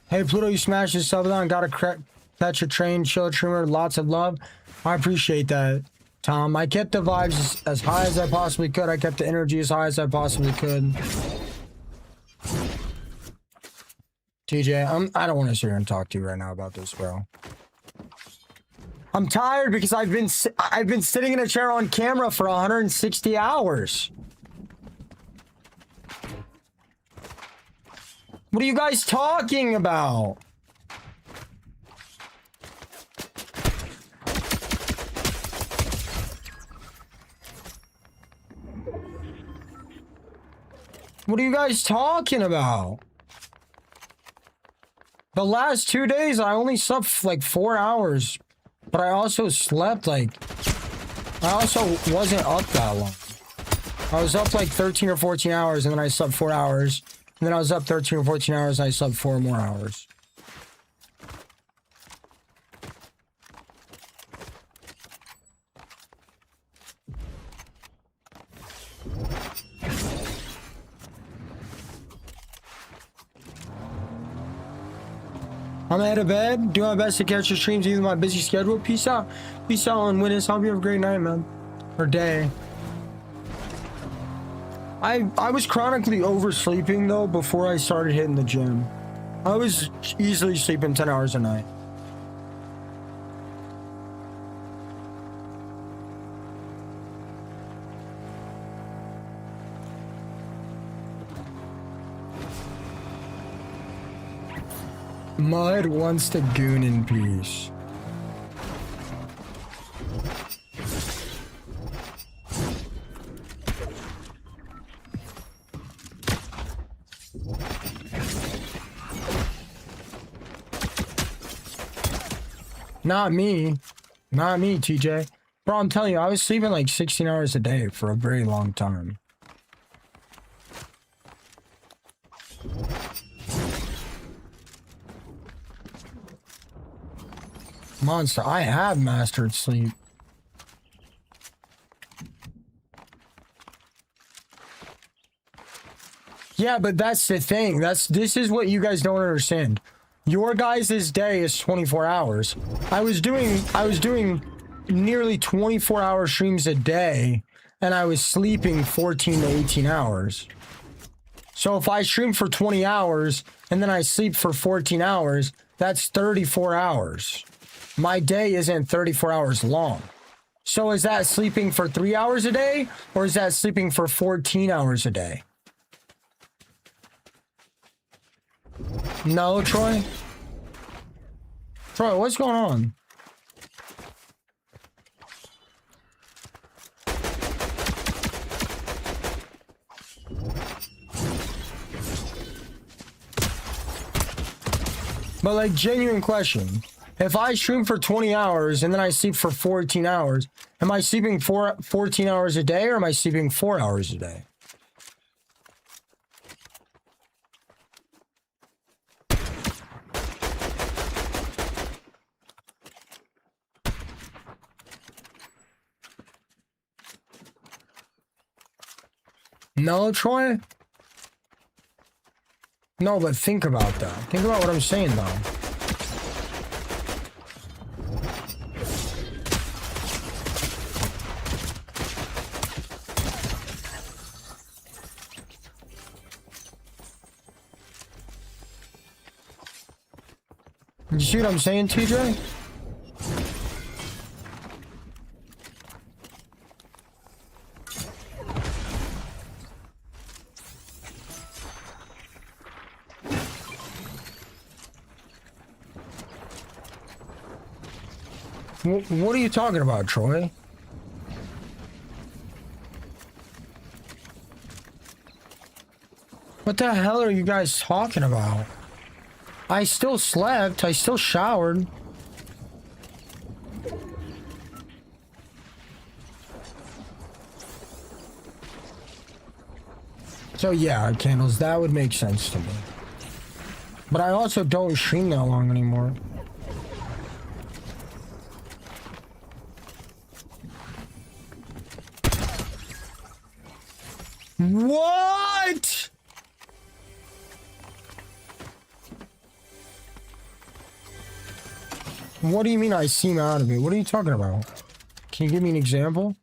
Hey, Pluto, you smashed this Subathon. Gotta catch a train, chill, trimmer. Lots of love. I appreciate that, Tom. I kept the vibes as high as I possibly could. I kept the energy as high as I possibly could. TJ, I don't want to sit here and talk to you right now about this, bro. I'm tired because I've been sitting in a chair on camera for 160 hours. What are you guys talking about? What are you guys talking about? The last 2 days, I only slept like 4 hours. But I also slept like... I also wasn't up that long. I was up like 13 or 14 hours and then I slept 4 hours. And then I was up 13 or 14 hours and I slept 4 more hours. I'm ahead of bed. Do my best to catch your streams even my busy schedule. Peace out. Peace out and witness. Hope you have a great night, man. Or day. I was chronically oversleeping though before I started hitting the gym. I was easily sleeping 10 hours a night. Mud wants to goon in peace. Not me. Not me, TJ. Bro, I'm telling you, I was sleeping like 16 hours a day for a very long time. Monster, I have mastered sleep. Yeah, but that's the thing. This is what you guys don't understand. Your guys' day is 24 hours. I was doing nearly 24-hour streams a day, and I was sleeping 14 to 18 hours. So if I stream for 20 hours and then I sleep for 14 hours, that's 34 hours. My day isn't 34 hours long. So is that sleeping for 3 hours a day, or is that sleeping for 14 hours a day? No, Troy? Troy, what's going on? But like, genuine question. If I stream for 20 hours and then I sleep for 14 hours, am I sleeping 14 hours a day, or am I sleeping 4 hours a day? No, Troy? No, but think about that. Think about what I'm saying, though. You see what I'm saying, TJ? What are you talking about, Troy? What the hell are you guys talking about? I still slept. I still showered. So yeah, Candles, that would make sense to me. But I also don't stream that long anymore. What? What do you mean I seem out of it? What are you talking about? Can you give me an example?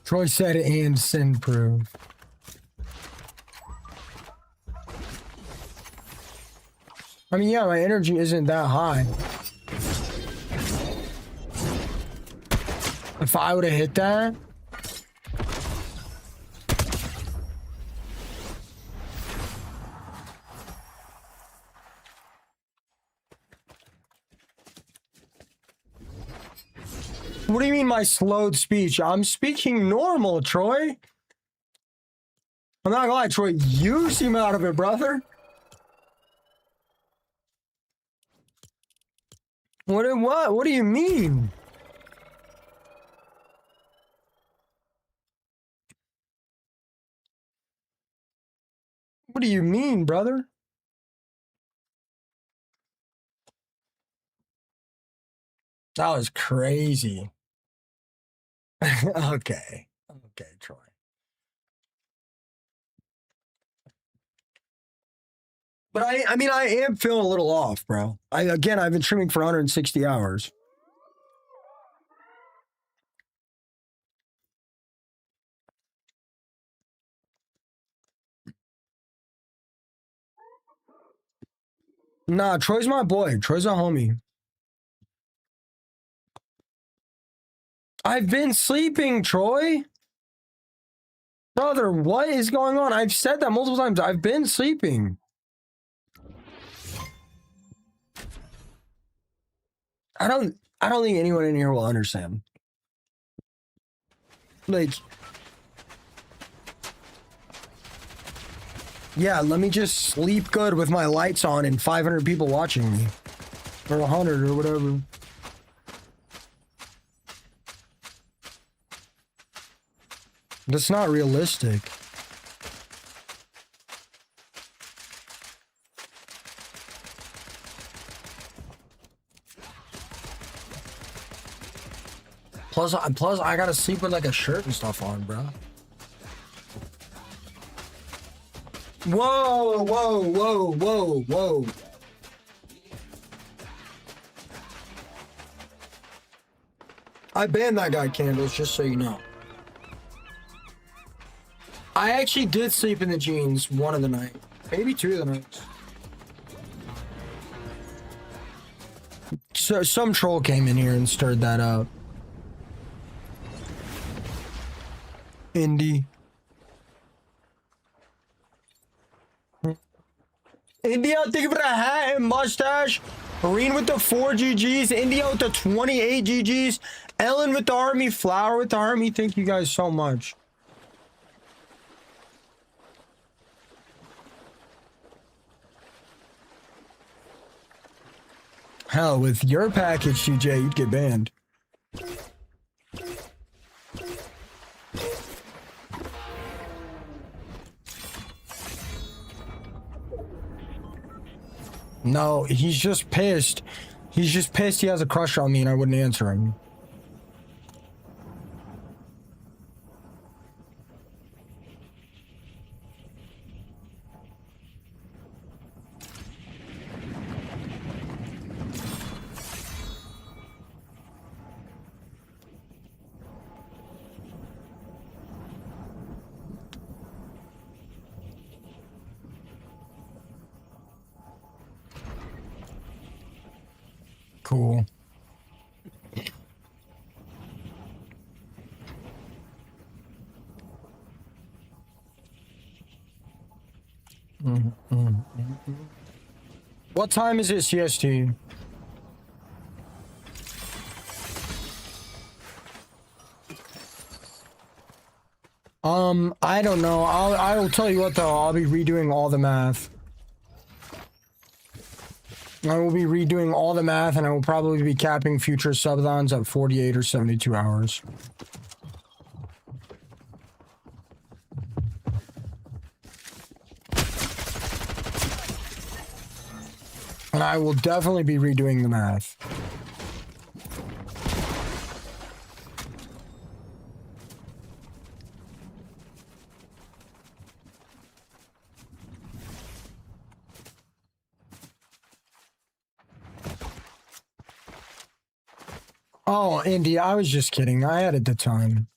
Troy said and send proof. I mean, yeah, my energy isn't that high. If I would have hit that... What do you mean my slowed speech? I'm speaking normal, Troy. I'm not gonna lie, Troy, you seem out of it, brother. What? What do you mean? What do you mean, brother? That was crazy. Okay. Okay, Troy. But I mean, I am feeling a little off, bro. I've been streaming for 160 hours. Nah, Troy's my boy. Troy's a homie. I've been sleeping, Troy. Brother, what is going on? I've said that multiple times. I've been sleeping. I don't think anyone in here will understand. Like, Yeah, let me just sleep good with my lights on and 500 people watching me. Or 100 or whatever. That's not realistic. Plus I gotta sleep with like a shirt and stuff on, bro. Whoa, whoa, whoa, whoa, whoa. I banned that guy, Candles, just so you know. I actually did sleep in the jeans one of the night. Maybe two of the nights. So some troll came in here and stirred that up. Indy. India, thank you for the hat and mustache. Marine with the 4 GGs. India with the 28 GGs. Ellen with the army. Flower with the army. Thank you guys so much. Hell, with your package, CJ, you'd get banned. No, he's just pissed. He's just pissed he has a crush on me and I wouldn't answer him. Cool. What time is it, CST? I don't know. I will tell you what though, I'll be redoing all the math. I will be redoing all the math and I will probably be capping future subathons at 48 or 72 hours. And I will definitely be redoing the math. Oh, India, I was just kidding. I had it the time.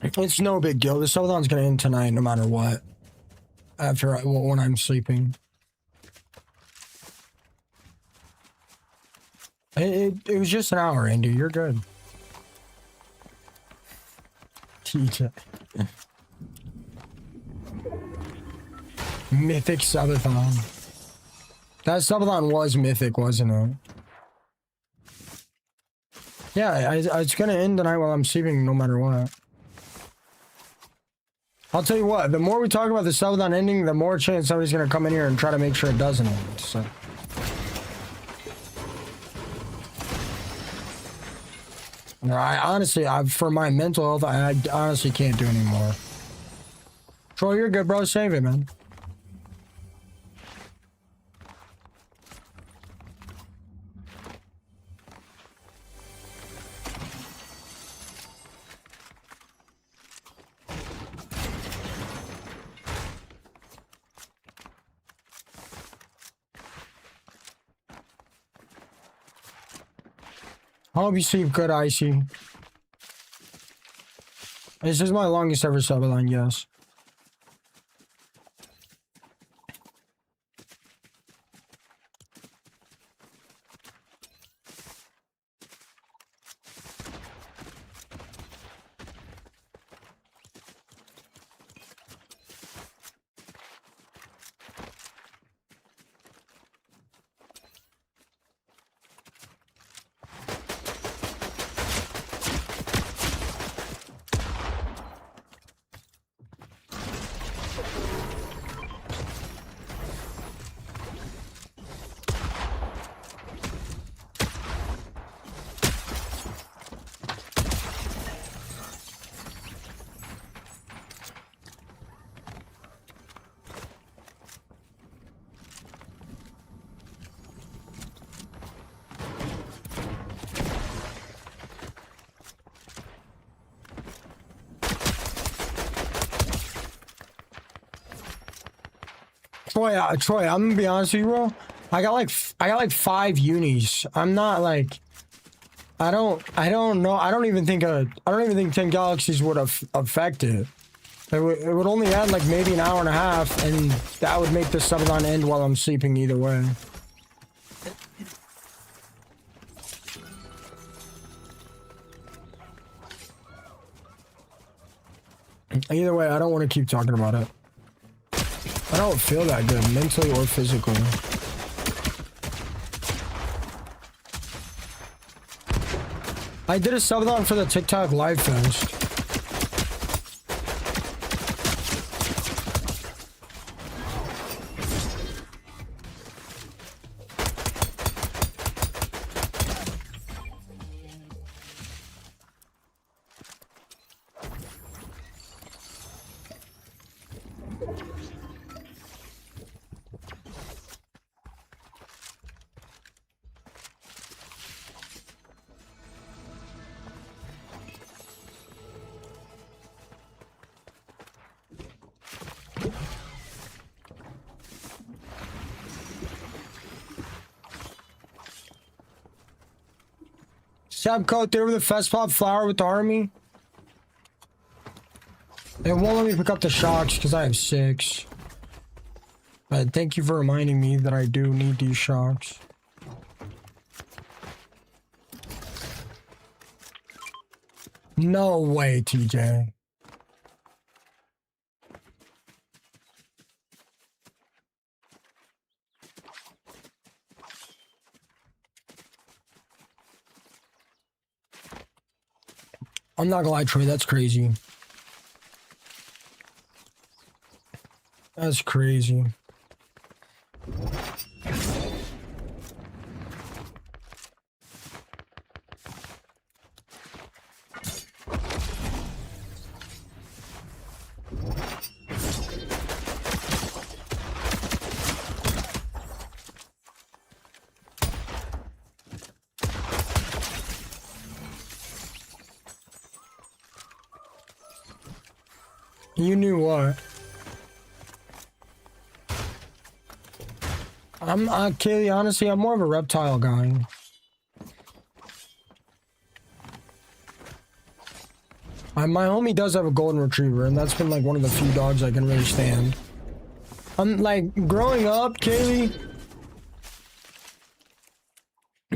It's no big deal. The subathon's gonna end tonight no matter what. When I'm sleeping. It was just an hour, Indy. You're good. TJ. Mythic Subathon. That Subathon was mythic, wasn't it? Yeah, it's gonna end tonight while I'm sleeping no matter what. I'll tell you what, the more we talk about the Subathon ending, the more chance somebody's gonna come in here and try to make sure it doesn't end, so. For my mental health, I honestly can't do anymore. Troy, you're good, bro. Save it, man. I hope you sleep good, Icy. This is my longest ever Subathon, yes. Troy, I'm gonna be honest with you, bro. I got like 5 unis. I'm not like, I don't know. I don't even think 10 galaxies would have affected. It would only add like maybe an hour and a half, and that would make the subathon end while I'm sleeping either way. Either way, I don't want to keep talking about it. I don't feel that good, mentally or physically. I did a subathon for the TikTok Live Fest. Sabcoat there with the fest pop flower with the army. It won't let me pick up the shocks because I have 6. But thank you for reminding me that I do need these shocks. No way, TJ. I'm not gonna lie, Troy, that's crazy. That's crazy. You knew what? Kaylee, honestly, I'm more of a reptile guy. My homie does have a golden retriever, and that's been like one of the few dogs I can really stand. I'm like, growing up, Kaylee,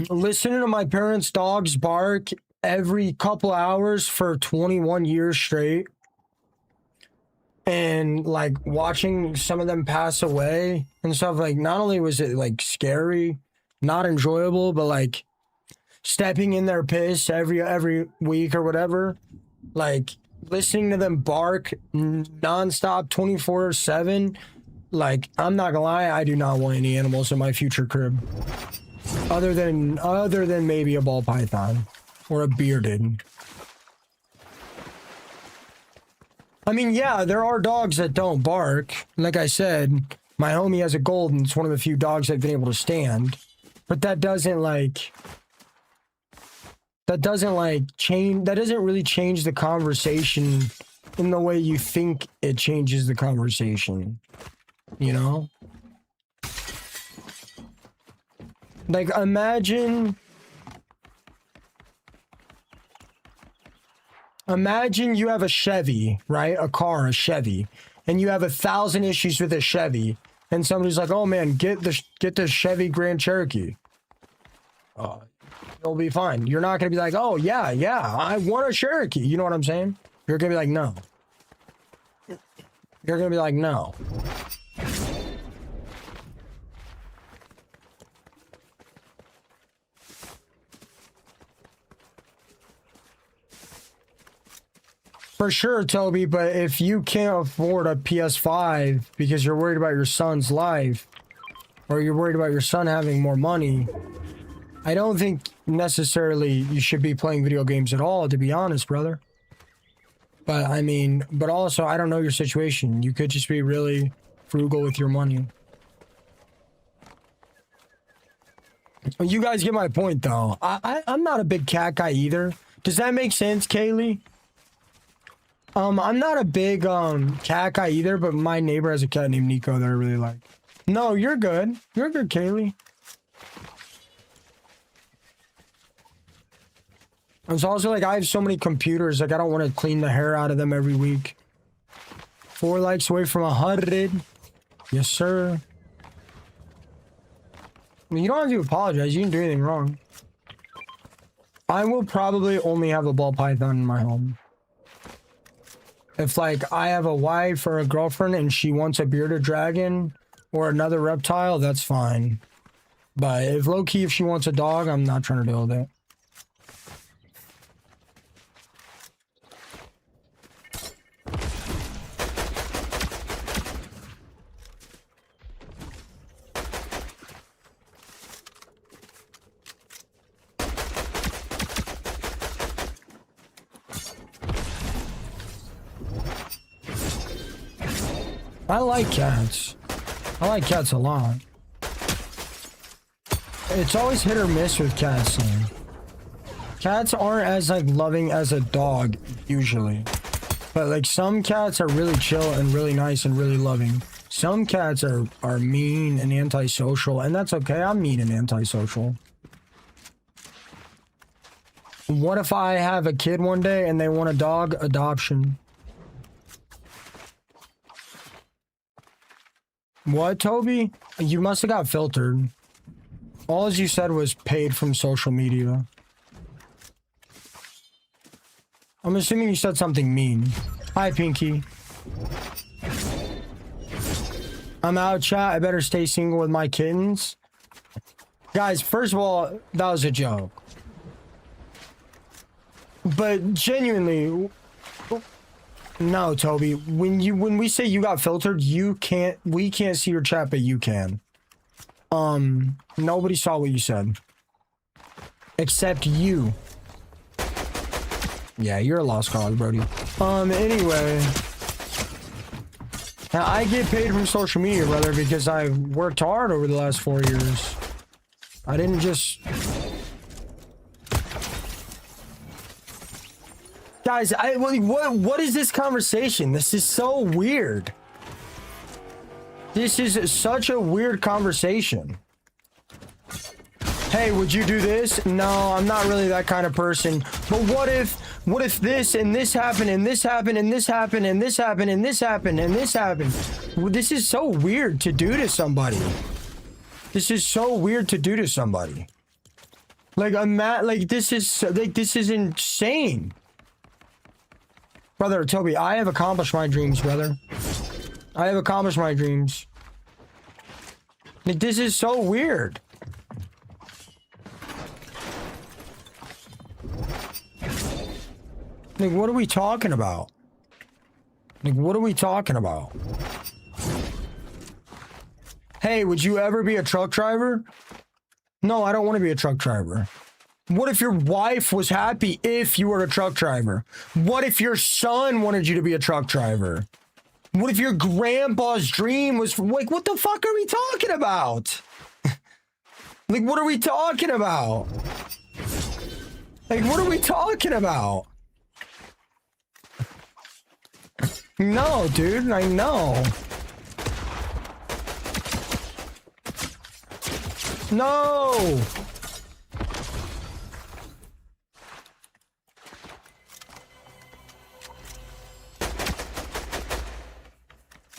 listening to my parents' dogs bark every couple hours for 21 years straight. And like watching some of them pass away and stuff, like not only was it like scary, not enjoyable, but like stepping in their piss every week or whatever, like listening to them bark nonstop 24/7. Like, I'm not gonna lie, I do not want any animals in my future crib other than maybe a ball python or a bearded. I mean, yeah, there are dogs that don't bark. Like I said, my homie has a golden. It's one of the few dogs I've been able to stand. But that doesn't change. That doesn't really change the conversation in the way you think it changes the conversation. You know? Like, imagine you have a Chevy, right? A car, a Chevy, and you have 1,000 issues with a Chevy, and somebody's like, "Oh man, get the Chevy Grand Cherokee." It'll be fine. You're not gonna be like, "Oh yeah, I want a Cherokee." You know what I'm saying? You're gonna be like, "No." You're gonna be like, "No." For sure, Toby, but if you can't afford a PS5 because you're worried about your son's life, or you're worried about your son having more money, I don't think necessarily you should be playing video games at all, to be honest, brother. But I mean, but also, I don't know your situation. You could just be really frugal with your money. You guys get my point, though. I'm not a big cat guy either. Does that make sense, Kaylee? I'm not a big cat guy either, but my neighbor has a cat named Nico that I really like. No, you're good. You're good, Kaylee. It's also like I have so many computers, like I don't want to clean the hair out of them every week. 4 likes away from 100. Yes, sir. I mean, you don't have to apologize. You didn't do anything wrong. I will probably only have a ball python in my home. If, like, I have a wife or a girlfriend and she wants a bearded dragon or another reptile, that's fine. But if low-key, if she wants a dog, I'm not trying to deal with it. I like cats. I like cats a lot. It's always hit or miss with cats. Man. Cats aren't as like loving as a dog usually, but like some cats are really chill and really nice and really loving. Some cats are mean and antisocial, and that's okay. I'm mean and antisocial. What if I have a kid one day and they want a dog? Adoption. What, Toby? You must have got filtered. All as you said was paid from social media. I'm assuming you said something mean. Hi, Pinky. I'm out, chat. I better stay single with my kittens. Guys, first of all, that was a joke. But genuinely... No, Toby. When we say you got filtered, we can't see your chat, but you can. Nobody saw what you said. Except you. Yeah, you're a lost cause, Brody. Anyway. Now, I get paid from social media, brother, because I worked hard over the last 4 years. I didn't just... Guys, what is this conversation? This is so weird. This is such a weird conversation. Hey, would you do this? No, I'm not really that kind of person. But what if this and this happened and this happened and this happened and this happened and this happened and this happened? Well, this is so weird to do to somebody. This is so weird to do to somebody. Like this is insane. Brother, Toby, I have accomplished my dreams, brother. I have accomplished my dreams. Like, this is so weird. Like, what are we talking about? Like, what are we talking about? Hey, would you ever be a truck driver? No, I don't want to be a truck driver. What if your wife was happy if you were a truck driver? What if your son wanted you to be a truck driver? What if your grandpa's dream was like, what the fuck are we talking about? Like, what are we talking about? Like, what are we talking about? No, dude, I know. No!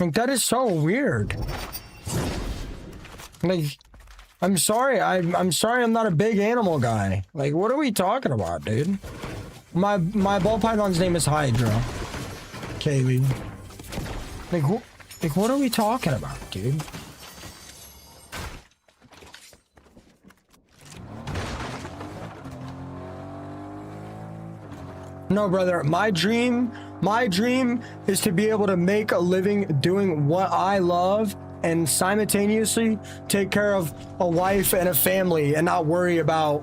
Like, that is so weird. Like, I'm sorry. I'm sorry I'm not a big animal guy. Like, what are we talking about, dude? My ball python's name is Hydra. Kaylee. Like, what are we talking about, dude? No, brother, my dream is to be able to make a living doing what I love and simultaneously take care of a wife and a family and not worry about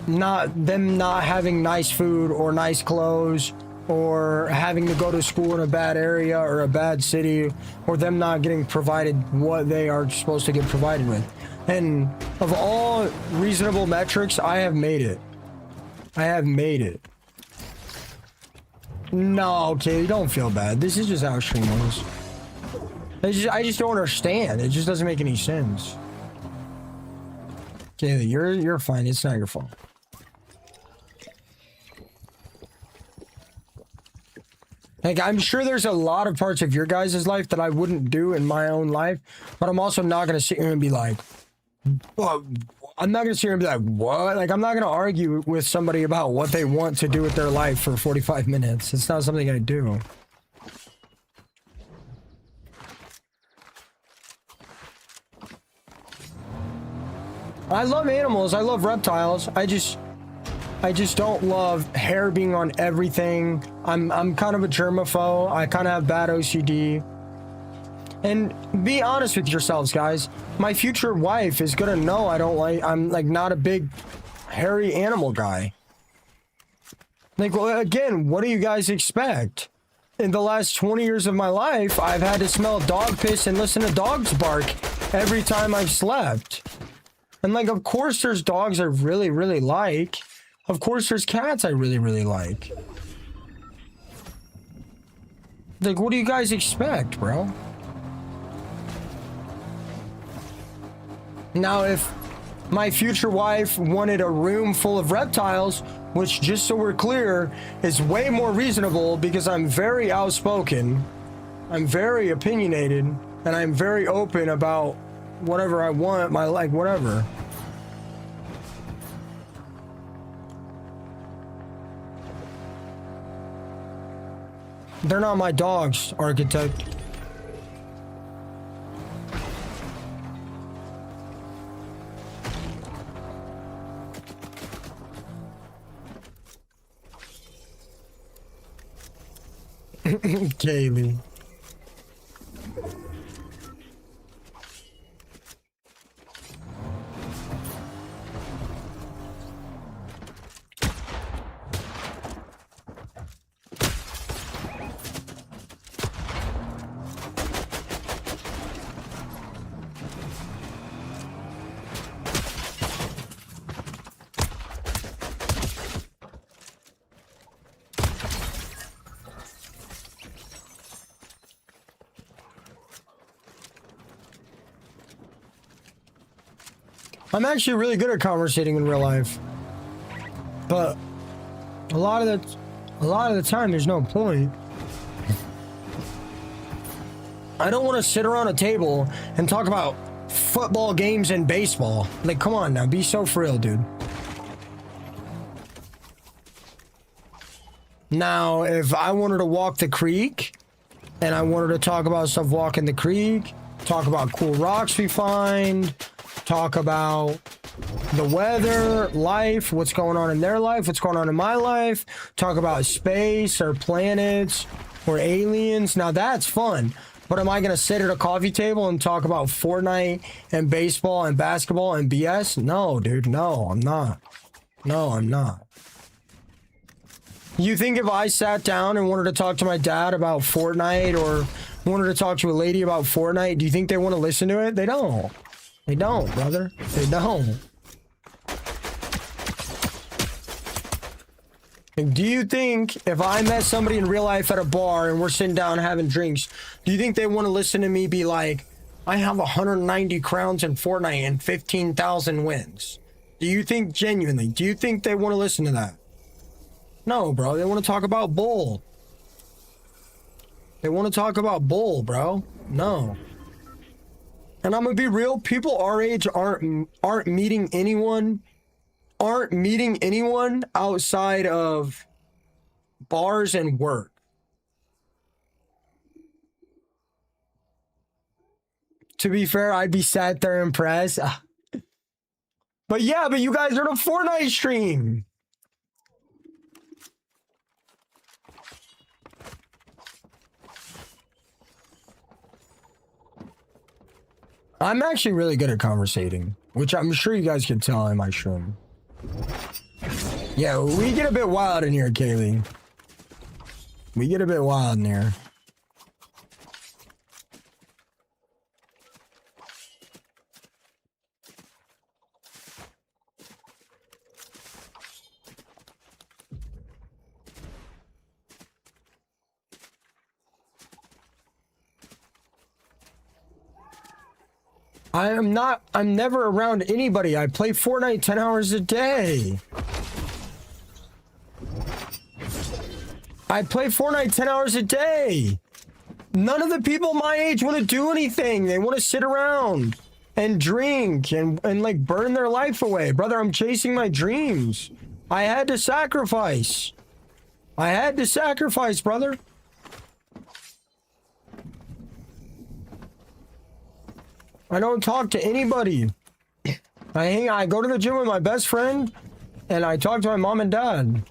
them not having nice food or nice clothes or having to go to school in a bad area or a bad city or them not getting provided what they are supposed to get provided with. And of all reasonable metrics, I have made it. I have made it. No, okay, don't feel bad. This is just how stream was. I just don't understand. It just doesn't make any sense. Okay, you're fine. It's not your fault. Like, I'm sure there's a lot of parts of your guys' life that I wouldn't do in my own life, but I'm also not gonna sit here and be like, well, I'm not gonna sit here and be like, what? Like, I'm not gonna argue with somebody about what they want to do with their life for 45 minutes. It's not something I do. I love animals. I love reptiles. I just don't love hair being on everything. I'm kind of a germaphobe. I kind of have bad OCD. And be honest with yourselves, guys. My future wife is gonna know I'm like not a big hairy animal guy. Like, well, again, what do you guys expect? In the last 20 years of my life, I've had to smell dog piss and listen to dogs bark every time I've slept. And like, of course there's dogs I really, really like. Of course there's cats I really, really like. Like, what do you guys expect, bro? Now, if my future wife wanted a room full of reptiles, which, just so we're clear, is way more reasonable because I'm very outspoken, I'm very opinionated, and I'm very open about whatever I want, whatever. They're not my dogs, architect. Kaylee. I'm actually really good at conversating in real life, but a lot of the time there's no point. I don't want to sit around a table and talk about football games and baseball. Like, come on now, be so for real, dude. Now, if I wanted to walk the creek and I wanted to talk about stuff walking the creek, talk about cool rocks we find, talk about the weather, life, what's going on in their life, what's going on in my life, talk about space or planets or aliens. Now that's fun. But am I going to sit at a coffee table and talk about Fortnite and baseball and basketball and BS? No, dude. No, I'm not. No, I'm not. You think if I sat down and wanted to talk to my dad about Fortnite or wanted to talk to a lady about Fortnite, do you think they want to listen to it? They don't. They don't, brother. They don't. Do you think if I met somebody in real life at a bar and we're sitting down having drinks, do you think they want to listen to me be like, I have 190 crowns in Fortnite and 15,000 wins? Do you think genuinely, do you think they want to listen to that? No, bro. They want to talk about bull. They want to talk about bull, bro. No. And I'm gonna be real, people our age aren't meeting anyone outside of bars and work. To be fair, I'd be sat there impressed. But yeah, but you guys are on a Fortnite stream. I'm actually really good at conversating, which I'm sure you guys can tell in my stream. Yeah, we get a bit wild in here, Kaylee. We get a bit wild in here. I'm never around anybody. I play Fortnite 10 hours a day. I play Fortnite 10 hours a day. None of the people my age want to do anything. They want to sit around and drink and like burn their life away. Brother, I'm chasing my dreams. I had to sacrifice. I had to sacrifice, brother. I don't talk to anybody. I go to the gym with my best friend and I talk to my mom and dad.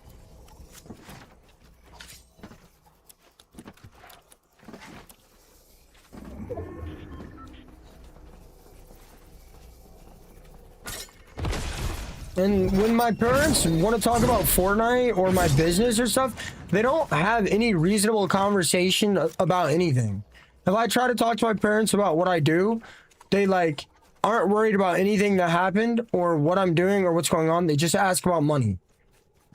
And when my parents want to talk about Fortnite or my business or stuff, they don't have any reasonable conversation about anything. If I try to talk to my parents about what I do, they like aren't worried about anything that happened or what I'm doing or what's going on. They just ask about money.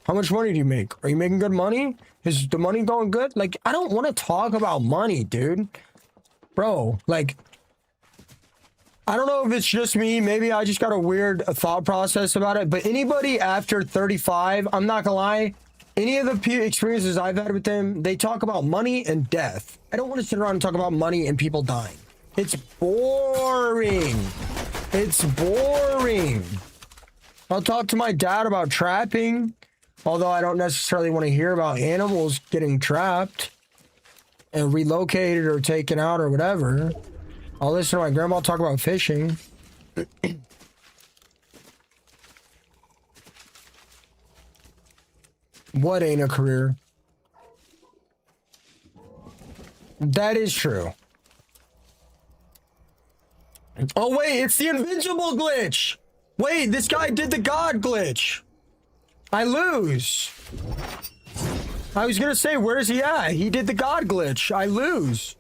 How much money do you make? Are you making good money? Is the money going good? Like, I don't want to talk about money, dude. Bro, like, I don't know if it's just me. Maybe I just got a weird thought process about it. But anybody after 35, I'm not gonna lie, any of the experiences I've had with them, they talk about money and death. I don't want to sit around and talk about money and people dying. It's boring. It's boring. I'll talk to my dad about trapping, although I don't necessarily want to hear about animals getting trapped and relocated or taken out or whatever. I'll listen to my grandma talk about fishing. What ain't a career? That is true. Oh, wait, it's the invincible glitch. Wait, this guy did the God glitch. I lose. I was gonna say, where's he at? He did the God glitch. I lose.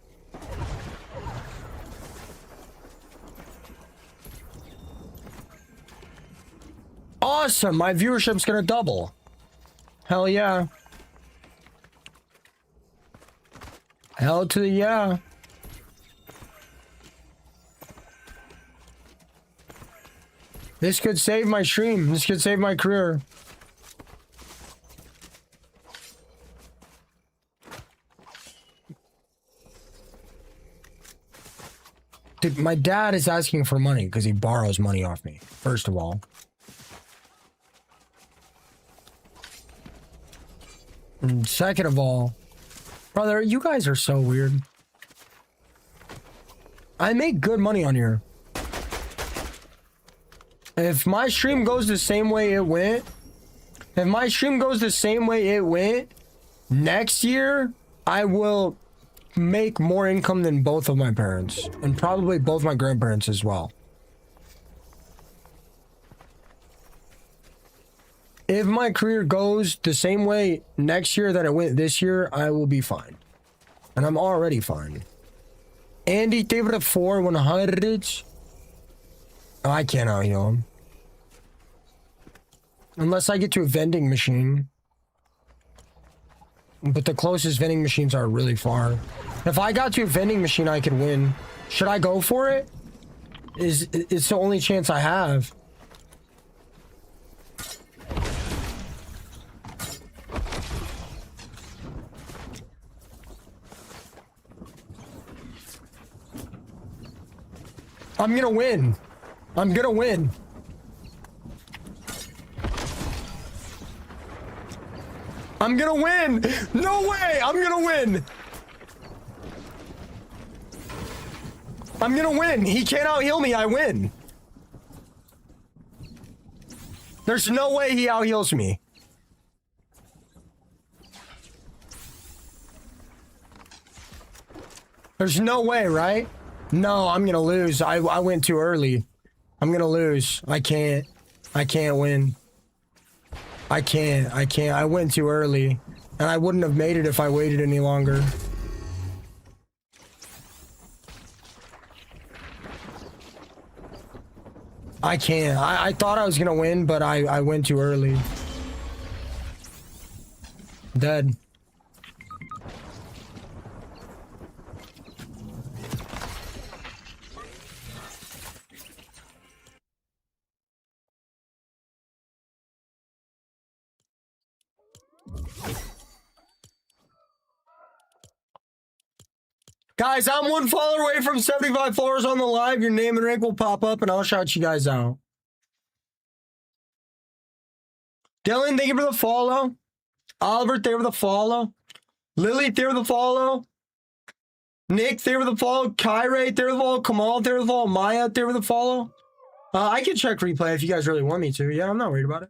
Awesome, my viewership's gonna double. Hell yeah. Hell to the yeah. This could save my stream. This could save my career. Dude, my dad is asking for money because he borrows money off me, first of all. And second of all, brother, you guys are so weird. I make good money on here. If my stream goes the same way it went, next year, I will make more income than both of my parents. And probably both my grandparents as well. If my career goes the same way next year that it went this year, I will be fine. And I'm already fine. Andy David 4-100. Oh, I can't out-heal him. Unless I get to a vending machine. But the closest vending machines are really far. If I got to a vending machine, I could win. Should I go for it? It's the only chance I have. I'm gonna win. I'm gonna win. I'm gonna win. No way. I'm gonna win. I'm gonna win. He can't out-heal me. I win. There's no way he out-heals me. There's no way, right? No, I'm gonna lose. I went too early. I'm gonna lose. I can't win. I can't. I went too early. And I wouldn't have made it if I waited any longer. I can't. I thought I was gonna win, but I went too early. Dead. Guys, I'm 1 follower away from 75 followers on the live. Your name and rank will pop up, and I'll shout you guys out. Dylan, thank you for the follow. Oliver, thank you for the follow. Lily, thank you for the follow. Nick, thank you for the follow. Kyrie, thank you for the follow. Kamal, thank you for the follow. Maya, thank you for the follow. I can check replay if you guys really want me to. Yeah, I'm not worried about it.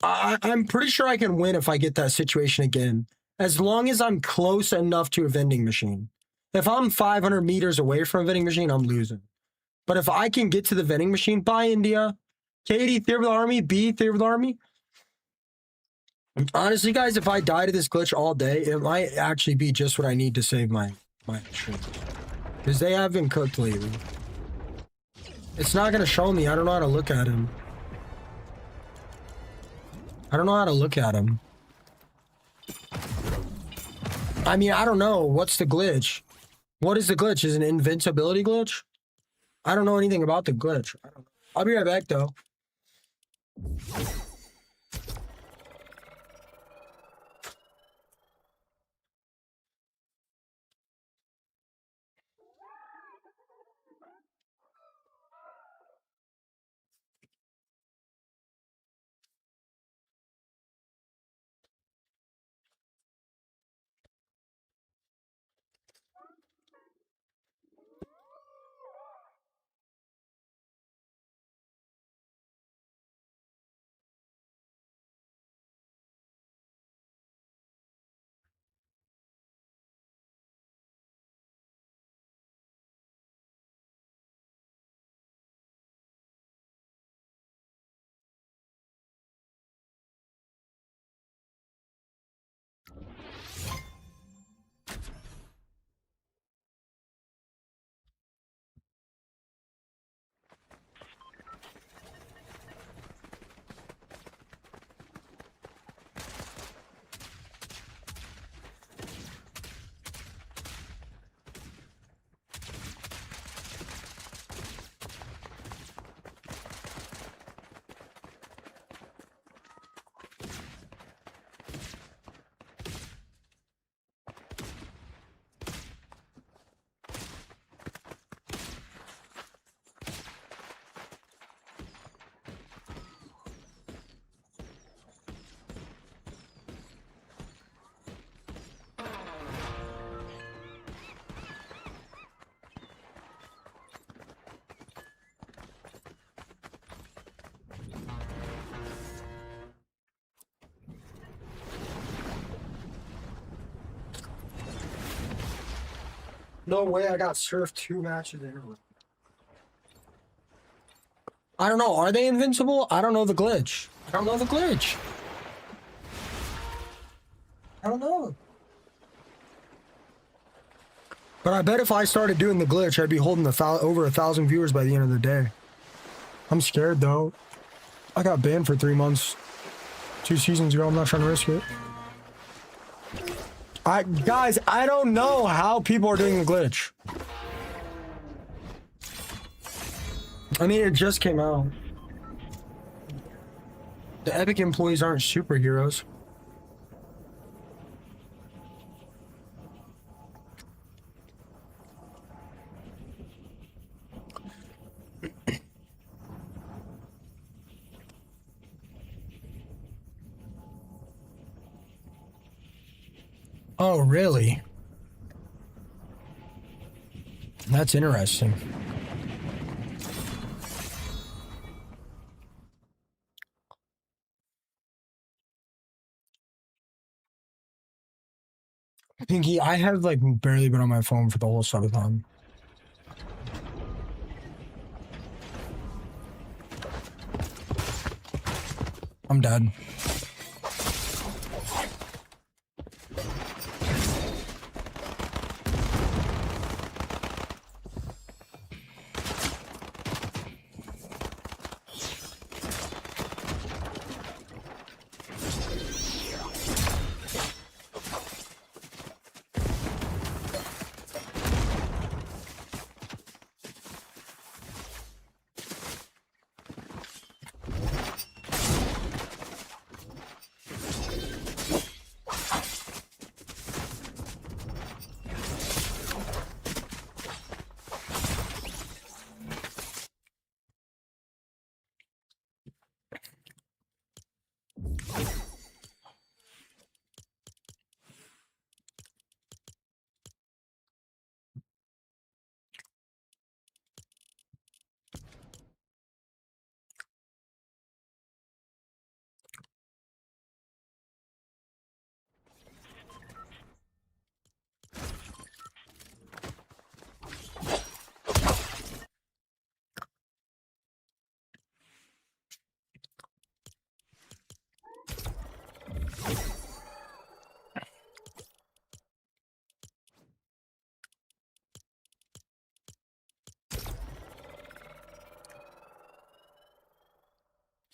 I'm pretty sure I can win if I get that situation again. As long as I'm close enough to a vending machine. If I'm 500 meters away from a vending machine, I'm losing. But if I can get to the vending machine, bye, India. Katie, Theory of the Army. B, Theory of the Army. Honestly, guys, if I die to this glitch all day, it might actually be just what I need to save my stream. Because they have been cooked lately. It's not going to show me. I don't know how to look at him. I don't know how to look at him. I mean, I don't know. What's the glitch? What is the glitch? Is it an invincibility glitch? I don't know anything about the glitch. I don't know. I'll be right back, though. No way I got surfed 2 matches in a row. I don't know. Are they invincible? I don't know the glitch. I don't know the glitch. I don't know. But I bet if I started doing the glitch, I'd be holding over 1,000 viewers by the end of the day. I'm scared, though. I got banned for 3 months 2 seasons ago. I'm not trying to risk it. Guys, I don't know how people are doing the glitch. I mean, it just came out. The Epic employees aren't superheroes. Oh, really? That's interesting. Pinky, I have like barely been on my phone for the whole subathon. I'm dead.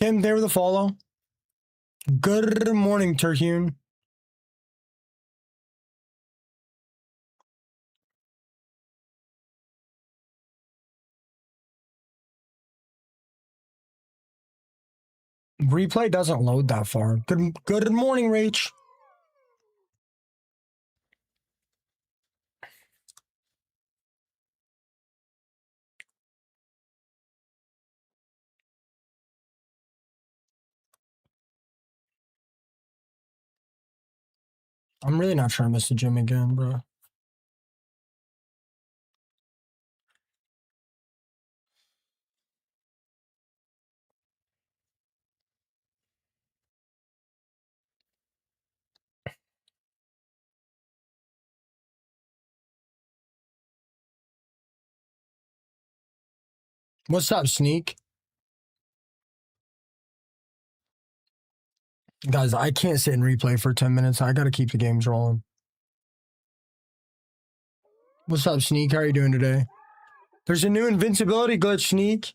Kim, there with the follow. Good morning, Terhune. Replay doesn't load that far. Good morning, Rach. I'm really not trying to miss the gym again, bro. What's up, Sneak? Guys, I can't sit in replay for 10 minutes. I gotta keep the games rolling. What's up, Sneak? How are you doing today? There's a new invincibility glitch, Sneak.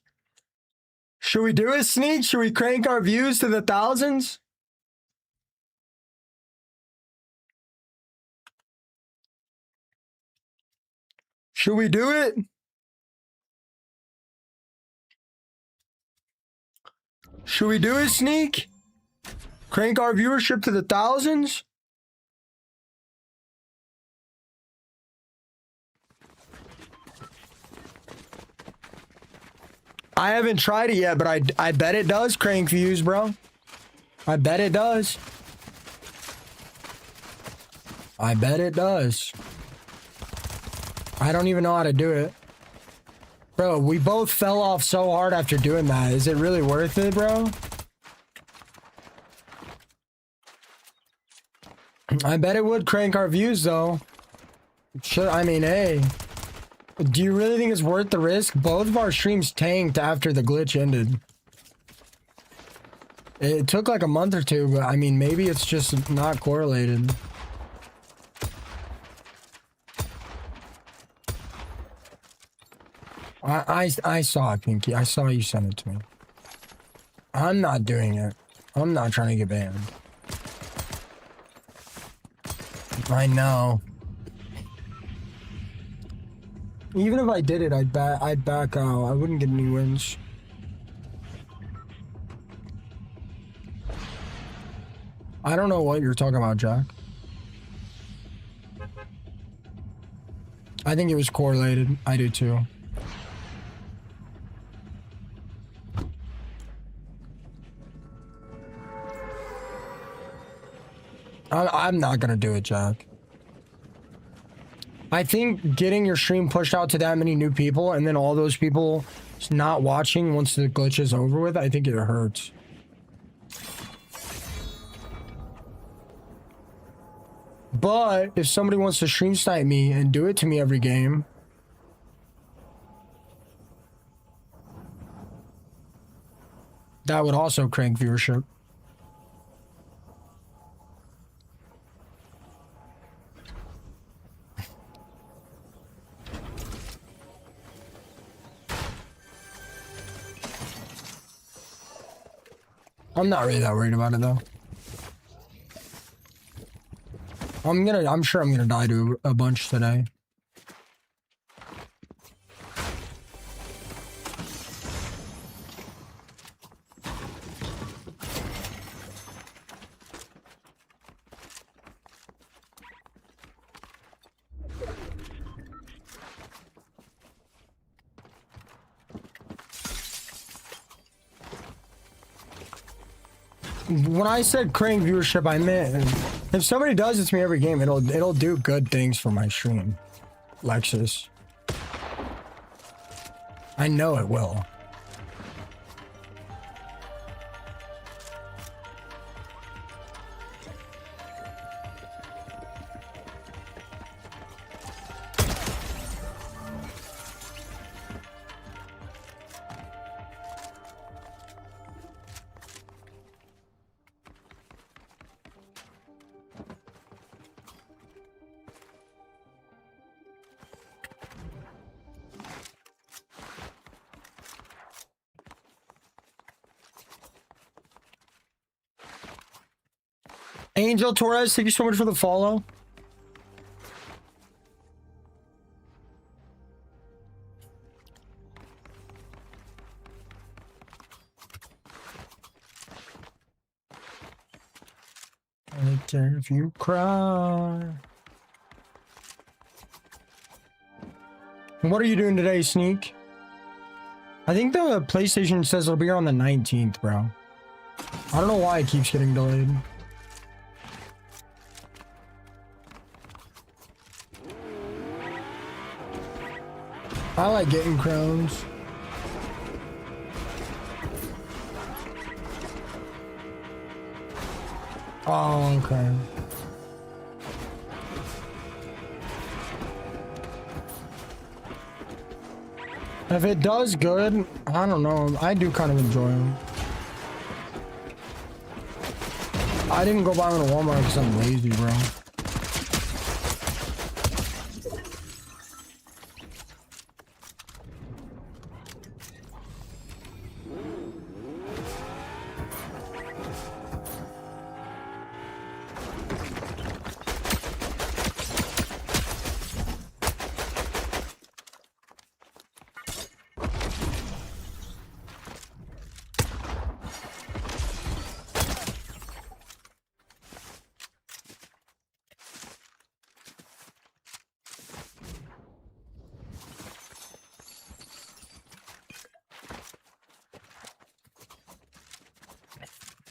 Should we do it, Sneak? Should we crank our views to the thousands? Should we do it? Should we do it, Sneak? Crank our viewership to the thousands? I haven't tried it yet, but I bet it does crank views, bro. I bet it does. I bet it does. I don't even know how to do it. Bro, we both fell off so hard after doing that. Is it really worth it, bro? I bet it would crank our views, though. I mean, hey. Do you really think it's worth the risk? Both of our streams tanked after the glitch ended. It took like a month or two, but I mean, maybe it's just not correlated. I saw it, Pinky. I saw you send it to me. I'm not doing it. I'm not trying to get banned. I know. Even if I did it, I'd back out. I wouldn't get any wins. I don't know what you're talking about, Jack. I think it was correlated. I do too. I'm not gonna do it, Jack. I think getting your stream pushed out to that many new people and then all those people not watching once the glitch is over with, I think it hurts. But if somebody wants to stream snipe me and do it to me every game, that would also crank viewership. I'm not really that worried about it though. I'm sure I'm gonna die to a bunch today. When I said crank viewership, I meant if somebody does it to me every game, it'll do good things for my stream. Lexus. I know it will. Angel Torres, thank you so much for the follow. I don't care if you cry. What are you doing today, Sneak? I think the PlayStation says it'll be here on the 19th, bro. I don't know why it keeps getting delayed. I like getting crowns. Oh, okay. If it does good, I don't know. I do kind of enjoy them. I didn't go buy them at Walmart because I'm lazy, bro.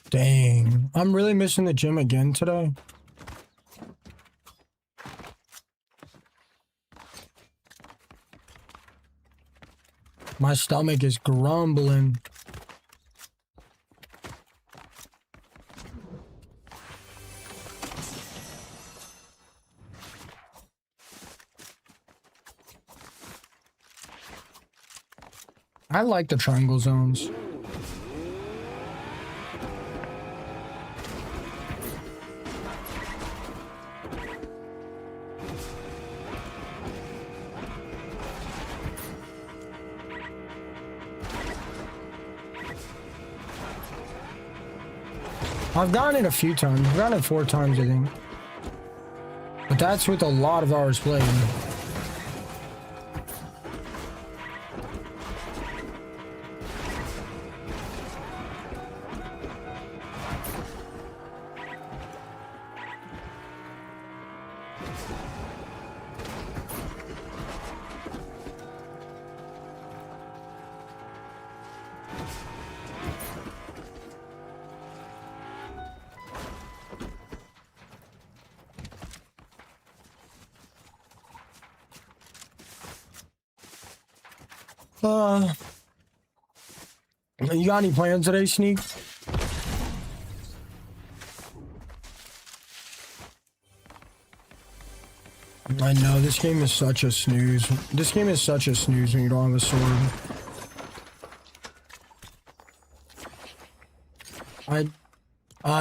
Dang, I'm really missing the gym again today. My stomach is grumbling. I like the triangle zones. I've gotten it a few times. I've gotten it 4 times, I think. But that's with a lot of hours played. You got any plans today, Sneak? I know, this game is such a snooze. This game is such a snooze when you don't have a sword.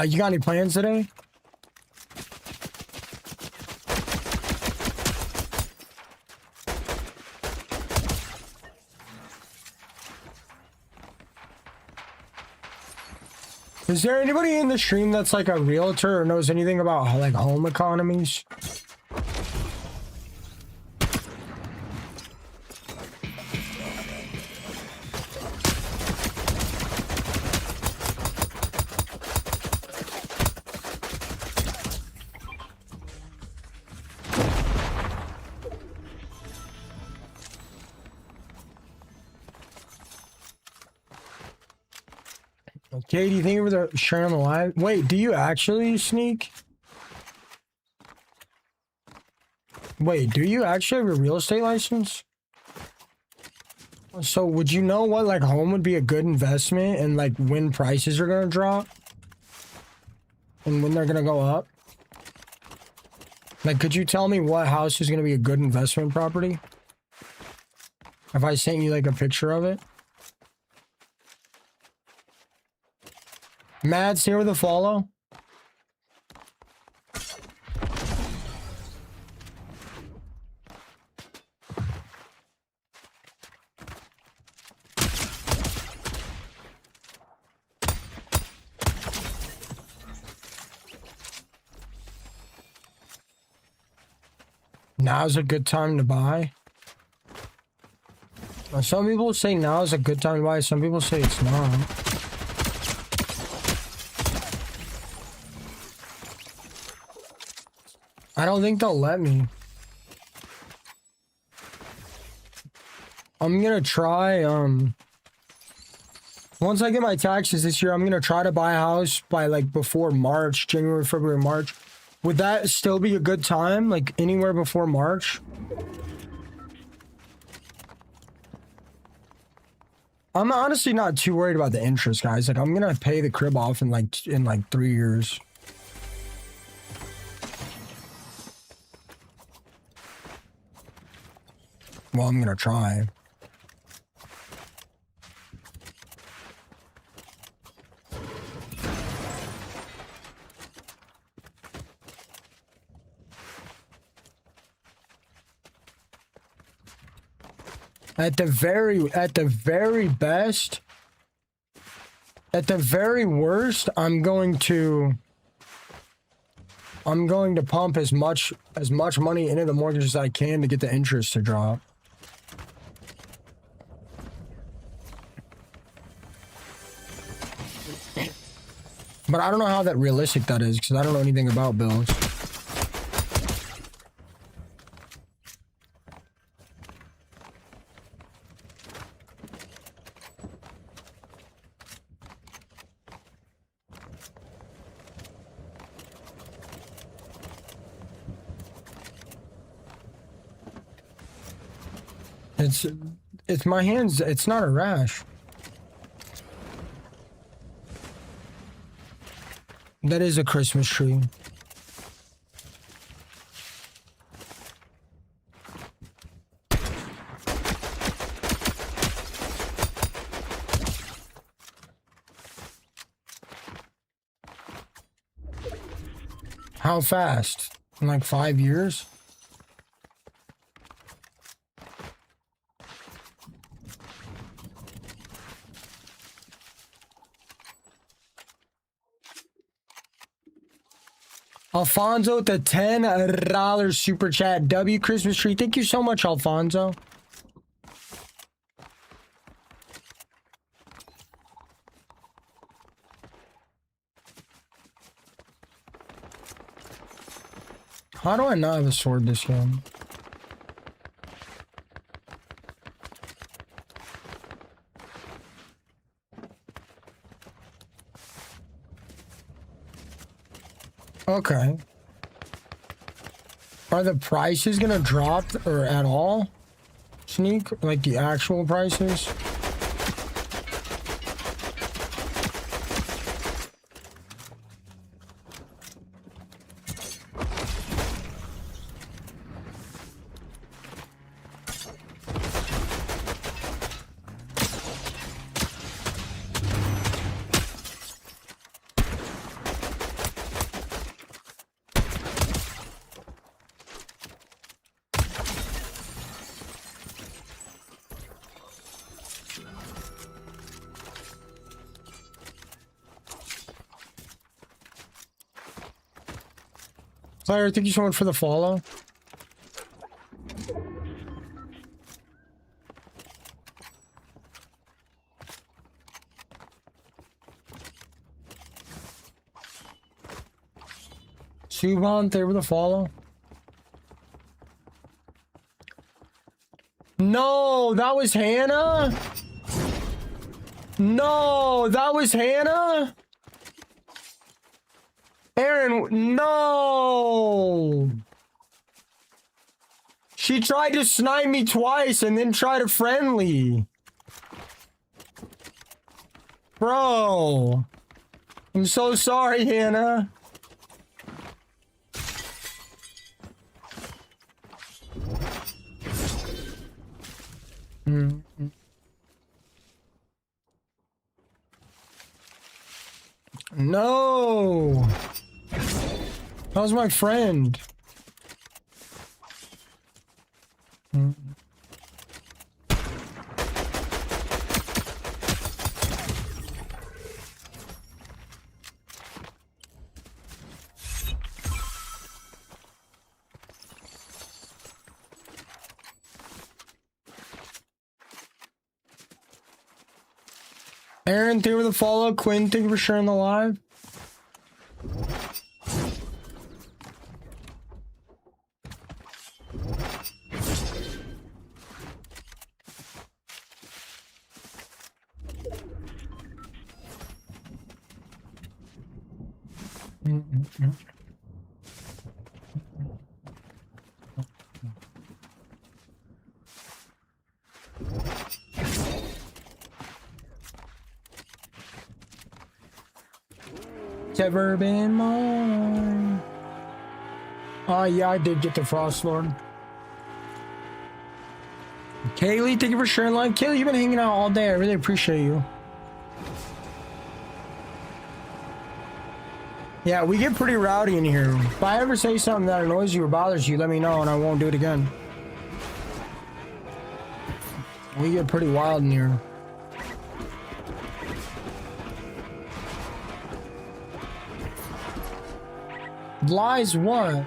You got any plans today? Is there anybody in the stream that's like a realtor or knows anything about like home economies? Okay, do you think it was a share on the live? Wait, do you actually, Sneak? Wait, do you actually have a real estate license? So would you know what like home would be a good investment and like when prices are gonna drop? And when they're gonna go up? Like, could you tell me what house is gonna be a good investment property? If I sent you like a picture of it? Mads here with a follow. Now's a good time to buy. Some people say now is a good time to buy. Some people say it's not. I don't think they'll let me. I'm gonna try, once I get my taxes this year, I'm gonna try to buy a house by like before March, January, February, March. Would that still be a good time? Like anywhere before March? I'm honestly not too worried about the interest, guys. Like I'm gonna pay the crib off in like 3 years. Well, I'm gonna try. At the very best, at the very worst, I'm going to pump as much money into the mortgage as I can to get the interest to drop. But I don't know how that realistic that is because I don't know anything about bills. It's my hands. It's not a rash. That is a Christmas tree. How fast? In like 5 years? Alfonso with the $10 super chat. W Christmas tree. Thank you so much, Alfonso. How do I not have a sword this game? Okay. Are the prices gonna drop or at all? Sneak? Like the actual prices? Fire, thank you so much for the follow. Subathon, thank you for the follow. No, that was Hannah? No, that was Hannah? Aaron, no! She tried to snipe me twice and then tried a friendly. Bro. I'm so sorry, Hannah. No. That was my friend. Aaron, thank you for the follow. Quinn, thank you for sharing the live. It's ever been mine. Oh, yeah, I did get the Frost Lord. Kaylee, thank you for sharing live. Kaylee, you've been hanging out all day. I really appreciate you. Yeah, we get pretty rowdy in here. If I ever say something that annoys you or bothers you, let me know and I won't do it again. We get pretty wild in here. Lies what?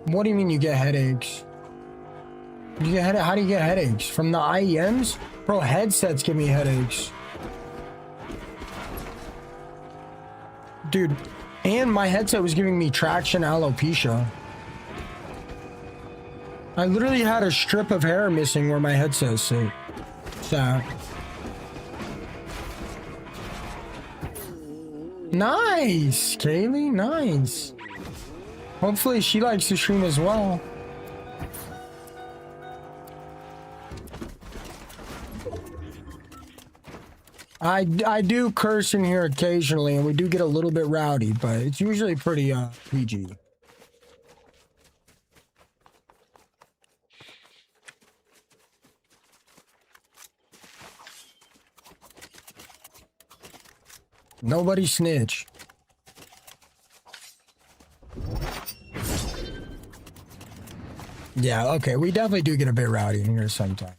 What do you mean you get headaches? How do you get headaches? From the IEMs? Bro, headsets give me headaches. Dude, and my headset was giving me traction alopecia. I literally had a strip of hair missing where my headset sat. Nice, Kaylee, nice. Hopefully she likes to stream as well. I do curse in here occasionally, and we do get a little bit rowdy, but it's usually pretty PG. Nobody snitch. Yeah, okay, we definitely do get a bit rowdy in here sometimes.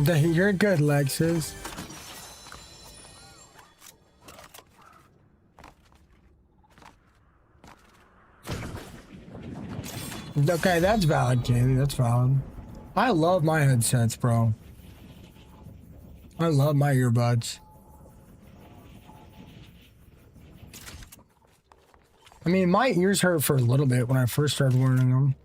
You're good, Lexus. Okay, that's valid, Kaylee. That's valid. I love my headsets, bro. I love my earbuds. I mean, my ears hurt for a little bit when I first started wearing them.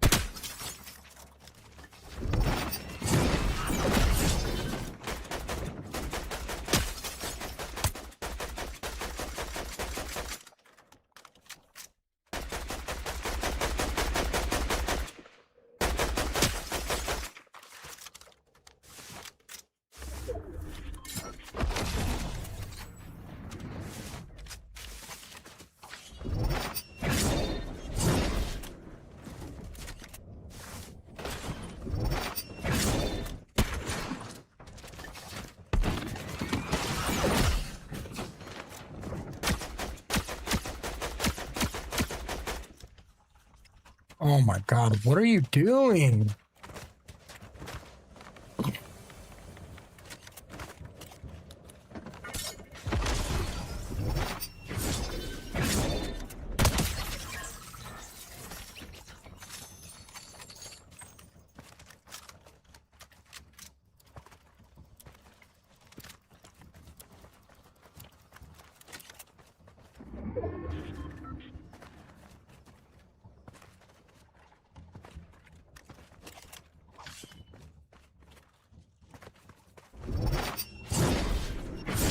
Oh my God, what are you doing?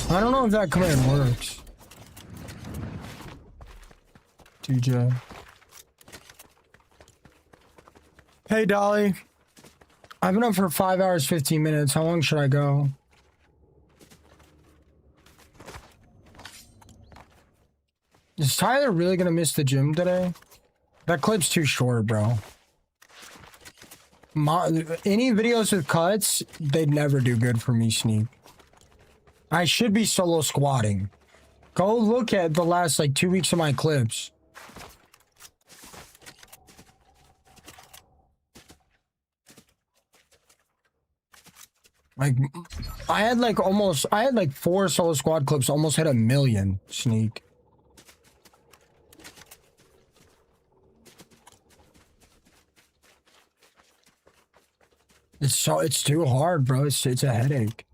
I don't know if that command works. TJ. Hey, Dolly. I've been up for 5 hours, 15 minutes. How long should I go? Is Tyler really gonna miss the gym today? That clip's too short, bro. Any videos with cuts, they'd never do good for me, Sneak. I should be solo squatting. Go look at the last, like, 2 weeks of my clips. Like, I had like 4 solo squad clips, almost hit 1 million, Sneak. It's too hard, bro. It's a headache.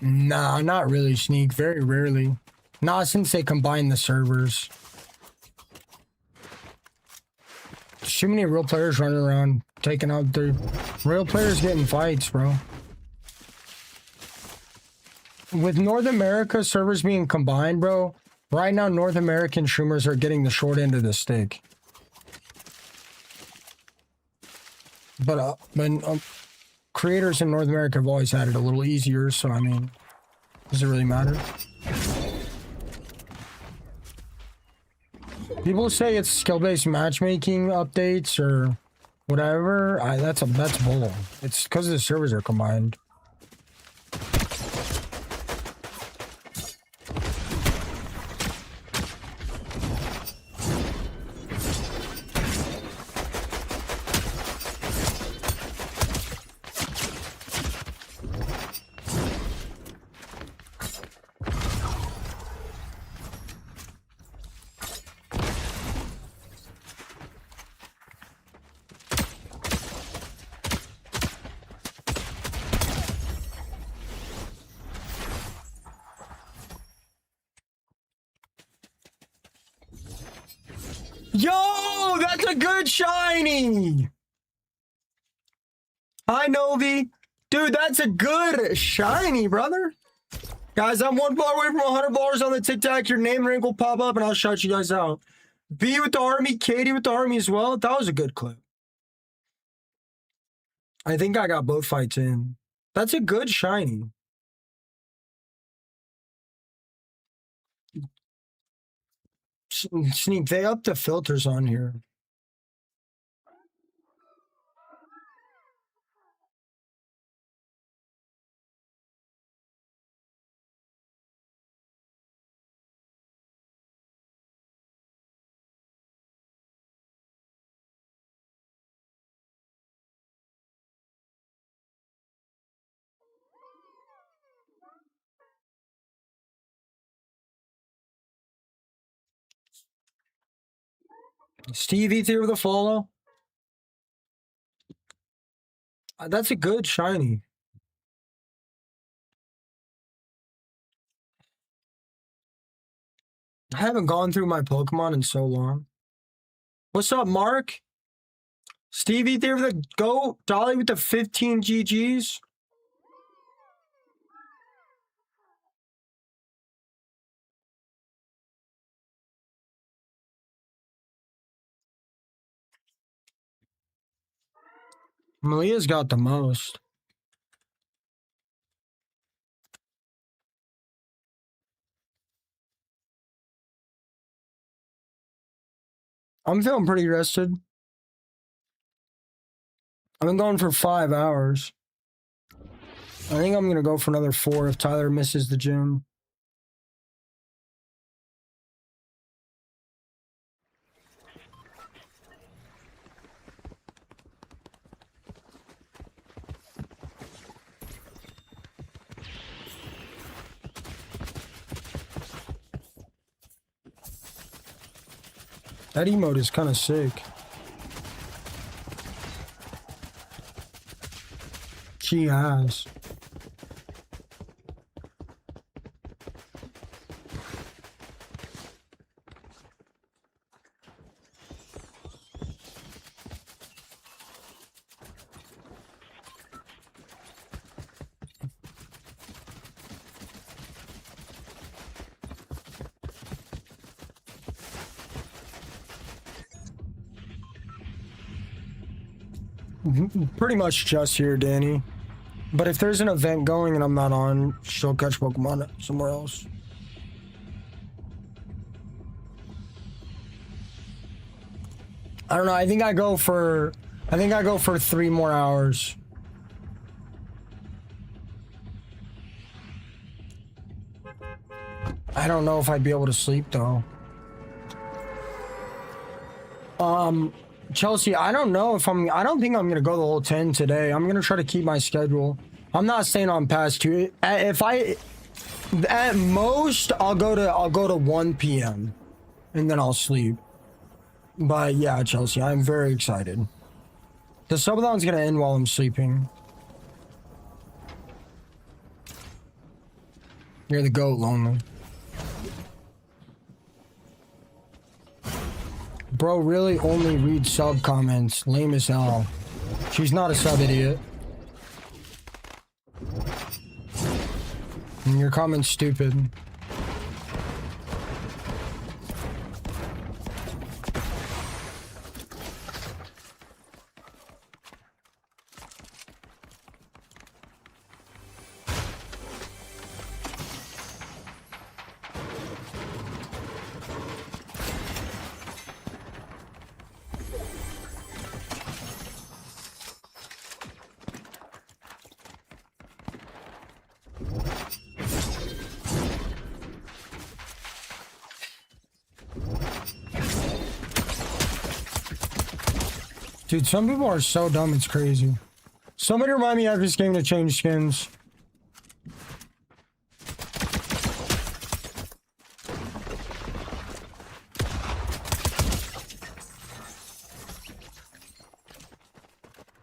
Nah, not really, Sneak. Very rarely. Not since they combined the servers. There's too many real players running around, taking out the real players getting fights, bro. With North America servers being combined, bro, right now North American streamers are getting the short end of the stick. But creators in North America have always had it a little easier, so I mean, does it really matter? People say it's skill-based matchmaking updates or whatever. That's bull. It's because the servers are combined. Yo, that's a good shiny. Hi, Novi. Dude, that's a good shiny, brother. Guys, I'm one bar away from $100 on the TikTok. Your name rank will pop up and I'll shout you guys out. B with the army, Katie with the army as well. That was a good clip. I think I got both fights in. That's a good shiny. Sneak, they upped the filters on here. Steve Ether with a follow. That's a good shiny. I haven't gone through my Pokemon in so long. What's up, Mark? Stevie there with the goat. Dolly with the 15 GGs. Malia's got the most. I'm feeling pretty rested. I've been going for 5 hours. I think I'm going to go for another 4 if Tyler misses the gym. That emote is kind of sick. She has. Pretty much just here, Danny. But if there's an event going and I'm not on, she'll catch Pokemon somewhere else. I don't know. I think I go for 3 more hours. I don't know if I'd be able to sleep though. Chelsea, I don't know if I don't think I'm gonna go the whole 10 today. I'm gonna try to keep my schedule. I'm not staying on past 2. If I, at most, I'll go to 1 p.m. and then I'll sleep. But yeah, Chelsea, I'm very excited. The subathon's gonna end while I'm sleeping. You're the goat, Lonely. Bro, really only read sub comments. Lame as hell. She's not a sub idiot. And your comment's stupid. Dude, some people are so dumb, it's crazy. Somebody remind me after this game to change skins.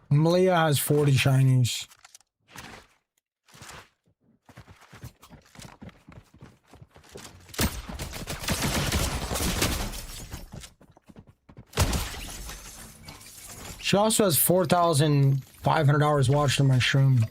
Malia has 40 shinies. She also has 4,500 hours watched on my stream.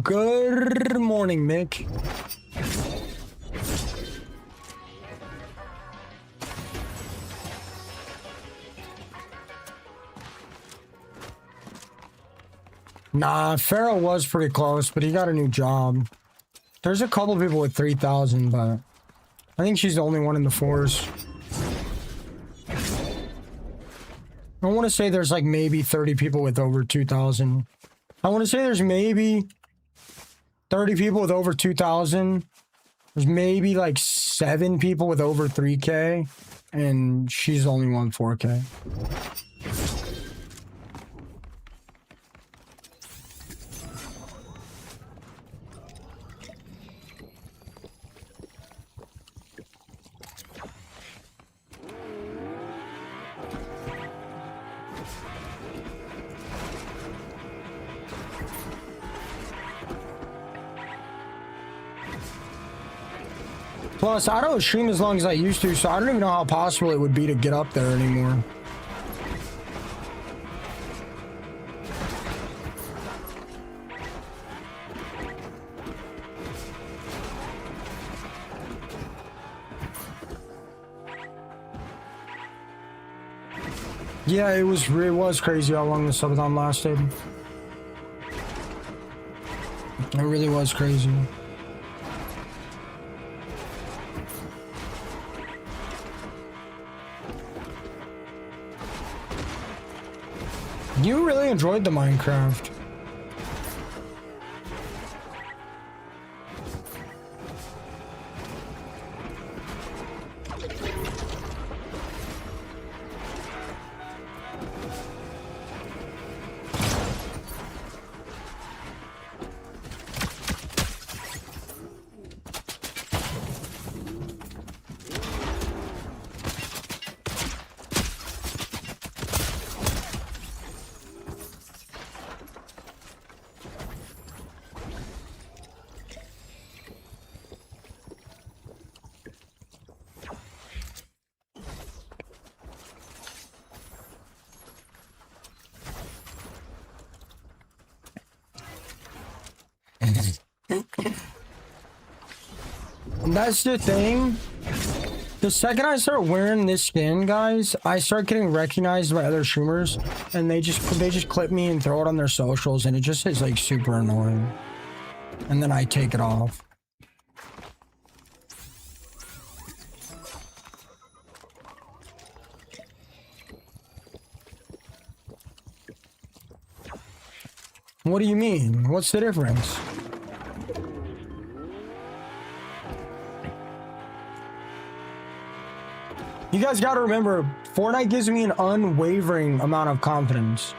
Good morning, Mick. Nah, Pharaoh was pretty close, but he got a new job. There's a couple people with 3,000, but I think she's the only one in the force. I want to say there's like maybe 30 people with over 2,000. I want to say there's maybe 30 people with over 2,000. There's maybe like 7 people with over 3K, and she's the only one 4K. Plus, I don't stream as long as I used to, so I don't even know how possible it would be to get up there anymore. Yeah, it was crazy how long the subathon lasted. It really was crazy. You really enjoyed the Minecraft. That's the thing. The second I start wearing this skin, guys, I start getting recognized by other streamers, and they just clip me and throw it on their socials, and it just is like super annoying. And then I take it off. What do you mean? What's the difference? You guys gotta remember, Fortnite gives me an unwavering amount of confidence.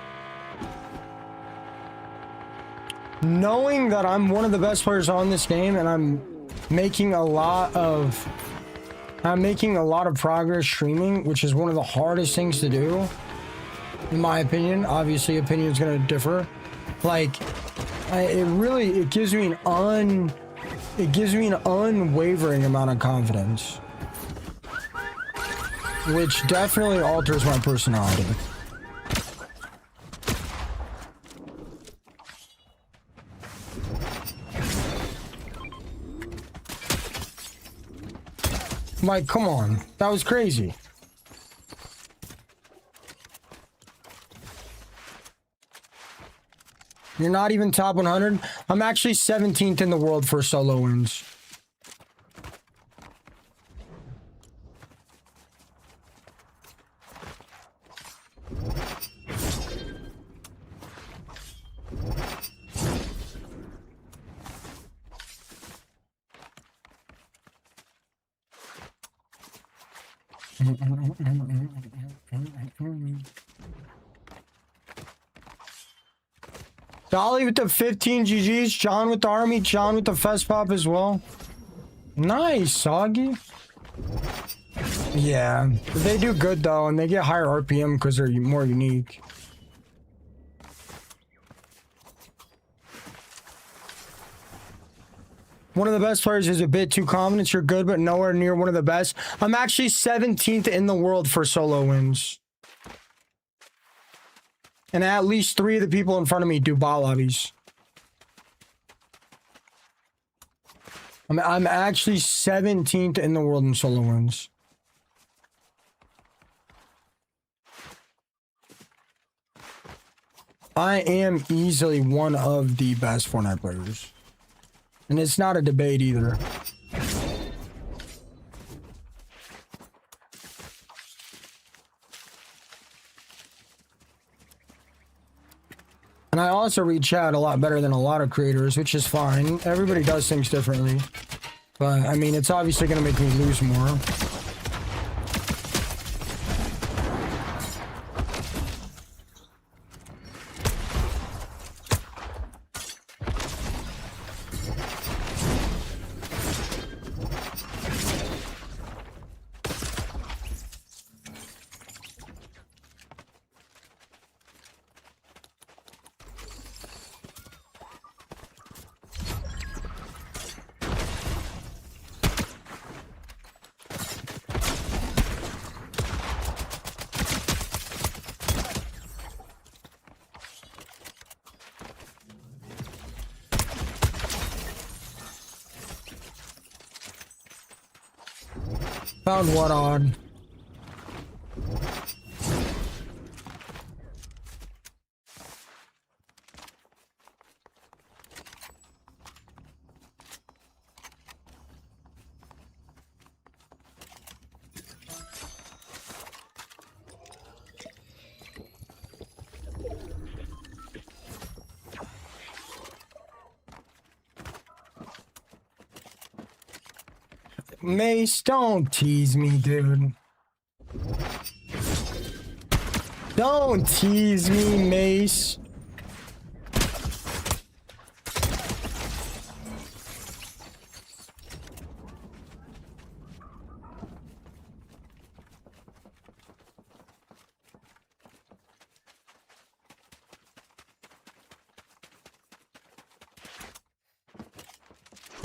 Knowing that I'm one of the best players on this game and I'm making a lot of progress streaming, which is one of the hardest things to do, in my opinion. Obviously, opinion is gonna differ. Like, it gives me an unwavering amount of confidence, which definitely alters my personality. Like, come on, that was crazy. You're not even top 100. I'm actually 17th in the world for solo wins. Dolly with the 15 GGs, John with the army, John with the fest pop as well. Nice, Soggy. Yeah, they do good though, and they get higher RPM because they're more unique. One of the best players is a bit too confident. You're good, but nowhere near one of the best. I'm actually 17th in the world for solo wins. And at least 3 of the people in front of me do bot lobbies. I'm actually 17th in the world in solo wins. I am easily one of the best Fortnite players. And it's not a debate either. And I also read chat a lot better than a lot of creators, which is fine. Everybody does things differently. But, I mean, it's obviously going to make me lose more. Found what on? Mace, don't tease me, dude. Don't tease me, Mace.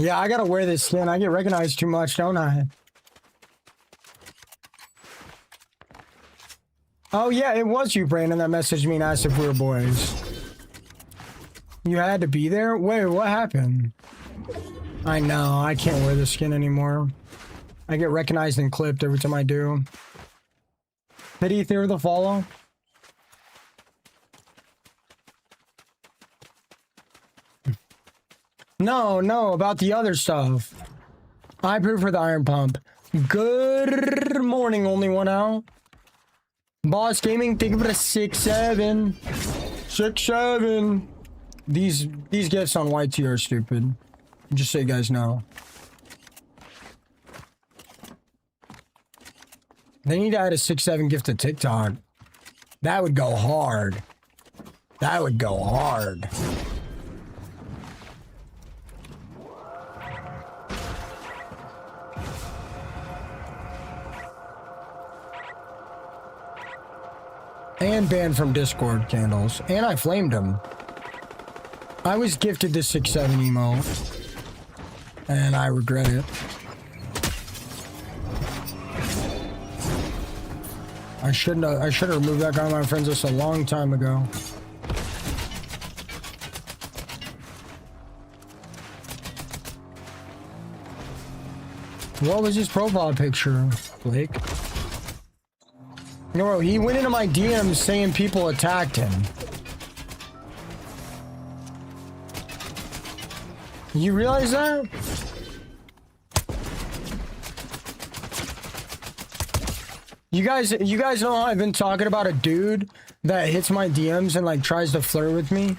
Yeah, I gotta wear this skin. I get recognized too much, don't I? Oh yeah, it was you, Brandon, that messaged me and asked if we were boys. You had to be there? Wait, what happened? I know, I can't wear this skin anymore. I get recognized and clipped every time I do. Pity Theory of the Follow. No, about the other stuff. I prefer the Iron Pump. Good morning, only one out. Boss Gaming, thank you for the 6-7. 6-7. These gifts on YT are stupid. Just so you guys know. They need to add a 6-7 gift to TikTok. That would go hard. That would go hard. And banned from Discord candles. And I flamed him. I was gifted this 6-7 emo. And I regret it. I should have removed that guy on my friends list a long time ago. What was his profile picture, Blake? No, he went into my DMs saying people attacked him. You realize that? You guys know how I've been talking about a dude that hits my DMs and like tries to flirt with me?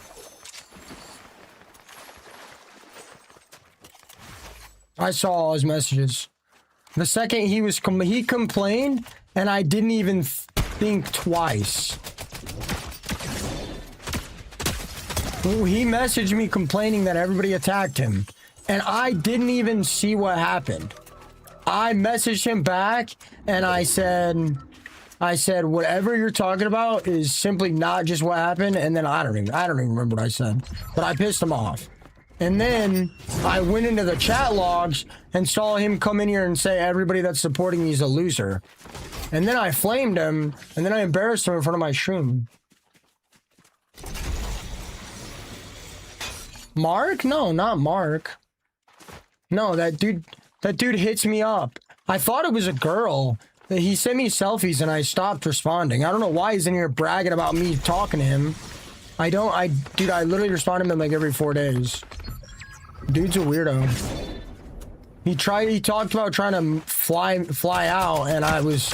I saw all his messages. The second he complained and I didn't even think twice. He messaged me complaining that everybody attacked him and I didn't even see what happened. I messaged him back and I said, whatever you're talking about is simply not just what happened. And then I don't even remember what I said, but I pissed him off. And then I went into the chat logs and saw him come in here and say everybody that's supporting me is a loser. And then I flamed him and then I embarrassed him in front of my stream. Mark? No, not Mark. No, that dude hits me up. I thought it was a girl. He sent me selfies and I stopped responding. I don't know why he's in here bragging about me talking to him. Dude, I literally respond to him like every 4 days. Dude's a weirdo. He talked about trying to fly out and I was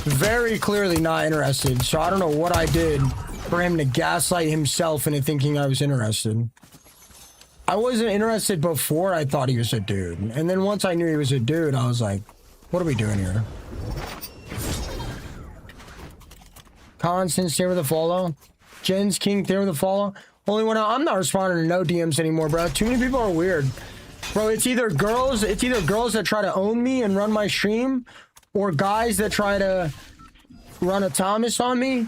very clearly not interested. So I don't know what I did for him to gaslight himself into thinking I was interested. I wasn't interested before I thought he was a dude. And then once I knew he was a dude, I was like, what are we doing here? Constance, there with the follow. Jen's King, there with the follow. Only one out. I'm not responding to no DMs anymore, bro. Too many people are weird. Bro, it's either girls that try to own me and run my stream, or guys that try to run a Thomas on me.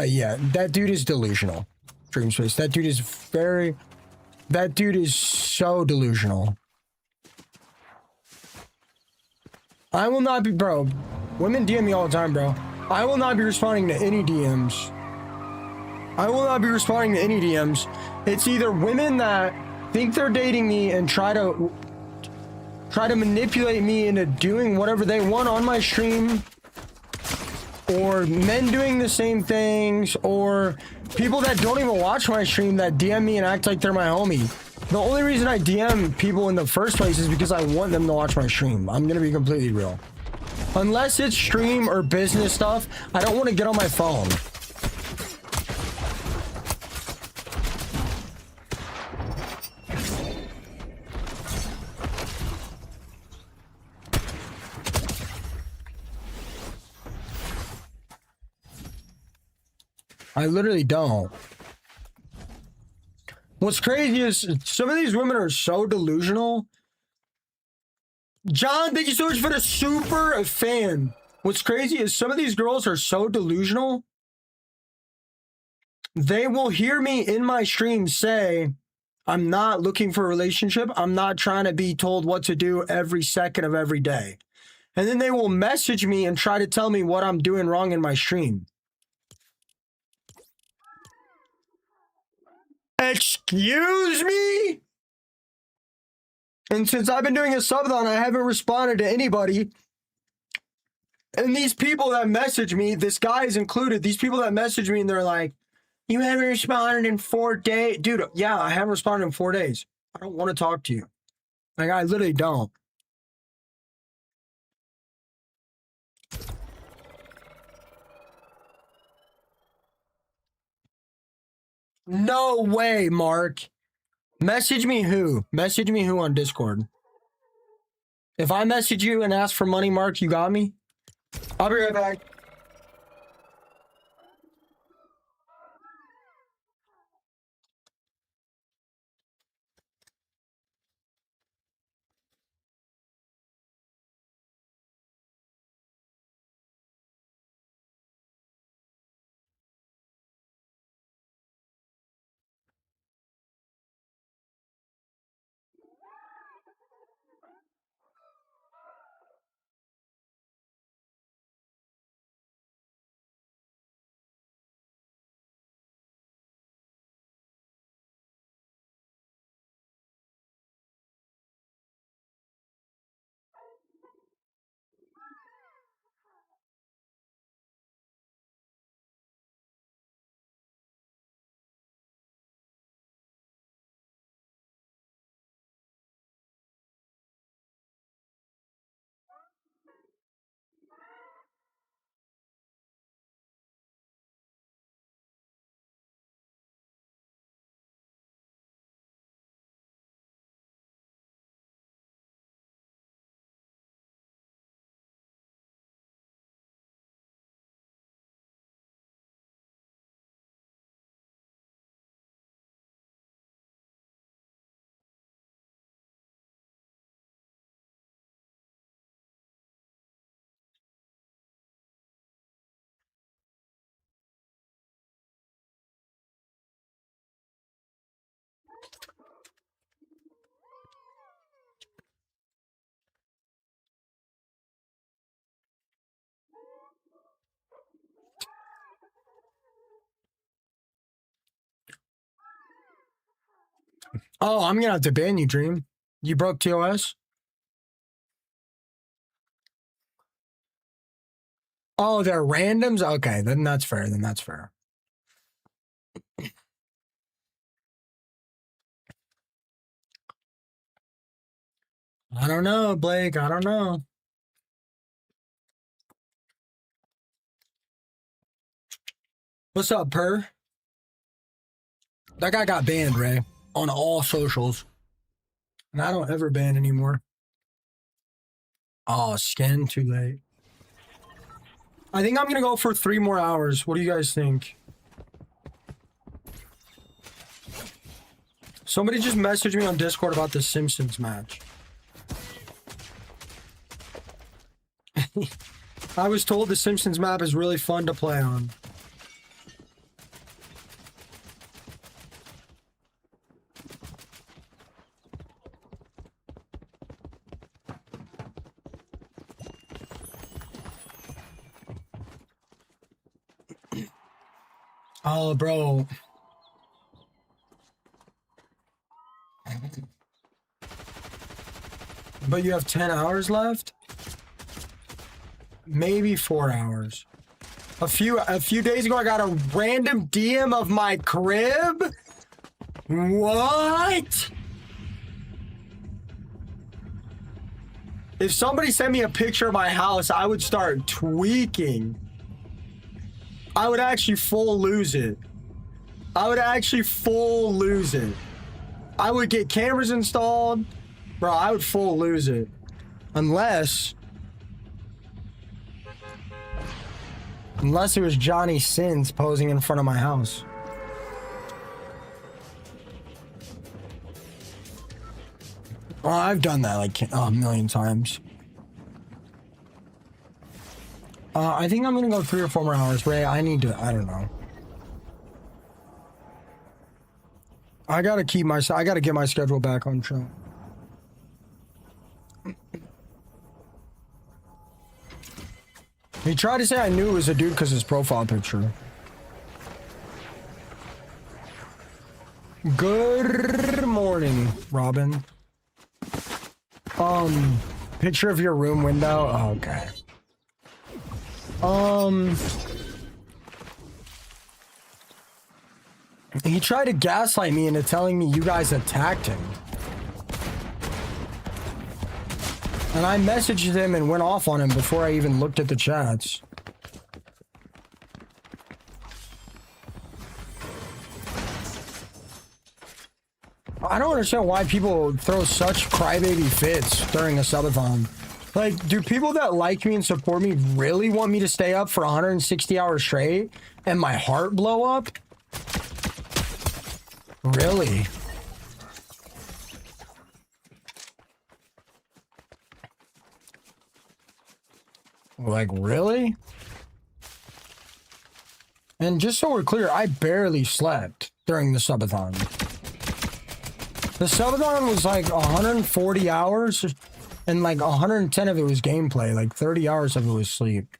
Yeah, that dude is delusional. Dream Space. That dude is so delusional. I will not be, bro. Women DM me all the time, bro. I will not be responding to any DMs. I will not be responding to any DMs. It's either women that think they're dating me and try to manipulate me into doing whatever they want on my stream, or men doing the same things, or people that don't even watch my stream that DM me and act like they're my homie. The only reason I DM people in the first place is because I want them to watch my stream. I'm gonna be completely real. Unless it's stream or business stuff, I don't want to get on my phone. I literally don't. What's crazy is some of these women are so delusional. John, thank you so much for the super fan. What's crazy is some of these girls are so delusional. They will hear me in my stream say, I'm not looking for a relationship. I'm not trying to be told what to do every second of every day. And then they will message me and try to tell me what I'm doing wrong in my stream. Excuse me? And since I've been doing a subathon, I haven't responded to anybody. And these people that message me, this guy is included, these people that message me and they're like, you haven't responded in 4 days. Dude, yeah, I haven't responded in 4 days. I don't want to talk to you. Like, I literally don't. No way, Mark. Message me who? Message me who on Discord? If I message you and ask for money, Mark, you got me? I'll be right back. Oh, I'm gonna have to ban you, Dream. You broke TOS? Oh, they're randoms? Okay, then that's fair. Then that's fair. I don't know, Blake. I don't know. What's up, Per? That guy got banned, Ray, on all socials. And I don't ever ban anymore. Oh, skin, too late. I think I'm gonna go for 3 more hours. What do you guys think? Somebody just messaged me on Discord about the Simpsons match. I was told the Simpsons map is really fun to play on. Oh, bro. But you have 10 hours left? Maybe 4 hours. A few days ago, I got a random DM of my crib? What? If somebody sent me a picture of my house, I would start tweaking. I would actually full lose it. I would actually full lose it. I would get cameras installed. Bro, I would full lose it. Unless it was Johnny Sins posing in front of my house. Oh, I've done that like a million times. I think I'm gonna go 3 or 4 more hours, Ray. I don't know. I gotta get my schedule back on track. He tried to say I knew it was a dude because his profile picture. Good morning, Robin. Picture of your room window. Oh, okay. He tried to gaslight me into telling me you guys attacked him. And I messaged him and went off on him before I even looked at the chats. I don't understand why people throw such crybaby fits during a subathon. Like, do people that like me and support me really want me to stay up for 160 hours straight and my heart blow up? Really? Like, really? And just so we're clear, I barely slept during the subathon. The subathon was like 140 hours, and like 110 of it was gameplay. Like 30 hours of it was sleep.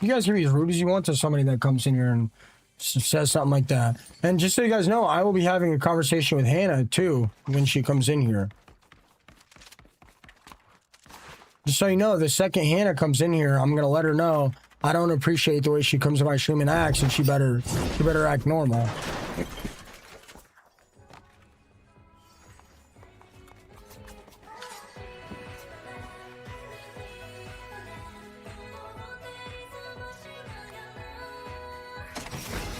You guys can be as rude as you want to somebody that comes in here and says something like that. And just so you guys know, I will be having a conversation with Hannah too when she comes in here. Just so you know, the second Hannah comes in here, I'm gonna let her know I don't appreciate the way she comes to my stream and acts, and she better act normal.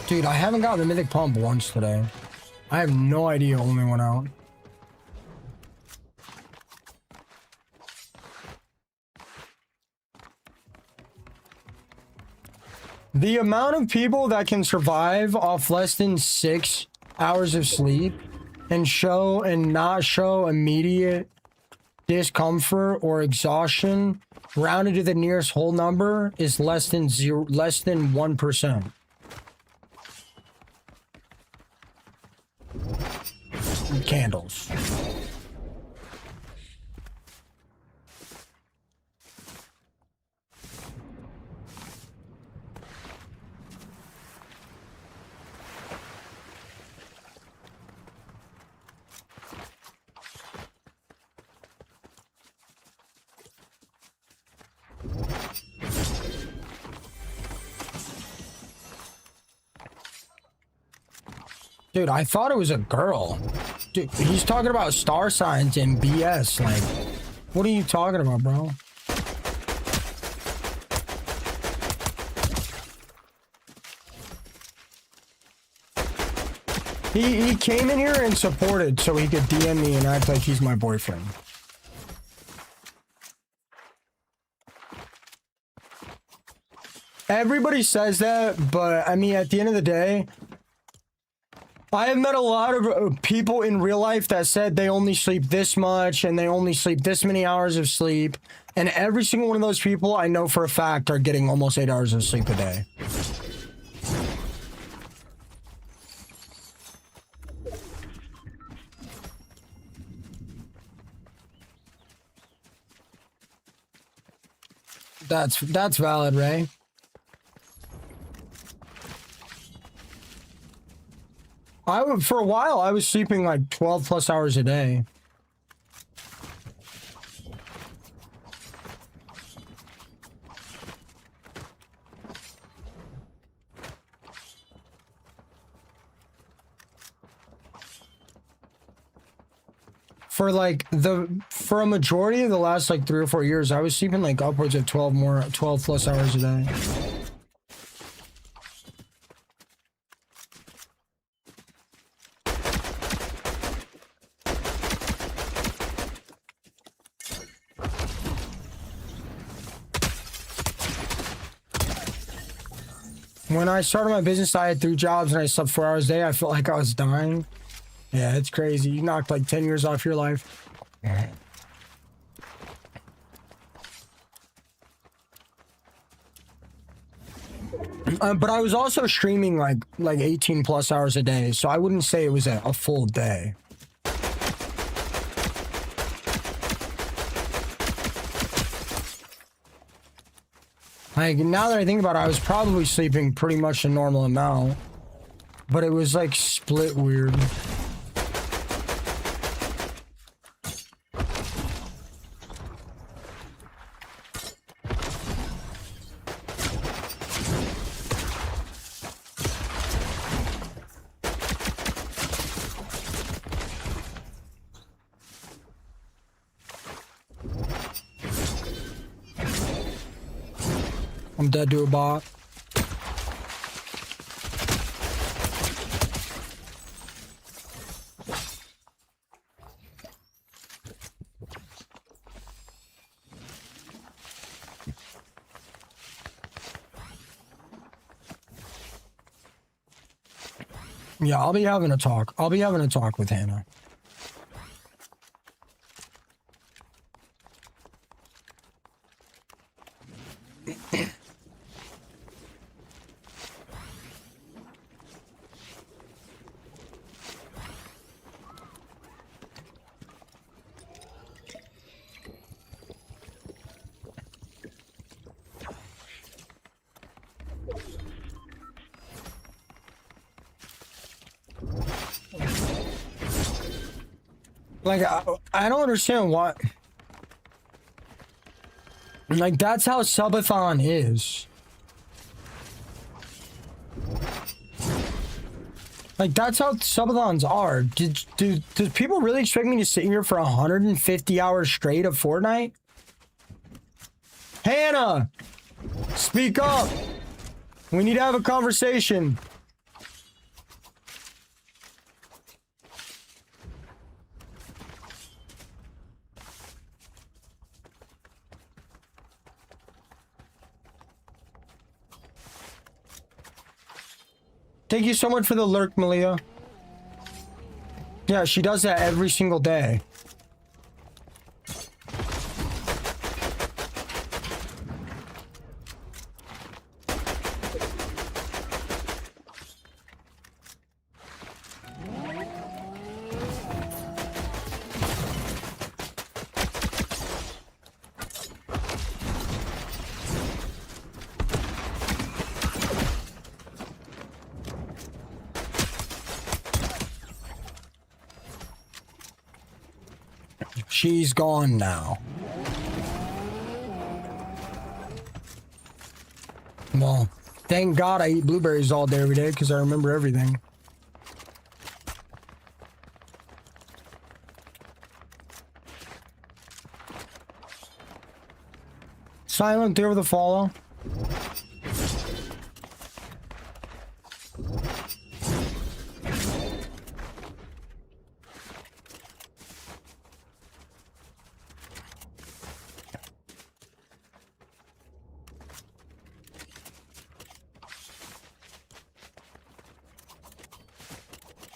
Dude, I haven't gotten the mythic pump once today. I have no idea it only went out. The amount of people that can survive off less than 6 hours of sleep and not show immediate discomfort or exhaustion rounded to the nearest whole number is less than 1%. Candles. Dude, I thought it was a girl. Dude, he's talking about star signs and BS. Like, what are you talking about, bro? He came in here and supported so he could DM me and act like he's my boyfriend. Everybody says that, but I mean, at the end of the day, I have met a lot of people in real life that said they only sleep this much and they only sleep this many hours of sleep. And every single one of those people I know for a fact are getting almost 8 hours of sleep a day. That's valid, Ray. For a while, I was sleeping like 12 plus hours a day. For a majority of the last like 3 or 4 years, I was sleeping like upwards of 12 plus hours a day. When I started my business, I had 3 jobs and I slept 4 hours a day. I felt like I was dying. Yeah, it's crazy. You knocked like 10 years off your life. But I was also streaming like 18 plus hours a day, so I wouldn't say it was a full day. Like, now that I think about it, I was probably sleeping pretty much a normal amount. But it was like split weird. I'm dead to a bot. Yeah, I'll be having a talk. I'll be having a talk with Hannah. Like, I don't understand why. Like, that's how Subathon is. Like, that's how Subathons are. Do people really expect me to sit here for 150 hours straight of Fortnite? Hannah! Speak up! We need to have a conversation. Thank you so much for the lurk, Malia. Yeah, she does that every single day. She's gone now. Well, thank God I eat blueberries all day every day because I remember everything. Silent there with a follow.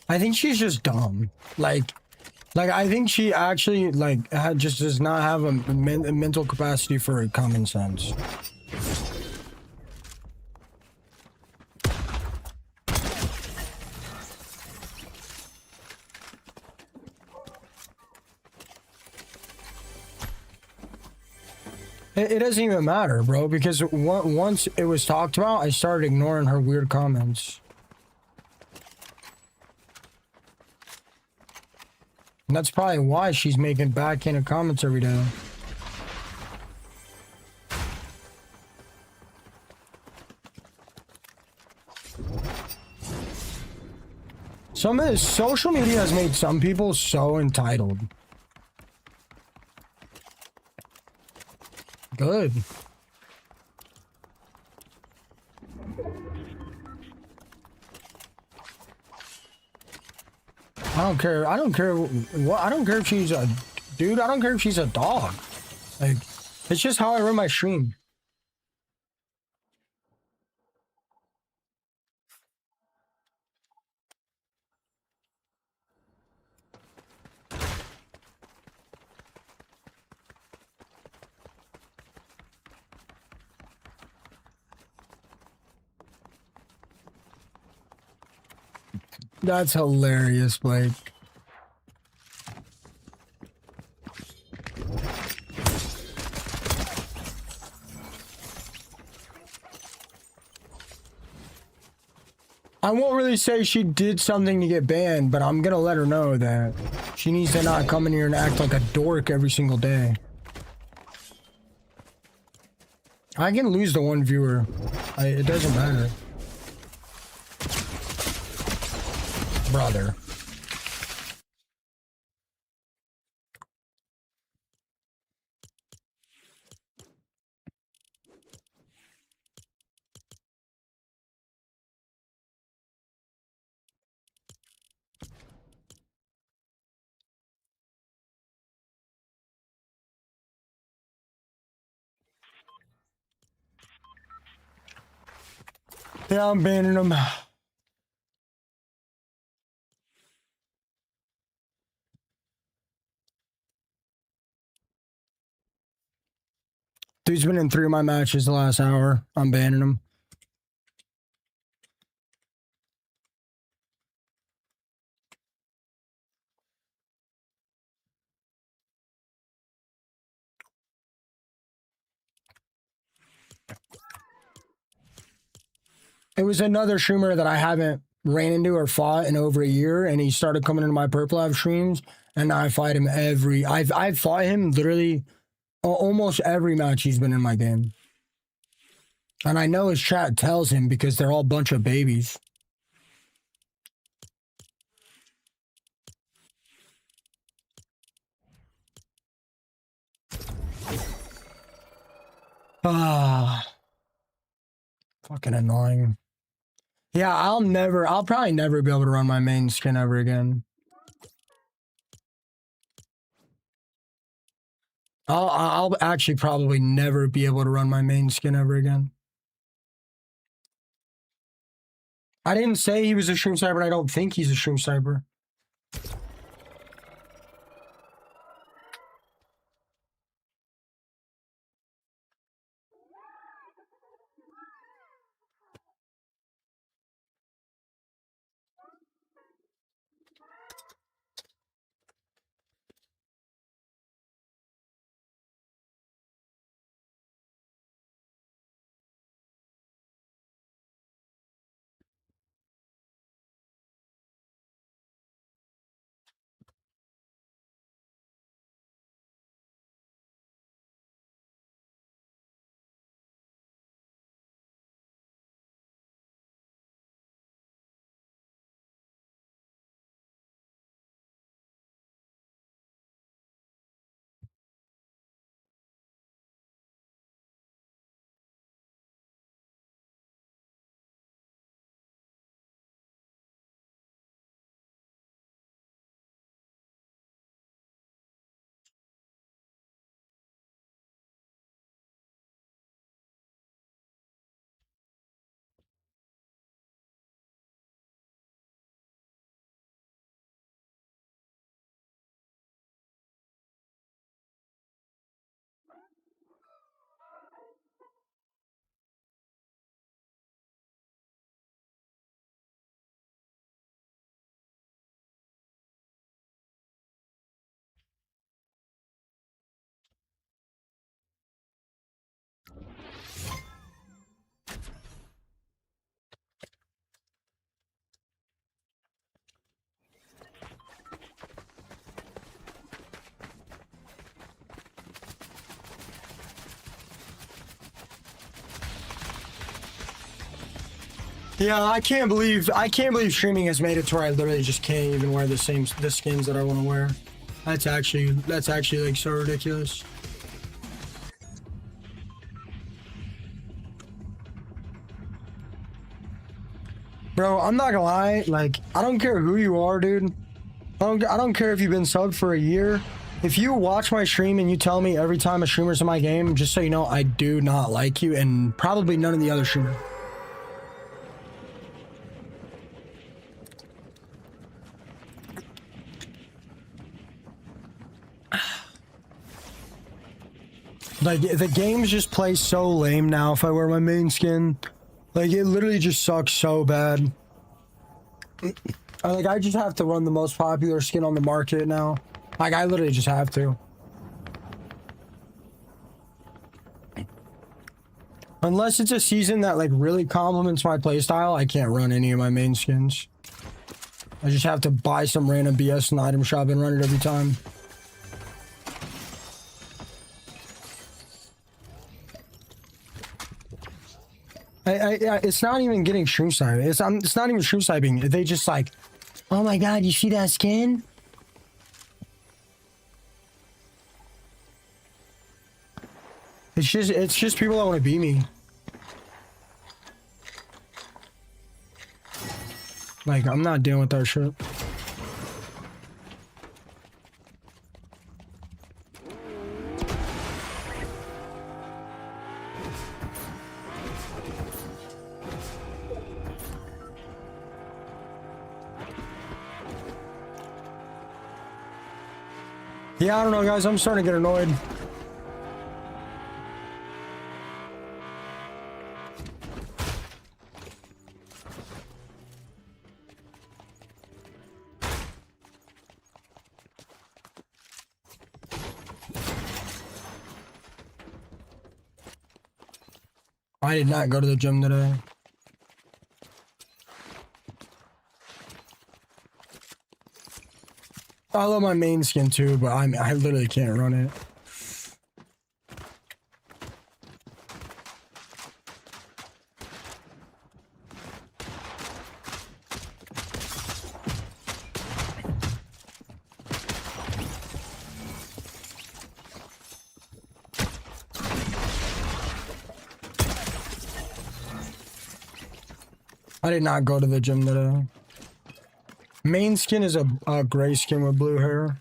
I think she's just dumb. Like I think she actually just does not have a mental capacity for common sense. It doesn't even matter, bro, because once it was talked about, I started ignoring her weird comments. And that's probably why she's making backhanded comments every day. Some of this social media has made some people so entitled. Good. I don't care. I don't care what. I don't care if she's a dude. I don't care if she's a dog. Like, it's just how I run my stream. That's hilarious, Blake. I won't really say she did something to get banned, but I'm gonna let her know that she needs to not come in here and act like a dork every single day. I can lose the one viewer. It doesn't matter. Brother. Yeah, I'm banning him. Dude's been in 3 of my matches the last hour. I'm banning him. It was another streamer that I haven't ran into or fought in over a year, and he started coming into my Purple Live streams, and now I fight him I've fought him literally almost every match he's been in my game. And I know his chat tells him because they're all a bunch of babies. Ah, fucking annoying. Yeah, I'll probably never be able to run my main skin ever again. I'll actually probably never be able to run my main skin ever again. I didn't say he was a stream sniper, and I don't think he's a stream sniper. Yeah, I can't believe streaming has made it to where I literally just can't even wear the skins that I want to wear. That's actually like so ridiculous. Bro, I'm not gonna lie, like, I don't care who you are, dude. I don't care if you've been subbed for a year. If you watch my stream and you tell me every time a streamer's in my game, just so you know, I do not like you, and probably none of the other streamers. Like, the games just play so lame now if I wear my main skin. Like, it literally just sucks so bad. Like, I just have to run the most popular skin on the market now. Like, I literally just have to. Unless it's a season that like really complements my playstyle, I can't run any of my main skins. I just have to buy some random BS in the item shop and run it every time. It's not even getting stream sniping. It's not even stream sniping. They just like, oh my god, you see that skin? It's just people that want to beat me. Like, I'm not dealing with that shit. Yeah, I don't know, guys. I'm starting to get annoyed. I did not go to the gym today. I love my main skin too, but I literally can't run it. I did not go to the gym today. Main skin is a gray skin with blue hair.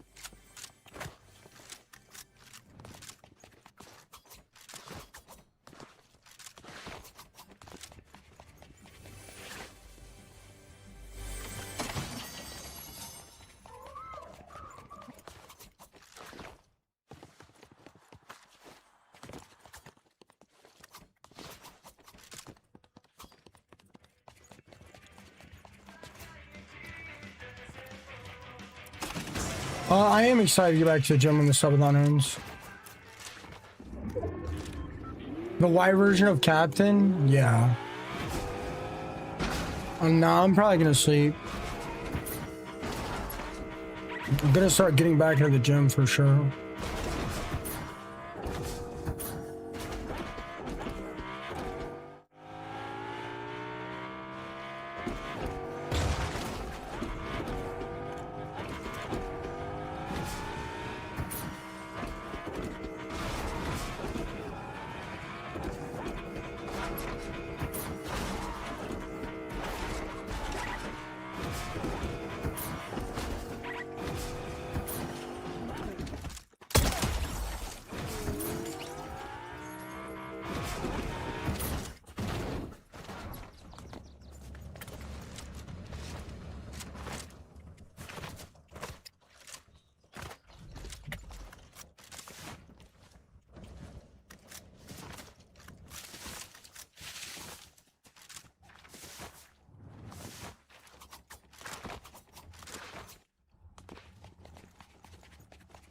I am excited to get back to the gym when the subathon ends. The white version of Captain? Yeah. Nah, I'm probably gonna sleep. I'm gonna start getting back into the gym for sure.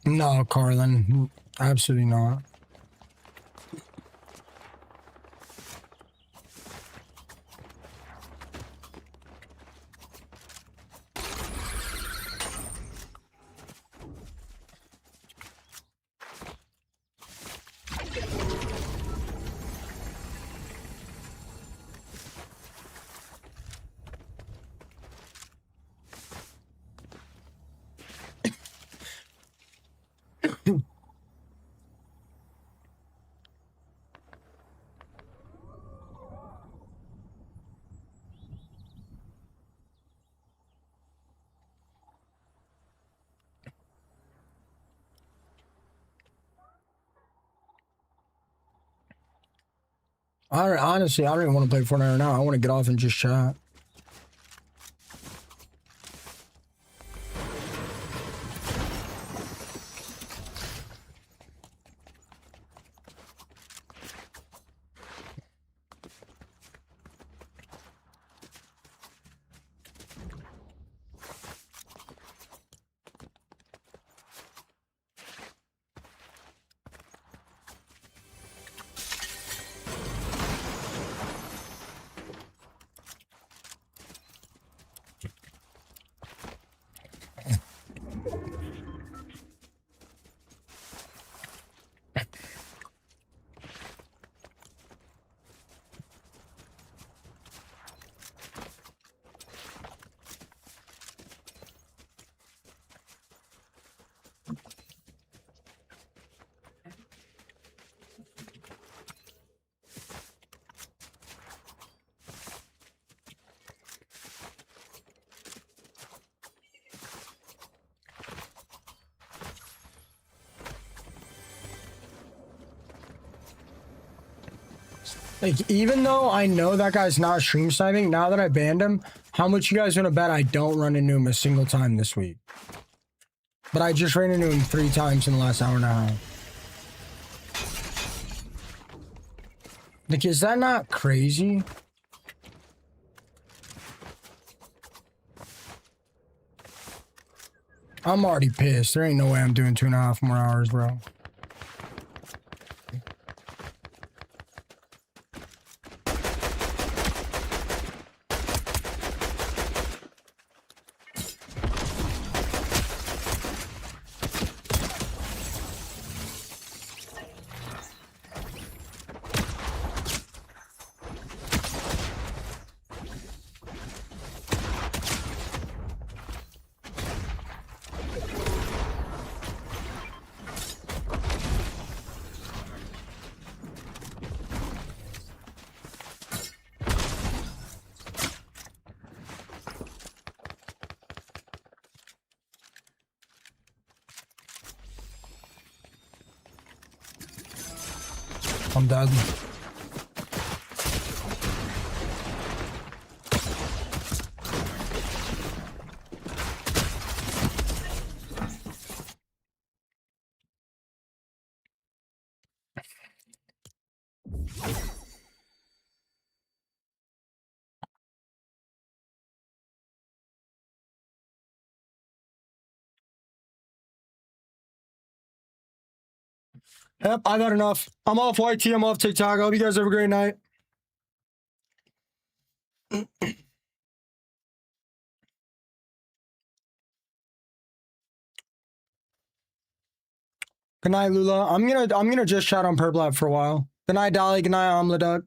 No, Carlin. Absolutely not. Honestly, I don't even want to play Fortnite right now. I want to get off and just chat. Like, even though I know that guy's not stream sniping, now that I banned him, how much you guys want to bet I don't run into him a single time this week? But I just ran into him 3 times in the last hour and a half. Like, is that not crazy? I'm already pissed. There ain't no way I'm doing 2.5 more hours, bro. I'm dead. Yep, I've had enough. I'm off YT, I'm off TikTok. I hope you guys have a great night. Good night, Lula. I'm gonna just chat on Purple App for a while. Good night, Dolly. Good night, Omelette Duck.